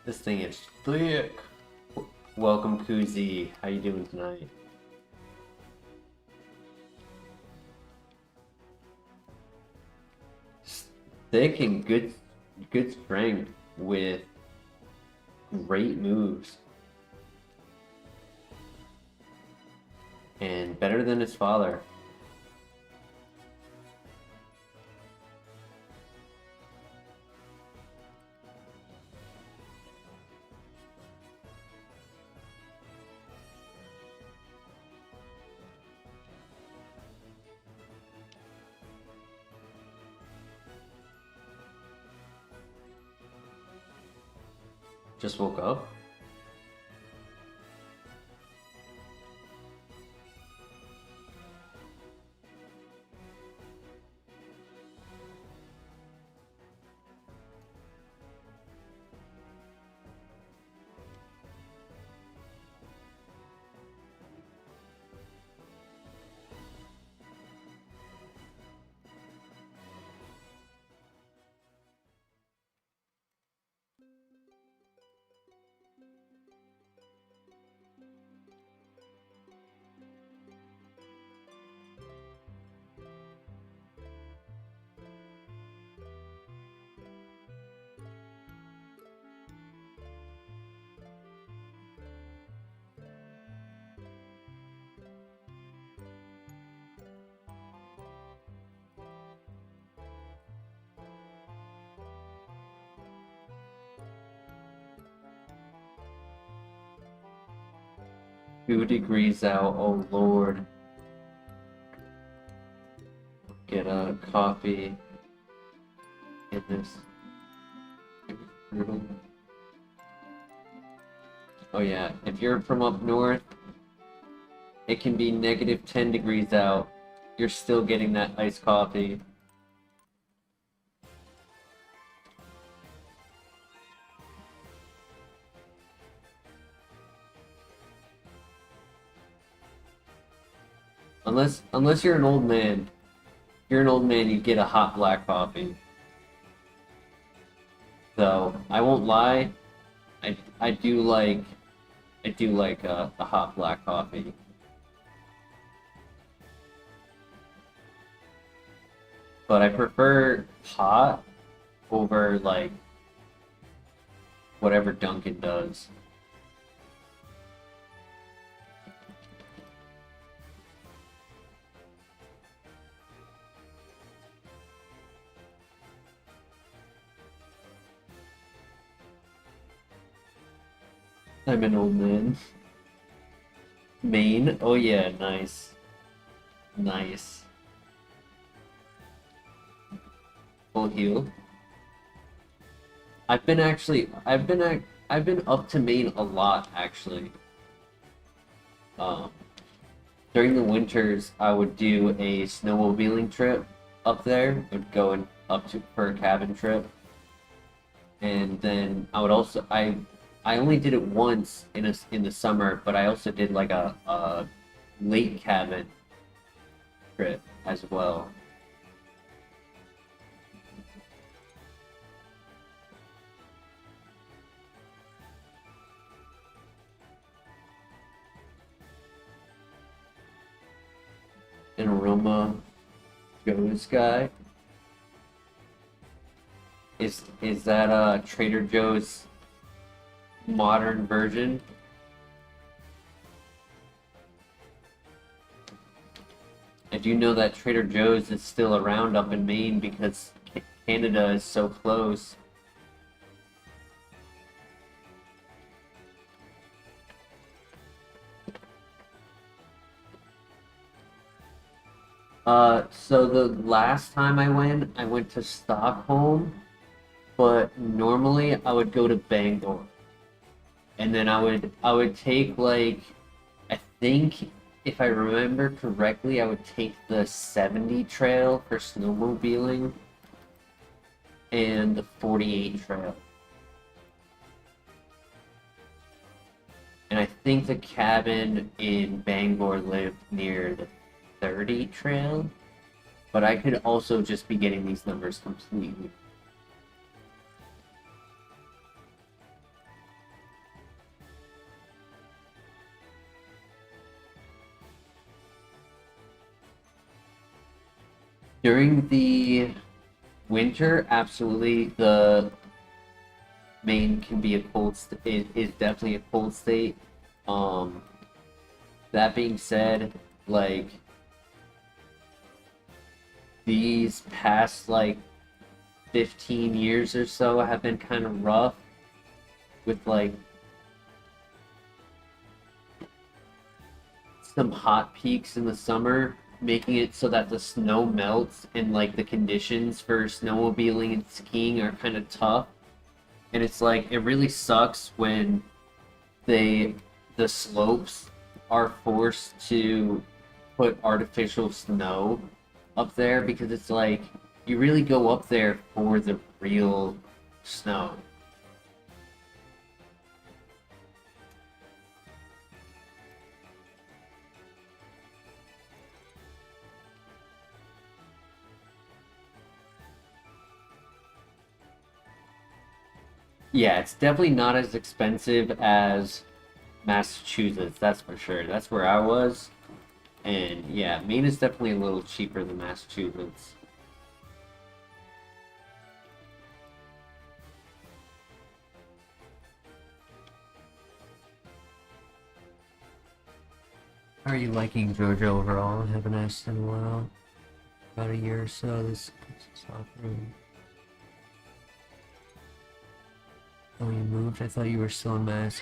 This thing is thick. Welcome, Kuzi. How you doing tonight? Thick and good strength with Great moves. And better than his father. Just woke up? $2 out, oh lord. Get a coffee in this. Oh yeah, if you're from up north, it can be -10 degrees out. You're still getting that iced coffee. Unless you're an old man. If you're an old man, you get a hot black coffee. So I won't lie, I do like a hot black coffee. But I prefer hot over like whatever Dunkin' does. I'm an old man. Maine? Oh yeah, nice. Nice. Full heal. I've been up to Maine a lot actually. During the winters, I would do a snowmobiling trip up there. Would go up to for a cabin trip, and then I would also I only did it once in the summer, but I also did like a lake cabin trip as well. An aroma Joe's guy. Is that Trader Joe's modern version? I do know that Trader Joe's is still around up in Maine because Canada is so close. So the last time I went to Stockholm, but normally I would go to Bangor. And then I would take like, I think if I remember correctly, I would take the 70 trail for snowmobiling and the 48 trail. And I think the cabin in Bangor lived near the 30 trail, but I could also just be getting these numbers completely. During the winter, absolutely, the Maine can be a cold state. It is definitely a cold state. That being said, like these past like 15 years or so have been kind of rough with like some hot peaks in the summer, making it so that the snow melts and like the conditions for snowmobiling and skiing are kind of tough. And it's like it really sucks when the slopes are forced to put artificial snow up there, because it's like you really go up there for the real snow. Yeah, it's definitely not as expensive as Massachusetts, that's for sure. That's where I was. And yeah, Maine is definitely a little cheaper than Massachusetts. How are you liking Georgia overall? I haven't asked in a while. About a year or so. This is off room. Oh, you moved? I thought you were still in Mass.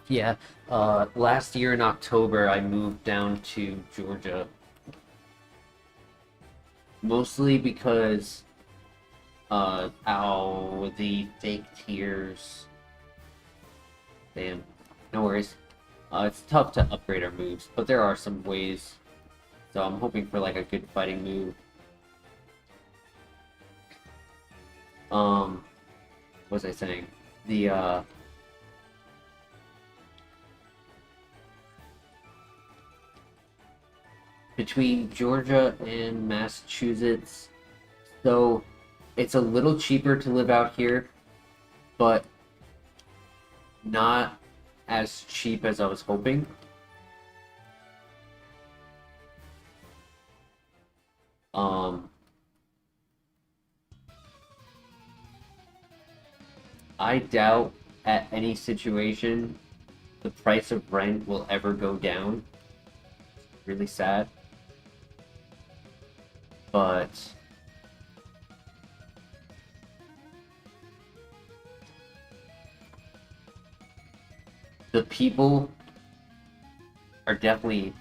Yeah, last year in October, I moved down to Georgia. Mostly because, the fake tiers. Damn, no worries. It's tough to upgrade our moves, but there are some ways. So I'm hoping for like a good fighting move. What was I saying? Between Georgia and Massachusetts, so it's a little cheaper to live out here, but not as cheap as I was hoping. I doubt at any situation the price of rent will ever go down. Really sad. But the people are definitely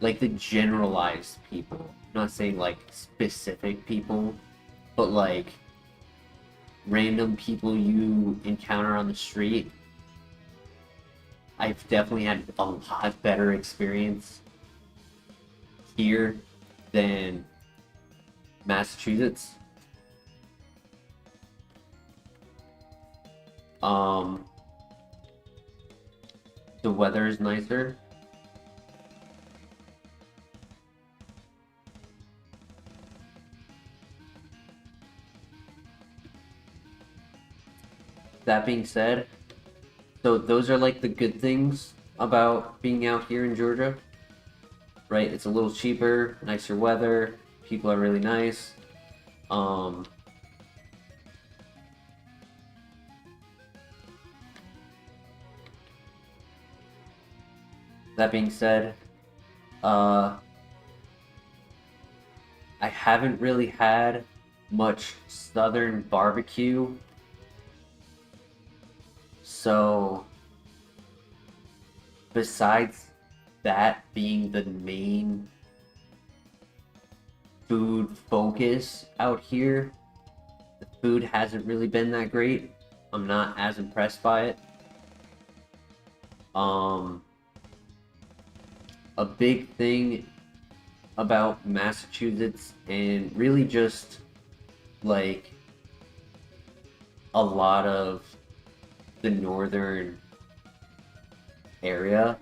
like the generalized people. I'm not saying like specific people, but like random people you encounter on the street. I've definitely had a lot better experience here than Massachusetts. The weather is nicer. That being said, so those are like the good things about being out here in Georgia, right? It's a little cheaper, nicer weather, people are really nice. That being said, I haven't really had much southern barbecue, so besides that being the main food focus out here, the food hasn't really been that great. I'm not as impressed by it. A big thing about Massachusetts, and really just like a lot of the northern area,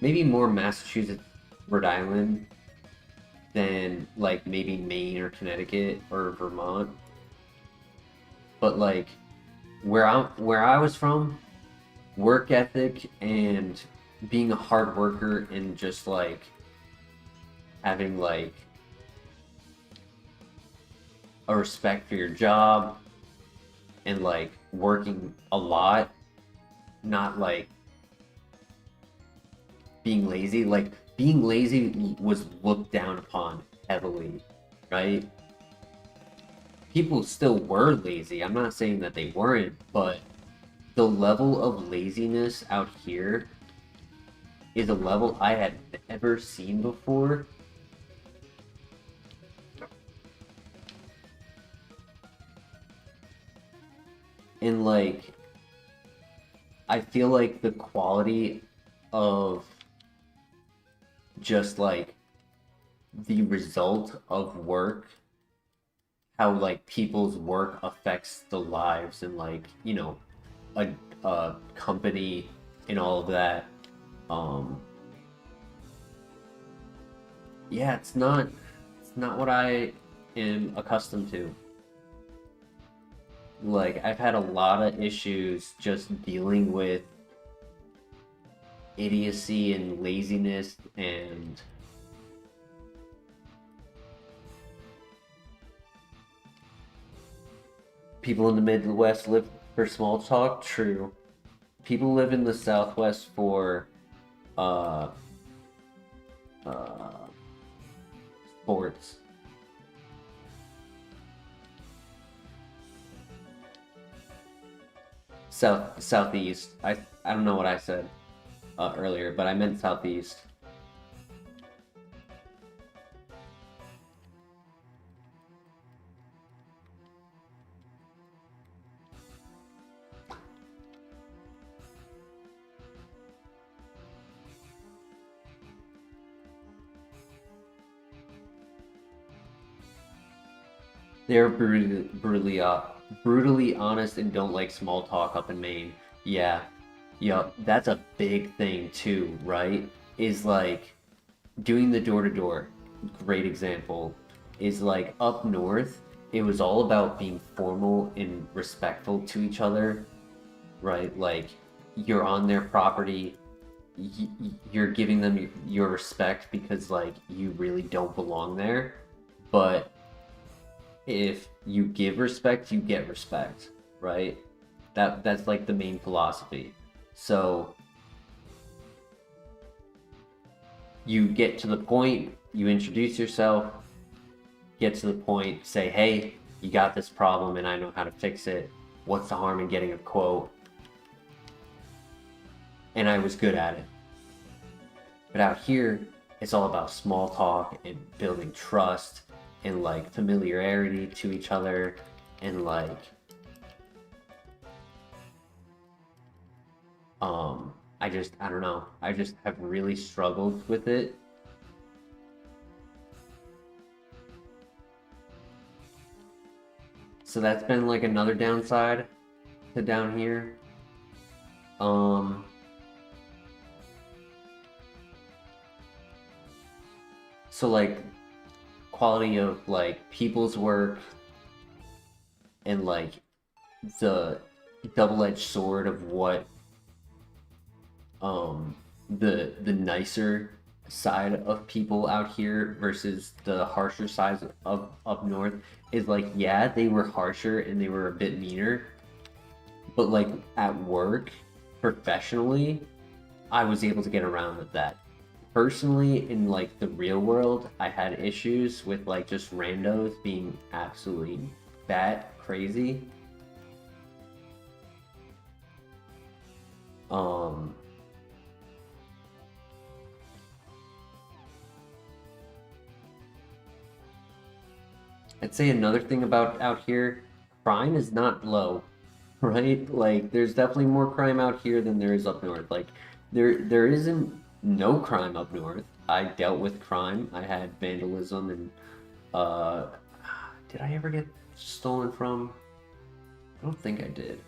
maybe more Massachusetts, Rhode Island than like maybe Maine or Connecticut or Vermont. But like where I was from, work ethic and being a hard worker and just like having like a respect for your job and like working a lot, not like being lazy. Like being lazy was looked down upon heavily, right? People still were lazy. I'm not saying that they weren't, but the level of laziness out here is a level I had never seen before. And like, I feel like the quality of just like the result of work, how like people's work affects the lives and like, you know, a company and all of that. Um, yeah, it's not what I am accustomed to. Like I've had a lot of issues just dealing with idiocy and laziness and people in the Midwest live for small talk. True. People live in the Southwest for uh uh sports. Southeast. I don't know what I said earlier, but I meant southeast. They're brutally honest and don't like small talk up in Maine. Yeah, yeah, that's a big thing too, right? Is like doing the door to door. Great example. Is like up north, it was all about being formal and respectful to each other, right? Like you're on their property, you're giving them your respect because like you really don't belong there, but if you give respect, you get respect, right? That's like the main philosophy. So you get to the point, you introduce yourself, get to the point, say, hey, you got this problem and I know how to fix it. What's the harm in getting a quote? And I was good at it. But out here, it's all about small talk and building trust and like familiarity to each other and like I don't know. I just have really struggled with it. So that's been like another downside to down here. So like quality of like people's work and like the double-edged sword of what the nicer side of people out here versus the harsher side of up north is like, yeah, they were harsher and they were a bit meaner, but like at work professionally I was able to get around with that. Personally, in like the real world, I had issues with like just randos being absolutely bat crazy. um I'd say another thing about out here, crime is not low, right? Like there's definitely more crime out here than there is up north. Like there isn't no crime up north. I dealt with crime. I had vandalism and uh did I ever get stolen from? I don't think I did.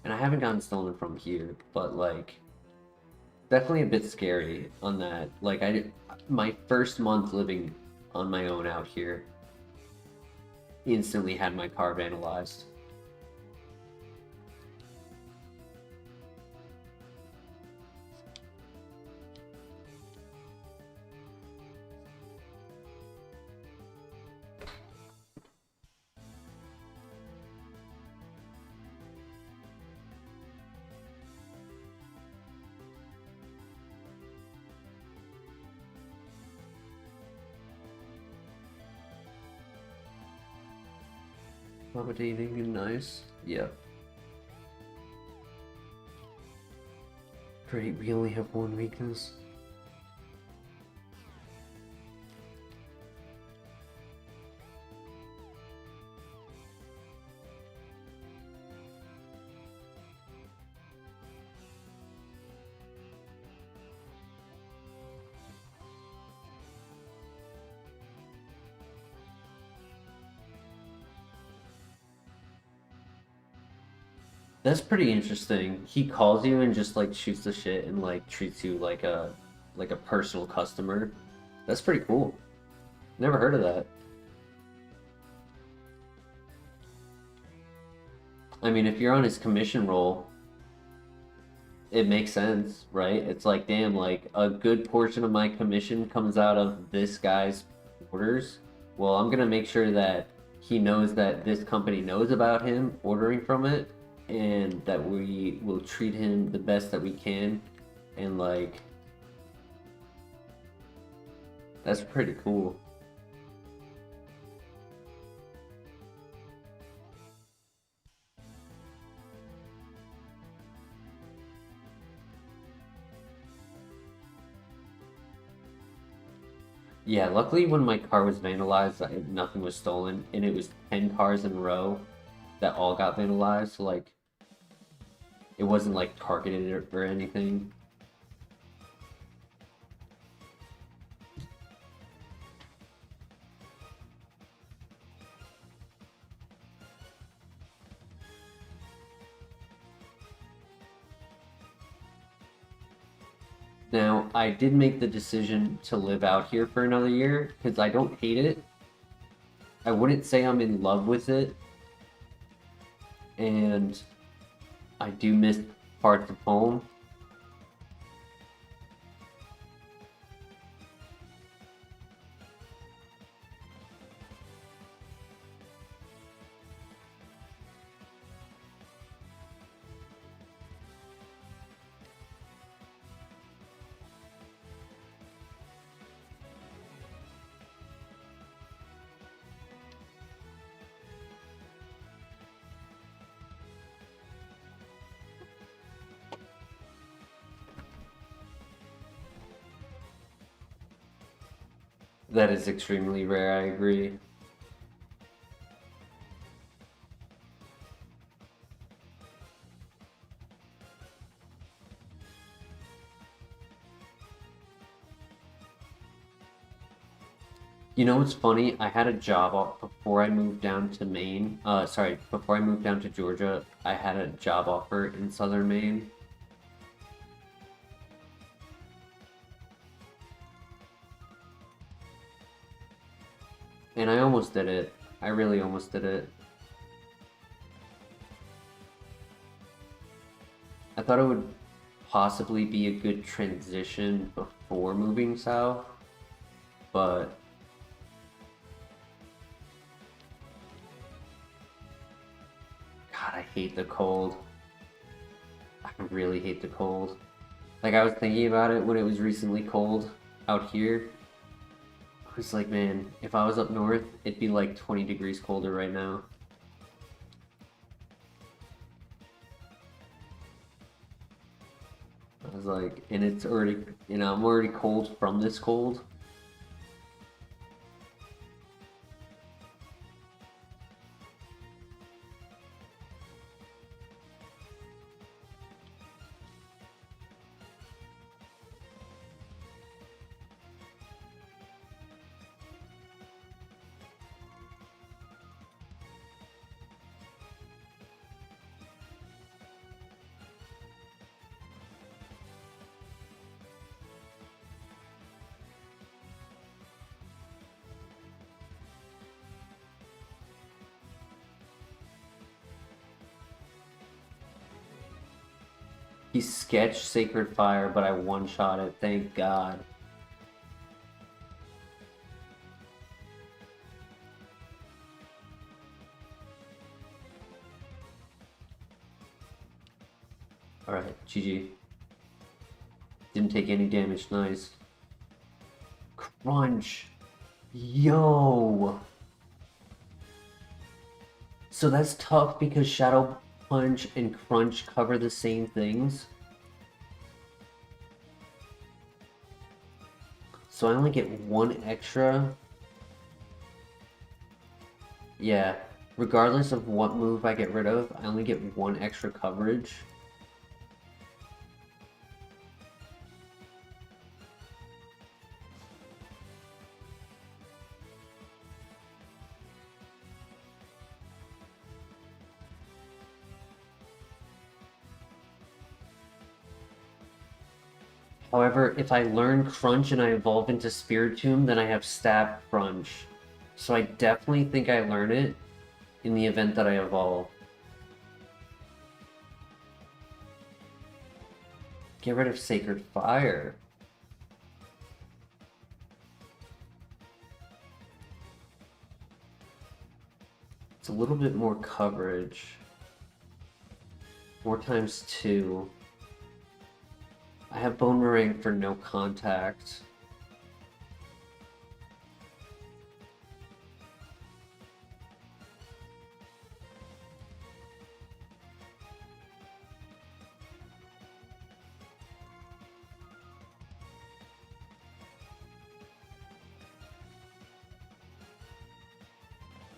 And I haven't gotten stolen from here, but like definitely a bit scary on that. Like my first month living on my own out here, instantly had my car vandalized. Accommodating and nice. Yep. Great, we only have one weakness. That's pretty interesting. He calls you and just like shoots the shit and like treats you like a personal customer. That's pretty cool. Never heard of that. I mean, if you're on his commission roll, it makes sense, right? It's like, damn, like a good portion of my commission comes out of this guy's orders. Well, I'm gonna make sure that he knows that this company knows about him ordering from it, and that we will treat him the best that we can, and like that's pretty cool. Yeah, luckily when my car was vandalized, nothing was stolen, and it was 10 cars in a row that all got vandalized, so like it wasn't like targeted or anything. Now, I did make the decision to live out here for another year because I don't hate it. I wouldn't say I'm in love with it. And I do miss parts of home. That is extremely rare, I agree. You know what's funny? I had a job before I moved down to Maine. Sorry, before I moved down to Georgia, I had a job offer in southern Maine. And I almost did it. I really almost did it. I thought it would possibly be a good transition before moving south, but God, I hate the cold. I really hate the cold. Like, I was thinking about it when it was recently cold out here. I was like, man, if I was up north, it'd be like 20 degrees colder right now. I was like, and it's already, I'm already cold from this cold. He sketched Sacred Fire, but I one-shot it, thank God. Alright, GG. Didn't take any damage, nice. Crunch! Yo! So that's tough because Shadow Punch and Crunch cover the same things. So I only get one extra. Yeah, regardless of what move I get rid of, I only get one extra coverage. However, if I learn Crunch and I evolve into Spiritomb, then I have Stab Crunch. So I definitely think I learn it in the event that I evolve. Get rid of Sacred Fire. It's a little bit more coverage. 4 times 2. I have Bone Meringue for no contact.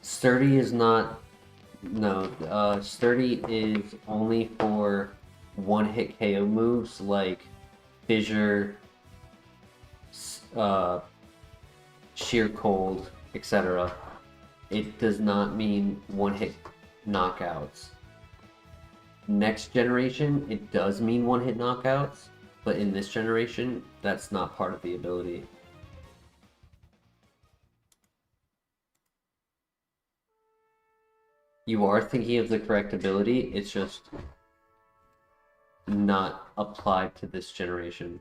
Sturdy is not... No, Sturdy is only for one-hit KO moves like Fissure, Sheer Cold, etc. It does not mean one-hit knockouts. Next generation, it does mean one-hit knockouts, but in this generation, that's not part of the ability. You are thinking of the correct ability, it's just not applied to this generation.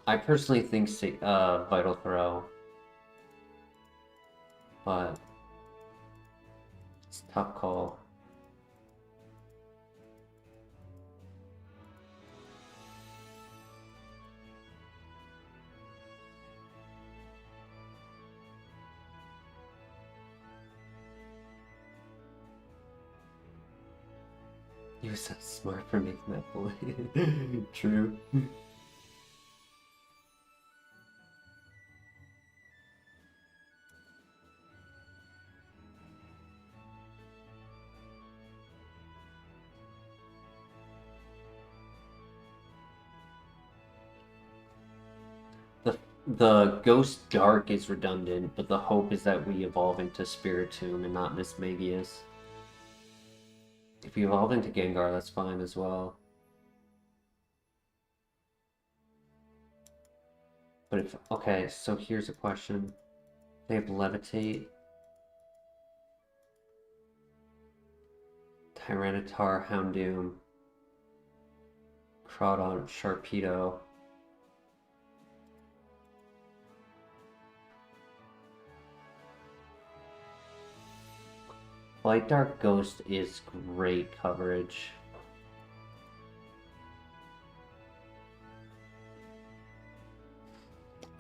I personally think Vital Throw, but it's a tough call. You're so smart for making that point. True. The Ghost Dark is redundant, but the hope is that we evolve into Spiritomb and not Miss Magius. If we evolve into Gengar, that's fine as well. But if... Okay, so here's a question. They have Levitate. Tyranitar, Houndoom. Crawdon, Sharpedo. Light Dark Ghost is great coverage.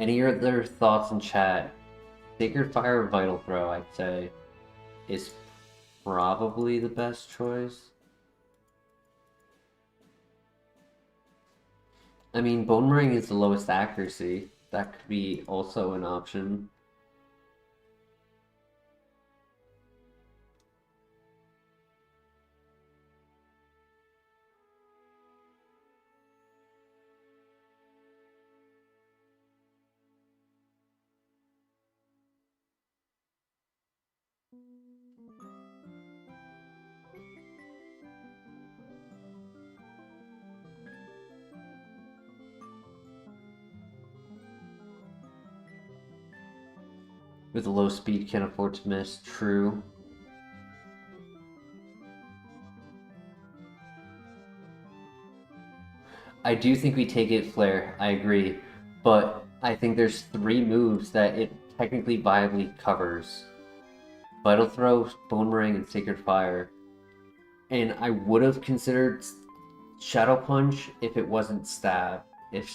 Any other thoughts in chat? Sacred Fire or Vital Throw, I'd say, is probably the best choice. I mean, Bone Meringue is the lowest accuracy. That could be also an option. With low speed, can't afford to miss. True. I do think we take it Flare, I agree. But I think there's 3 moves that it technically viably covers. Vital Throw, Bone Meringue, and Sacred Fire. And I would have considered Shadow Punch if it wasn't stab. If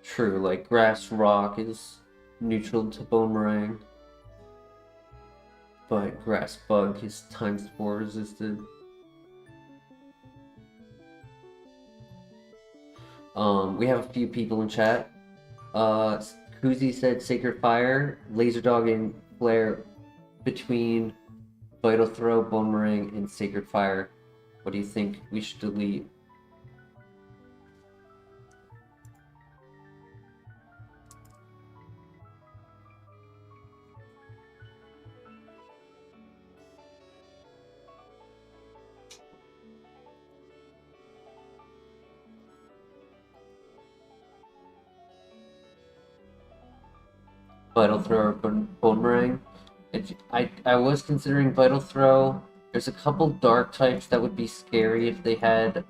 true, like Grass Rock is neutral to Boomerang, but Grass Bug is ×4 resisted. We have a few people in chat. Kuzi said Sacred Fire, Laser Dog, and Flare between Vital Throw, Boomerang, and Sacred Fire. What do you think we should delete? Vital Throw or Boomerang? I was considering Vital Throw. There's a couple dark types that would be scary if they had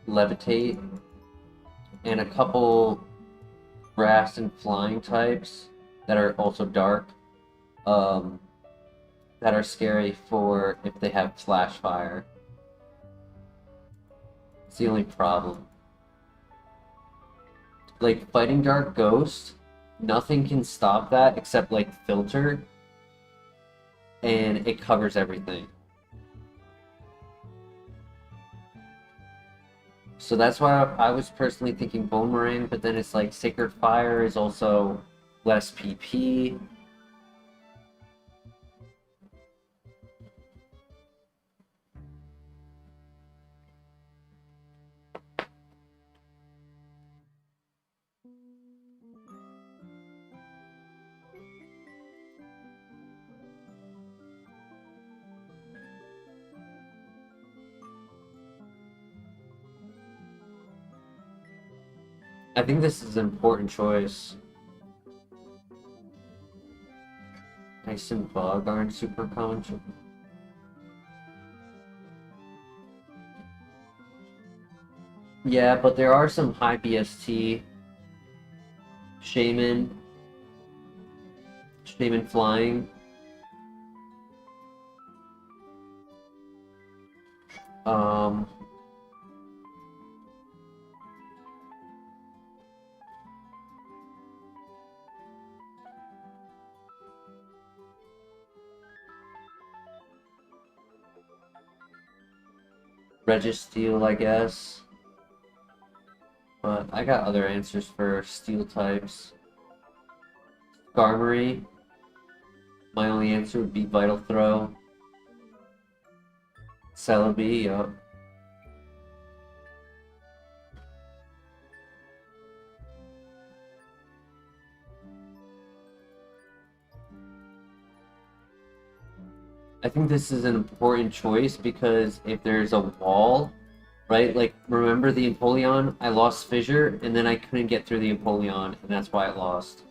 Levitate, and a couple grass and flying types that are also dark, that are scary for if they have Flash Fire. It's the only problem. Like, Fighting Dark Ghost, nothing can stop that except, like, Filter, and it covers everything. So that's why I was personally thinking Boomerang, but then it's like Sacred Fire is also less PP. I think this is an important choice. Ice and Bug aren't super common. Yeah, but there are some high BST. Shaman Flying. Registeel, I guess. But I got other answers for steel types. Skarmory. My only answer would be Vital Throw. Celebi, yup. I think this is an important choice because if there's a wall, right? Like, remember the Empoleon? I lost Fissure, and then I couldn't get through the Empoleon, and that's why I lost.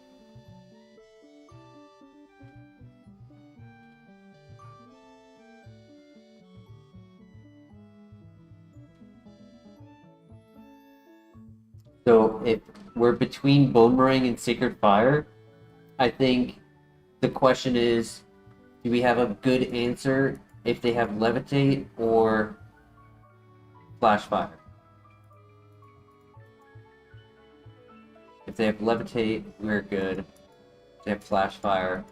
So if we're between Boomerang and Sacred Fire, I think the question is, do we have a good answer if they have Levitate or Flash Fire? If they have Levitate, we're good. If they have Flash Fire.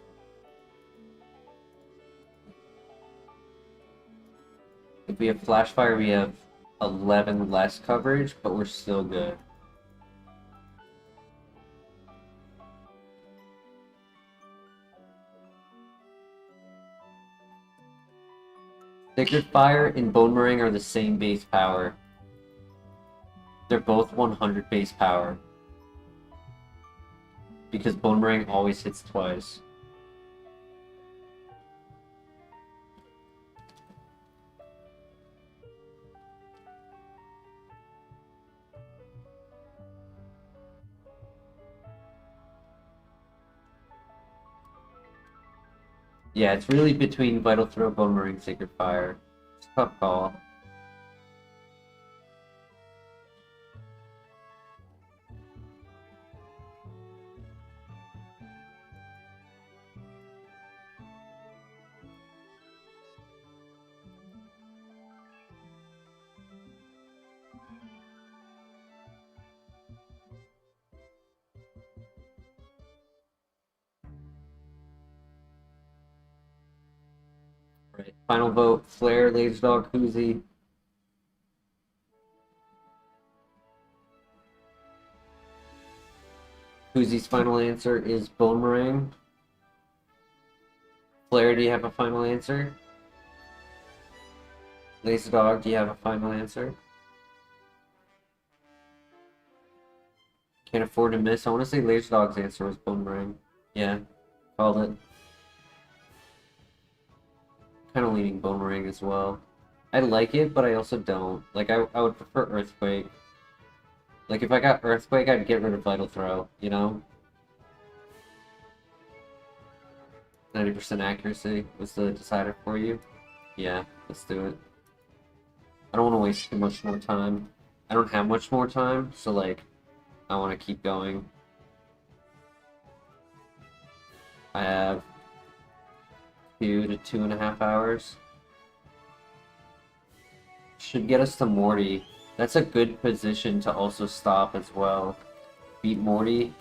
If we have Flash Fire, we have 11 less coverage, but we're still good. Sacred Fire and Boomerang are the same base power. They're both 100 base power. Because Boomerang always hits twice. Yeah, it's really between Vital Throw, Boomerang, Sacred Fire. It's a tough call. Right. Final vote, Flare, Laser Dog, Koozie. Koozie's final answer is Boomerang. Flare, do you have a final answer? Laser Dog, do you have a final answer? Can't afford to miss. I want to say Laser Dog's answer was Boomerang. Yeah, called it. Kind of leaning Boomerang as well. I like it, but I also don't. Like, I would prefer Earthquake. Like, if I got Earthquake, I'd get rid of Vital Throw, you know? 90% accuracy was the decider for you? Yeah, let's do it. I don't want to waste too much more time. I don't have much more time, so, like, I want to keep going. I have 2 to 2.5 hours. Should get us to Morty. That's a good position to also stop as well. Beat Morty.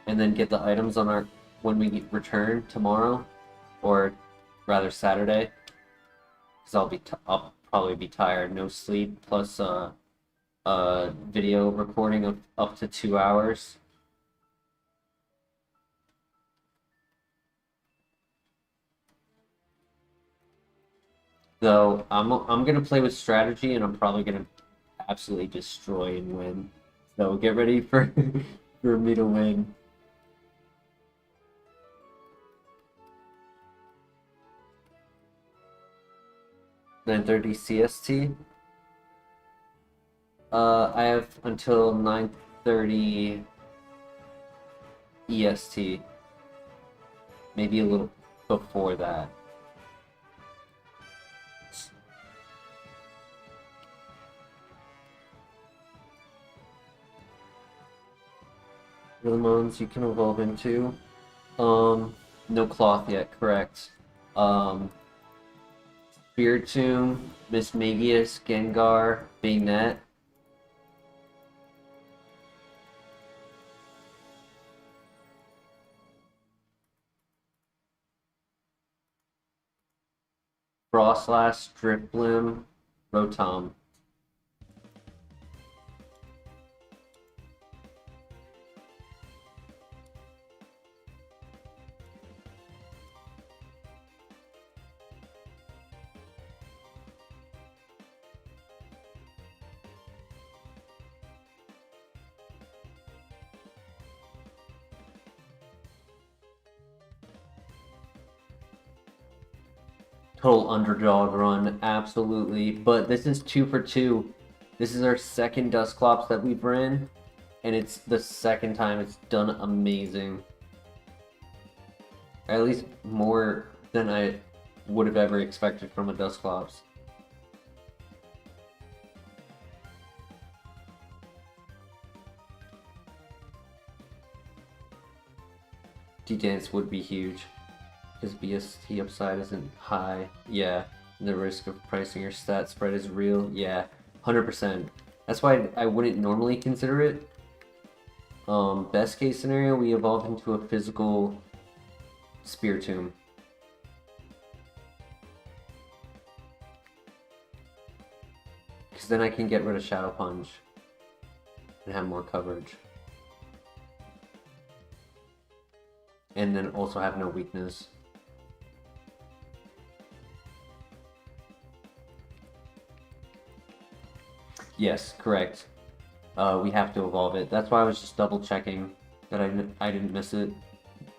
And then get the items on our when we return tomorrow, or rather Saturday. Because I'll probably be tired, no sleep, plus video recording of up to 2 hours. Though I'm gonna play with strategy, and I'm probably gonna absolutely destroy and win. So get ready for for me to win. 9:30 CST. I have until 9:30 EST. Maybe a little before that. Lemons you can evolve into. No cloth yet, correct. Spiritomb, Mismagius, Gengar, Bayonet. Frostlass, Dripblim, Rotom. Total underdog run, absolutely. But this is 2 for 2. This is our second Dusclops that we've ran, and it's the second time it's done amazing. At least more than I would have ever expected from a Dusclops. D-Dance would be huge. His BST upside isn't high. Yeah. The risk of pricing your stat spread is real. Yeah. 100%. That's why I wouldn't normally consider it. Best case scenario, we evolve into a physical Spiritomb. Because then I can get rid of Shadow Punch and have more coverage. And then also have no weakness. Yes, correct. We have to evolve it. That's why I was just double checking that I didn't miss it.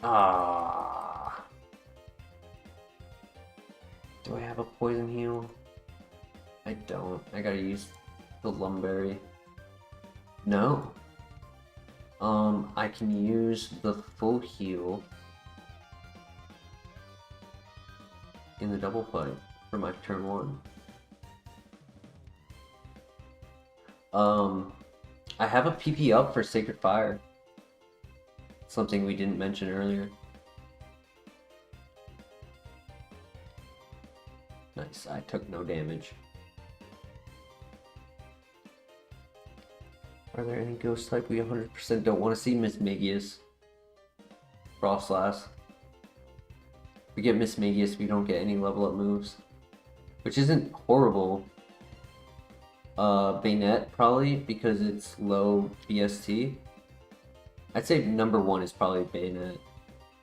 Ah. Do I have a poison heal? I don't. I gotta use the Lumberry. No. I can use the full heal in the double fight for my turn 1. I have a PP up for Sacred Fire. Something we didn't mention earlier. Nice, I took no damage. Are there any ghost type we 100% don't want to see? Miss Magius. Frostlass. If we get Miss Magius, we don't get any level up moves. Which isn't horrible. Bayonet, probably, because it's low BST. I'd say number 1 is probably Bayonet.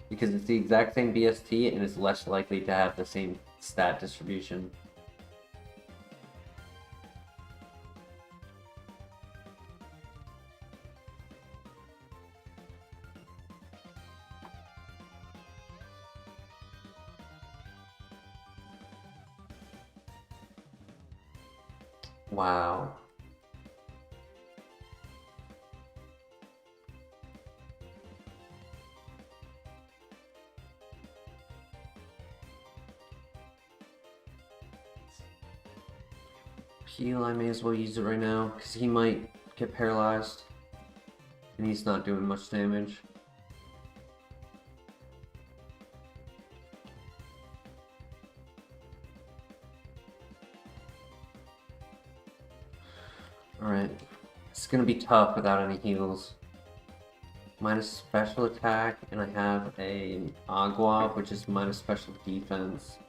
Because it's the exact same BST and it's less likely to have the same stat distribution. Wow. Heal, I may as well use it right now, because he might get paralyzed. And he's not doing much damage. Alright. It's gonna be tough without any heals. Minus special attack, and I have a Agua, which is minus special defense.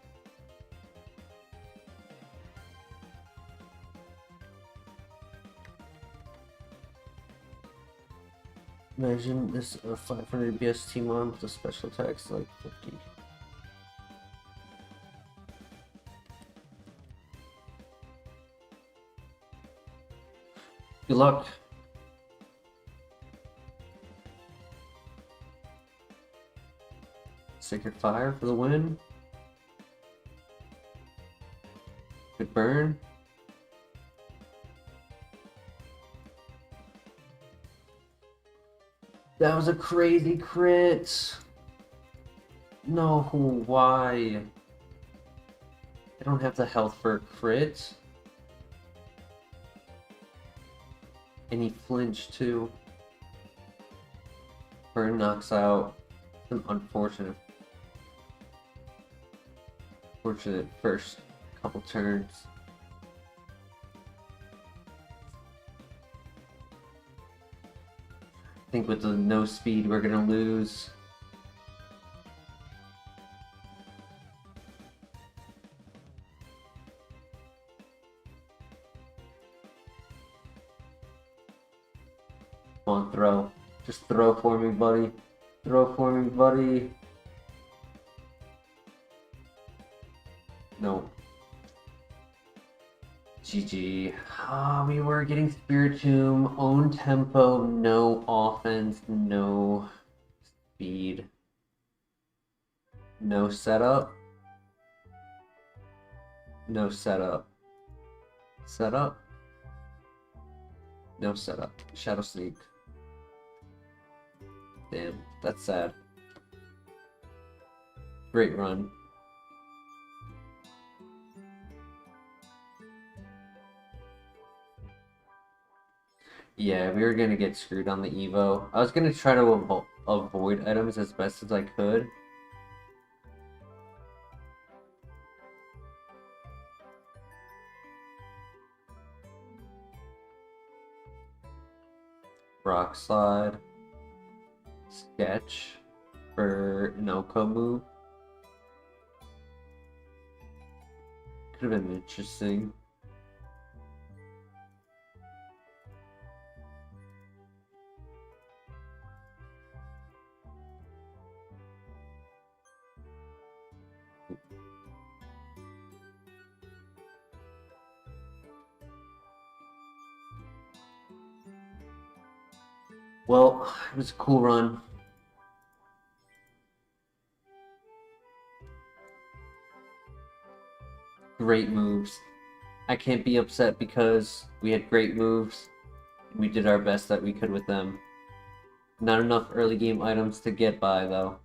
Imagine this 500 BST mon with the special attacks like 50. Good luck. Sacred Fire for the win. Good burn. That was a crazy crit. No, why? I don't have the health for a crit. And he flinched too. Burn knocks out. An unfortunate first couple turns. I think with the no speed we're gonna lose. Come on, throw. Just throw for me, buddy. Throw for me, buddy. No. GG. We were getting Spirit Tomb, own tempo, no offense, no speed, no setup, no setup, setup, no setup, Shadow Sneak. Damn, that's sad. Great run. Yeah, we were gonna get screwed on the Evo. I was gonna try to avoid items as best as I could. Rock Slide. Sketch for Inoko move. Could have been interesting. Well, it was a cool run. Great moves. I can't be upset because we had great moves. We did our best that we could with them. Not enough early game items to get by, though.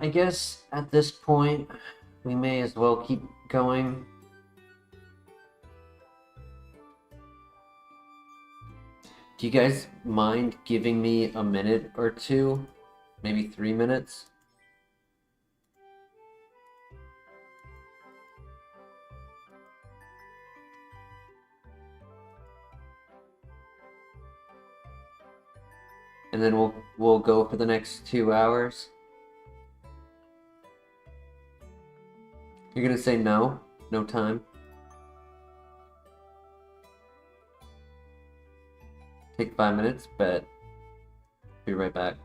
I guess at this point, we may as well keep going. Do you guys mind giving me a minute or two? Maybe 3 minutes? And then we'll go for the next 2 hours? You're gonna say no? No time? Take 5 minutes, but be right back.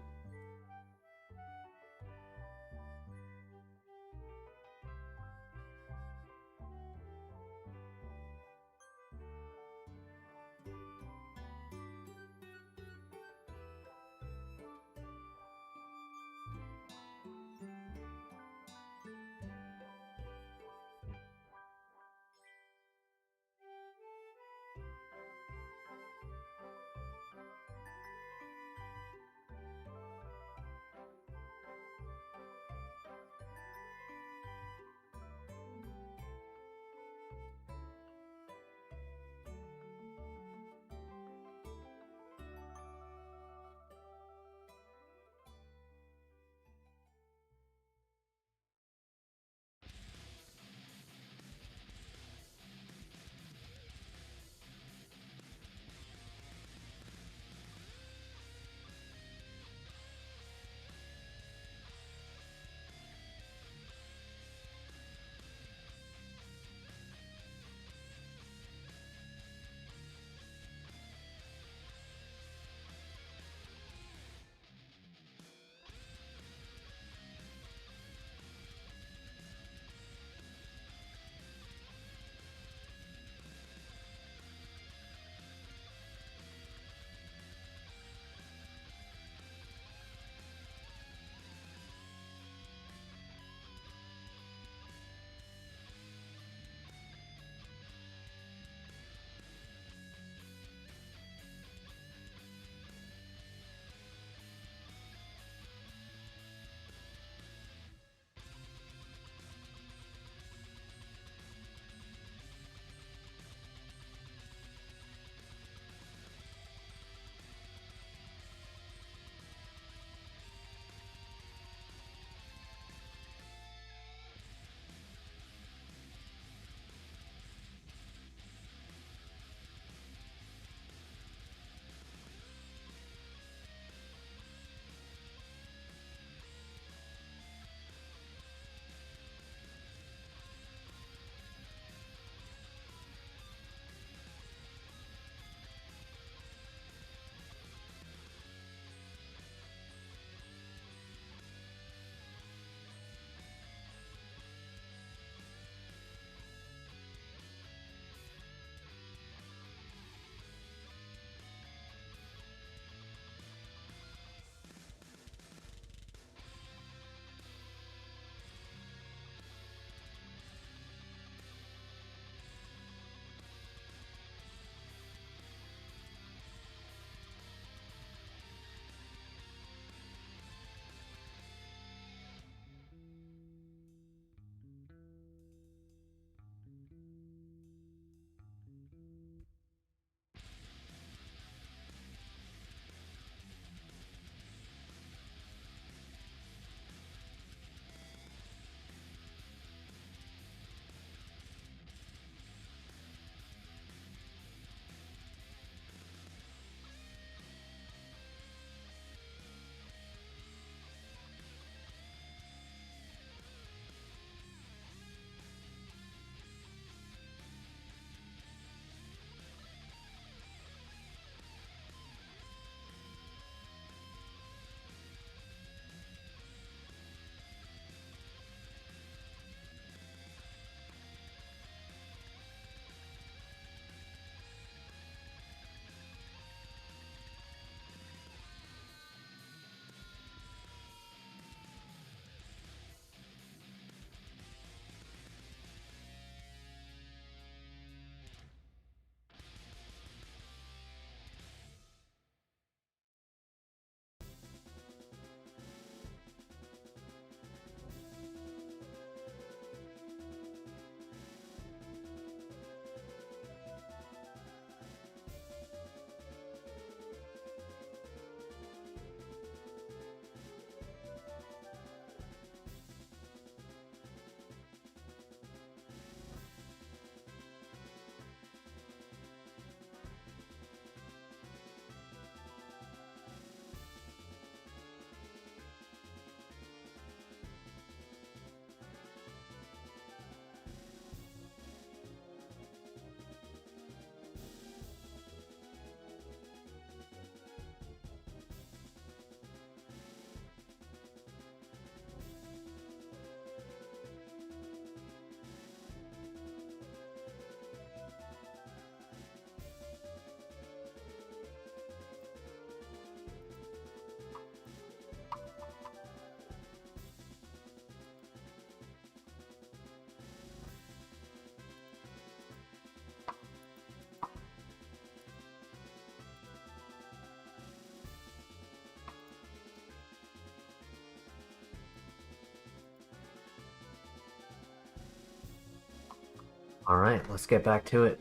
Alright, let's get back to it.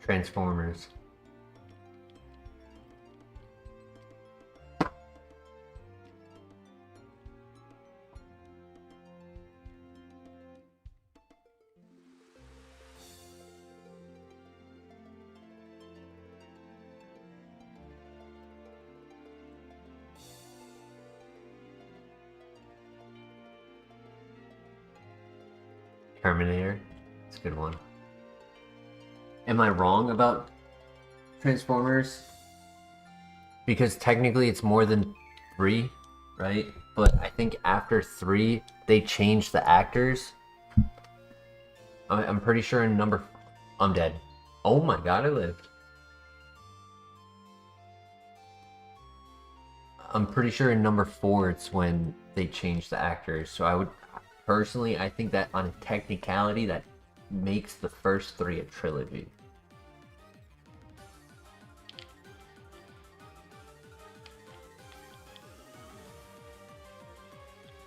Transformers. Terminator. It's a good one. Am I wrong about Transformers? Because technically it's more than 3, right? But I think after 3, they changed the actors. I'm pretty sure in number... I'm dead. Oh my god, I lived. I'm pretty sure in number 4 it's when they changed the actors. So I would... Personally, I think that on a technicality, that makes the first 3 a trilogy.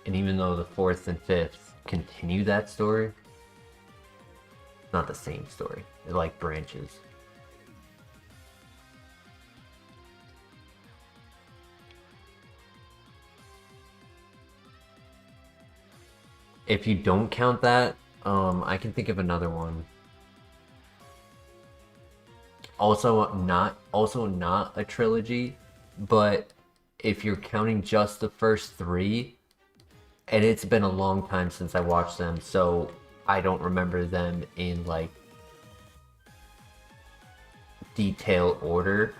And even though the 4th and 5th continue that story, it's not the same story. They're like branches. If you don't count that, I can think of another one. Also not a trilogy, but if you're counting just the first 3, and it's been a long time since I watched them, so I don't remember them in like detail order,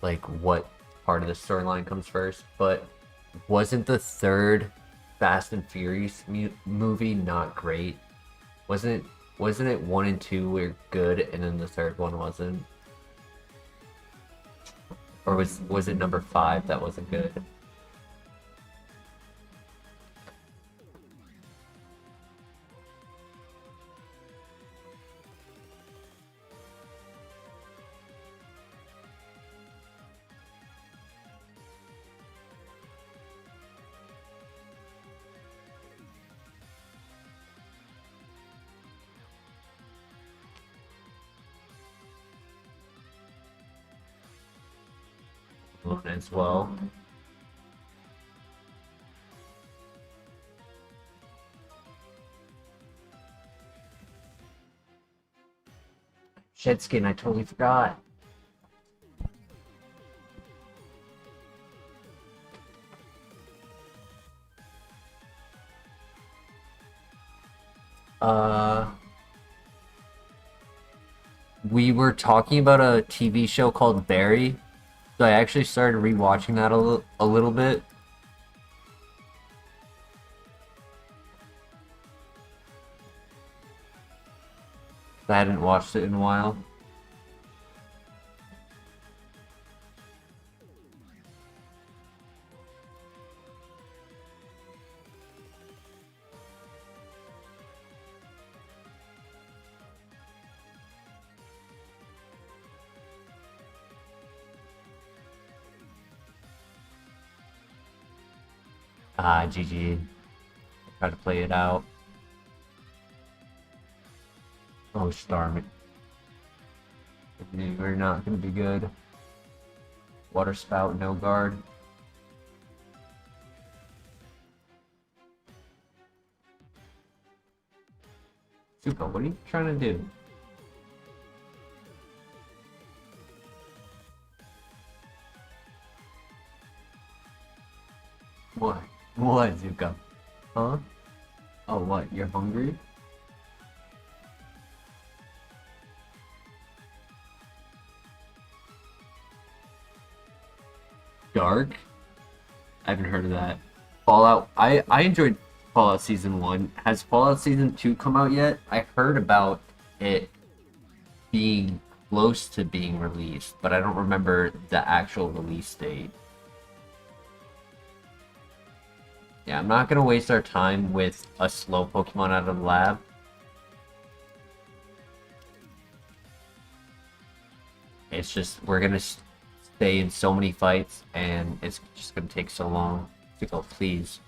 like what part of the storyline comes first. But wasn't the 3rd Fast and Furious movie not great? Wasn't it 1 and 2 were good and then the 3rd one wasn't? Or was it number 5 that wasn't good? As well. Shedskin, I totally forgot. We were talking about a TV show called Barry. So I actually started rewatching that a little bit. I hadn't watched it in a while. Ah, GG. Try to play it out. Oh, Starmie. We're not gonna be good. Water spout, no guard. Zuko, what are you trying to do? What? What, Zuko? Huh? Oh, what? You're hungry? Dark? I haven't heard of that. Fallout. I enjoyed Fallout Season 1. Has Fallout Season 2 come out yet? I heard about it being close to being released, but I don't remember the actual release date. Yeah, I'm not gonna waste our time with a slow Pokemon out of the lab. It's just, we're gonna stay in so many fights, and it's just gonna take so long to go, please.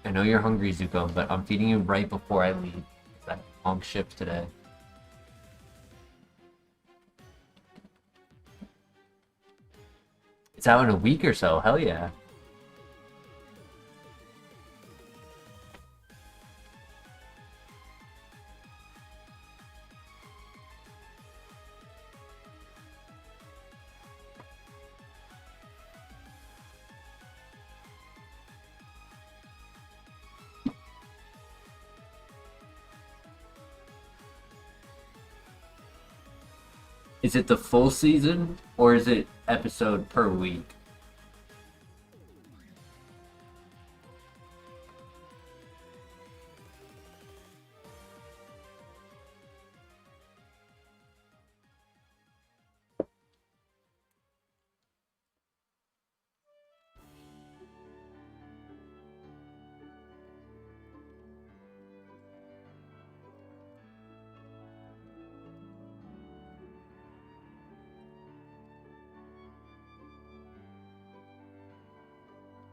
I know you're hungry, Zuko, but I'm feeding you right before I leave. It's that long shift today. It's out in a week or so, hell yeah. Is it the full season, or is it episode per week?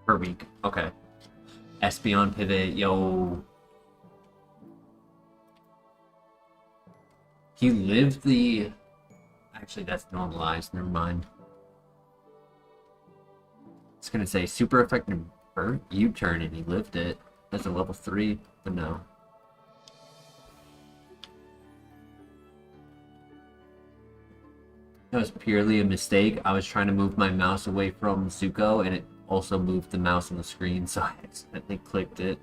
Per week. Okay. Espeon pivot, yo. He lived the... Actually, that's normalized. Never mind. It's gonna say super effective U-turn, and he lived it. That's a level 3, but no. That was purely a mistake. I was trying to move my mouse away from Zuko, and it also moved the mouse on the screen, so I accidentally clicked it.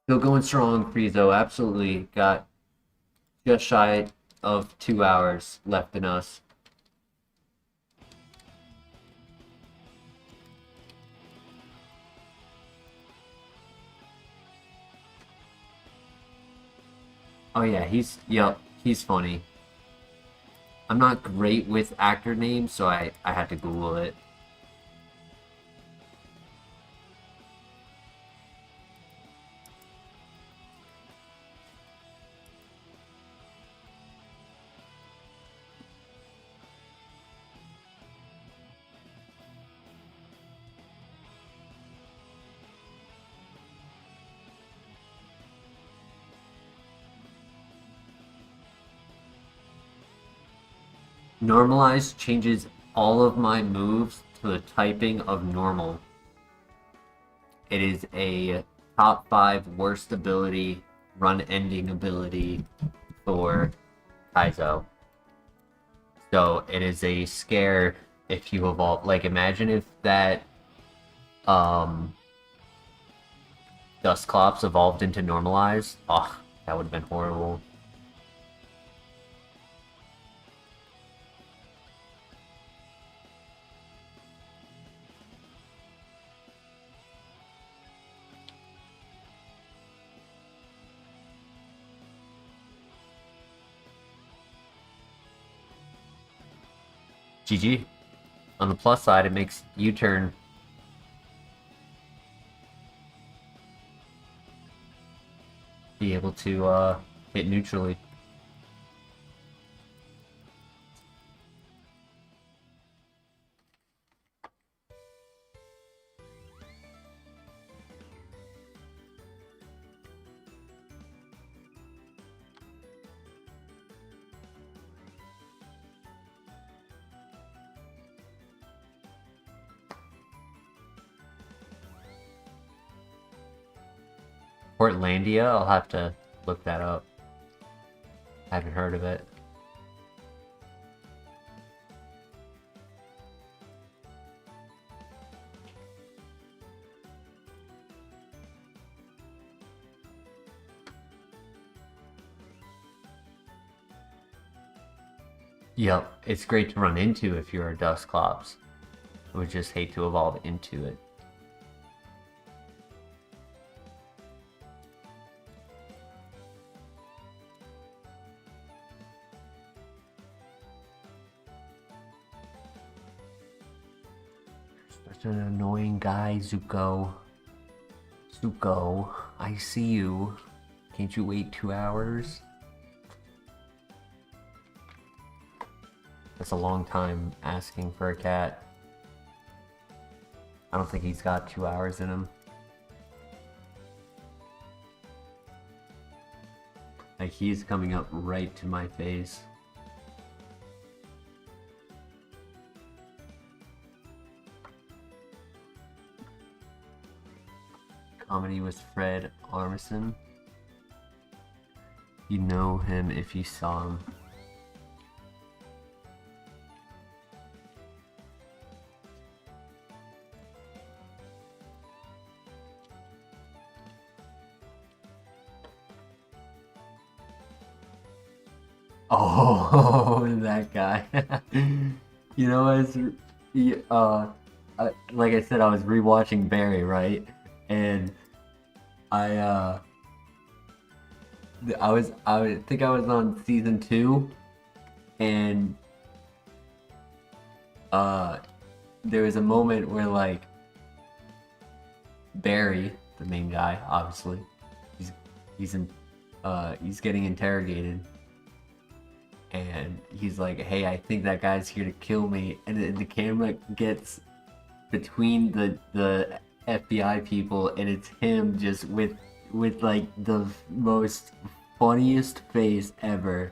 Still going strong, Frizo. Absolutely. Got just shy of 2 hours left in us. Oh yeah, he's funny. I'm not great with actor names, so I had to Google it. Normalize changes all of my moves to the typing of normal. It is a top 5 worst ability, run ending ability for Kaizo. So it is a scare if you evolve. Like, imagine if that Dusclops evolved into normalized. Oh, that would have been horrible. GG. On the plus side, it makes U-turn be able to hit neutrally. Portlandia, I'll have to look that up. Haven't heard of it. Yep, it's great to run into if you're a Dusclops. I would just hate to evolve into it. Such an annoying guy, Zuko. Zuko, I see you. Can't you wait 2 hours? That's a long time asking for a cat. I don't think he's got 2 hours in him. Like, he's coming up right to my face. Comedy with Fred Armisen. You know him if you saw him. Oh, that guy. You know, like I said, I was rewatching Barry, right? And I think I was on season 2, and there was a moment where, like, Barry, the main guy, obviously, he's getting interrogated, and he's like, "Hey, I think that guy's here to kill me," and the camera gets between the FBI people, and it's him just with like the most funniest face ever,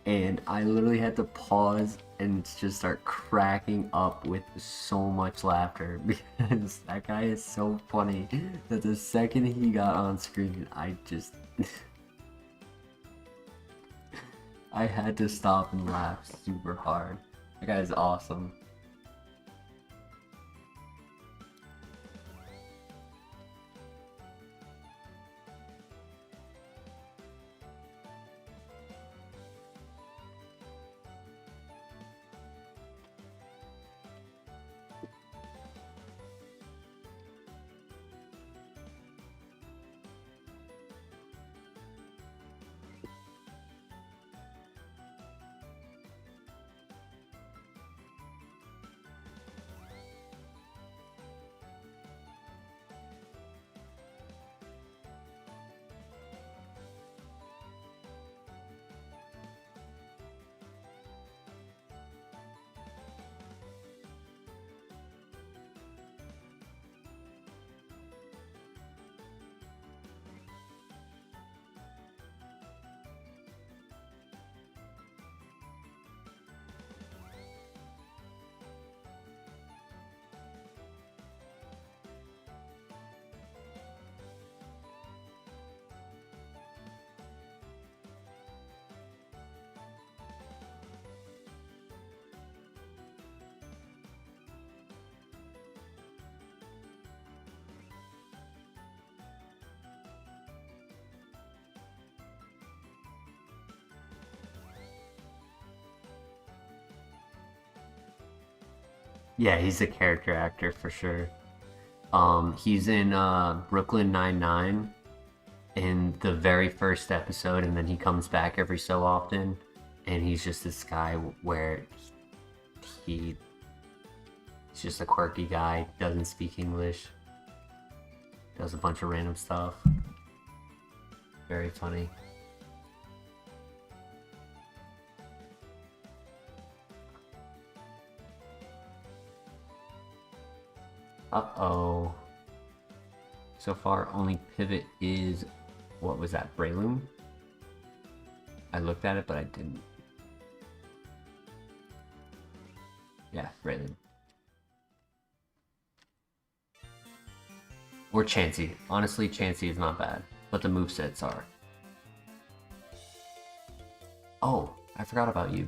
and I literally had to pause and just start cracking up with so much laughter because that guy is so funny that the second he got on screen, I just I had to stop and laugh super hard. That guy is awesome. Yeah, he's a character actor for sure. He's in Brooklyn Nine-Nine in the very first episode, and then he comes back every so often, and he's just this guy where he's just a quirky guy, doesn't speak English, does a bunch of random stuff. Very funny. Uh-oh. So far, only pivot is... What was that? Breloom? I looked at it, but I didn't. Yeah, Breloom. Or Chansey. Honestly, Chansey is not bad, but the movesets are. Oh, I forgot about you.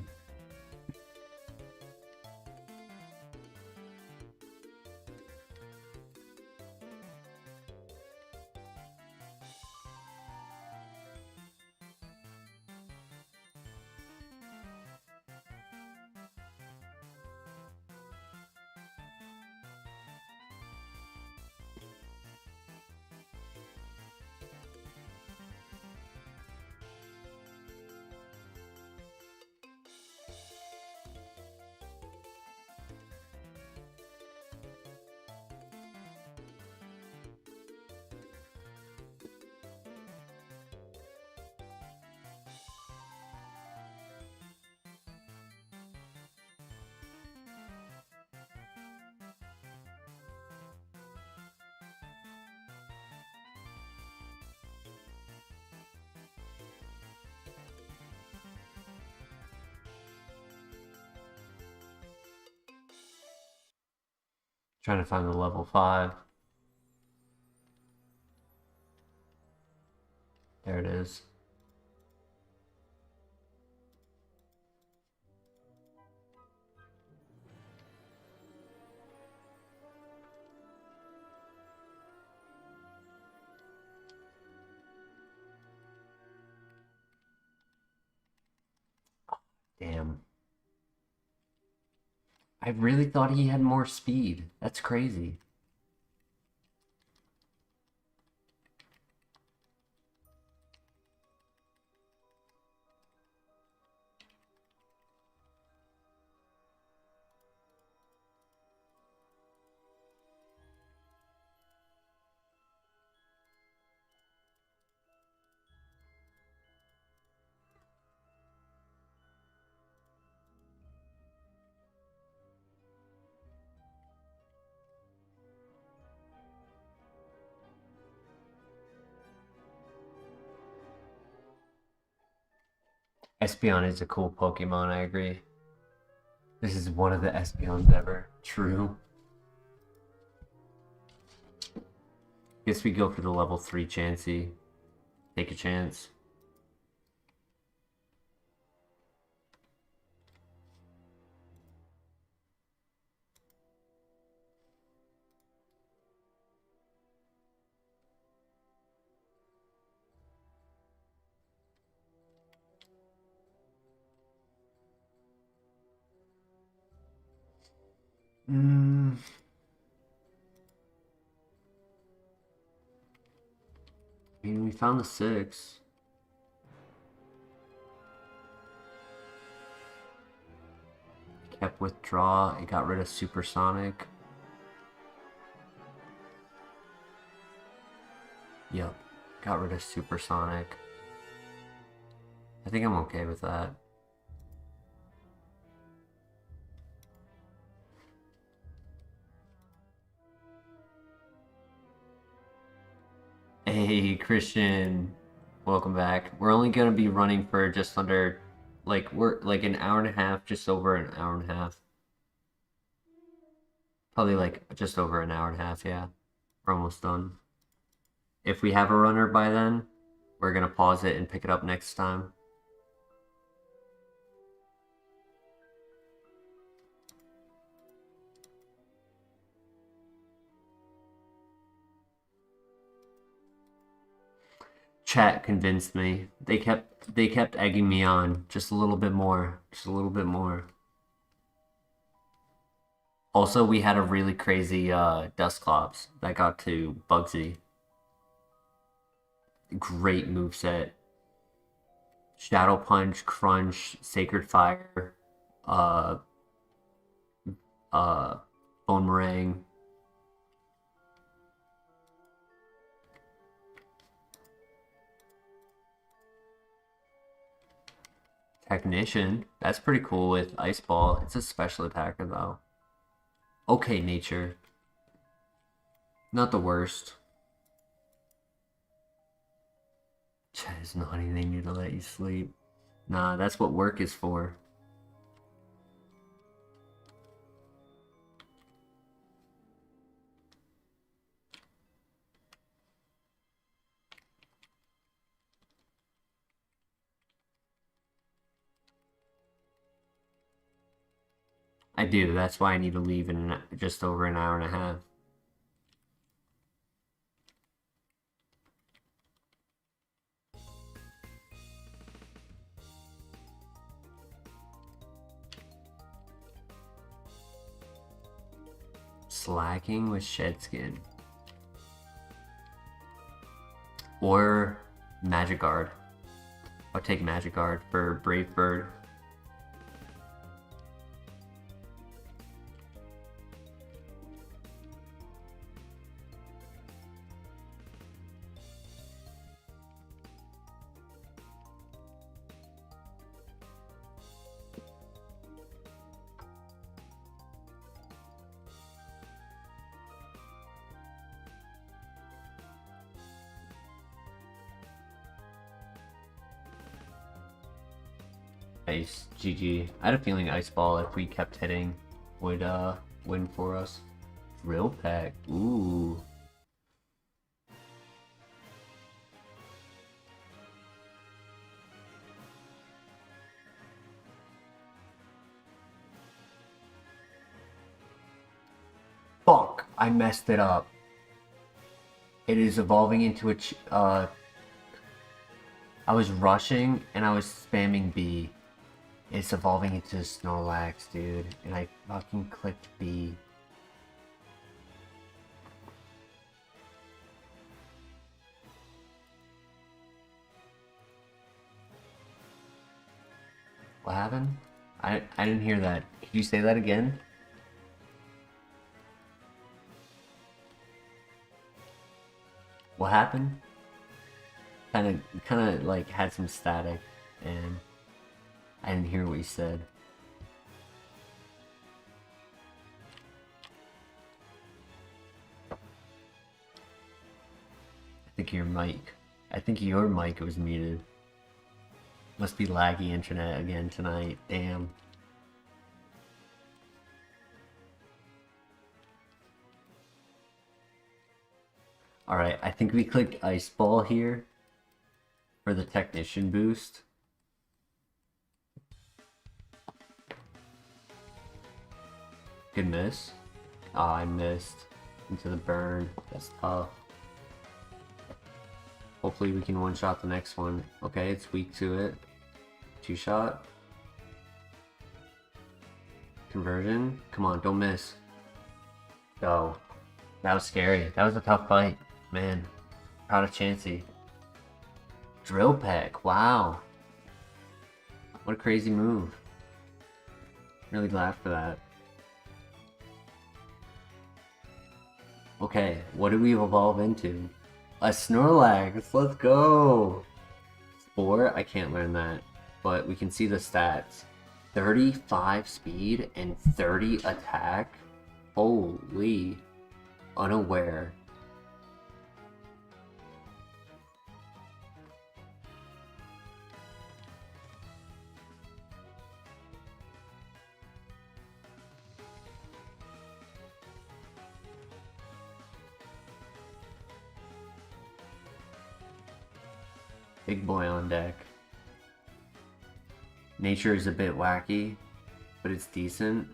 Trying to find the level 5. There it is. Damn. I really thought he had more speed. That's crazy. Espeon is a cool Pokemon, I agree. This is one of the Espeons ever. True. Guess we go for the level 3 Chansey. Take a chance. I mean, we found the 6. Kept withdraw. It got rid of Supersonic. Yep. Got rid of Supersonic. I think I'm okay with that. Hey, Christian. Welcome back. We're only going to be running for just under, we're like an hour and a half, just over an hour and a half. Probably like just over an hour and a half, yeah. We're almost done. If we have a runner by then, we're going to pause it and pick it up next time. Chat convinced me. They kept egging me on just a little bit more, just a little bit more. Also, we had a really crazy Dusclops that got to Bugsy. Great moveset. Shadow Punch, Crunch, Sacred Fire, Bone Meringue. Technician. That's pretty cool with Ice Ball. It's a special attacker though. Okay, Nature. Not the worst. Is not anything new to let you sleep. Nah, that's what work is for. I do. That's why I need to leave in just over an hour and a half. Slacking with Shed Skin. Or Magic Guard. I'll take Magic Guard for Brave Bird. Nice, GG. I had a feeling Ice Ball, if we kept hitting, would win for us. Drill Peck, ooh. Fuck, I messed it up. It is evolving into a I was rushing and I was spamming B. It's evolving into Snorlax, dude. And I fucking clicked B. What happened? I didn't hear that. Could you say that again? What happened? Kind of like had some static and I didn't hear what you said. I think your mic was muted. Must be laggy internet again tonight. Damn. Alright, I think we clicked Ice Ball here for the Technician boost. Good miss. Oh, I missed. Into the burn. That's tough. Hopefully we can one-shot the next one. Okay, it's weak to it. Two-shot. Conversion. Come on, don't miss. Go. That was scary. That was a tough fight. Man. Proud of Chansey. Drill Peck. Wow. What a crazy move. Really glad for that. Okay, what do we evolve into? A Snorlax! Let's go! Spore? I can't learn that. But we can see the stats. 35 speed and 30 attack? Holy. Unaware. Big boy on deck. Nature is a bit wacky, but it's decent.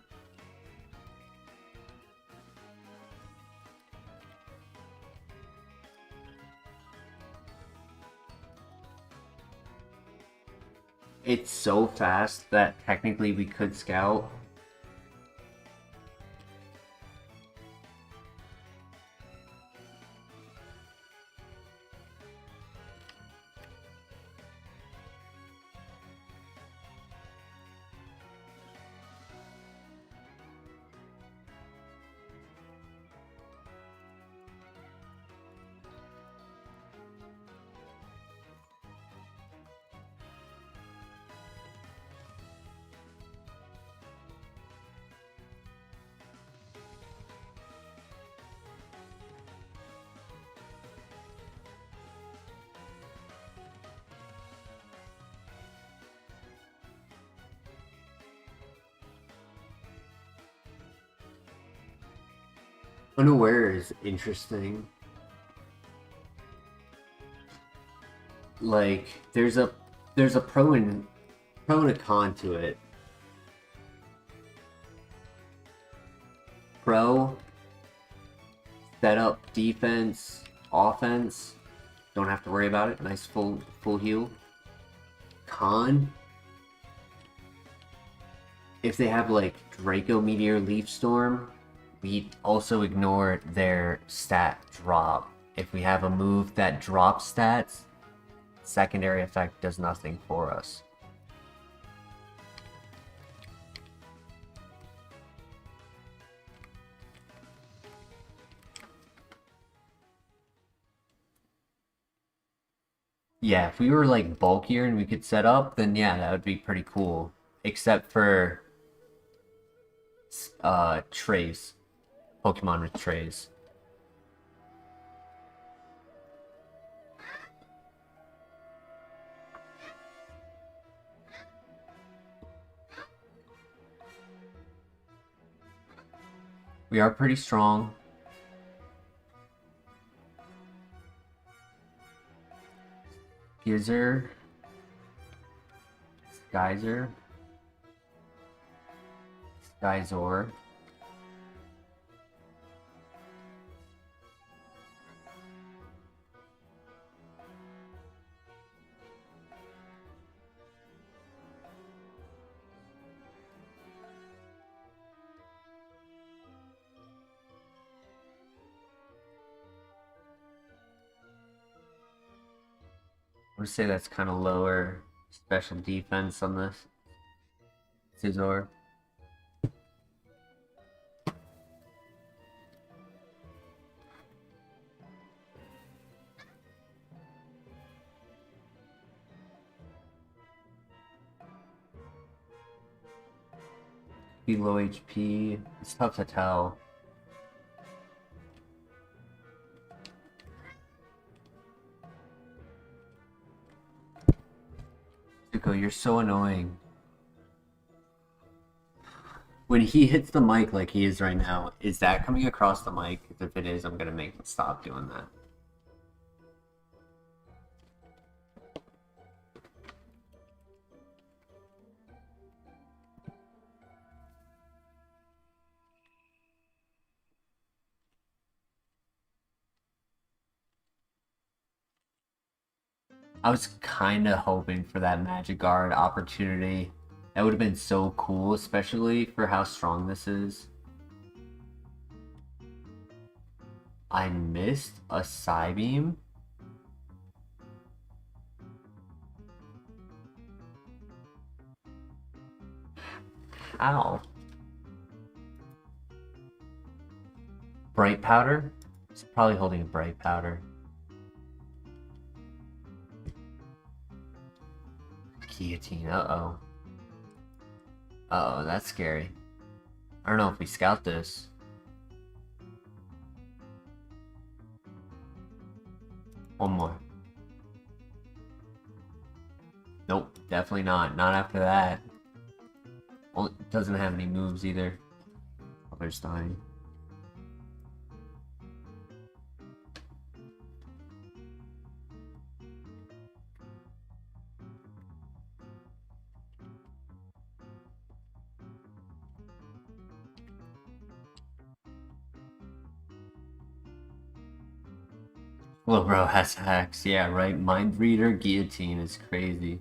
It's so fast that technically we could scout. Unaware is interesting. Like there's a pro and a con to it. Pro, set up defense, offense, don't have to worry about it. Nice full heal. Con, if they have like Draco Meteor Leaf Storm, we also ignore their stat drop. If we have a move that drops stats, secondary effect does nothing for us. Yeah, if we were like bulkier and we could set up, then yeah, that would be pretty cool. Except for trays. Pokemon with trays. We are pretty strong. Geyser. Skyzer. Skyzor. I would say that's kind of lower special defense on this Scizor. Be low HP. It's tough to tell. Zuko, you're so annoying. When he hits the mic like he is right now, is that coming across the mic? If it is, I'm gonna make him stop doing that. I was kind of hoping for that Magic Guard opportunity. That would have been so cool, especially for how strong this is. I missed a Psybeam? How? Bright Powder? It's probably holding a Bright Powder. Guillotine, uh-oh. Uh-oh, that's scary. I don't know if we scout this. One more. Nope, definitely not. Not after that. Well, it doesn't have any moves either. Oh, there's dying. Well, bro has hacks. Yeah, right? Mind Reader, Guillotine is crazy.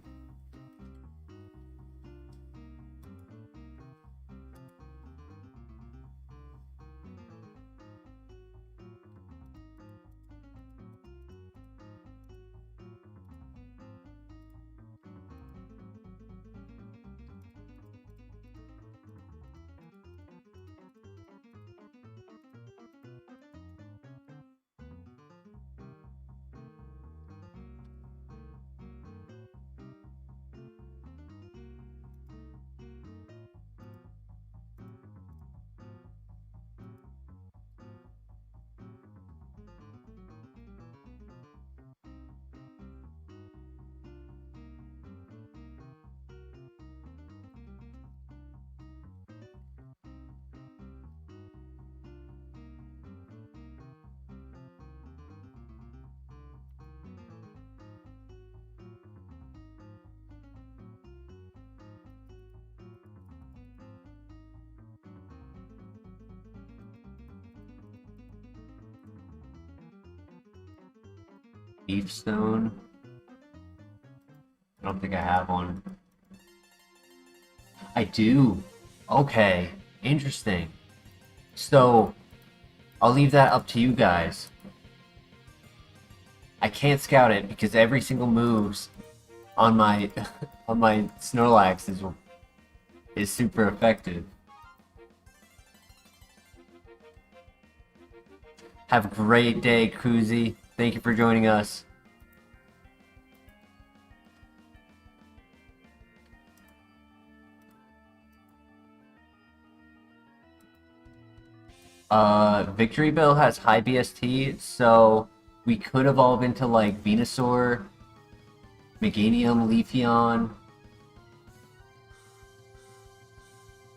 Leaf Stone. I don't think I have one. I do. Okay. Interesting. So, I'll leave that up to you guys. I can't scout it because every single moves on my on my Snorlax is super effective. Have a great day, Kuzi. Thank you for joining us. Victory Bell has high BST, so we could evolve into like Venusaur, Meganium, Leafeon,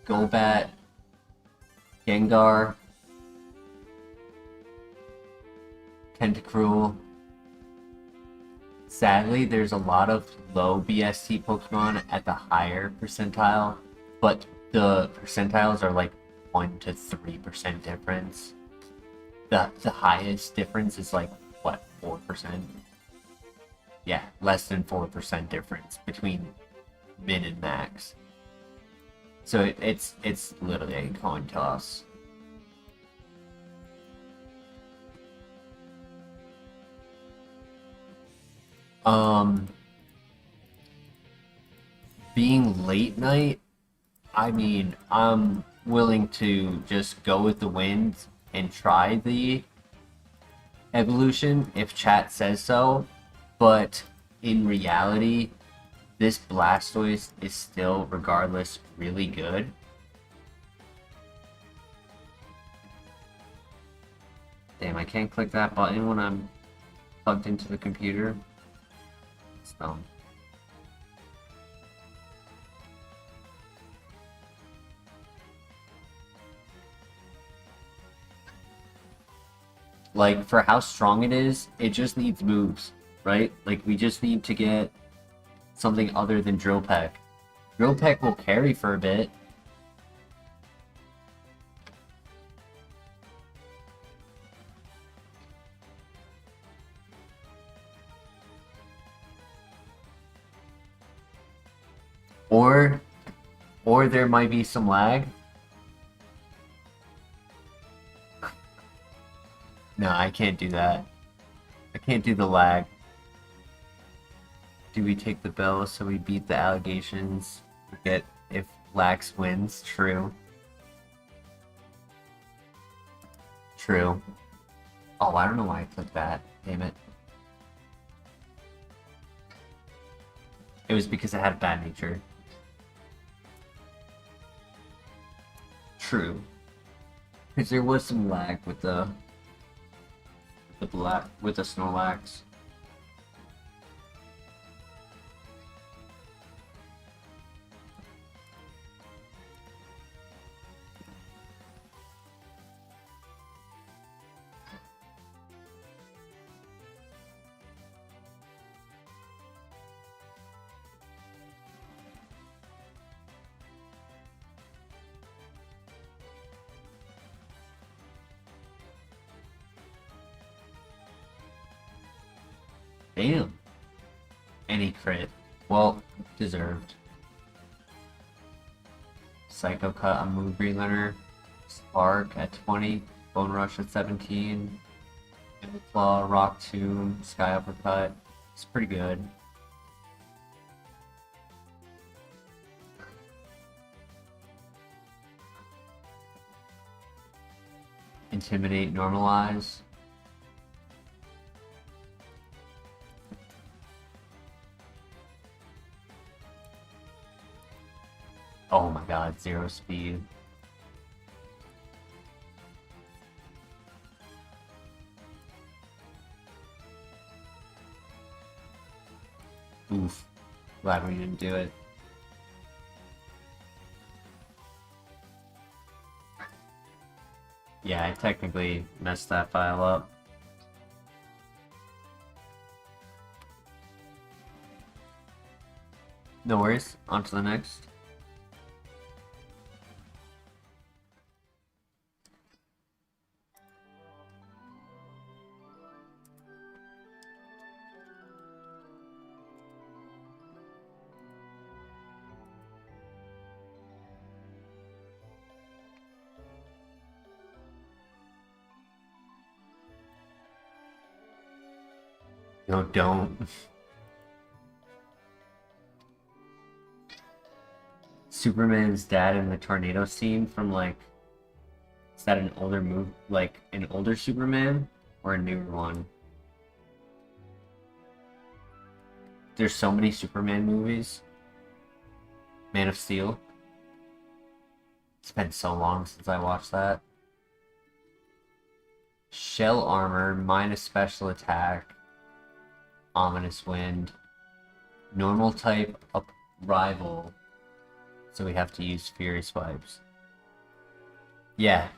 Golbat, Gengar, Tentacruel. Sadly, there's a lot of low BST Pokemon at the higher percentile, but the percentiles are like 1 to 3% difference. The highest difference is like, what, 4%? Yeah, less than 4% difference between min and max. So it's literally a coin toss. Being late night, I mean, I'm willing to just go with the wind and try the evolution if chat says so, but in reality, this Blastoise is still, regardless, really good. Damn, I can't click that button when I'm plugged into the computer. It's dumb. Like, for how strong it is, it just needs moves, right? Like, we just need to get something other than Drill Peck. Drill Peck will carry for a bit. Or there might be some lag. No, I can't do that. I can't do the lag. Do we take the bell so we beat the allegations? Get if Lax wins. True. True. Oh, I don't know why I clicked that. Damn it. It was because I had a bad nature. True. Because there was some lag with the Snorlax. Damn. Any crit. Well, deserved. Psycho Cut on Move Relearner. Spark at 20. Bone Rush at 17. Claw, Rock Tomb, Sky Uppercut. It's pretty good. Intimidate, Normalize. Oh my god, 0 speed. Oof. Glad we didn't do it. Yeah, I technically messed that file up. No worries, on to the next. No, don't. Superman's dad in the tornado scene from like, is that an older move, like an older Superman or a newer one? There's so many Superman movies. Man of Steel. It's been so long since I watched that. Shell armor, minus special attack, ominous wind, normal type up rival, so we have to use fury swipes. Yeah,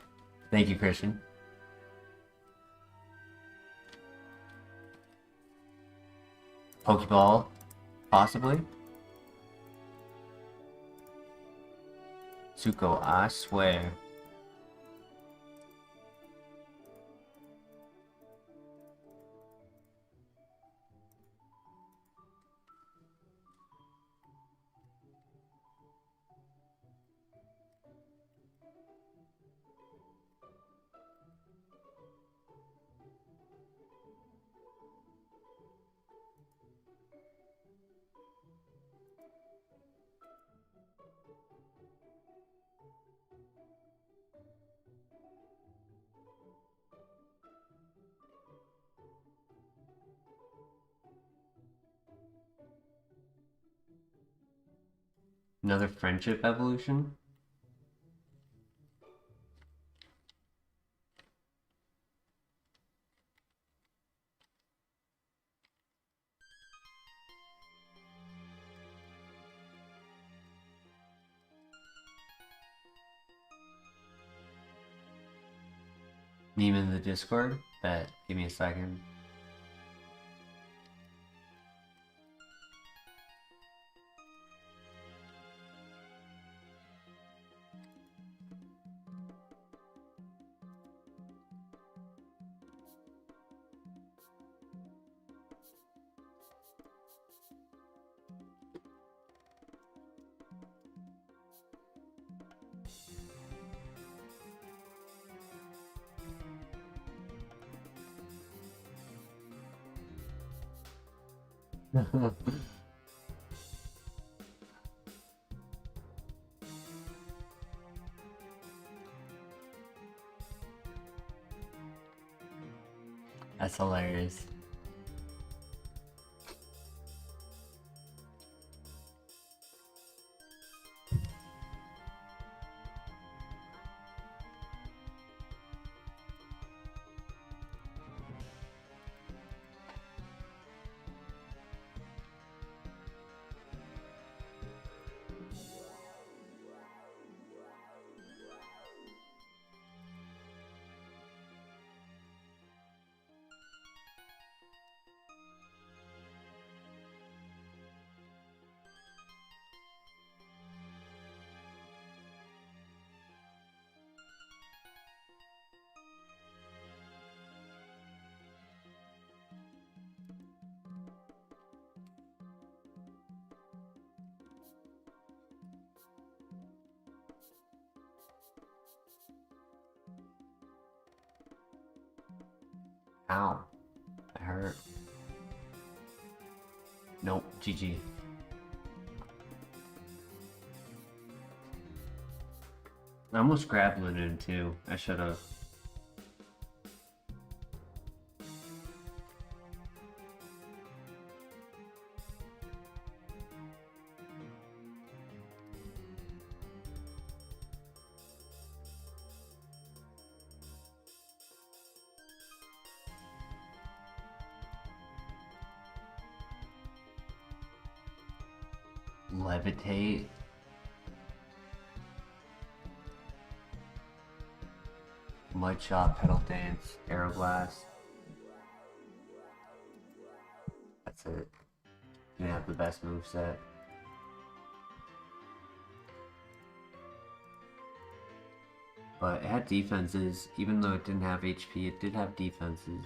thank you, Christian. Pokeball, possibly. Tsuko, I swear. Another friendship evolution? Meme in the Discord? Bet. Give me a second. That's hilarious. Ow. I hurt. Nope, GG. I almost grabbed Linen too. I should have. Levitate. Mud Shot, Pedal Dance, Aeroblast. That's it. Didn't have the best moveset. But it had defenses, even though it didn't have HP, it did have defenses.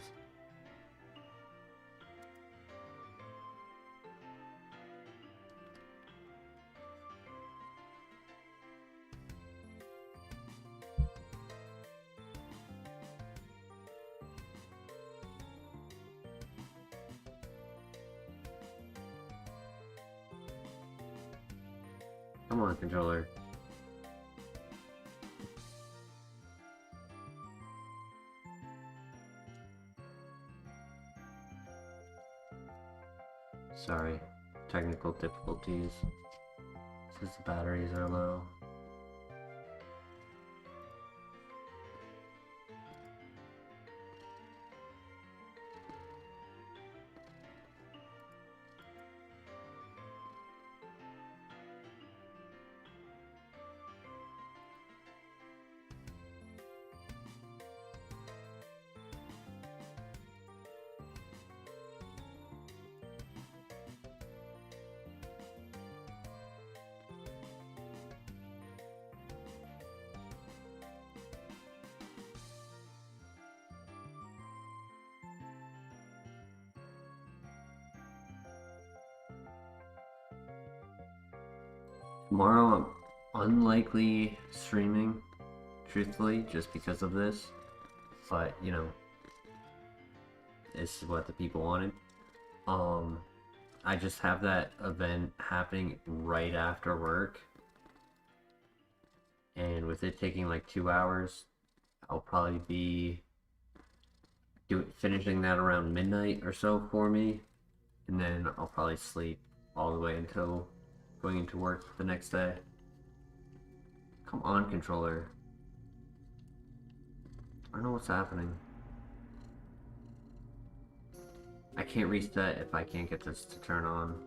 Come on, controller. Sorry, technical difficulties. Since the batteries are low. Tomorrow I'm unlikely streaming, truthfully, just because of this. But, you know, this is what the people wanted. I just have that event happening right after work. And with it taking like 2 hours, I'll probably be finishing that around midnight or so for me. And then I'll probably sleep all the way until going into work the next day. Come on, controller. I don't know what's happening. I can't reset if I can't get this to turn on.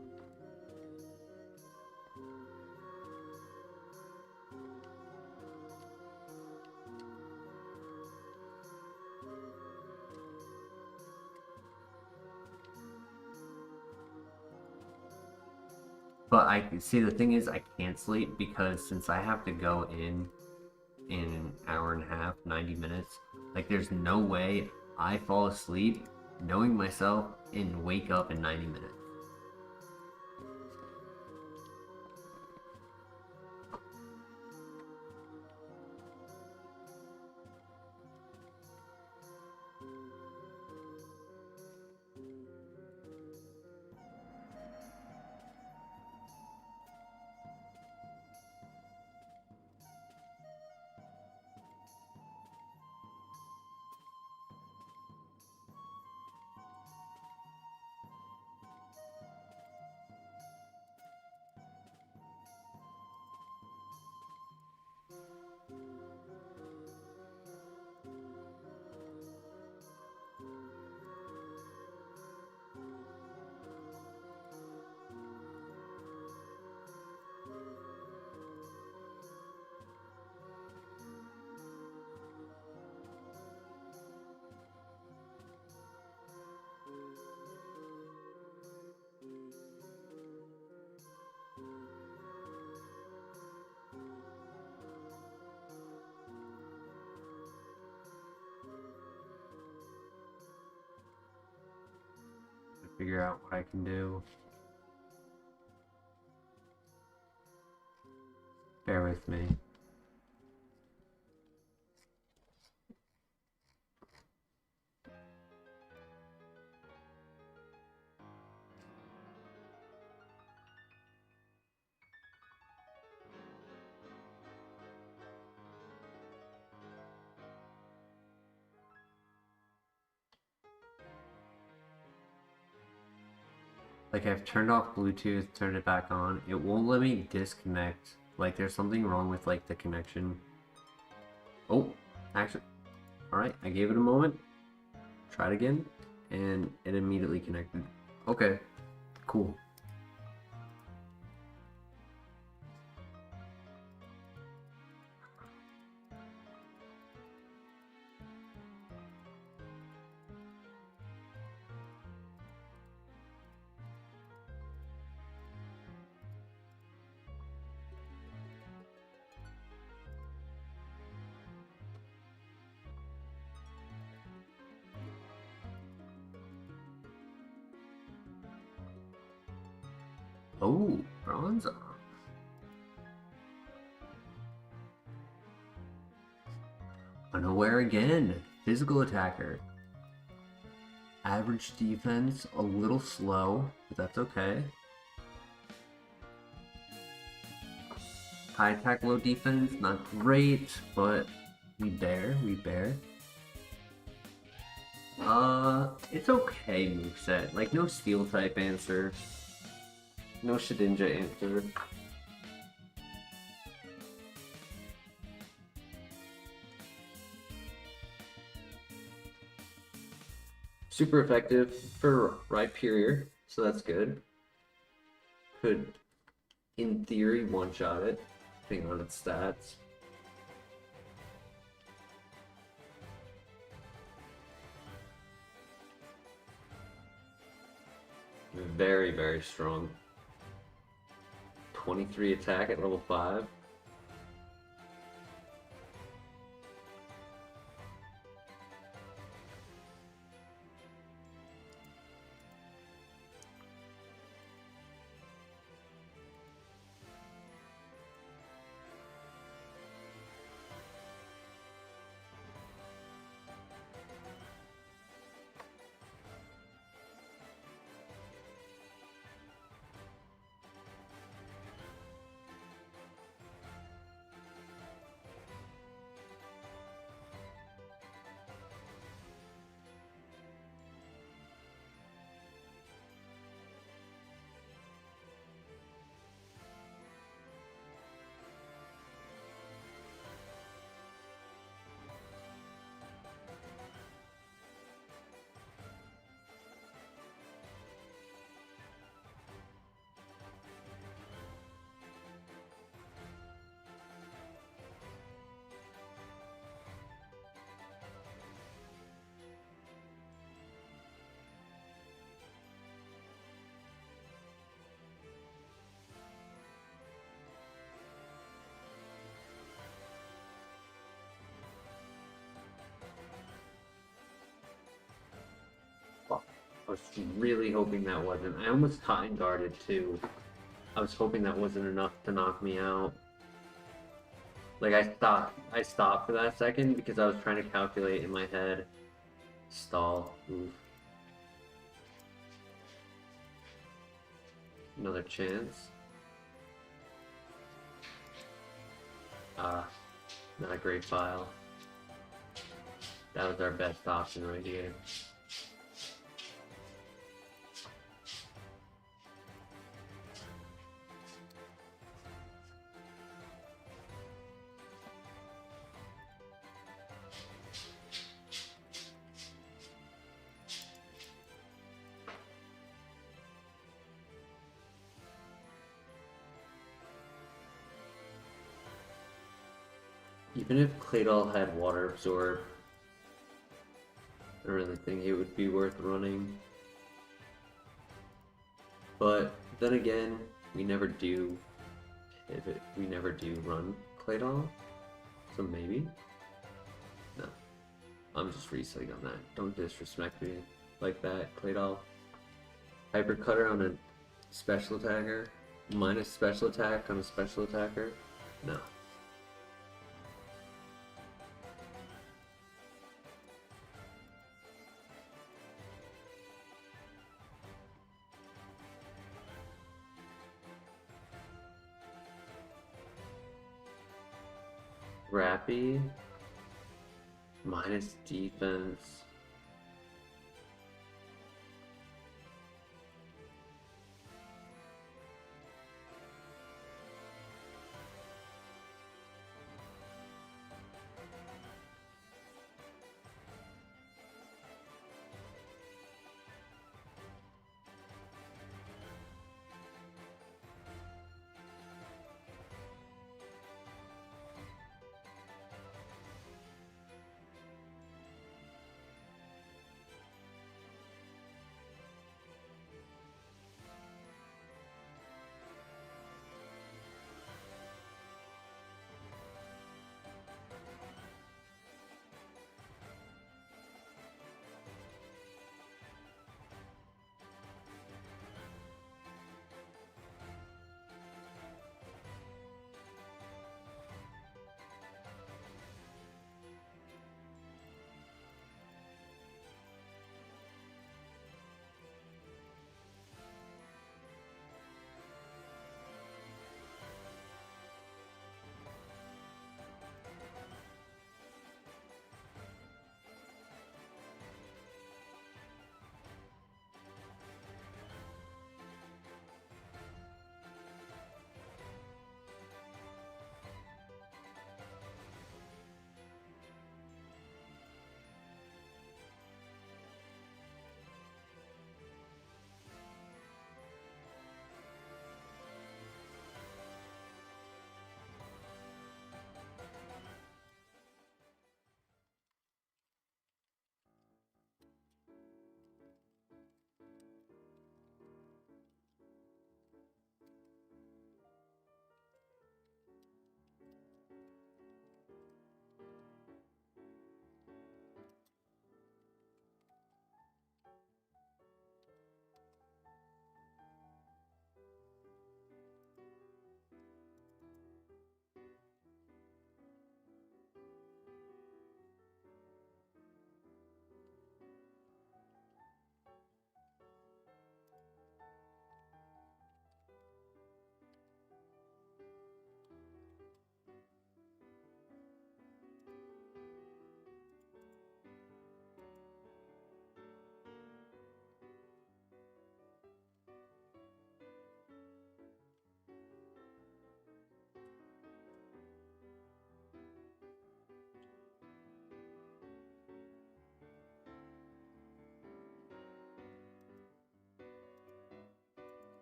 But I see, the thing is, I can't sleep because since I have to go in an hour and a half, 90 minutes, like there's no way I fall asleep knowing myself and wake up in 90 minutes. Figure out what I can do. Bear with me. Like, I've turned off Bluetooth, turned it back on. It won't let me disconnect. Like, there's something wrong with, like, the connection. Oh, actually. Alright, I gave it a moment. Tried again. And it immediately connected. Okay, cool. Oh, bronze. Unaware again. Physical attacker. Average defense, a little slow, but that's okay. High attack, low defense, not great, but we bear. It's okay moveset. Like, no steel type answer. No Shedinja answer. Super effective for Rhyperior, so that's good. Could, in theory, one-shot it, depending on its stats. Very, very strong. 23 attack at level 5. I was really hoping that wasn't. I almost time guarded too. I was hoping that wasn't enough to knock me out. Like, I stopped for that second because I was trying to calculate in my head. Stall. Oof. Another chance. Not a great file. That was our best option right here. Even if Claydol had water absorb, I don't really think it would be worth running. But then again, we never do pivot. We never do run Claydol, so maybe. No, I'm just reselling on that. Don't disrespect me like that, Claydol. Hyper Cutter on a special attacker, minus special attack on a special attacker. No. Rappy, minus defense.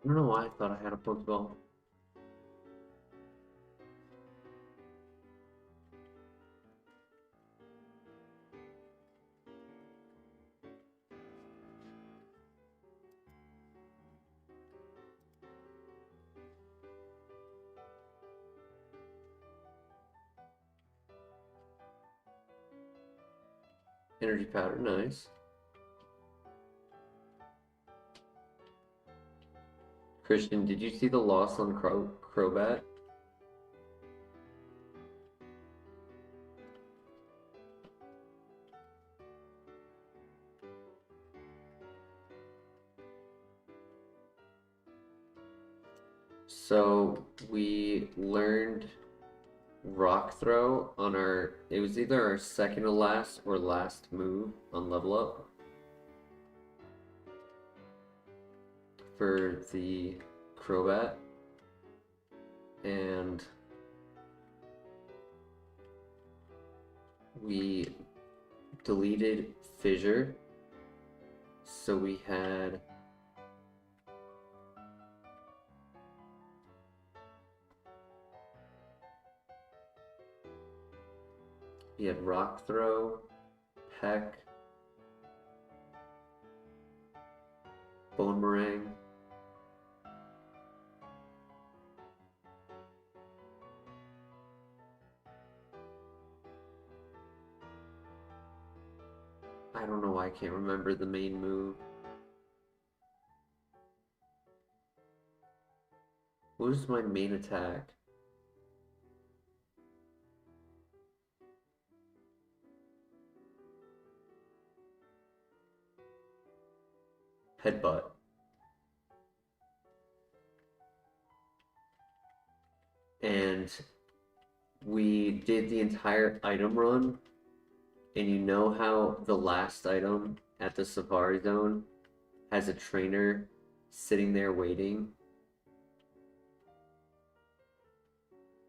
I don't know why I thought I had a Pokeball. Energy powder, nice. Christian, did you see the loss on Crobat? So we learned Rock Throw on it was either our second to last or last move on Level Up for the Crobat, and we deleted Fissure, so we had Rock Throw, Peck, Bone Meringue, I don't know why I can't remember the main move. What was my main attack? Headbutt. And we did the entire item run, and you know how the last item at the Safari Zone has a trainer sitting there waiting?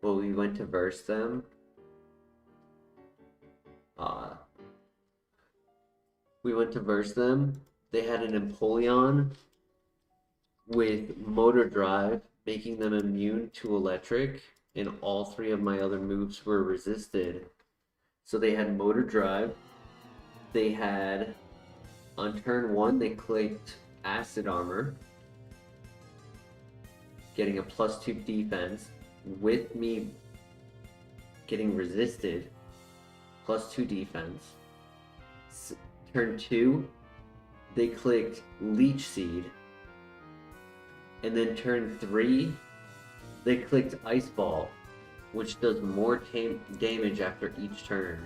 Well, we went to verse them. They had an Empoleon with Motor Drive, making them immune to electric, and all three of my other moves were resisted. So they had Motor Drive. They had, on turn 1, they clicked Acid Armor, getting a +2 defense, with me getting resisted, +2 defense. Turn 2, they clicked Leech Seed, and then turn 3, they clicked Ice Ball, which does more damage after each turn,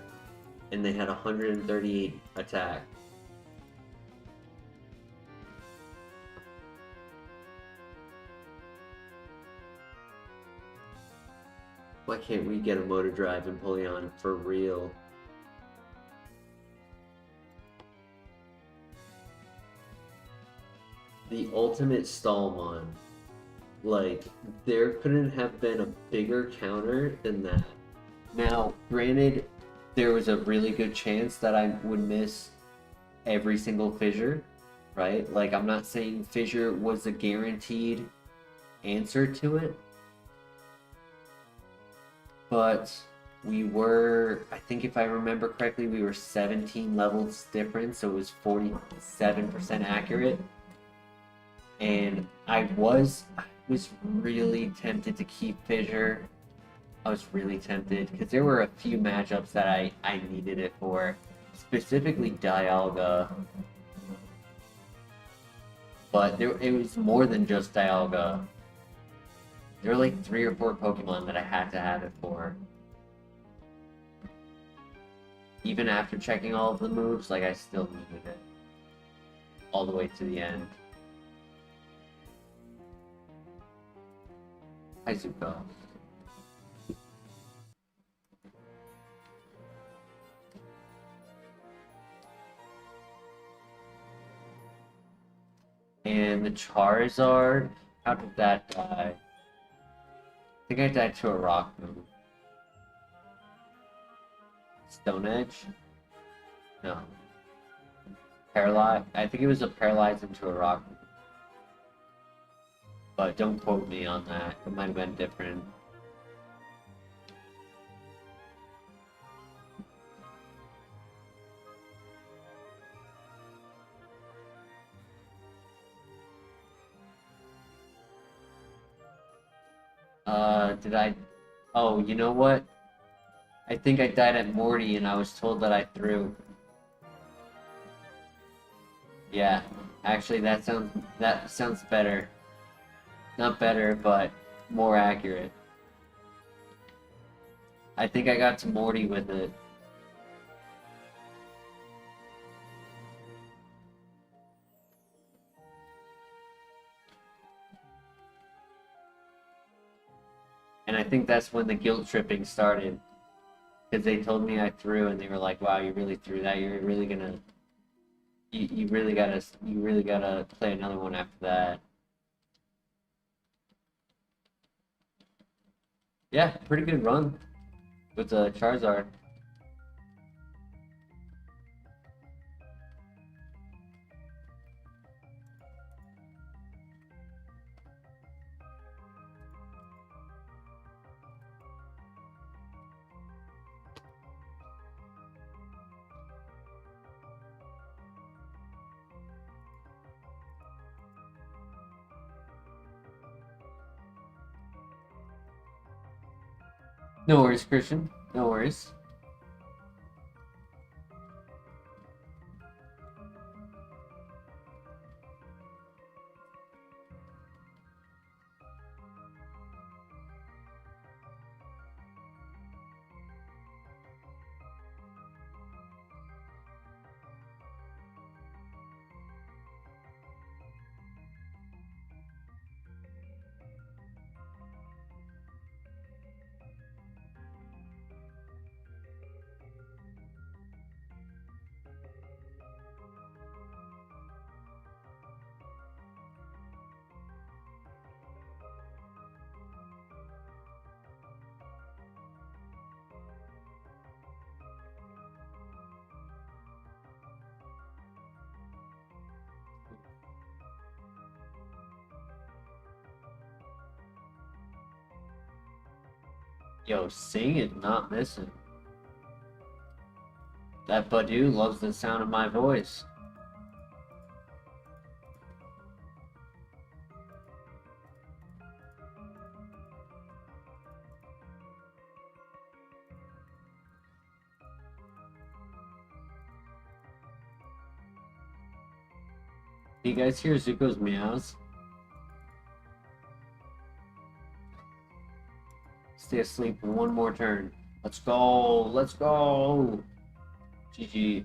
and they had 138 attack. Why can't we get a Motor Drive in Empoleon for real? The ultimate Stallmon. Like, there couldn't have been a bigger counter than that. Now, granted, there was a really good chance that I would miss every single fissure, right? Like, I'm not saying fissure was a guaranteed answer to it, but we were, I think if I remember correctly, we were 17 levels different, so it was 47% accurate. And I was really tempted to keep Fissure. I was really tempted because there were a few matchups that I needed it for, specifically Dialga. But it was more than just Dialga. There were like 3 or 4 Pokemon that I had to have it for. Even after checking all of the moves, like I still needed it. All the way to the end. Izuka. And the Charizard, how did that die? I think I died to a rock move. Stone Edge? No. Paralyze? I think it was a paralyze into a rock move. but don't quote me on that. It might have been different. Did I? Oh, you know what? I think I died at Morty and I was told that I threw. Yeah, actually that sounds better. Not better, but more accurate. I think I got to Morty with it. And I think that's when the guilt tripping started. Because they told me I threw and they were like, wow, you really threw that, you're really gonna you really gotta play another one after that. Yeah, pretty good run with the Charizard. No worries, Christian. No worries. Yo, Sing is not missing. That Badu loves the sound of my voice. You guys hear Zuko's meows? Stay asleep one more turn. Let's go! Let's go! GG.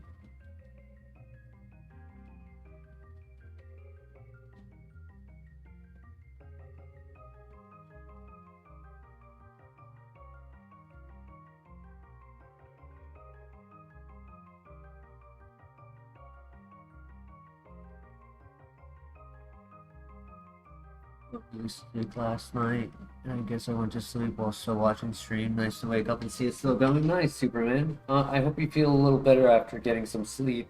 I sleep last night. I guess I went to sleep while still watching stream. Nice to wake up and see it still going. Nice, Superman. I hope you feel a little better after getting some sleep.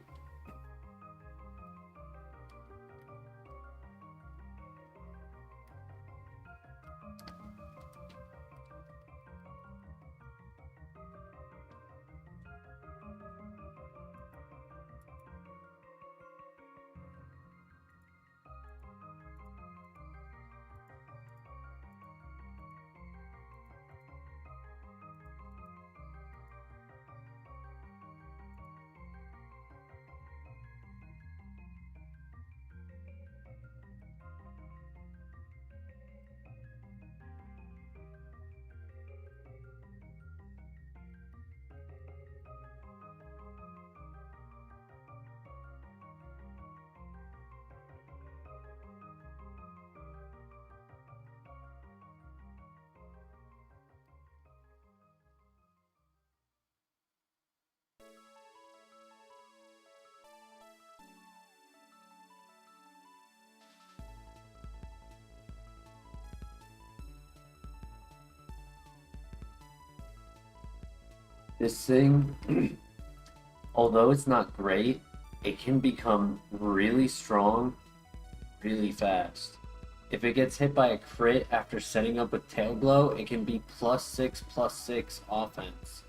This thing, although it's not great, it can become really strong really fast. If it gets hit by a crit after setting up with Tail Glow, it can be +6/+6 offense.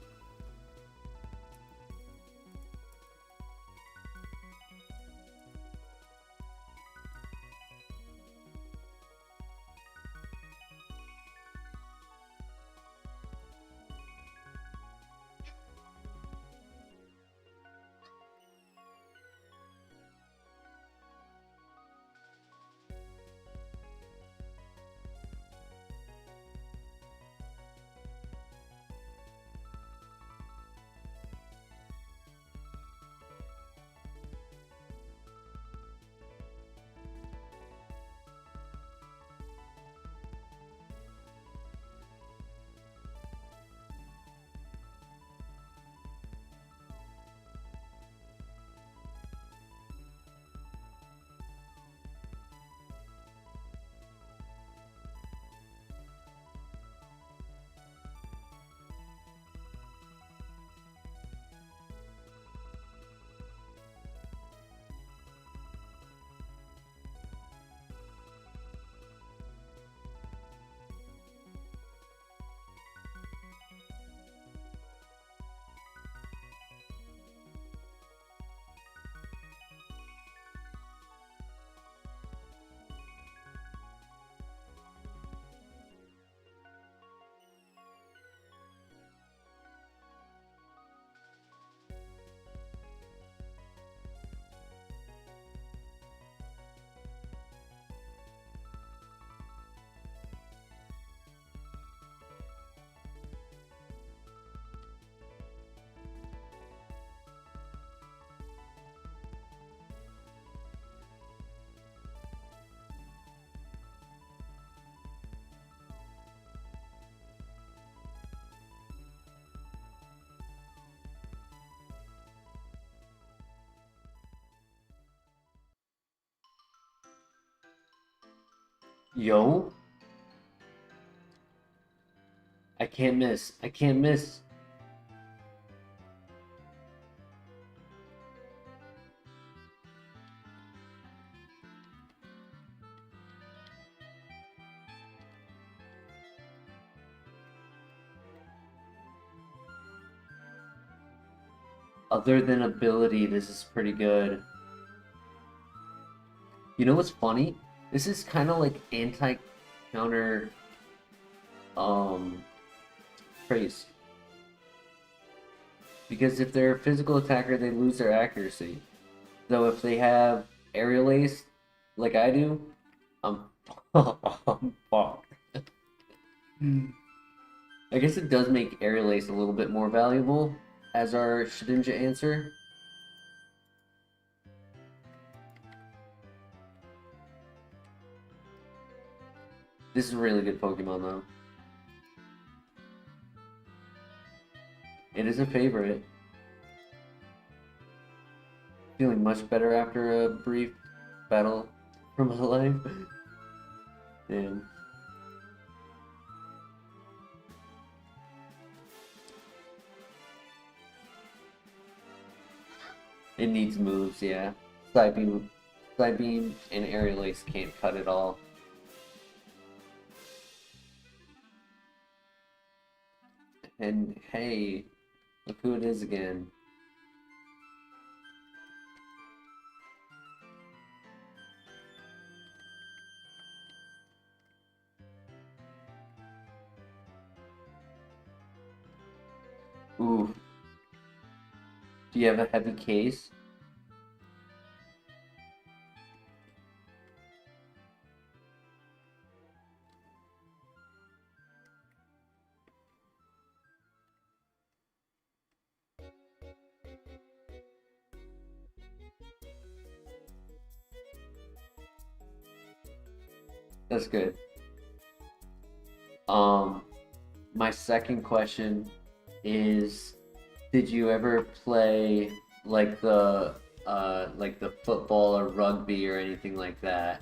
Yo, I can't miss. I can't miss. Other than ability, this is pretty good. You know what's funny? This is kind of like anti-counter praise. Because if they're a physical attacker, they lose their accuracy. Though if they have aerial ace, like I do, I'm, I'm fucked. I guess it does make aerial ace a little bit more valuable as our Shedinja answer. This is a really good Pokemon though. It is a favorite. Feeling much better after a brief battle for my life. Damn. It needs moves, yeah. Side beam and aerial ace can't cut it all. And hey, look who it is again. Ooh. Do you have a heavy case? That's good. My second question is, did you ever play like the football or rugby or anything like that?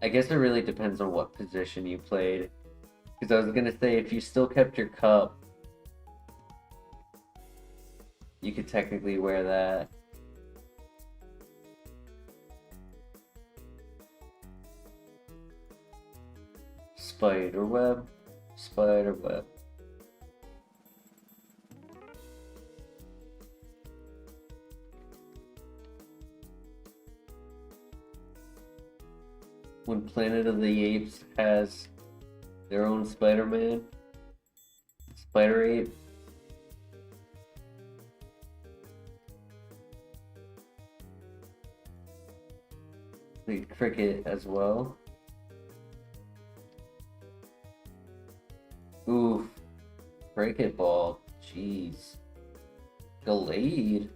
I guess it really depends on what position you played. Because I was gonna say, if you still kept your cup, you could technically wear that. Spiderweb, spiderweb. When Planet of the Apes has their own Spider-Man, Spider Ape. The cricket as well. Oof. Cricket ball. Jeez. Gallade.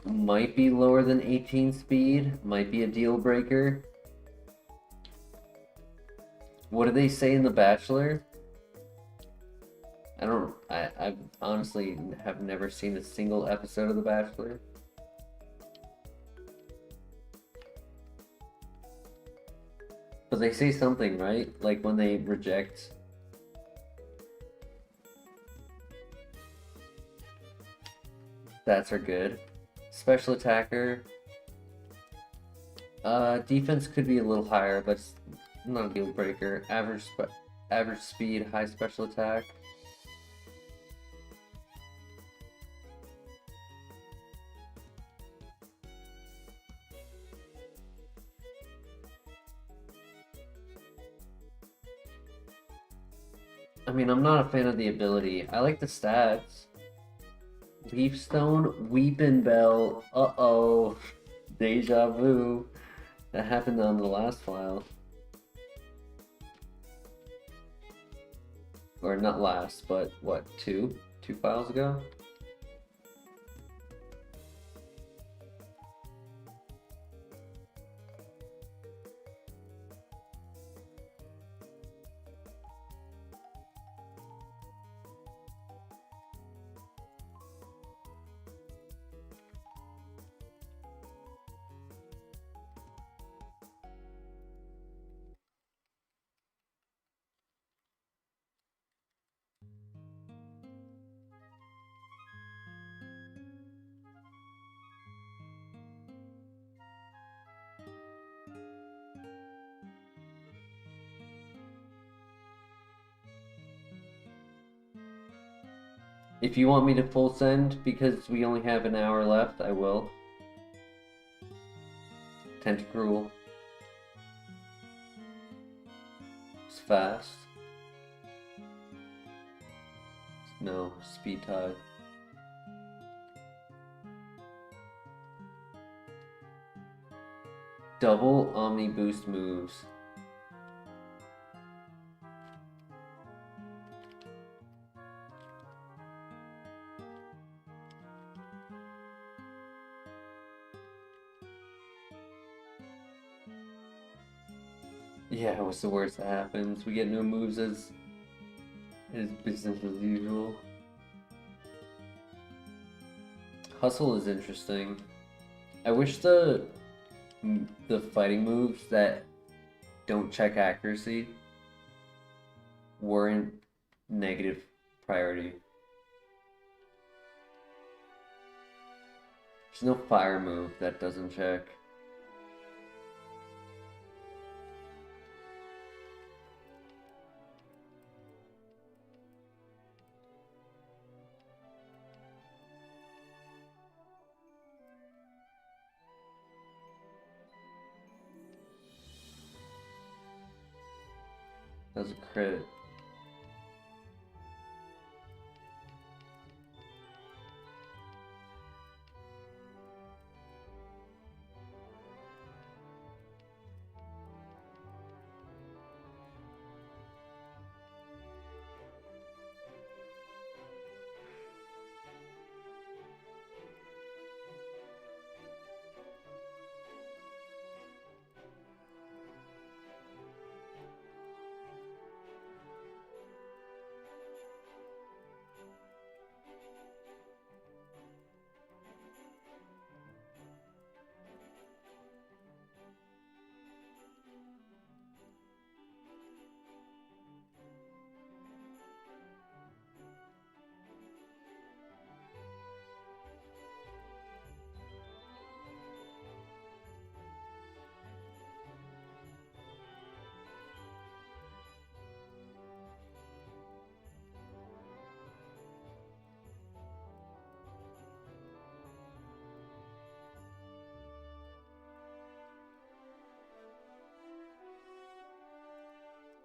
Might be lower than 18 speed. Might be a deal breaker. What do they say in The Bachelor? I honestly have never seen a single episode of The Bachelor. But they say something, right? Like when they reject. Stats are good. Special attacker. Defense could be a little higher, but it's not a deal breaker. Average speed, high special attack. I mean, I'm not a fan of the ability. I like the stats. Leafstone, Weepin' Bell. Uh-oh. Deja vu. That happened on the last file. Or not last, but what, two? 2 files ago? If you want me to full send because we only have an hour left, I will. Tentacruel. It's fast. No, speed tide. Double Omni Boost moves. Yeah, what's the worst that happens? We get no moves as business as usual. Hustle is interesting. I wish the fighting moves that don't check accuracy weren't negative priority. There's no fire move that doesn't check. That was a crit.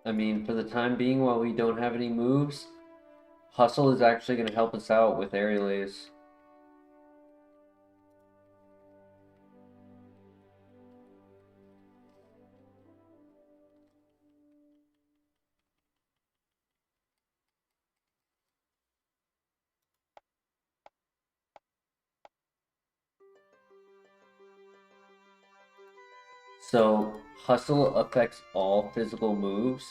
I mean, for the time being, while we don't have any moves, Hustle is actually going to help us out with Aerial Ace. So, Hustle affects all physical moves.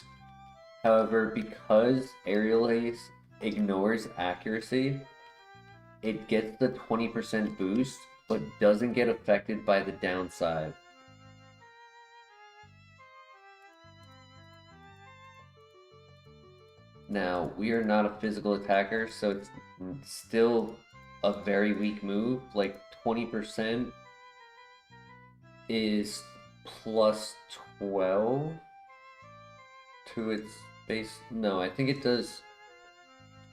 However, because Aerial Ace ignores accuracy, it gets the 20% boost, but doesn't get affected by the downside. Now, we are not a physical attacker, so it's still a very weak move. Like 20% is plus 12 to its base. No, I think it does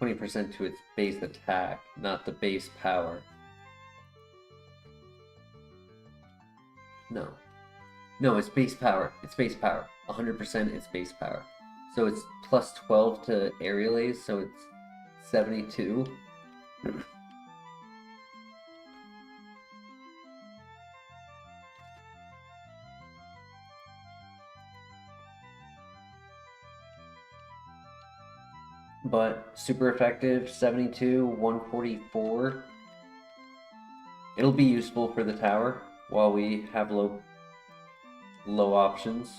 20% to its base attack, not the base power. No. No, it's base power. It's base power. 100% it's base power. So it's plus 12 to Aerial Ace, so it's 72. But super effective, 72, 144. It'll be useful for the tower while we have low options.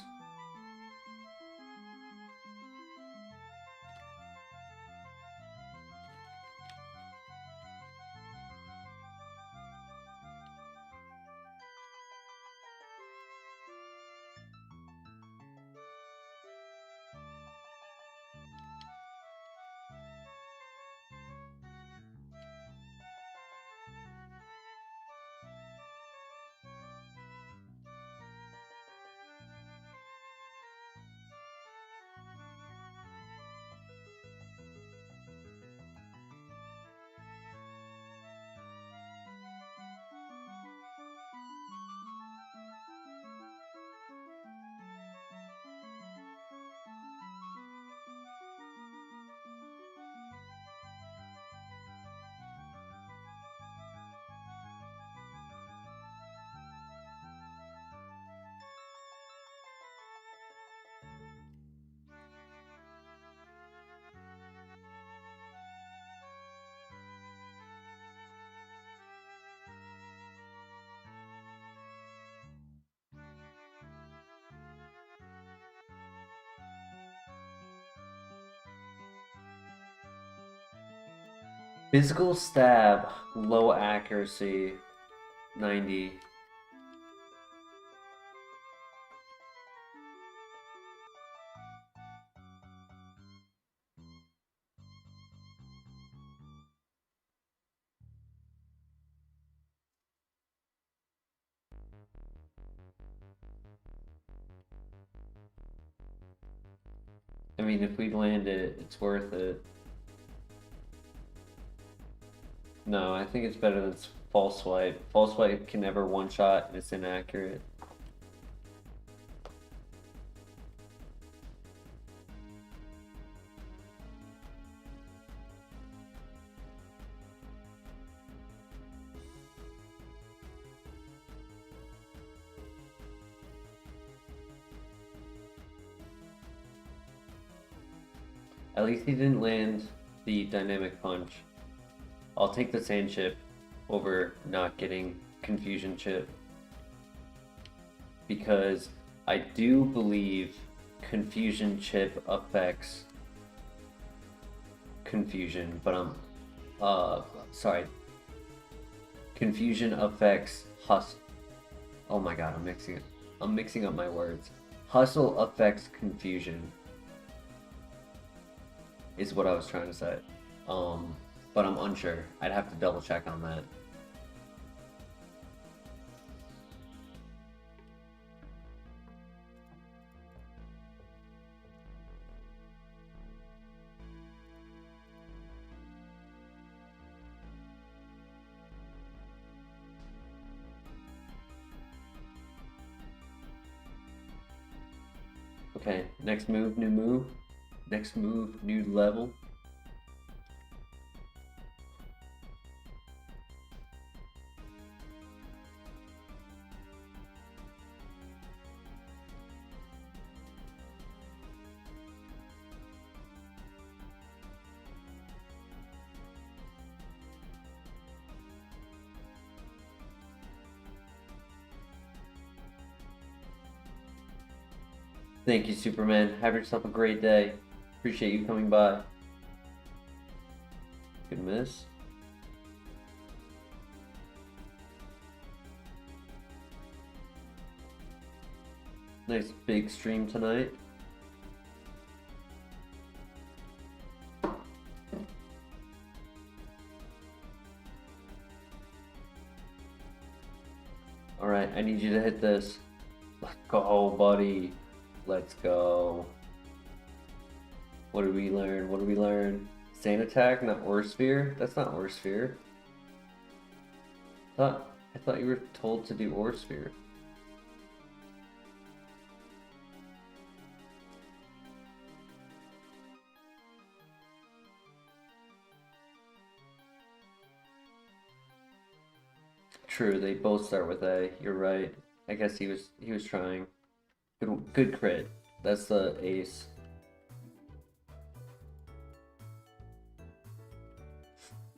Physical stab, low accuracy, 90. I mean, if we land it, it's worth it. No, I think it's better than false swipe. False swipe can never one-shot and it's inaccurate. At least he didn't land the dynamic punch. I'll take the sand chip over not getting confusion chip, because I do believe confusion chip affects confusion, but sorry. Confusion affects hustle. Oh my god, I'm mixing up my words. Hustle affects confusion is what I was trying to say. But I'm unsure. I'd have to double check on that. Okay, next move, new move. Next move, new level. Thank you, Superman. Have yourself a great day. Appreciate you coming by. Good miss. Nice big stream tonight. Alright, I need you to hit this. Let's go, buddy. Let's go. What did we learn? What did we learn? Sand attack, not Aura Sphere? That's not Aura Sphere. I thought you were told to do Aura Sphere. True, they both start with A. You're right. I guess he was trying. Good crit. That's the ace.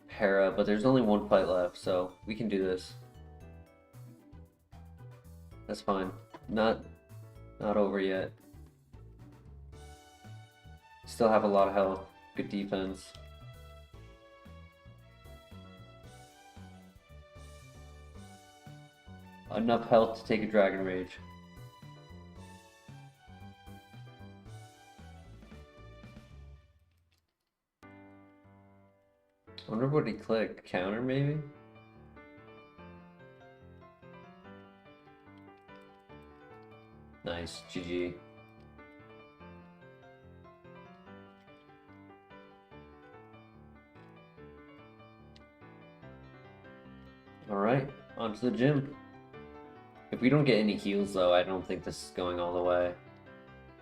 Hera, but there's only one fight left, so we can do this. That's fine. Not over yet. Still have a lot of health. Good defense. Enough health to take a Dragon Rage. I wonder what he clicked. Counter, maybe? Nice. GG. Alright, on to the gym. If we don't get any heals though, I don't think this is going all the way.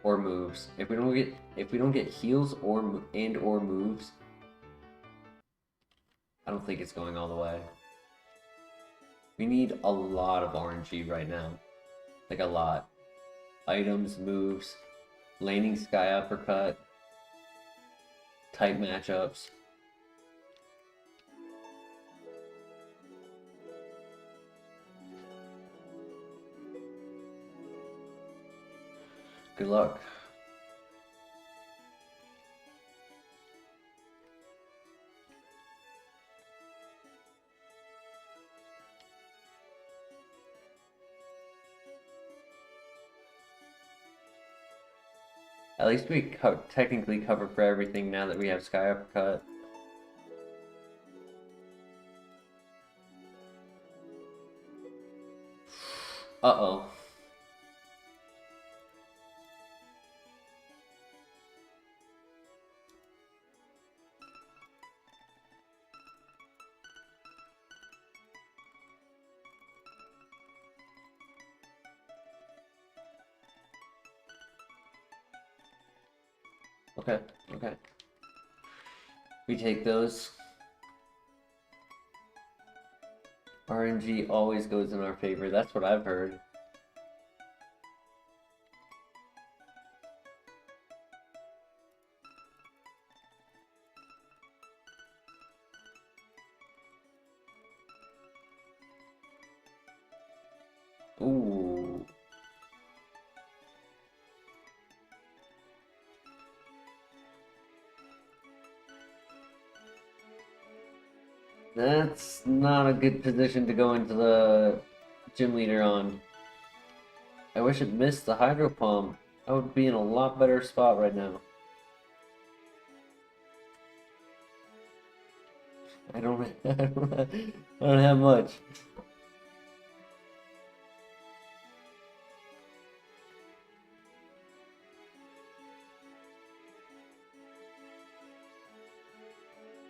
Or moves. If we don't get heals or moves, I don't think it's going all the way. We need a lot of RNG right now. Like a lot. Items, moves, laning Sky Uppercut, tight matchups. Good luck. At least we technically cover for everything now that we have Sky Uppercut. Uh-oh. Okay, okay. We take those. RNG always goes in our favor. That's what I've heard. Ooh. That's not a good position to go into the gym leader on. I wish it missed the Hydro Pump. I would be in a lot better spot right now. I don't have much.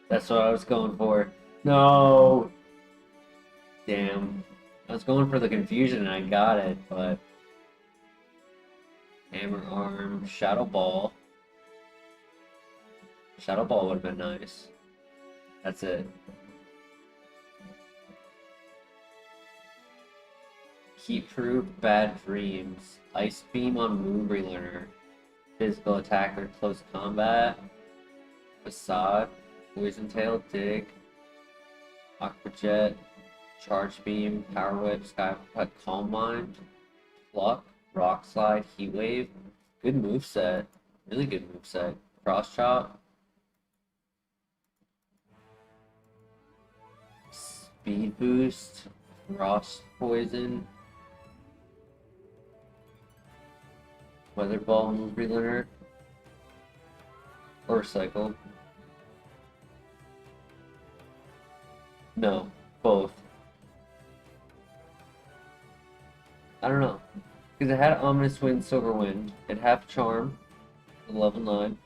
That's what I was going for. No! Damn. I was going for the confusion and I got it, but... Hammer Arm, Shadow Ball. Shadow Ball would have been nice. That's it. Heat Proof, Bad Dreams. Ice Beam on Moon Relearner. Physical Attacker, Close Combat. Facade. Poison Tail, Dig. Aqua Jet. Charge Beam, Power Whip, Sky Cut, Calm Mind. Pluck, Rock Slide, Heat Wave. Good moveset. Really good moveset. Cross Chop. Speed Boost. Frost Poison. Weather Ball, Move Relearner. Or Cycle. No, both. I don't know. Because it had Ominous Wind, Silver Wind. It had Charm, level 9.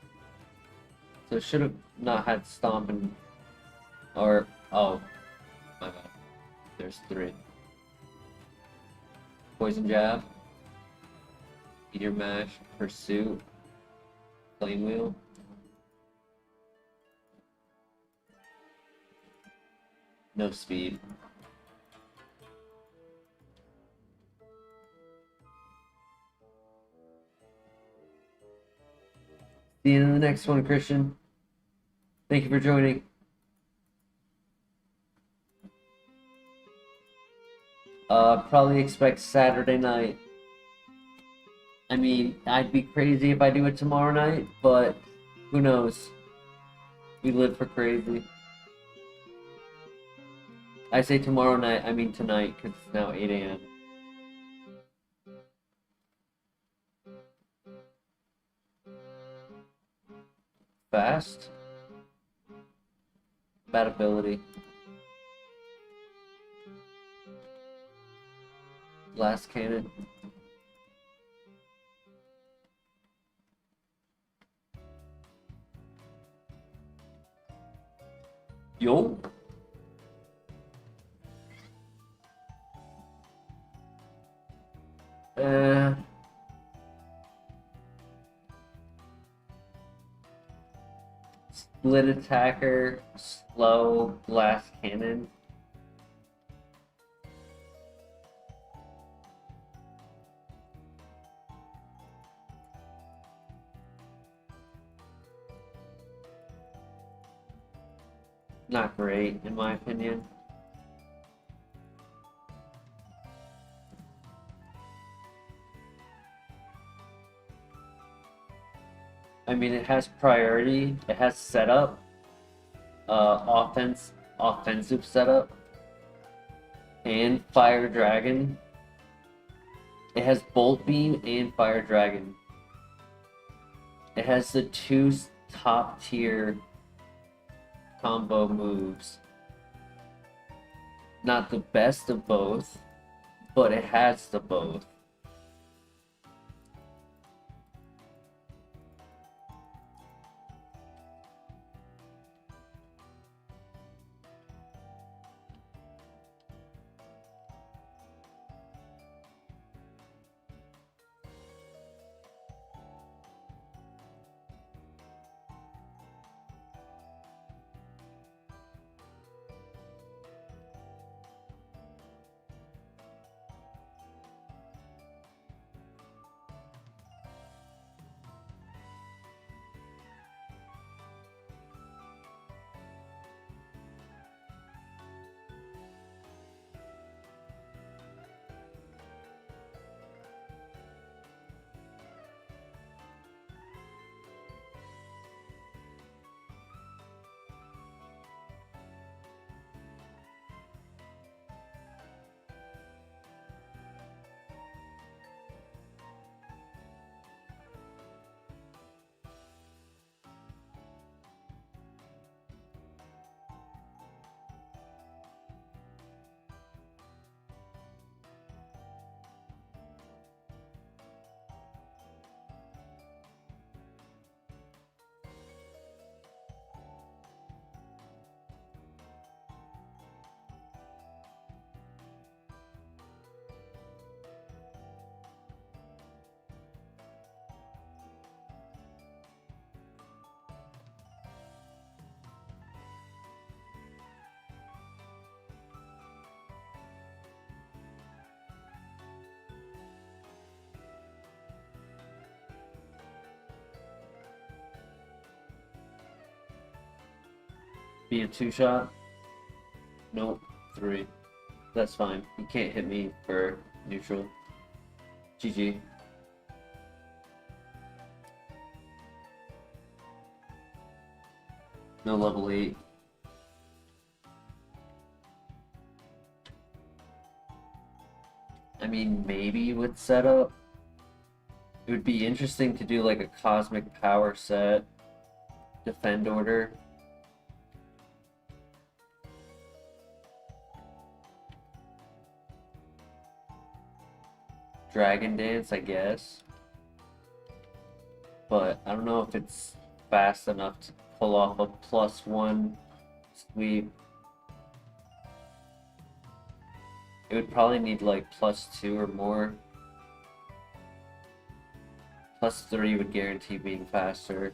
So it should have not had Stomp and... Or... Oh. My bad. There's 3. Poison Jab. Meteor Mash. Pursuit. Flame Wheel. No speed. See you in the next one, Christian. Thank you for joining. Probably expect Saturday night. I mean, I'd be crazy if I do it tomorrow night, but who knows? We live for crazy. I say tomorrow night, I mean tonight, because it's now 8 a.m. Fast. Bad ability. Blast Cannon. Yo. Split Attacker, Slow, Blast Cannon. Not great, in my opinion. I mean, it has priority, it has setup, offensive setup, and Fire Dragon. It has Bolt Beam and Fire Dragon. It has the 2 top tier combo moves. Not the best of both, but it has the both. Be a 2-shot? Nope. 3. That's fine. You can't hit me for neutral. GG. No level 8. I mean, maybe with setup. It would be interesting to do like a cosmic power set. Defend order. Dragon Dance, I guess. But I don't know if it's fast enough to pull off a +1 sweep. It would probably need like +2 or more. +3 would guarantee being faster.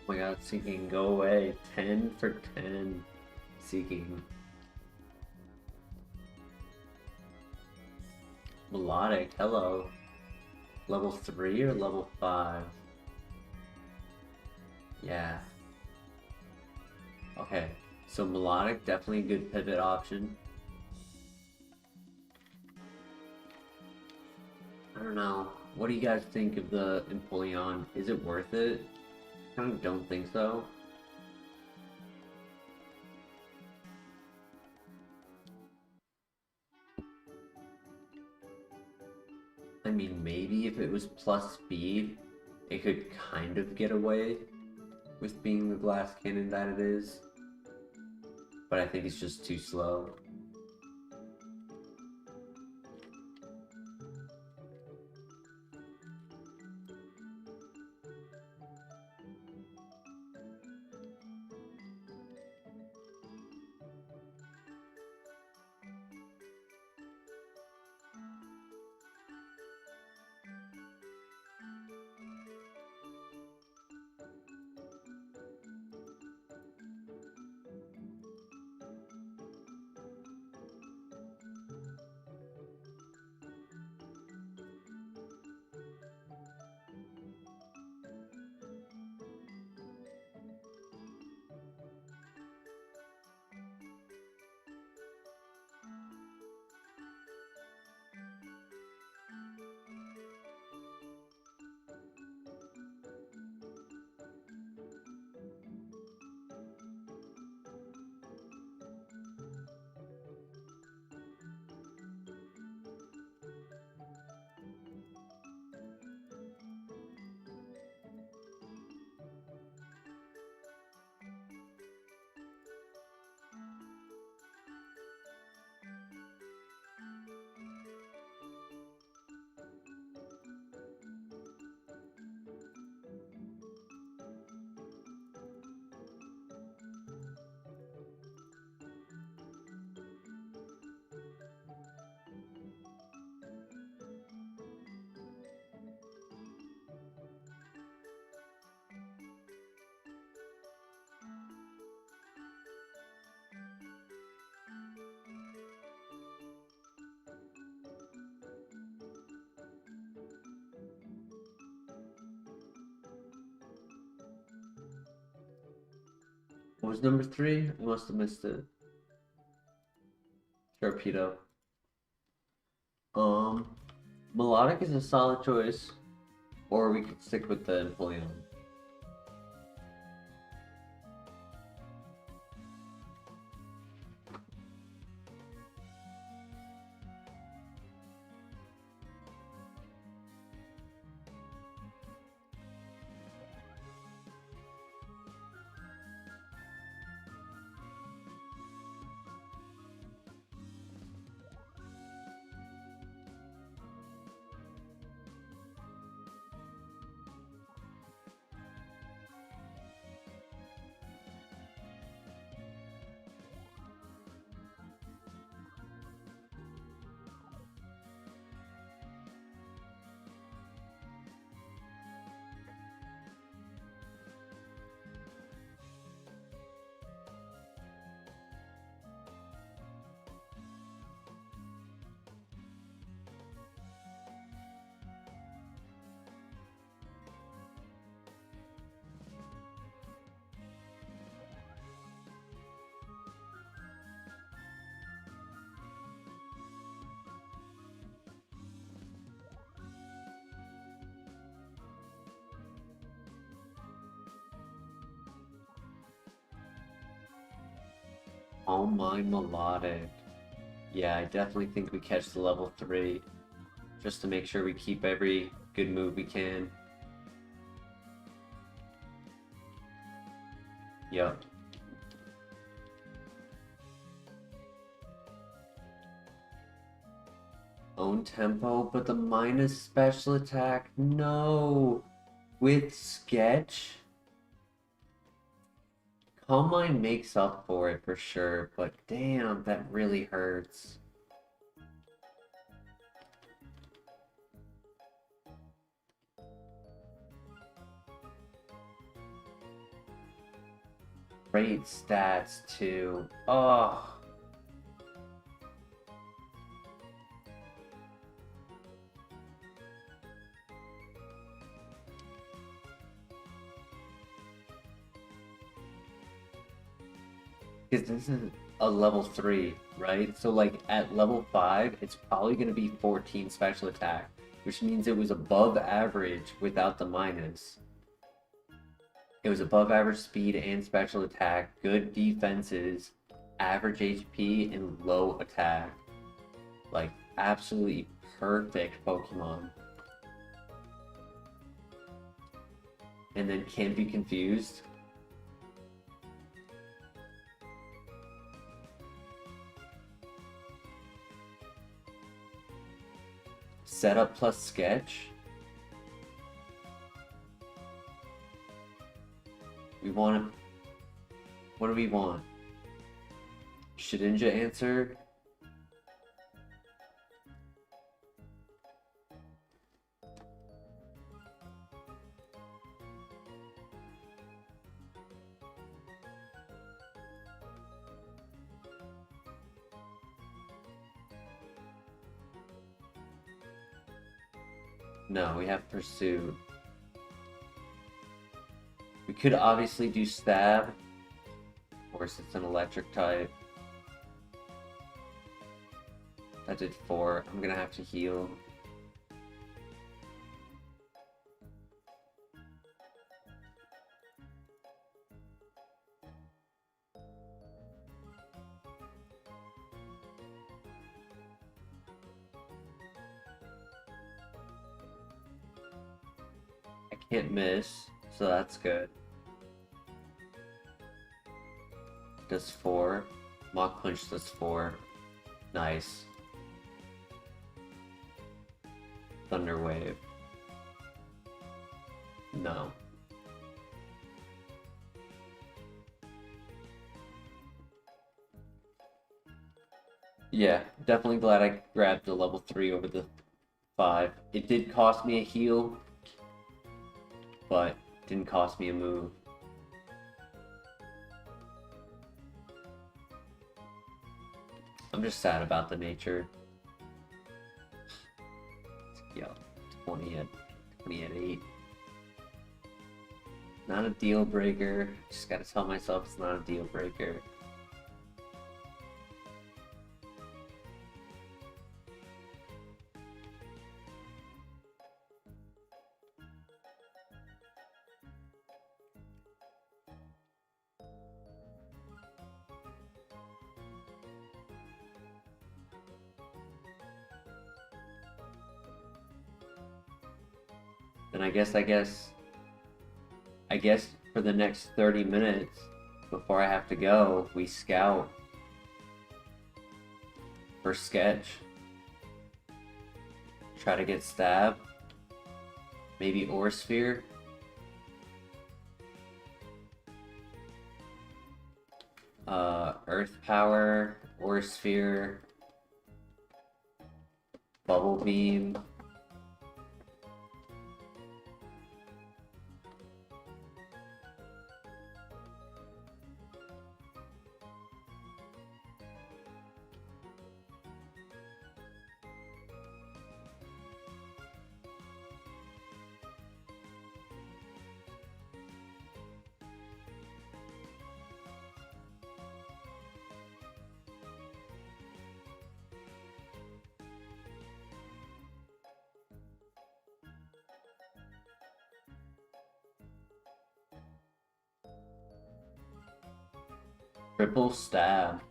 Oh my god, Seeking, go away. 10 for 10. Seeking. Melodic, hello. Level 3 or level 5? Yeah. Okay, so Melodic, definitely a good pivot option. I don't know. What do you guys think of the Empoleon? Is it worth it? I kind of don't think so. I mean, maybe if it was plus speed, it could kind of get away with being the glass cannon that it is. But I think it's just too slow. What was number 3? I must have missed it. Torpedo. Melodic is a solid choice, or we could stick with the Empoleon. Oh my, Melodic. Yeah, I definitely think we catch the level 3. Just to make sure we keep every good move we can. Yup. Own tempo, but the minus special attack? No! With Sketch? Calm Mind makes up for it for sure, but damn, that really hurts. Great stats too. Oh. Because this is a level 3, right? So like at level 5, it's probably going to be 14 special attack, which means it was above average without the minus. It was above average speed and special attack, good defenses, average HP, and low attack. Like, absolutely perfect Pokemon. And then can't be confused. Setup plus Sketch. We want to... What do we want? Shedinja answer? No, we have Pursuit. We could obviously do Stab. Of course, it's an electric type. That did 4. I'm gonna have to heal. I can't miss, so that's good. Does 4. Mach Punch does 4. Nice. Thunder Wave. No. Yeah, definitely glad I grabbed the level 3 over the 5. It did cost me a heal, but didn't cost me a move. I'm just sad about the nature. Yeah, 20 at 8. Not a deal breaker. Just gotta tell myself it's not a deal breaker. And I guess for the next 30 minutes before I have to go, we scout for sketch. Try to get stab. Maybe ore sphere. Earth power, ore sphere, bubble beam. Triple stab.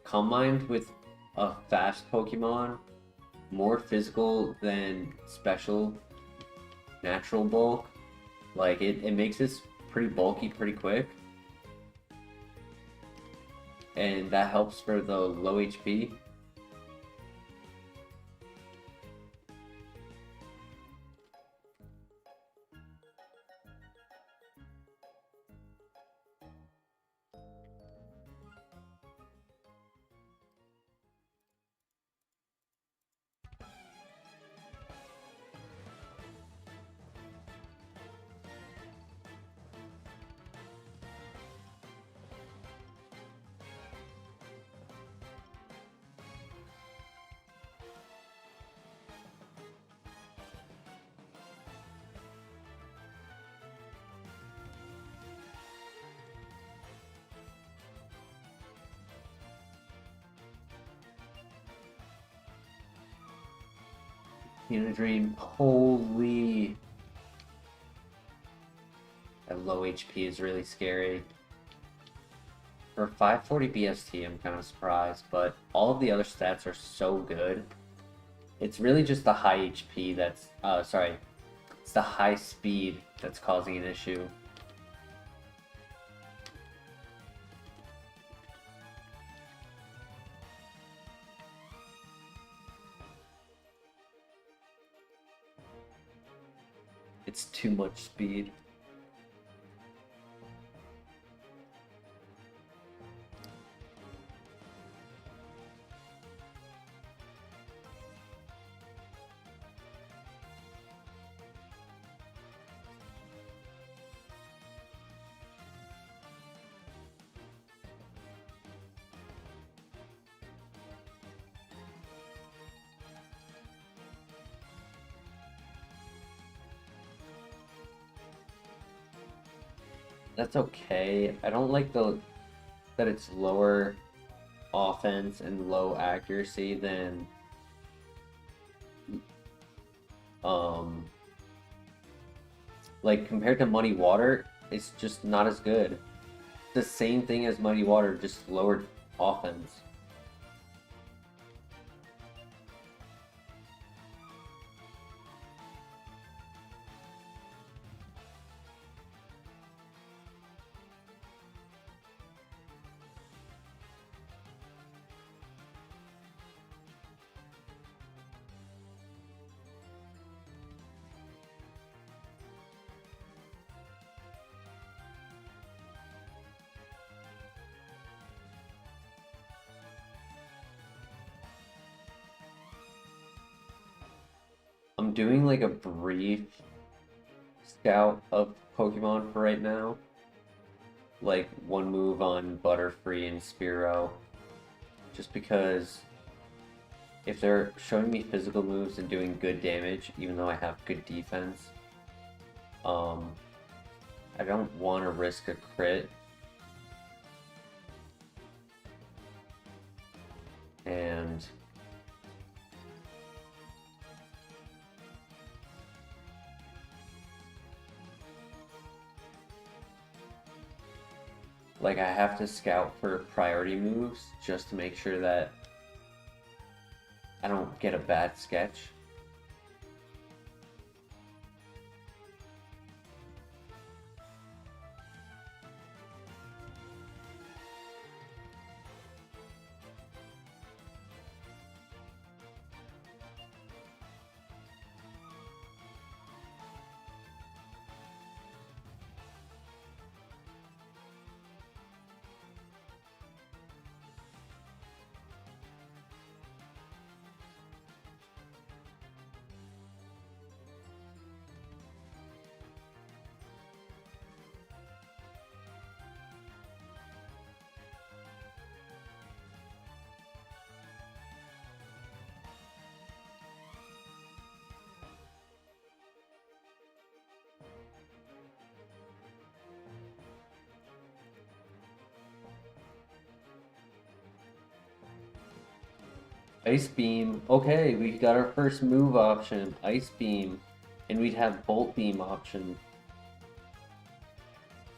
Combined with a fast Pokemon, more physical than special natural bulk. Like it makes this pretty bulky pretty quick. And that helps for the low HP. Dream, holy. That low HP is really scary. For 540 BST, I'm kind of surprised, but all of the other stats are so good. It's really just the high HP that's, it's the high speed that's causing an issue. It's too much speed. That's okay. I don't like that it's lower offense and low accuracy than like compared to Muddy Water, it's just not as good. The same thing as Muddy Water, just lowered offense. I'm doing like a brief scout of Pokemon for right now. Like one move on Butterfree and Spearow. Just because if they're showing me physical moves and doing good damage, even though I have good defense, I don't want to risk a crit. And like I have to scout for priority moves just to make sure that I don't get a bad sketch. Ice Beam. Okay, we got our first move option, Ice Beam. And we'd have Bolt Beam option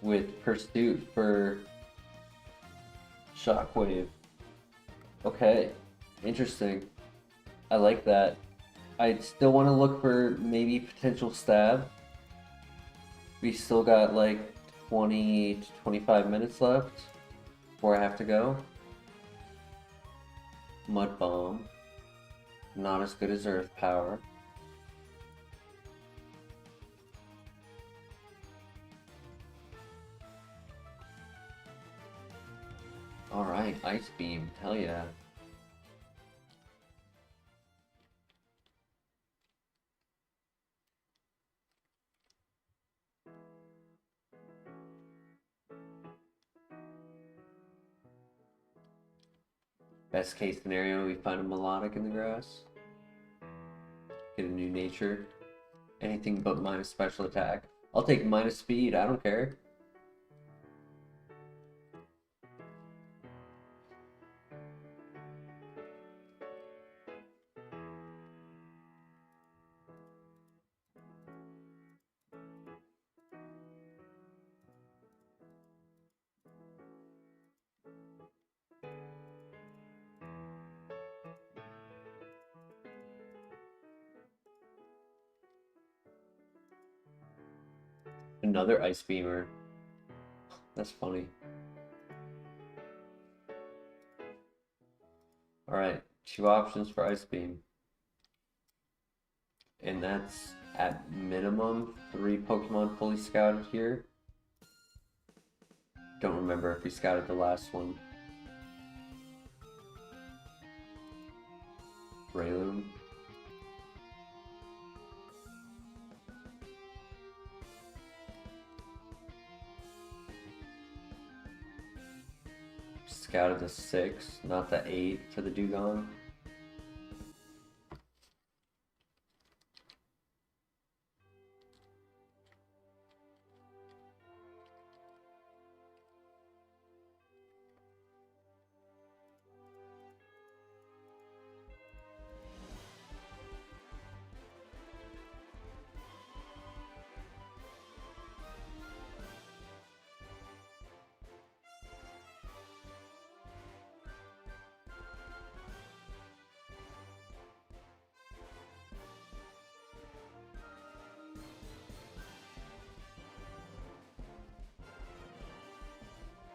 with Pursuit for Shockwave. Okay, interesting. I like that. I still want to look for maybe potential stab. We still got like 20 to 25 minutes left before I have to go. Mud Bomb. Not as good as Earth Power. Alright, Ice Beam. Hell yeah. Best case scenario, we find a Melodic in the grass. Get a new nature. Anything but minus special attack. I'll take minus speed, I don't care. Another Ice Beamer. That's funny. Alright, 2 options for Ice Beam. And that's at minimum 3 Pokemon fully scouted here. Don't remember if we scouted the last one. Breloom. Scouted the 6, not the 8 for the Dugong.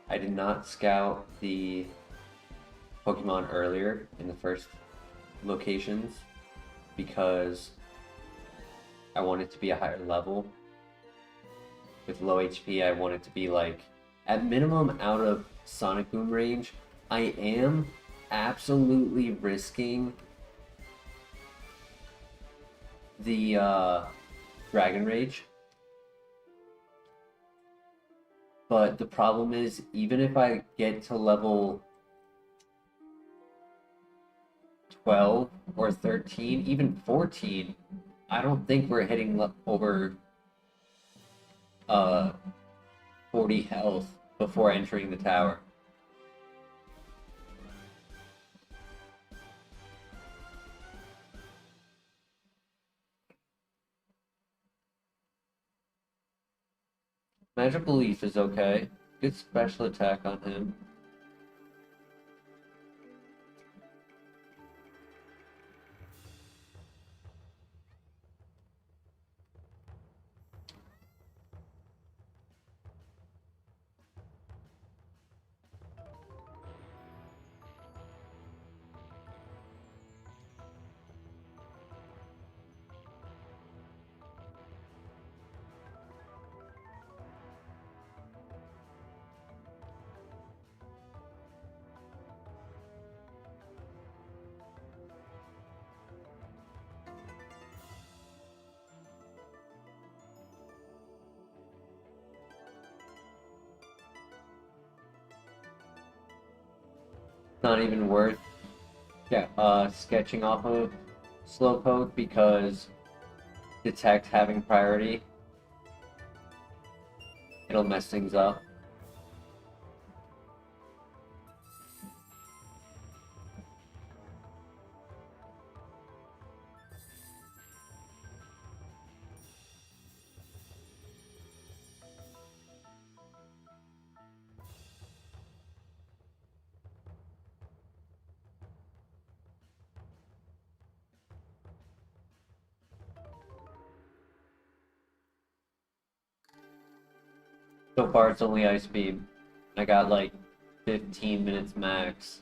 I did not scout the Pokemon earlier in the first locations because I want it to be a higher level. With low HP, I want it to be like, at minimum out of Sonic Boom range. I am absolutely risking the Dragon Rage. But the problem is, even if I get to level 12 or 13, even 14, I don't think we're hitting over uh 40 health before entering the tower. Magical Leaf is okay. Good special attack on him. Not even worth sketching off of Slowpoke because Detect having priority. It'll mess things up. So far, it's only Ice Beam. I got like 15 minutes max.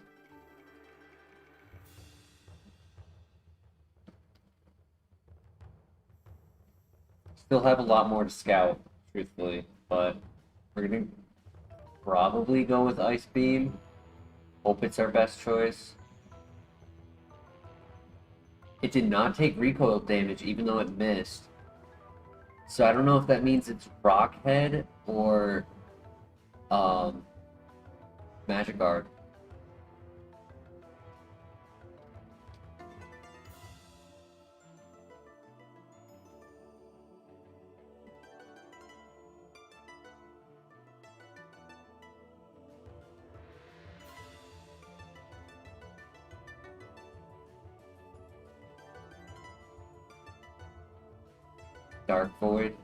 Still have a lot more to scout, truthfully, but we're gonna probably go with Ice Beam. Hope it's our best choice. It did not take recoil damage, even though it missed. So I don't know if that means it's Rock Head or Magic Guard. Dark Void.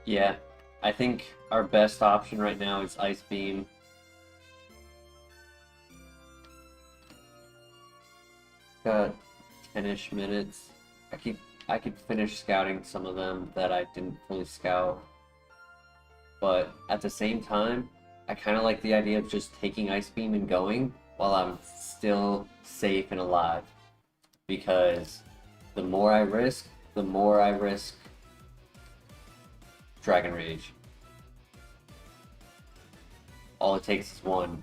Yeah, I think our best option right now is Ice Beam. Got 10-ish minutes. I could finish scouting some of them that I didn't fully scout. But at the same time, I kind of like the idea of just taking Ice Beam and going while I'm still safe and alive. Because the more I risk Dragon Rage. All it takes is one.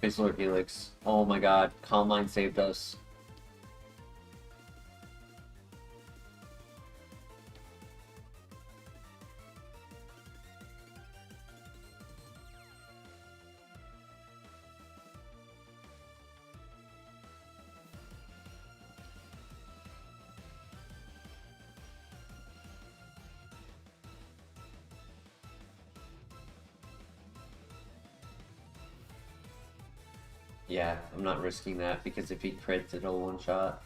Fizzler Helix. Oh my god, Calm Mind saved us. Yeah, I'm not risking that because if he crits, it'll one-shot.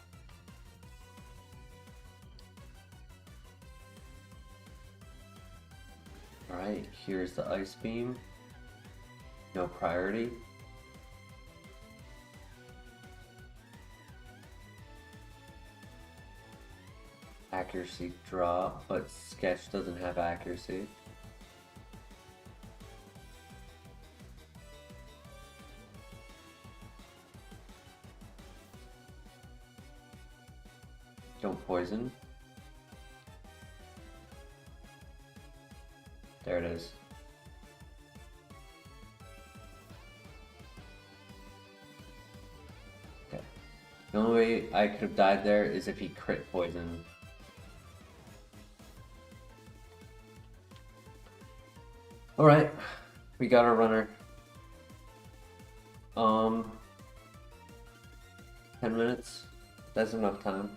Alright, here's the Ice Beam. No priority. Accuracy drop, but Sketch doesn't have accuracy. Don't poison. There it is. Okay. The only way I could have died there is if he crit poison. Alright, we got our runner. 10 minutes. That's enough time.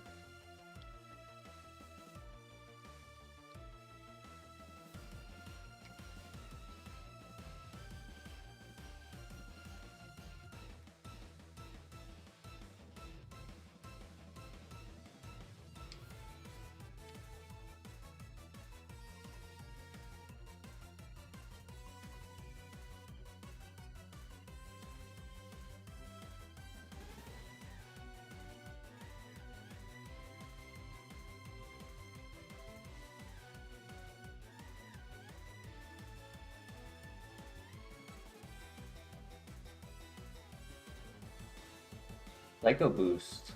Psycho Boost.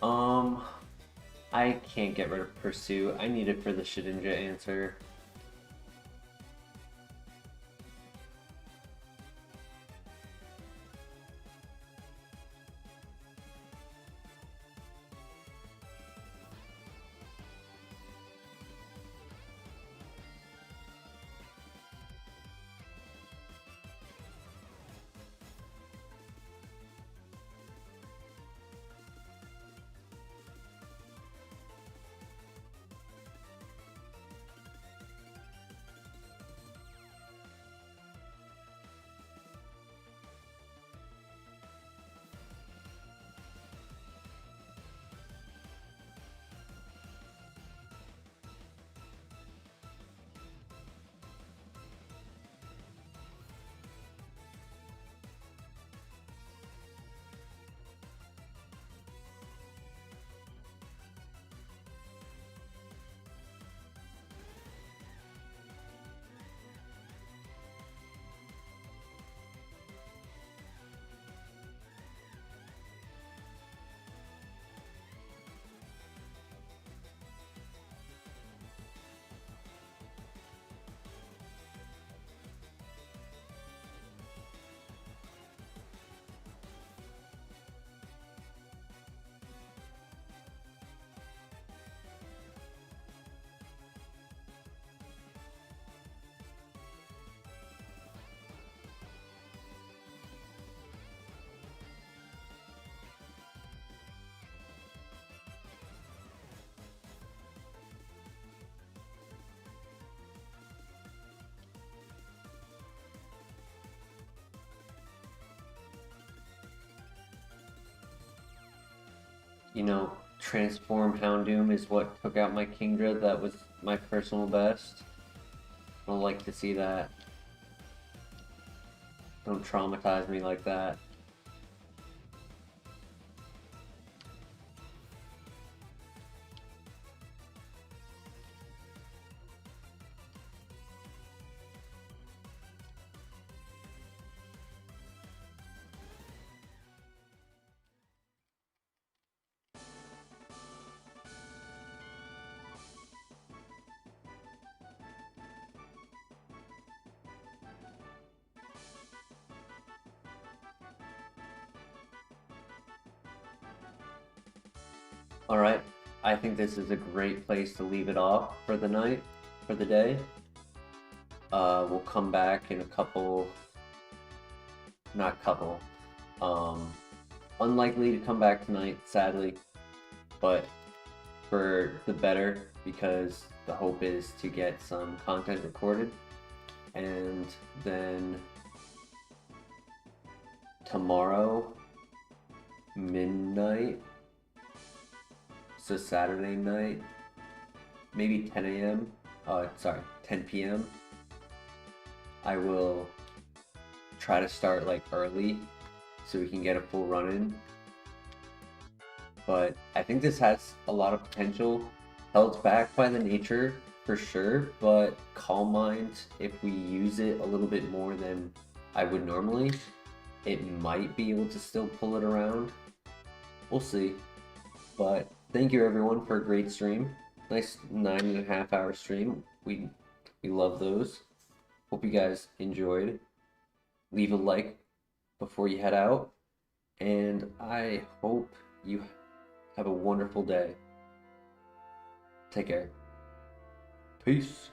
I can't get rid of Pursue. I need it for the Shedinja answer. you know, Transform Houndoom is what took out my Kingdra. That was my personal best. I don't like to see that. Don't traumatize me like that. Alright, I think this is a great place to leave it off for the night, for the day. We'll come back in a couple, not couple, unlikely to come back tonight, sadly, but for the better, because the hope is to get some content recorded, and then tomorrow, midnight, so Saturday night, maybe 10 a.m., sorry, 10 p.m., I will try to start like early so we can get a full run in. But I think this has a lot of potential, held back by the nature for sure, but Calm Mind, if we use it a little bit more than I would normally, it might be able to still pull it around. We'll see. But thank you everyone for a great stream. Nice 9.5 hour stream. We love those. Hope you guys enjoyed. Leave a like before you head out, and I hope you have a wonderful day. Take care. Peace.